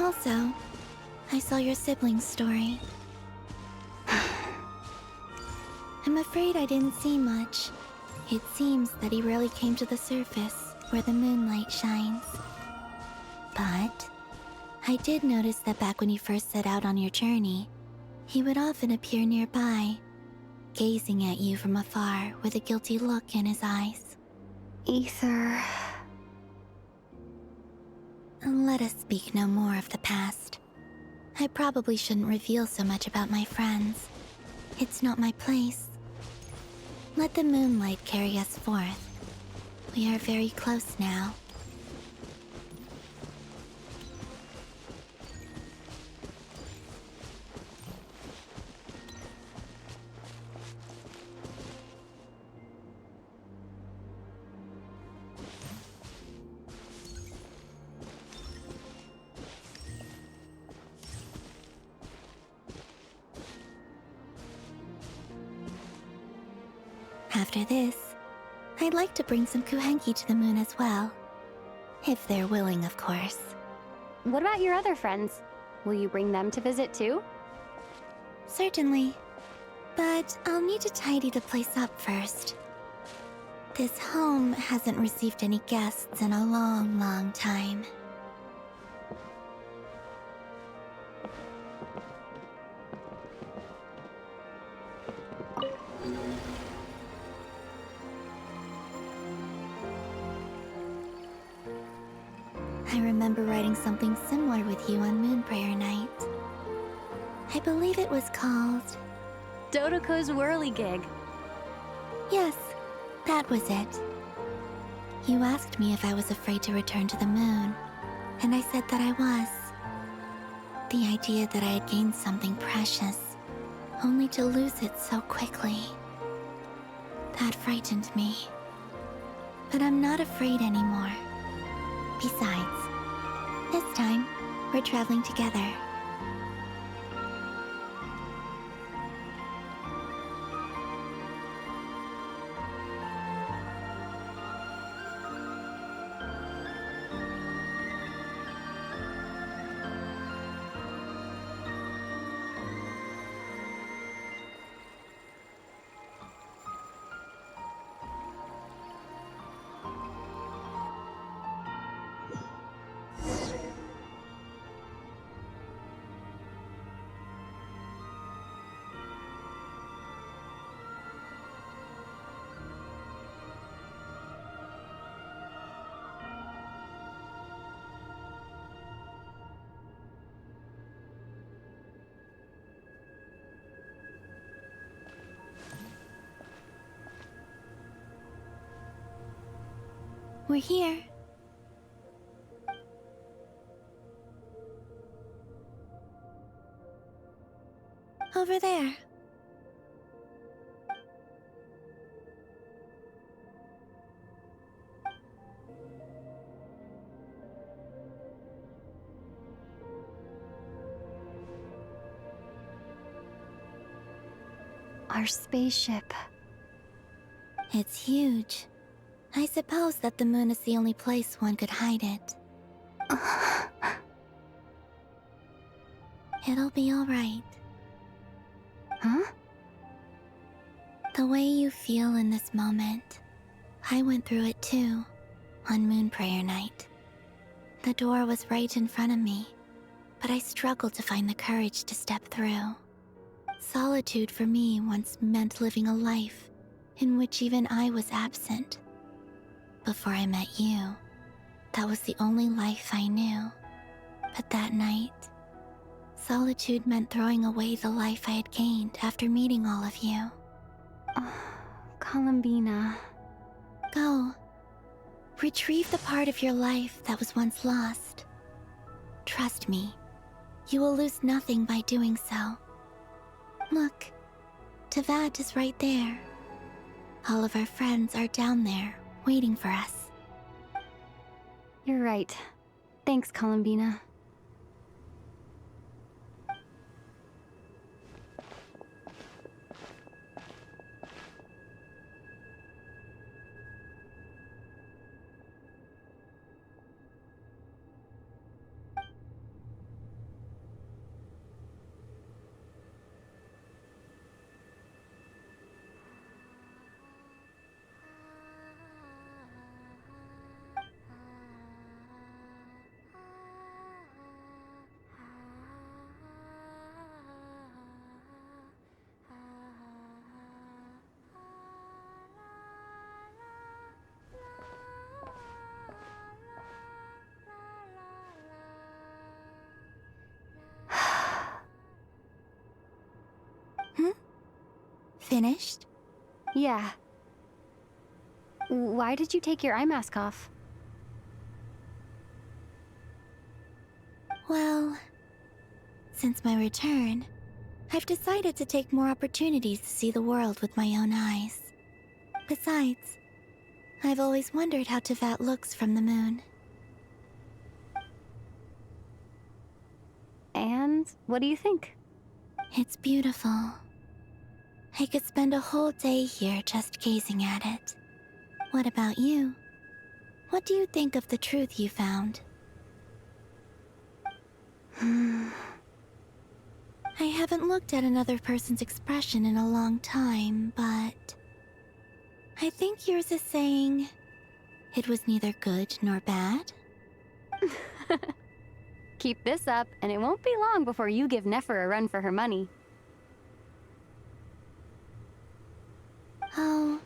Also, I saw your sibling's story. I'm afraid I didn't see much. It seems that he rarely came to the surface, where the moonlight shines. But I did notice that back when you first set out on your journey, he would often appear nearby, gazing at you from afar with a guilty look in his eyes. Ether... Let us speak no more of the past. I probably shouldn't reveal so much about my friends. It's not my place. Let the moonlight carry us forth. We are very close now. After this, I'd like to bring some kuhenki to the moon as well. If they're willing, of course. What about your other friends? Will you bring them to visit too? Certainly. But I'll need to tidy the place up first. This home hasn't received any guests in a long, long time. I remember writing something similar with you on Moon Prayer Night. I believe it was called... Dodoko's Whirligig. Yes, that was it. You asked me if I was afraid to return to the moon, and I said that I was. The idea that I had gained something precious, only to lose it so quickly. That frightened me. But I'm not afraid anymore. Besides, this time, we're traveling together. We're here. Over there. Our spaceship. It's huge. I suppose that the moon is the only place one could hide it. It'll be all right. Huh? The way you feel in this moment, I went through it too, on Moon Prayer Night. The door was right in front of me, but I struggled to find the courage to step through. Solitude for me once meant living a life in which even I was absent. Before I met you, that was the only life I knew. But that night, solitude meant throwing away the life I had gained after meeting all of you. Columbina. Go. Retrieve the part of your life that was once lost. Trust me, you will lose nothing by doing so. Look, Teyvat is right there. All of our friends are down there, waiting for us. You're right. Thanks, Columbina. Finished? Yeah. Why did you take your eye mask off? Well, since my return, I've decided to take more opportunities to see the world with my own eyes. Besides, I've always wondered how Teyvat looks from the moon. And what do you think? It's beautiful. I could spend a whole day here just gazing at it. What about you? What do you think of the truth you found? I haven't looked at another person's expression in a long time, but I think yours is saying it was neither good nor bad. Keep this up, and it won't be long before you give Nefer a run for her money. Oh,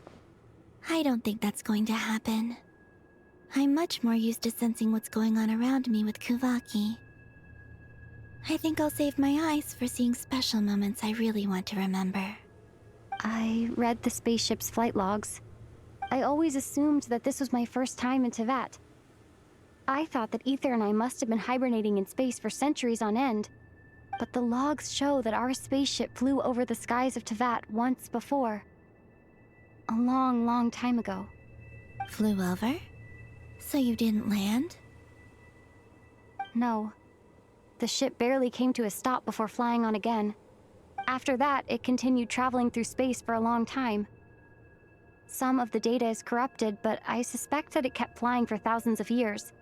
I don't think that's going to happen. I'm much more used to sensing what's going on around me with Kuvaki. I think I'll save my eyes for seeing special moments I really want to remember. I read the spaceship's flight logs. I always assumed that this was my first time in Teyvat. I thought that Ether and I must have been hibernating in space for centuries on end, but the logs show that our spaceship flew over the skies of Teyvat once before. A long, long time ago. Flew over? So you didn't land? No. The ship barely came to a stop before flying on again. After that, it continued traveling through space for a long time. Some of the data is corrupted, but I suspect that it kept flying for thousands of years.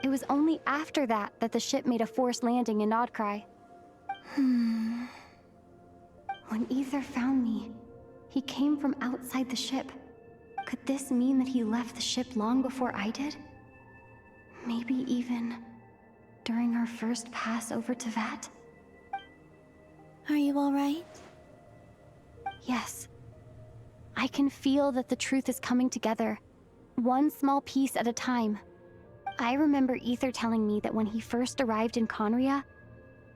It was only after that that the ship made a forced landing in Nod-Krai. When Ether found me, he came from outside the ship. Could this mean that he left the ship long before I did? Maybe even during our first pass over Teyvat? Are you all right? Yes. I can feel that the truth is coming together, one small piece at a time. I remember Ether telling me that when he first arrived in Conria,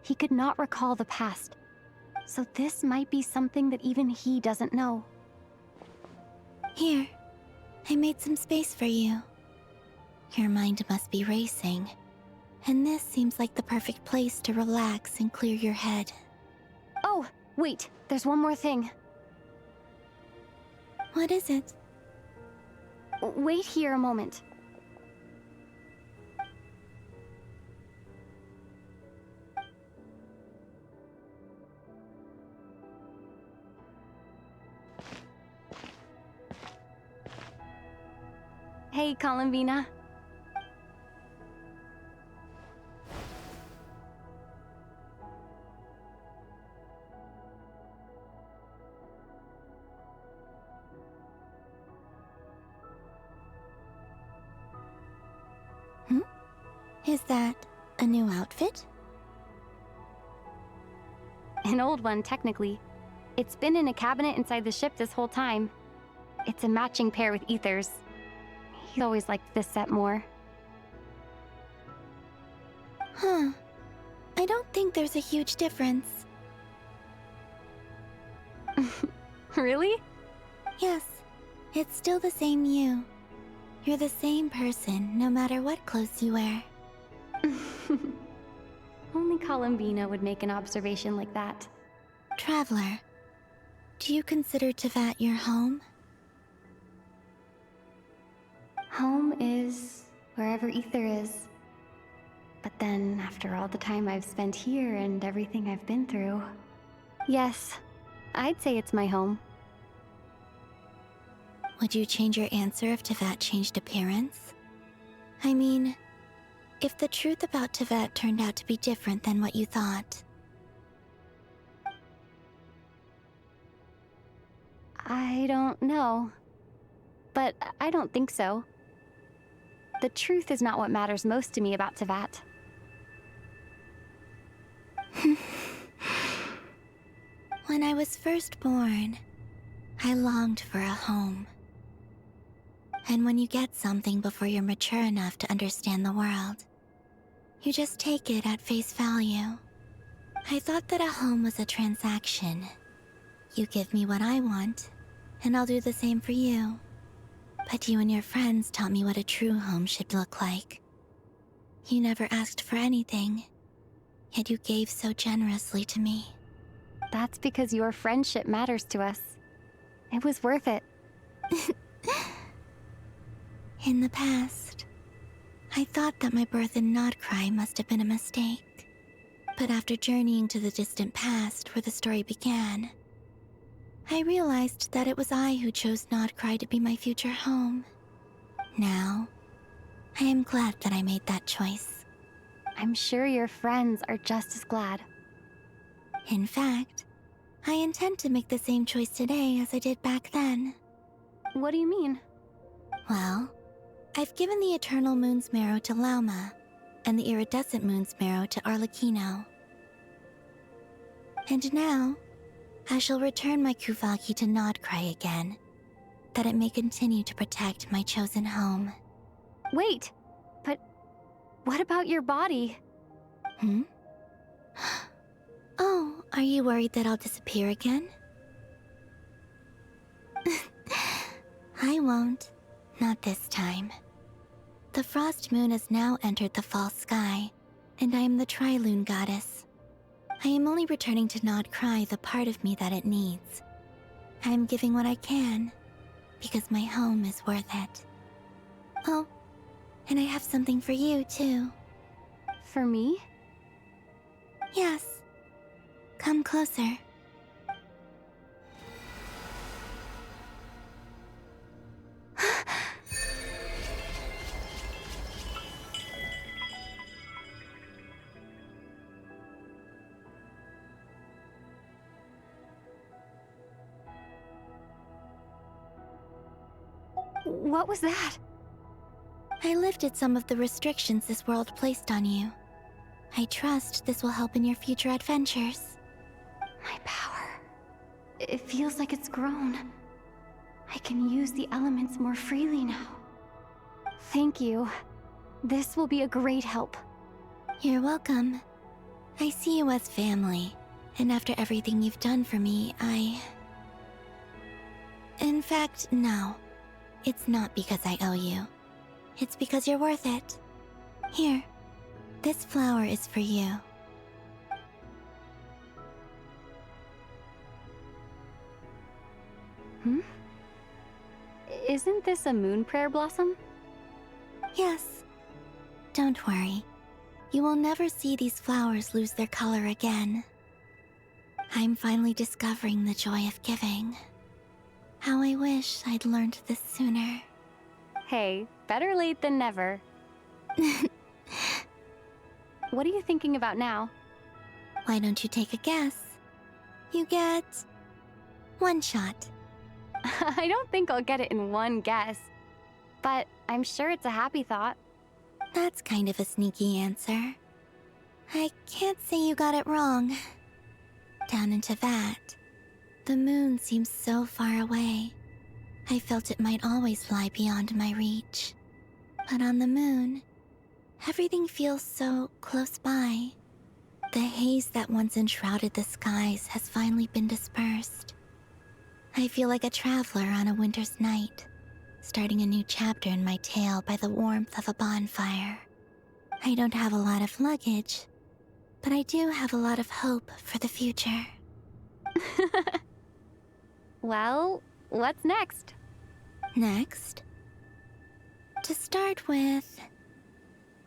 he could not recall the past. So this might be something that even he doesn't know. Here, I made some space for you. Your mind must be racing, and this seems like the perfect place to relax and clear your head. Oh, wait, there's one more thing. What is it? Wait here a moment. Hey, Columbina. Is that a new outfit? An old one, technically. It's been in a cabinet inside the ship this whole time. It's a matching pair with Ether's. He always liked this set more. Huh. I don't think there's a huge difference. Really? Yes. It's still the same you. You're the same person, no matter what clothes you wear. Only Columbina would make an observation like that. Traveler, do you consider Teyvat your home? Home is wherever Ether is. But then, after all the time I've spent here and everything I've been through... Yes, I'd say it's my home. Would you change your answer if Teyvat changed appearance? I mean, if the truth about Teyvat turned out to be different than what you thought. I don't know. But I don't think so. The truth is not what matters most to me about Teyvat. When I was first born, I longed for a home. And when you get something before you're mature enough to understand the world, you just take it at face value. I thought that a home was a transaction. You give me what I want, and I'll do the same for you. But you and your friends taught me what a true home should look like. You never asked for anything, yet you gave so generously to me. That's because your friendship matters to us. It was worth it. In the past, I thought that my birth in Nod-Krai must have been a mistake. But after journeying to the distant past where the story began, I realized that it was I who chose Nod-Krai to be my future home. Now, I am glad that I made that choice. I'm sure your friends are just as glad. In fact, I intend to make the same choice today as I did back then. What do you mean? Well, I've given the Eternal Moon's marrow to Lauma, and the Iridescent Moon's marrow to Arlecchino. And now, I shall return my Kuvagi to Nod-Krai again, that it may continue to protect my chosen home. Wait, but what about your body? Hmm? Oh, are you worried that I'll disappear again? I won't. Not this time. The Frost Moon has now entered the Fall Sky, and I am the Tri-Lune Goddess. I am only returning to Nod-Krai the part of me that it needs. I am giving what I can, because my home is worth it. Oh, and I have something for you, too. For me? Yes. Come closer. What was that? I lifted some of the restrictions this world placed on you. I trust this will help in your future adventures. My power. It feels like it's grown. I can use the elements more freely now. Thank you. This will be a great help. You're welcome. I see you as family, and after everything you've done for me, In fact, no. It's not because I owe you. It's because you're worth it. Here, this flower is for you. Hmm? Isn't this a moon prayer blossom? Yes. Don't worry. You will never see these flowers lose their color again. I'm finally discovering the joy of giving. How I wish I'd learned this sooner. Hey, better late than never. What are you thinking about now? Why don't you take a guess? You get one shot. I don't think I'll get it in one guess, but I'm sure it's a happy thought. That's kind of a sneaky answer. I can't say you got it wrong. Down into that, the moon seems so far away. I felt it might always lie beyond my reach. But on the moon, everything feels so close by. The haze that once enshrouded the skies has finally been dispersed. I feel like a traveler on a winter's night, starting a new chapter in my tale by the warmth of a bonfire. I don't have a lot of luggage, but I do have a lot of hope for the future. Well, what's next? Next? To start with,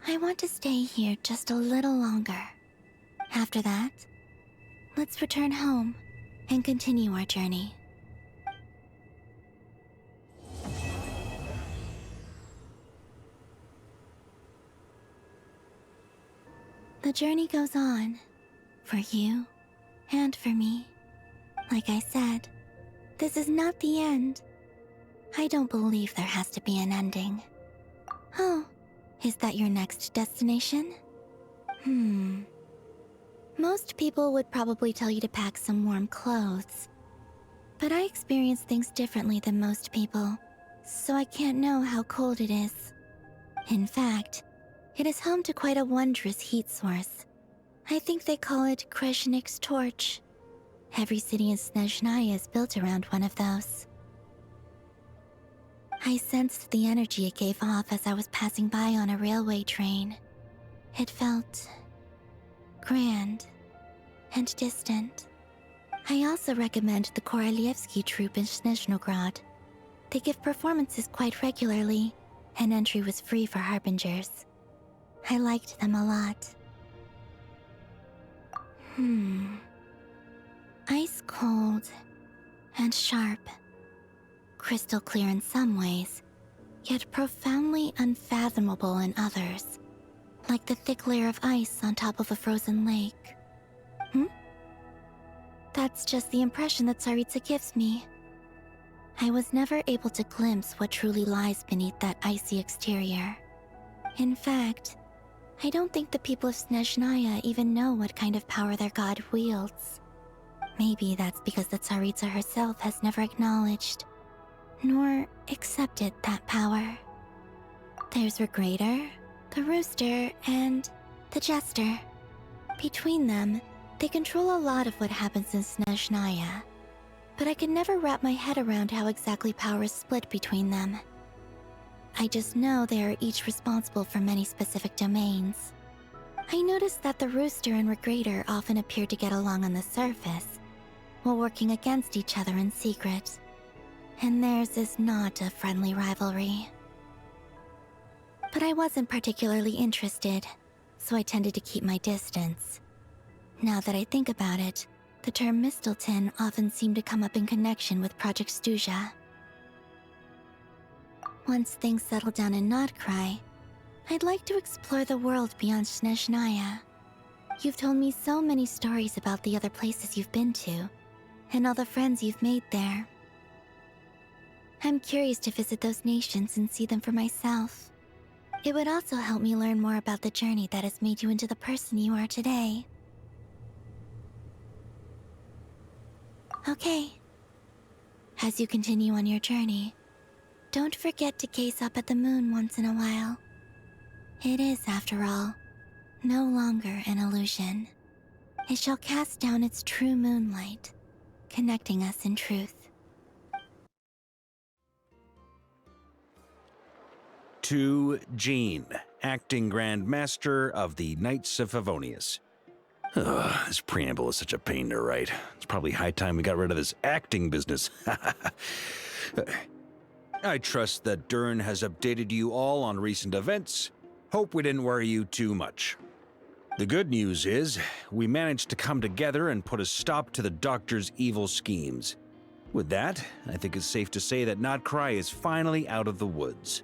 I want to stay here just a little longer. After that, let's return home and continue our journey. The journey goes on, for you and for me. Like I said, this is not the end. I don't believe there has to be an ending. Oh, is that your next destination? Most people would probably tell you to pack some warm clothes. But I experience things differently than most people, so I can't know how cold it is. In fact, it is home to quite a wondrous heat source. I think they call it Kreshnik's torch. Every city in Snezhnaya is built around one of those. I sensed the energy it gave off as I was passing by on a railway train. It felt grand and distant. I also recommend the Korolievsky troupe in Snezhnograd. They give performances quite regularly, and entry was free for harbingers. I liked them a lot. Ice cold and sharp. Crystal clear in some ways, yet profoundly unfathomable in others. Like the thick layer of ice on top of a frozen lake. That's just the impression that Tsaritsa gives me. I was never able to glimpse what truly lies beneath that icy exterior. In fact, I don't think the people of Snezhnaya even know what kind of power their god wields. Maybe that's because the Tsaritsa herself has never acknowledged, nor accepted that power. There's Regrator, the Rooster, and the Jester. Between them, they control a lot of what happens in Snezhnaya, but I can never wrap my head around how exactly power is split between them. I just know they are each responsible for many specific domains. I noticed that the Rooster and Regrator often appear to get along on the surface, while working against each other in secret. And theirs is not a friendly rivalry. But I wasn't particularly interested, so I tended to keep my distance. Now that I think about it, the term Mistelton often seemed to come up in connection with Project Stuja. Once things settle down in Nod-Krai, I'd like to explore the world beyond Snezhnaya. You've told me so many stories about the other places you've been to, and all the friends you've made there. I'm curious to visit those nations and see them for myself. It would also help me learn more about the journey that has made you into the person you are today. Okay. As you continue on your journey, don't forget to gaze up at the moon once in a while. It is, after all, no longer an illusion. It shall cast down its true moonlight, connecting us in truth. To Jean, Acting Grand Master of the Knights of Favonius. Ugh, this preamble is such a pain to write. It's probably high time we got rid of this acting business. I trust that Durin has updated you all on recent events. Hope we didn't worry you too much. The good news is, we managed to come together and put a stop to the Doctor's evil schemes. With that, I think it's safe to say that Nod-Krai is finally out of the woods.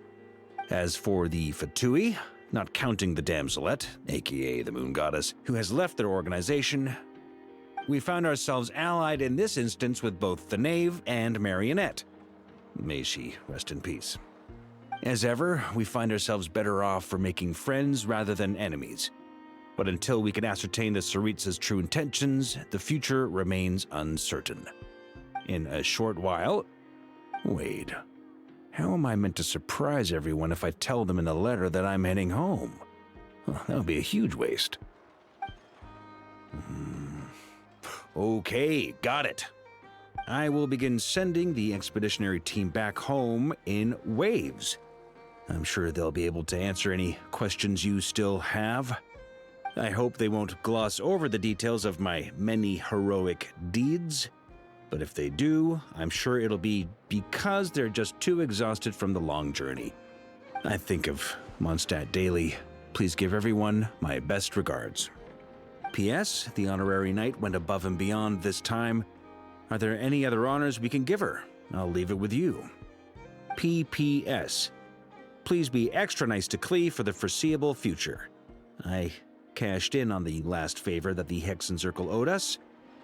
As for the Fatui, not counting the Damselette, aka the Moon Goddess, who has left their organization, we found ourselves allied in this instance with both the Knave and Marionette. May she rest in peace. As ever, we find ourselves better off for making friends rather than enemies. But until we can ascertain the Tsaritsa's true intentions, the future remains uncertain. In a short while... Wait. How am I meant to surprise everyone if I tell them in a letter that I'm heading home? Well, that would be a huge waste. Okay, got it. I will begin sending the expeditionary team back home in waves. I'm sure they'll be able to answer any questions you still have. I hope they won't gloss over the details of my many heroic deeds. But if they do, I'm sure it'll be because they're just too exhausted from the long journey. I think of Mondstadt daily. Please give everyone my best regards. P.S. The honorary knight went above and beyond this time. Are there any other honors we can give her? I'll leave it with you. P.P.S. Please be extra nice to Klee for the foreseeable future. I cashed in on the last favor that the Hexen Circle owed us,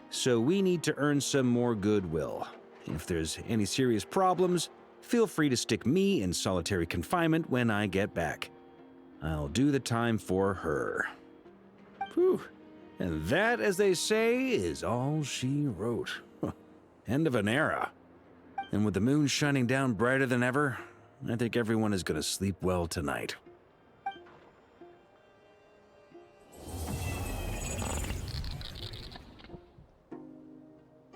so we need to earn some more goodwill. If there's any serious problems, feel free to stick me in solitary confinement when I get back. I'll do the time for her. Whew. And that, as they say, is all she wrote. End of an era. And with the moon shining down brighter than ever, I think everyone is going to sleep well tonight.